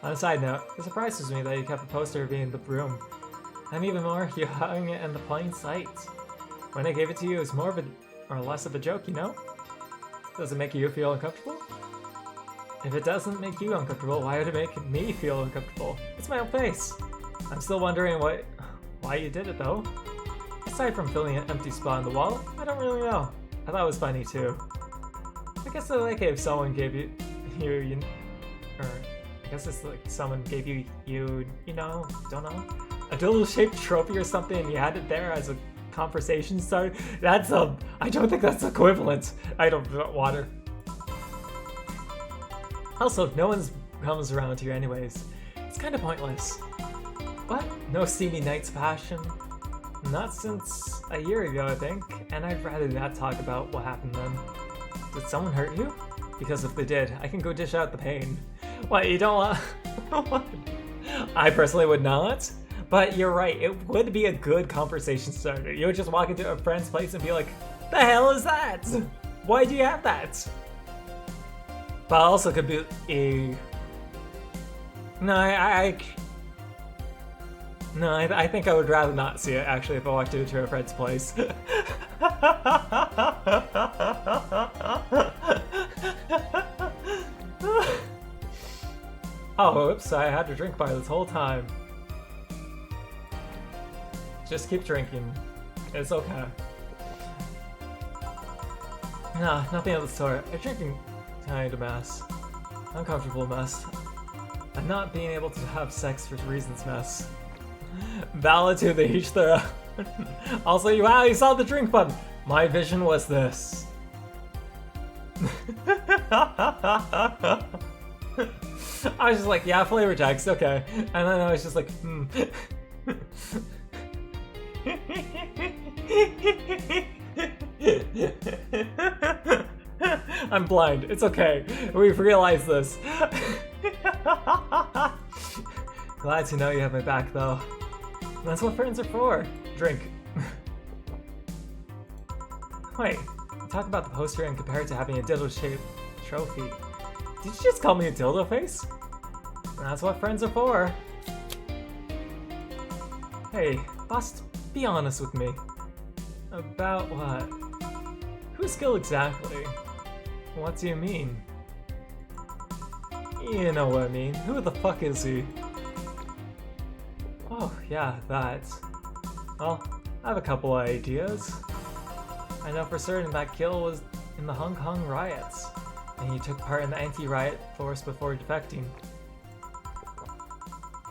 S1: On a side note, it surprises me that you kept a poster of me in the room. And even more, you hung it in the plain sight. When I gave it to you, it was more of or less of a joke, you know? Does it make you feel uncomfortable? If it doesn't make you uncomfortable, why would it make me feel uncomfortable? It's my own face. I'm still wondering why you did it though. Aside from filling an empty spot on the wall, I don't really know. I thought it was funny too. I guess I like it if someone gave you I guess it's like someone gave you know, don't know. A dildo-shaped trophy or something, and you had it there as a conversation starter? That's I don't think that's equivalent. I don't want water. Also, no one comes around here anyways. It's kind of pointless. What? No steamy night's passion? Not since a year ago, I think, and I'd rather not talk about what happened then. Did someone hurt you? Because if they did, I can go dish out the pain. What, you don't want... What? I personally would not, but you're right, it would be a good conversation starter. You would just walk into a friend's place and be like, the hell is that? Why do you have that? But also could be a... No, I think I would rather not see it, actually, if I walked into a friend's place. Oh, oops, I had to drink by this whole time. Just keep drinking. It's okay. Nah, nothing of the sort. A drinking kind of mess. Uncomfortable mess. And not being able to have sex for reasons mess. Valid to the each their own. Also, wow, you saw the drink button. My vision was this. I was just like, yeah, flavor text, okay. And then I was just like, I'm blind, it's okay. We've realized this. Glad to know you have my back, though. That's what friends are for. Drink. Wait, talk about the poster and compare it to having a dildo-shaped trophy. Did you just call me a dildo face? That's what friends are for. Hey, boss, be honest with me. About what? Who's Gil exactly? What do you mean? You know what I mean. Who the fuck is he? Oh, yeah, that. Well, I have a couple of ideas. I know for certain that Gil was in the Hong Kong riots, and he took part in the anti-riot force before defecting.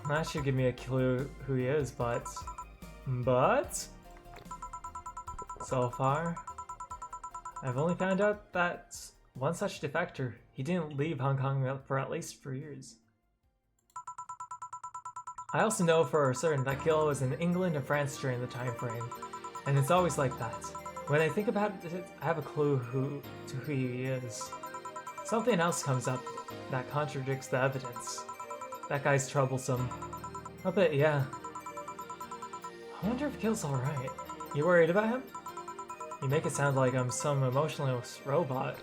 S1: That should give me a clue who he is, but... So far, I've only found out that one such defector, he didn't leave Hong Kong for at least 4 years. I also know for certain that Gil was in England and France during the time frame, and it's always like that. When I think about it, I have a clue who he is. Something else comes up that contradicts the evidence. That guy's troublesome. A bit, yeah. I wonder if Gil's alright. You worried about him? You make it sound like I'm some emotionless robot.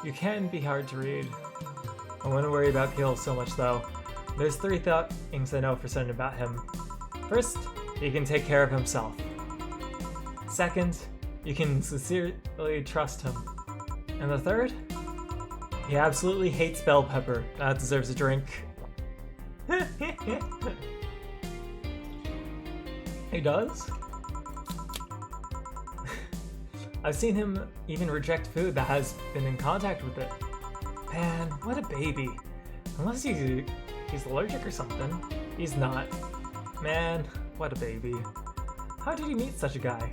S1: You can be hard to read. I wouldn't worry about Gil so much though. There's 3 things I know for certain about him. First, he can take care of himself. Second, you can sincerely trust him. And the third? He absolutely hates bell pepper. That deserves a drink. He does? I've seen him even reject food that has been in contact with it. Man, what a baby. Unless he's allergic or something. He's not. Man, what a baby. How did he meet such a guy?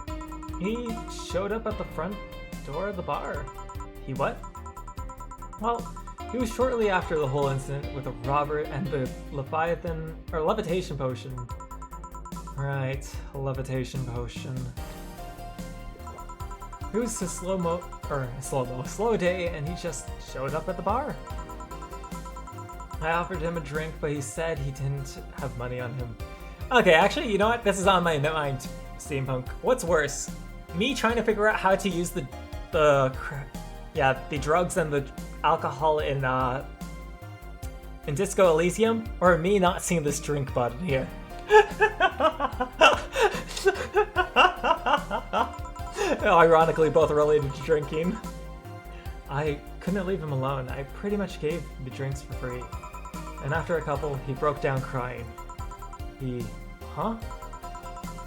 S1: He showed up at the front door of the bar. He what? Well, it was shortly after the whole incident with Robert and the levitation potion. Right, levitation potion. It was a slow day, and he just showed up at the bar. I offered him a drink, but he said he didn't have money on him. Okay, actually, you know what? This is on my mind, Steampunk. What's worse? Me trying to figure out how to use the drugs and the alcohol in Disco Elysium, or me not seeing this drink button here? Ironically, both related to drinking. I couldn't leave him alone. I pretty much gave the drinks for free. And after a couple, he broke down crying. Huh?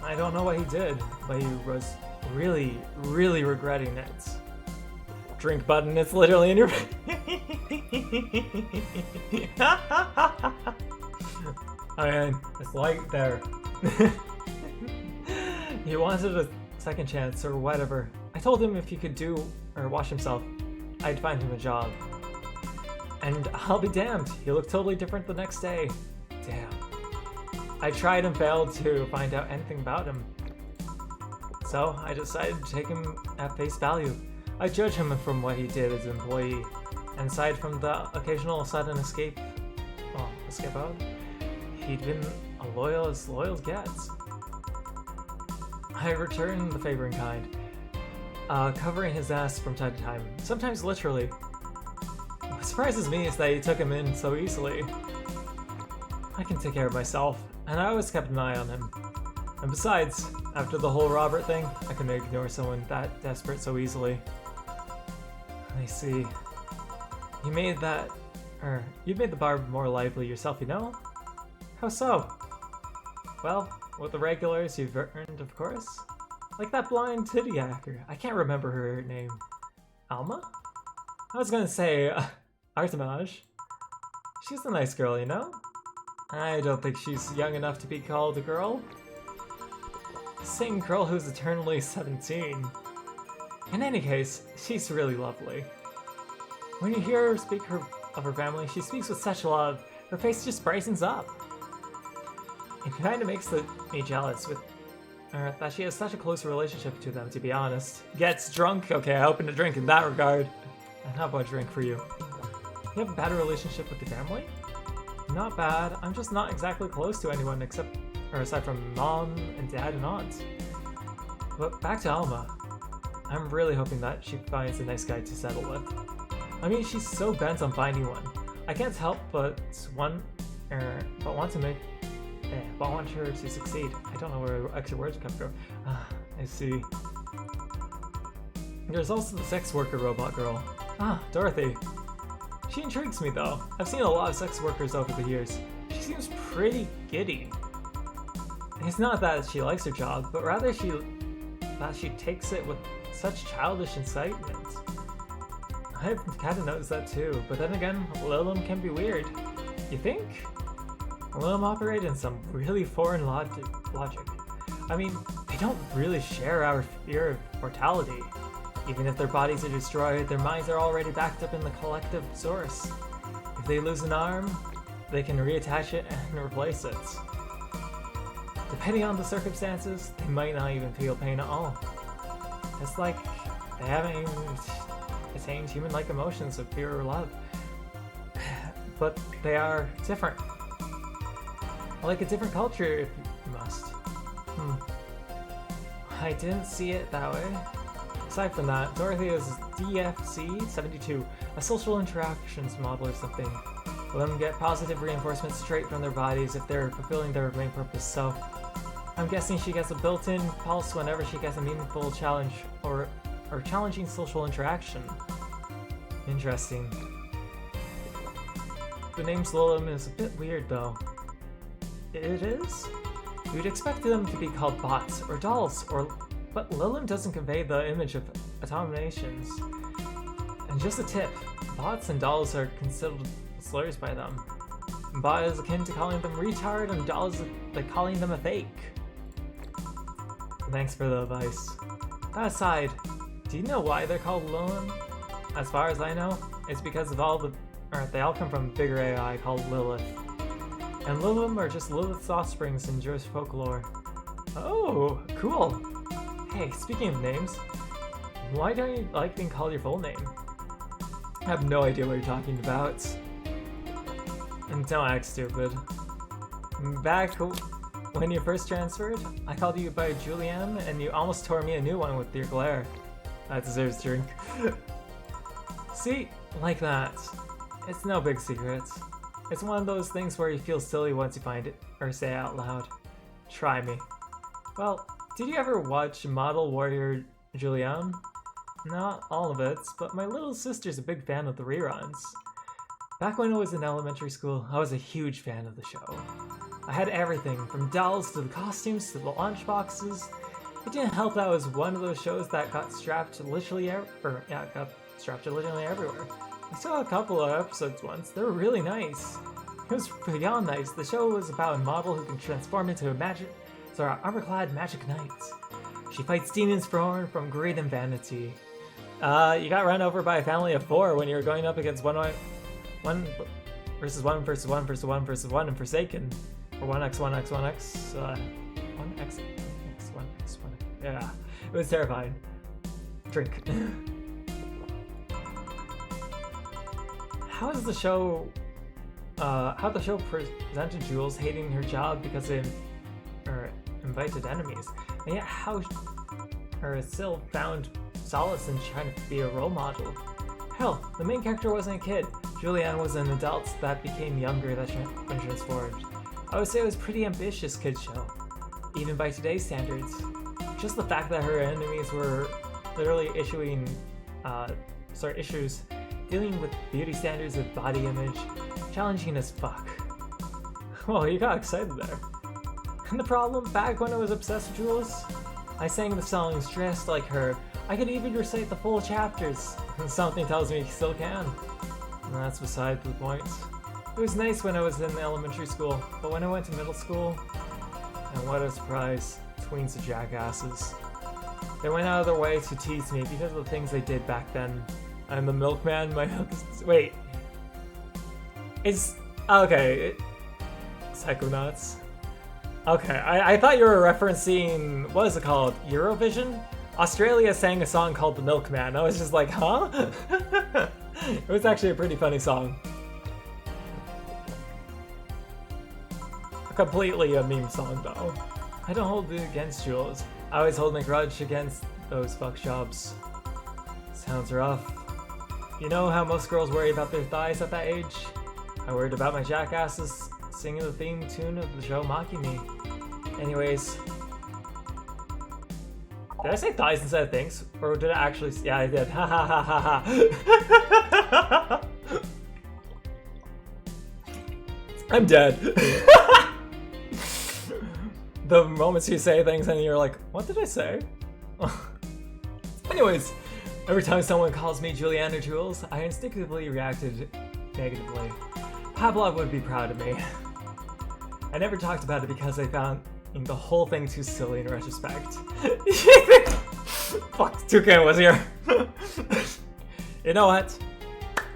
S1: I don't know what he did, but he was really, really regretting it. Drink button, it's literally in your... I mean, it's light there. He wanted a second chance or whatever. I told him if he could do or wash himself, I'd find him a job. And I'll be damned, he looked totally different the next day. Damn. I tried and failed to find out anything about him. So I decided to take him at face value. I judge him from what he did as an employee, and aside from the occasional sudden escape out, he'd been as loyal as gets. I returned the favor in kind, covering his ass from time to time, sometimes literally. What surprises me is that he took him in so easily. I can take care of myself, and I always kept an eye on him. And besides, after the whole Robert thing, I couldn't ignore someone that desperate so easily. I see. You made the bar more lively yourself, you know? How so? Well, with the regulars you've earned, of course. Like that blind titty hacker. I can't remember her name. Alma? I was gonna say, Artemage. She's a nice girl, you know? I don't think she's young enough to be called a girl. Same girl who's eternally 17. In any case, she's really lovely. When you hear her speak of her family, she speaks with such love. Her face just brightens up. It kind of makes me jealous that she has such a close relationship to them, to be honest. Gets drunk? Okay, I opened a drink in that regard. And how about a drink for you? You have a bad relationship with the family? Not bad, I'm just not exactly close to anyone aside from mom and dad and aunts. But back to Alma. I'm really hoping that she finds a nice guy to settle with. I mean, she's so bent on finding one. I can't help but want her to succeed. I don't know where extra words come from. I see. There's also the sex worker robot girl. Dorothy. She intrigues me though. I've seen a lot of sex workers over the years. She seems pretty giddy. It's not that she likes her job, but rather that she takes it with such childish excitement. I've kinda noticed that too, but then again, Lilum can be weird. You think? Lilum operate in some really foreign logic. I mean, they don't really share our fear of mortality. Even if their bodies are destroyed, their minds are already backed up in the collective source. If they lose an arm, they can reattach it and replace it. Depending on the circumstances, they might not even feel pain at all. It's like they haven't even attained human-like emotions of fear or love. But they are different. Like a different culture, if you must. I didn't see it that way. Aside from that, Dorothy is DFC-72, a social interactions model or something. Let them get positive reinforcement straight from their bodies if they're fulfilling their main purpose, so I'm guessing she gets a built-in pulse whenever she gets a meaningful challenge or challenging social interaction. Interesting. The name Lilum is a bit weird though. It is? You'd expect them to be called bots or dolls, but Lilum doesn't convey the image of automations. And just a tip, bots and dolls are considered slurs by them. Bot is akin to calling them retard, and doll is like calling them a fake. Thanks for the advice. That aside, do you know why they're called Lilum? As far as I know, it's because of they all come from a bigger AI called Lilith. And Lilum are just Lilith's offsprings in Jewish folklore. Oh, cool! Hey, speaking of names, why don't you like being called your full name? I have no idea what you're talking about. And don't act stupid. Back when you first transferred, I called you by Julianne, and you almost tore me a new one with your glare. That deserves a drink. See? Like that. It's no big secret. It's one of those things where you feel silly once you find it, or say it out loud. Try me. Well, did you ever watch Model Warrior Julianne? Not all of it, but my little sister's a big fan of the reruns. Back when I was in elementary school, I was a huge fan of the show. I had everything, from dolls to the costumes to the lunchboxes. It didn't help that it was one of those shows that got strapped literally everywhere. I saw a couple of episodes once, they were really nice. It was beyond nice. The show was about a model who can transform into armor-clad magic knight. She fights demons from greed and vanity. You got run over by a family of 4 when you were going up against one versus one and Forsaken. Or 1x. 1x. Yeah, it was terrifying. Drink. How the show presented Jules hating her job because they invited enemies, and yet how still found solace in trying to be a role model. Hell, the main character wasn't a kid. Julianne was an adult that became younger when transformed. I would say it was a pretty ambitious kid show, even by today's standards. Just the fact that her enemies were literally issues dealing with beauty standards of body image, challenging as fuck. Well, you got excited there. And the problem, back when I was obsessed with Jules, I sang the songs dressed like her. I could even recite the full chapters, and something tells me you still can. And that's beside the point. It was nice when I was in elementary school, but when I went to middle school, and what a surprise, tweens are jackasses. They went out of their way to tease me because of the things they did back then. I'm the milkman, my milk is... Wait. Okay. Psychonauts. Okay, I thought you were referencing... What is it called? Eurovision? Australia sang a song called The Milkman. I was just like, huh? It was actually a pretty funny song. Completely a meme song, though. I don't hold it against Jules. I always hold my grudge against those fuck jobs. Sounds rough. You know how most girls worry about their thighs at that age? I worried about my jackasses singing the theme tune of the show mocking me. Anyways. Did I say thighs instead of things? Or did I actually... Yeah, I did. Ha ha ha ha ha. I'm dead. The moments you say things and you're like, what did I say? Anyways, every time someone calls me Julianne or Jules, I instinctively reacted negatively. Pavlov would be proud of me. I never talked about it because I found the whole thing too silly in retrospect. Fuck, Toucan was here. You know what?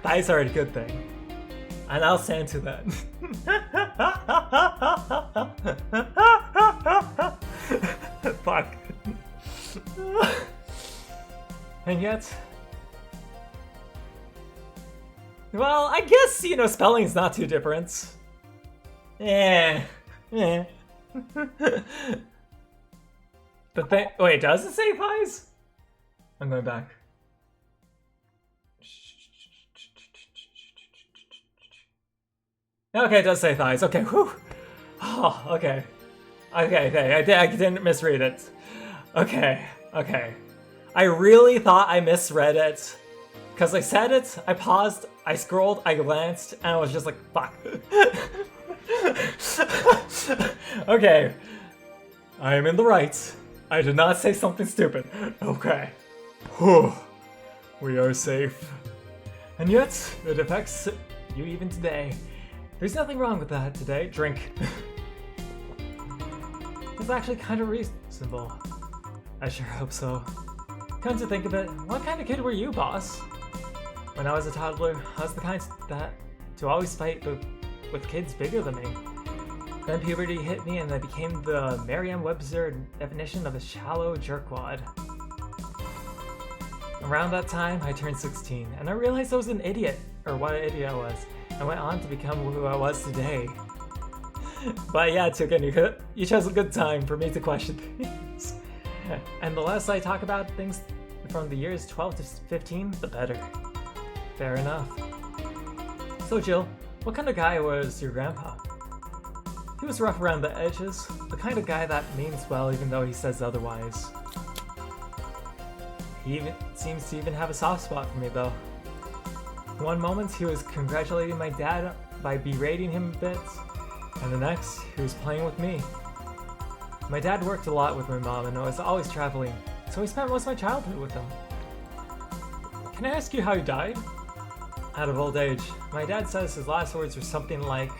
S1: Thighs are a good thing. And I'll stand to that. Fuck. And yet... Well, I guess, spelling's not too different. The thing... Wait, does it say thighs? I'm going back. Okay, it does say thighs. Okay, whew. Oh, okay. Okay, I didn't misread it. Okay. I really thought I misread it. Because I said it, I paused, I scrolled, I glanced, and I was just like, fuck. Okay. I am in the right. I did not say something stupid. Okay. Whew. We are safe. And yet, it affects you even today. There's nothing wrong with that today. Drink. It's actually kind of reasonable. I sure hope so. Come to think of it, what kind of kid were you, boss? When I was a toddler, I was the kind to always fight with kids bigger than me. Then puberty hit me and I became the Merriam-Webster definition of a shallow jerkwad. Around that time, I turned 16, and I realized I was an idiot, or what an idiot I was. I went on to become who I was today. But yeah, Toucan, you chose a good time for me to question things. And the less I talk about things from the years 12 to 15, the better. Fair enough. So Jill, what kind of guy was your grandpa? He was rough around the edges, the kind of guy that means well even though he says otherwise. He seems to even have a soft spot for me though. One moment he was congratulating my dad by berating him a bit, and the next he was playing with me. My dad worked a lot with my mom and was always traveling, so I spent most of my childhood with him. Can I ask you how he died? Out of old age. My dad says his last words were something like,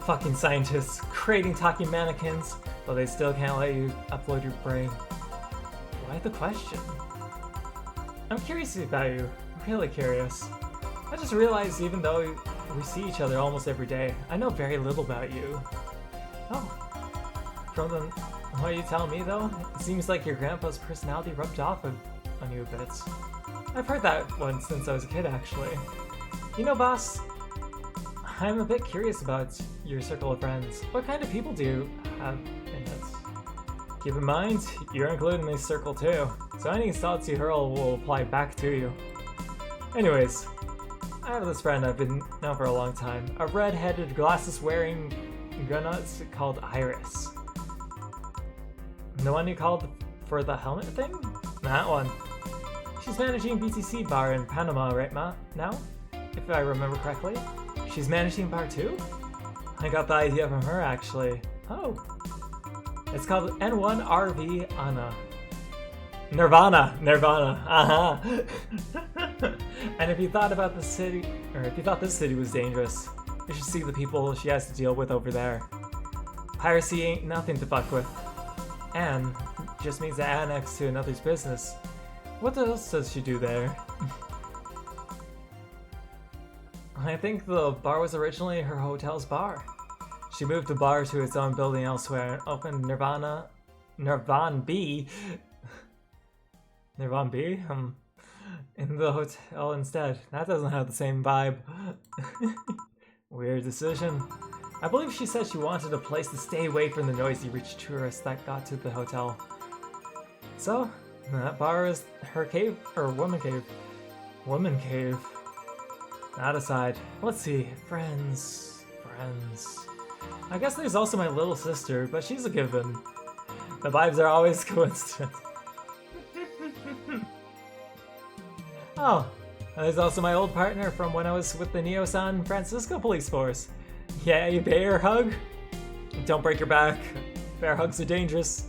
S1: Fucking scientists creating talking mannequins, but they still can't let you upload your brain. Why the question? I'm curious about you. Really curious. I just realized even though we see each other almost every day, I know very little about you. Oh. From what you tell me though, it seems like your grandpa's personality rubbed off on you a bit. I've heard that one since I was a kid actually. You know, boss, I'm a bit curious about your circle of friends. What kind of people do you have in it? Keep in mind, you're included in this circle too, so any thoughts you hurl will apply back to you. Anyways, I have this friend I've been known for a long time, a red-headed, glasses-wearing gunut called Iris. The one you called for the helmet thing? That one. She's managing BTC bar in Panama right now, if I remember correctly. She's managing bar too? I got the idea from her actually. Oh. It's called N1RV Anna. Nirvana! And if you thought about the city, or if you thought this city was dangerous, you should see the people she has to deal with over there. Piracy ain't nothing to fuck with. And just means to annex to another's business. What else does she do there? I think the bar was originally her hotel's bar. She moved the bar to its own building elsewhere and opened Nirvana B in the hotel instead. That doesn't have the same vibe. Weird decision. I believe she said she wanted a place to stay away from the noisy rich tourists that got to the hotel. So, that bar is her cave, or woman cave. Woman cave. That aside, let's see, friends. I guess there's also my little sister, but she's a given. The vibes are always coincident. Oh, and there's also my old partner from when I was with the Neo-San Francisco police force. Yeah, you bear hug? Don't break your back. Bear hugs are dangerous.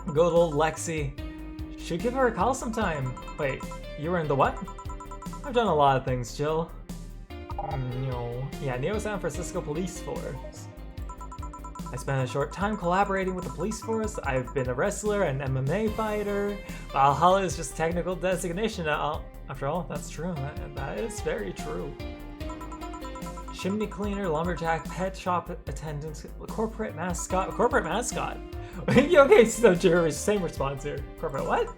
S1: Good old Lexi. Should give her a call sometime. Wait, you were in the what? I've done a lot of things, Jill. No. Yeah, Neo-San Francisco police force. I spent a short time collaborating with the police force. I've been a wrestler and MMA fighter. Valhalla is just a technical designation. After all, that's true. That is very true. Chimney cleaner, lumberjack, pet shop attendant, corporate mascot. Corporate mascot? Okay, so Jerry's same response here. Corporate what?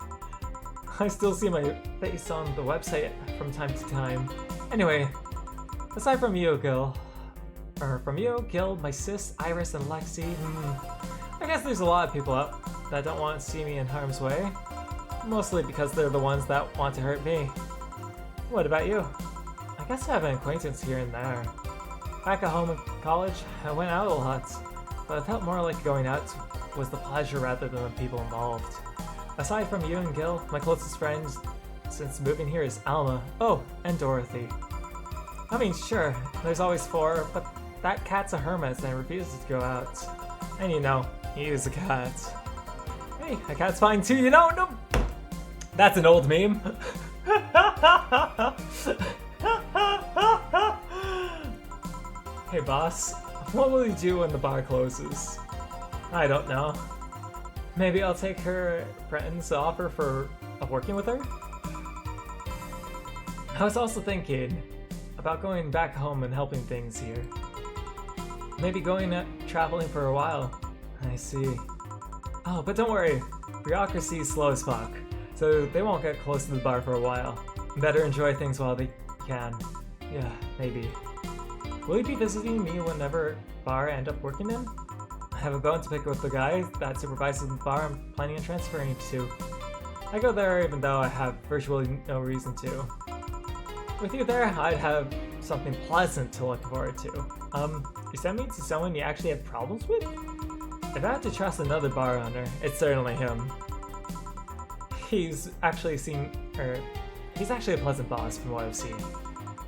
S1: I still see my face on the website from time to time. Anyway, aside from you, Gil, my sis, Iris, and Lexi, I guess there's a lot of people out that don't want to see me in harm's way. Mostly because they're the ones that want to hurt me. What about you? I guess I have an acquaintance here and there. Back at home in college, I went out a lot, but I felt more like going out was the pleasure rather than the people involved. Aside from you and Gil, my closest friends since moving here is Alma, oh, and Dorothy. I mean, sure, there's always 4, but that cat's a hermit and refuses to go out. And you know, he is a cat. Hey, a cat's fine too, you know? No, that's an old meme. Hey boss, what will you do when the bar closes? I don't know. Maybe I'll take her friend's offer for working with her? I was also thinking about going back home and helping things here. Maybe going traveling for a while. I see. Oh, but don't worry. Bureaucracy is slow as fuck, so they won't get close to the bar for a while. Better enjoy things while they can. Yeah, maybe. Will you be visiting me whenever bar I end up working in? I have a bone to pick with the guy that supervises the bar I'm planning on transferring to. I go there even though I have virtually no reason to. With you there, I'd have something pleasant to look forward to. You sent me to someone you actually had problems with? If I had to trust another bar owner, it's certainly him. He's actually a pleasant boss from what I've seen.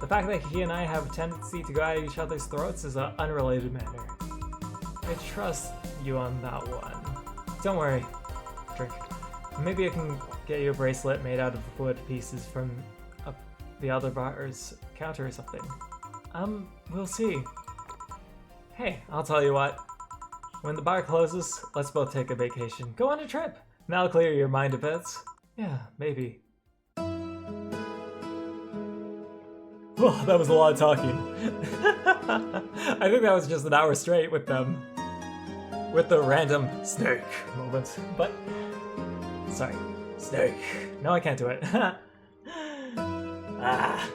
S1: The fact that he and I have a tendency to go at each other's throats is an unrelated matter. I trust you on that one. Don't worry. Drink. Maybe I can get you a bracelet made out of wood pieces from the other bar's counter or something. We'll see. Hey, I'll tell you what. When the bar closes, let's both take a vacation. Go on a trip. That'll clear your mind a bit. Yeah, maybe. Oh, that was a lot of talking. I think that was just an hour straight with them. With the random snake moment. But, sorry, snake. No, I can't do it. Ah.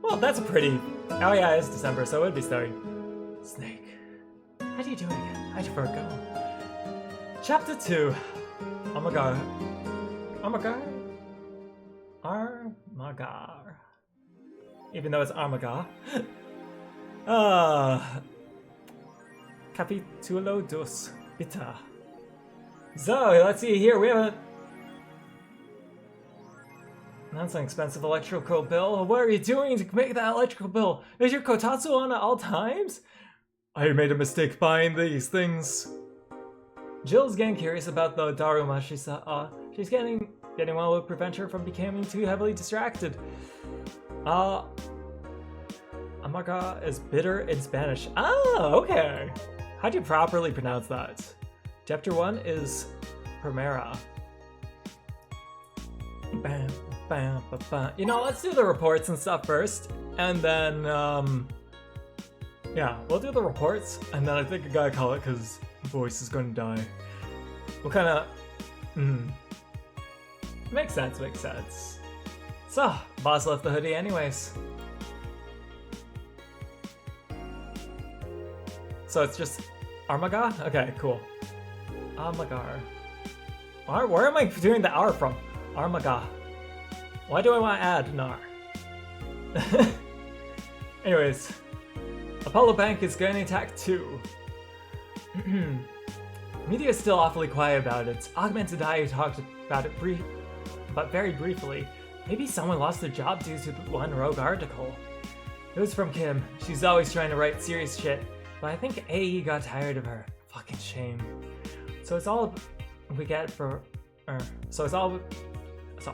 S1: Well, that's a pretty... Oh yeah, it's December, so it would be snowing. Snake. How do you do it again? I forgot. Chapter 2. Armagar. Armagar? Armagar. Even though it's Armagar. Capitulo dos Bita. So, let's see here. We have a... That's an expensive electrical bill. What are you doing to make that electrical bill? Is your kotatsu on at all times? I made a mistake buying these things. Jill's getting curious about the Daruma she saw. She's getting one will prevent her from becoming too heavily distracted. Amaga is bitter in Spanish. Ah, okay. How do you properly pronounce that? Chapter 1 is Primera. Bam, bam, bam, bam. You know, let's do the reports and stuff first, and then, yeah, we'll do the reports, and then I think I gotta call it because voice is gonna die. What kind of... Makes sense, makes sense. So, boss left the hoodie anyways. So it's just Armaga? Okay, cool. Armagar. Where am I doing the R from? Armaga. Why do I want to add Nar? Anyways. Apollo Bank is getting attacked too. Media is still awfully quiet about it. Augmented Eye talked about it but very briefly. Maybe someone lost their job due to one rogue article. It was from Kim. She's always trying to write serious shit, but I think AE got tired of her. Fucking shame. So it's all we get for... So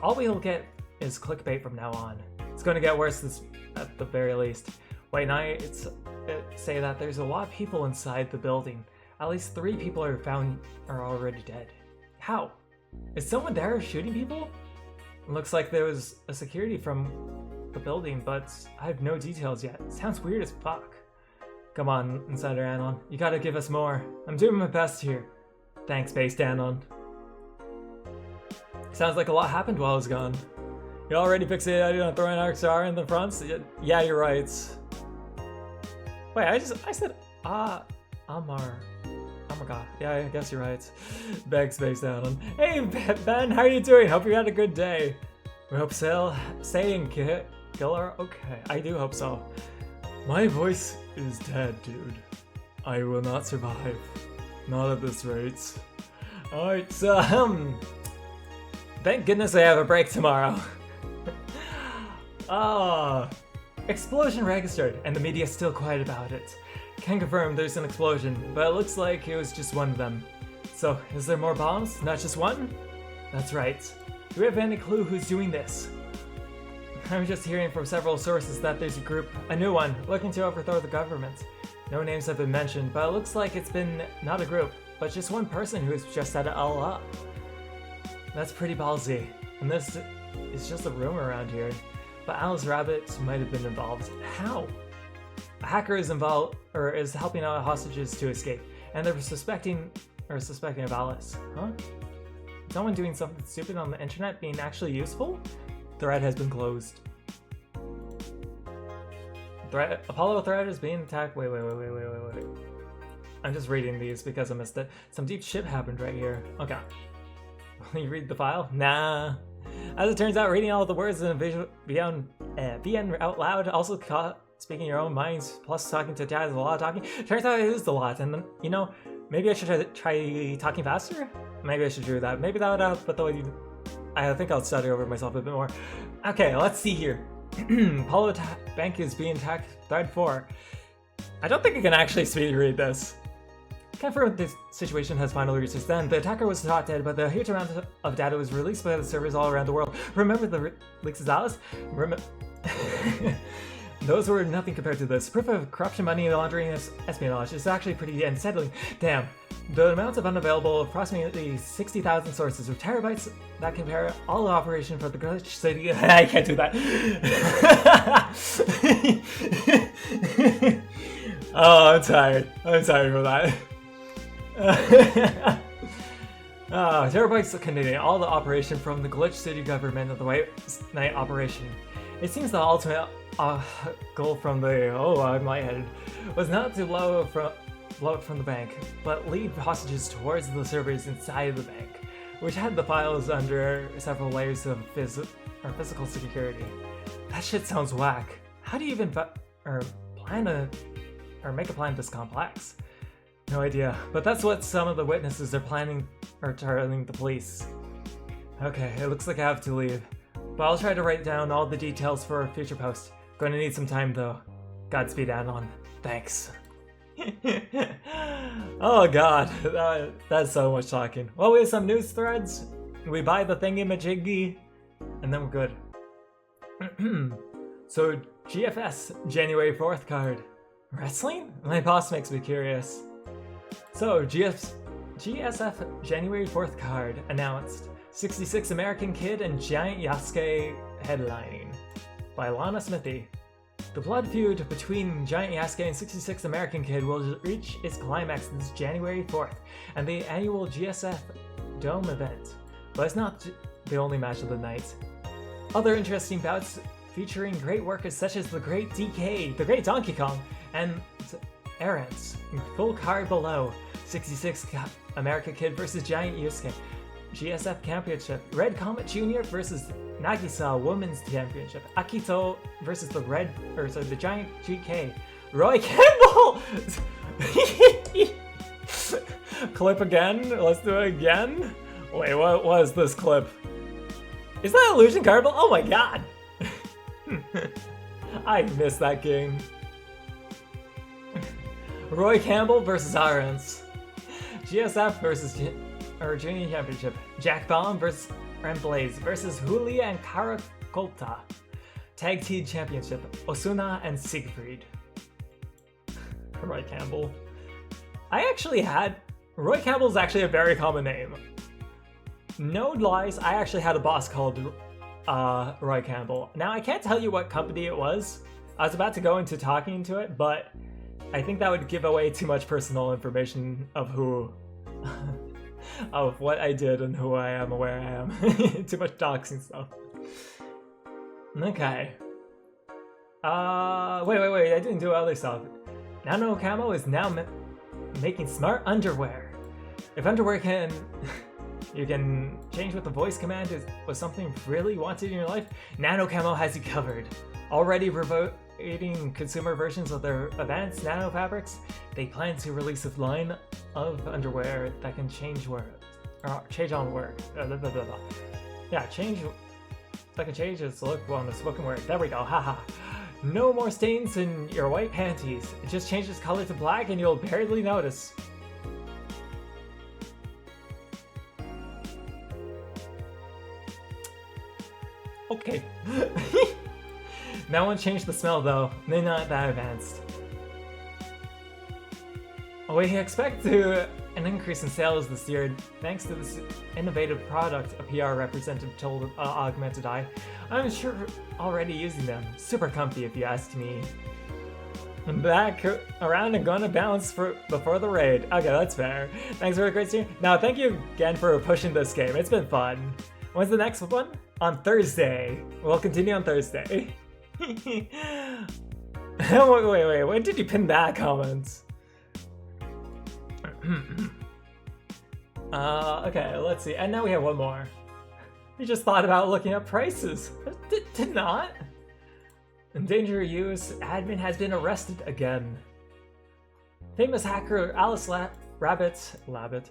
S1: all we'll get is clickbait from now on. It's gonna get worse at the very least. White Knight say that there's a lot of people inside the building. At least 3 people are already dead. How? Is someone there shooting people? It looks like there was a security from the building, but I have no details yet. It sounds weird as fuck. Come on, Insider Anon. You gotta give us more. I'm doing my best here. Thanks, Based Anon. Sounds like a lot happened while I was gone. You already fixated on throwing our star in the front? Yeah, you're right. Wait, I said, Amar. Oh my god. Yeah, I guess you're right. Begs Based Anon. Hey, Ben, how are you doing? Hope you had a good day. We hope saying killer? Okay, I do hope so. My voice is dead, dude. I will not survive. Not at this rate. Alright, so, thank goodness I have a break tomorrow. Explosion registered, and the media is still quiet about it. Can confirm there's an explosion, but it looks like it was just one of them. So, is there more bombs? Not just one? That's right. Do we have any clue who's doing this? I'm just hearing from several sources that there's a new one, looking to overthrow the government. No names have been mentioned, but it looks like it's been not a group, but just one person who's just set it all up. That's pretty ballsy, and this is just a rumor around here. But Alice Rabbit might have been involved. How? A hacker is involved, or is helping out hostages to escape, and they're suspecting of Alice. Huh? Someone doing something stupid on the internet being actually useful? Thread has been closed. Apollo thread is being attacked. Wait. I'm just reading these because I missed it. Some deep shit happened right here. Okay. Will you read the file? Nah. As it turns out, reading all the words in a VN out loud also speaking your own minds, plus talking to dad is a lot of talking. Turns out it is a lot, and then, you know, maybe I should try talking faster? Maybe I should do that. Maybe that would help, but I think I'll study over myself a bit more. Okay, let's see here. Apollo Bank is being attacked. Thread 4. I don't think I can actually speed read this. Confirmed this situation has finally reached its end. The attacker was thought dead, but the huge amount of data was released by the servers all around the world. Remember the leaks of Alice? Those were nothing compared to this. Proof of corruption, money laundering, and espionage is actually pretty unsettling. Damn. The amount of unavailable approximately 60,000 sources with terabytes that compare all the operation for the glitch city. I can't do that. Oh, I'm tired. I'm tired for that. Terabytes containing all the operation from the glitch city government of the White Knight operation. It seems the ultimate goal from the I'm lightheaded was not to blow it from the bank, but lead hostages towards the servers inside the bank, which had the files under several layers of physical security. That shit sounds whack. How do you even make a plan this complex? No idea, but that's what some of the witnesses are telling the police. Okay, it looks like I have to leave, but I'll try to write down all the details for a future post. Going to need some time though. Godspeed, Anon. Thanks. Oh god, that's so much talking. Well, we have some news threads. We buy the thingy-majiggy, and then we're good. So, GFS, January 4th card. Wrestling? My boss makes me curious. So, GSF January 4th card announced. 66 American Kid and Giant Yasuke headlining. By Lana Smithy. The blood feud between Giant Yasuke and 66 American Kid will reach its climax this January 4th and the annual GSF Dome event. But it's not the only match of the night. Other interesting bouts featuring great workers such as the Great DK, the Great Donkey Kong, and Errands. Full card below. 66 American Kid versus Giant Yasuke. GSF Championship. Red Comet Jr. versus Nagisa Women's Championship. Akito versus the Giant GK. Roy Campbell! Clip again? Let's do it again? Wait, what was this clip? Is that Illusion Garble? Oh my god! I missed that game. Roy Campbell versus Arons. GSF versus Junior Championship. Jack Baum versus Blaze versus Julia and Karakolta. Tag Team Championship. Osuna and Siegfried. Roy Campbell. Roy Campbell's actually a very common name. No lies, I actually had a boss called Roy Campbell. Now, I can't tell you what company it was. I was about to go into talking to it, but I think that would give away too much personal information of who... of what I did and who I am, where I am. Too much doxing stuff. Okay. Wait, I didn't do other stuff. Nano Camo is now making smart underwear. If underwear can... you can change with the voice command was something really wanted in your life, Nano Camo has you covered. Already eating consumer versions of their advanced nano fabrics, they plan to release a line of underwear that can change on work. Yeah, that can change its look on the spoken word. There we go, haha. No more stains in your white panties. It just changes color to black and you'll barely notice. Okay. That one changed the smell though. They're not that advanced. We expect an increase in sales this year thanks to this innovative product, a PR representative told Augmented Eye. I'm sure already using them. Super comfy if you ask me. I'm back around and gonna bounce before the raid. Okay, that's fair. Thanks for a great stream. Now, thank you again for pushing this game. It's been fun. When's the next one? On Thursday. We'll continue on Thursday. Wait, when did you pin that comment? Okay, let's see. And now we have one more. We just thought about looking up prices. Did not. Endanger Use admin has been arrested again. Famous hacker Alice Rabbit,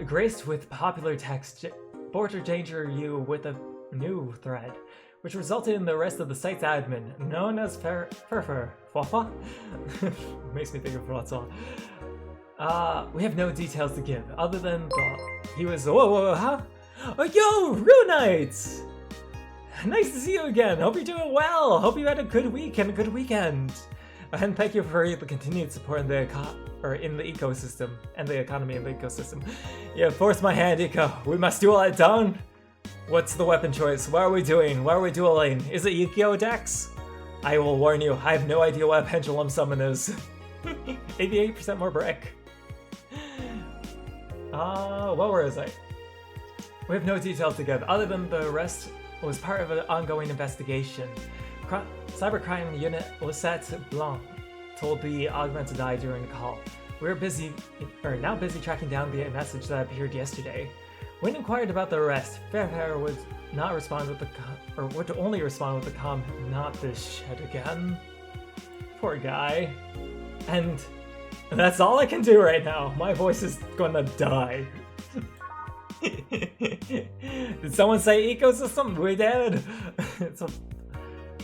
S1: graced with popular text, border danger you with a new thread, which resulted in the arrest of the site's admin, known as Furfur. Fafa? Makes me think of Rotsa. We have no details to give, other than he was, whoa, huh? Oh, yo, Runites! Nice to see you again. Hope you're doing well. Hope you had a good week and a good weekend. And thank you for the continued support in the ecosystem and the economy in the ecosystem. Yeah, force my hand, Eco. We must duel it down. What's the weapon choice? What are we doing? What are we dueling? Is it Eco Dex? I will warn you, I have no idea what a pendulum summon is. 88% more brick. What was I? We have no details to give, other than the rest was part of an ongoing investigation. Cybercrime Unit Lisette Blanc told the Augment to die during the call. We're now busy tracking down the message that appeared yesterday. When inquired about the arrest, Fairhair would not respond with would only respond with the not this shit again. Poor guy. And that's all I can do right now. My voice is gonna die. Did someone say ecosystem? We did.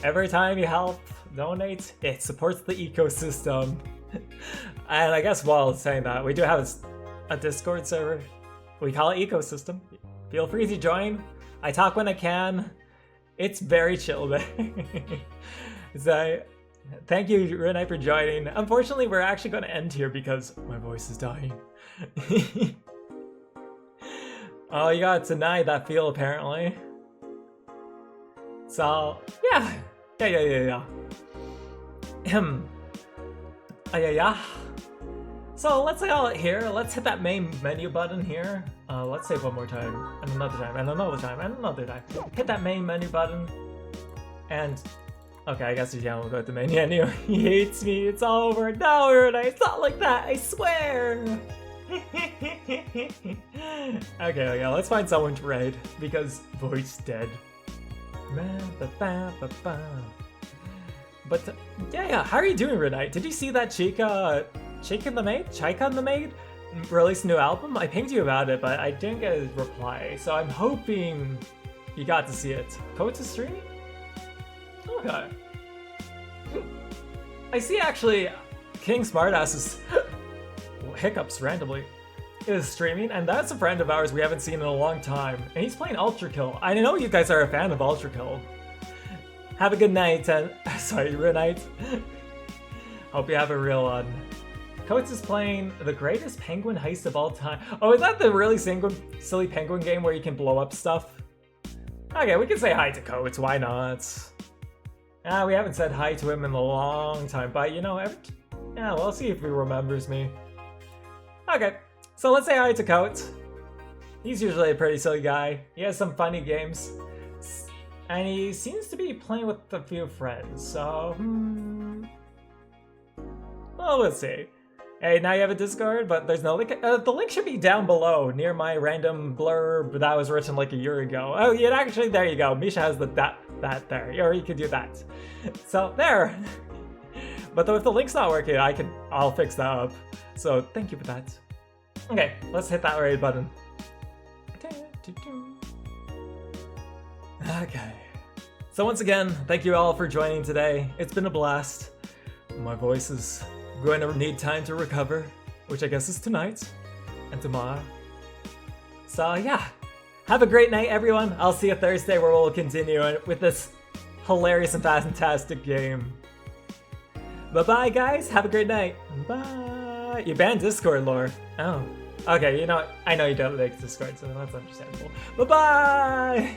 S1: Every time you help, donate, it supports the ecosystem. And I guess while saying that, we do have a Discord server. We call it Ecosystem. Feel free to join. I talk when I can. It's very chill there. So, thank you, Renai, for joining. Unfortunately, we're actually going to end here because my voice is dying. Oh, you got tonight that feel apparently. So, yeah. Yeah. So let's call it here. Let's hit that main menu button here. Let's save one more time, and another time, and another time, and another time. Hit that main menu button, and okay, I guess we'll go to the main menu. He hates me. It's all over. No, Renai, it's not like that. I swear. Okay, let's find someone to raid because voice dead. But yeah, how are you doing, Renai? Did you see that Chica and the Maid released a new album? I pinged you about it, but I didn't get a reply. So I'm hoping you got to see it. Code to stream? Okay. I see actually King Smartass's hiccups randomly is streaming, and that's a friend of ours we haven't seen in a long time. And he's playing Ultra Kill. I know you guys are a fan of Ultra Kill. Have a good night, and sorry, good night. Hope you have a real one. Coates is playing the greatest penguin heist of all time. Oh, is that the really silly penguin game where you can blow up stuff? Okay, we can say hi to Coates, why not? We haven't said hi to him in a long time, but you know, we'll see if he remembers me. Okay, so let's say hi to Coates. He's usually a pretty silly guy. He has some funny games. And he seems to be playing with a few friends, so... Well, let's see. Hey, now you have a Discord, but there's no link. The link should be down below, near my random blurb that was written like a year ago. Oh, yeah, actually, there you go. Misha has that there, or you can do that. So, there! But if the link's not working, I'll fix that up. So, thank you for that. Okay, let's hit that raid button. Okay. So once again, thank you all for joining today. It's been a blast. My voice is going to need time to recover, which I guess is tonight and tomorrow. So yeah, have a great night, everyone. I'll see you Thursday where we'll continue with this hilarious and fantastic game. Bye-bye, guys. Have a great night. Bye. You banned Discord, lore. Oh. Okay, you know what? I know you don't like Discord, so that's understandable. Bye-bye!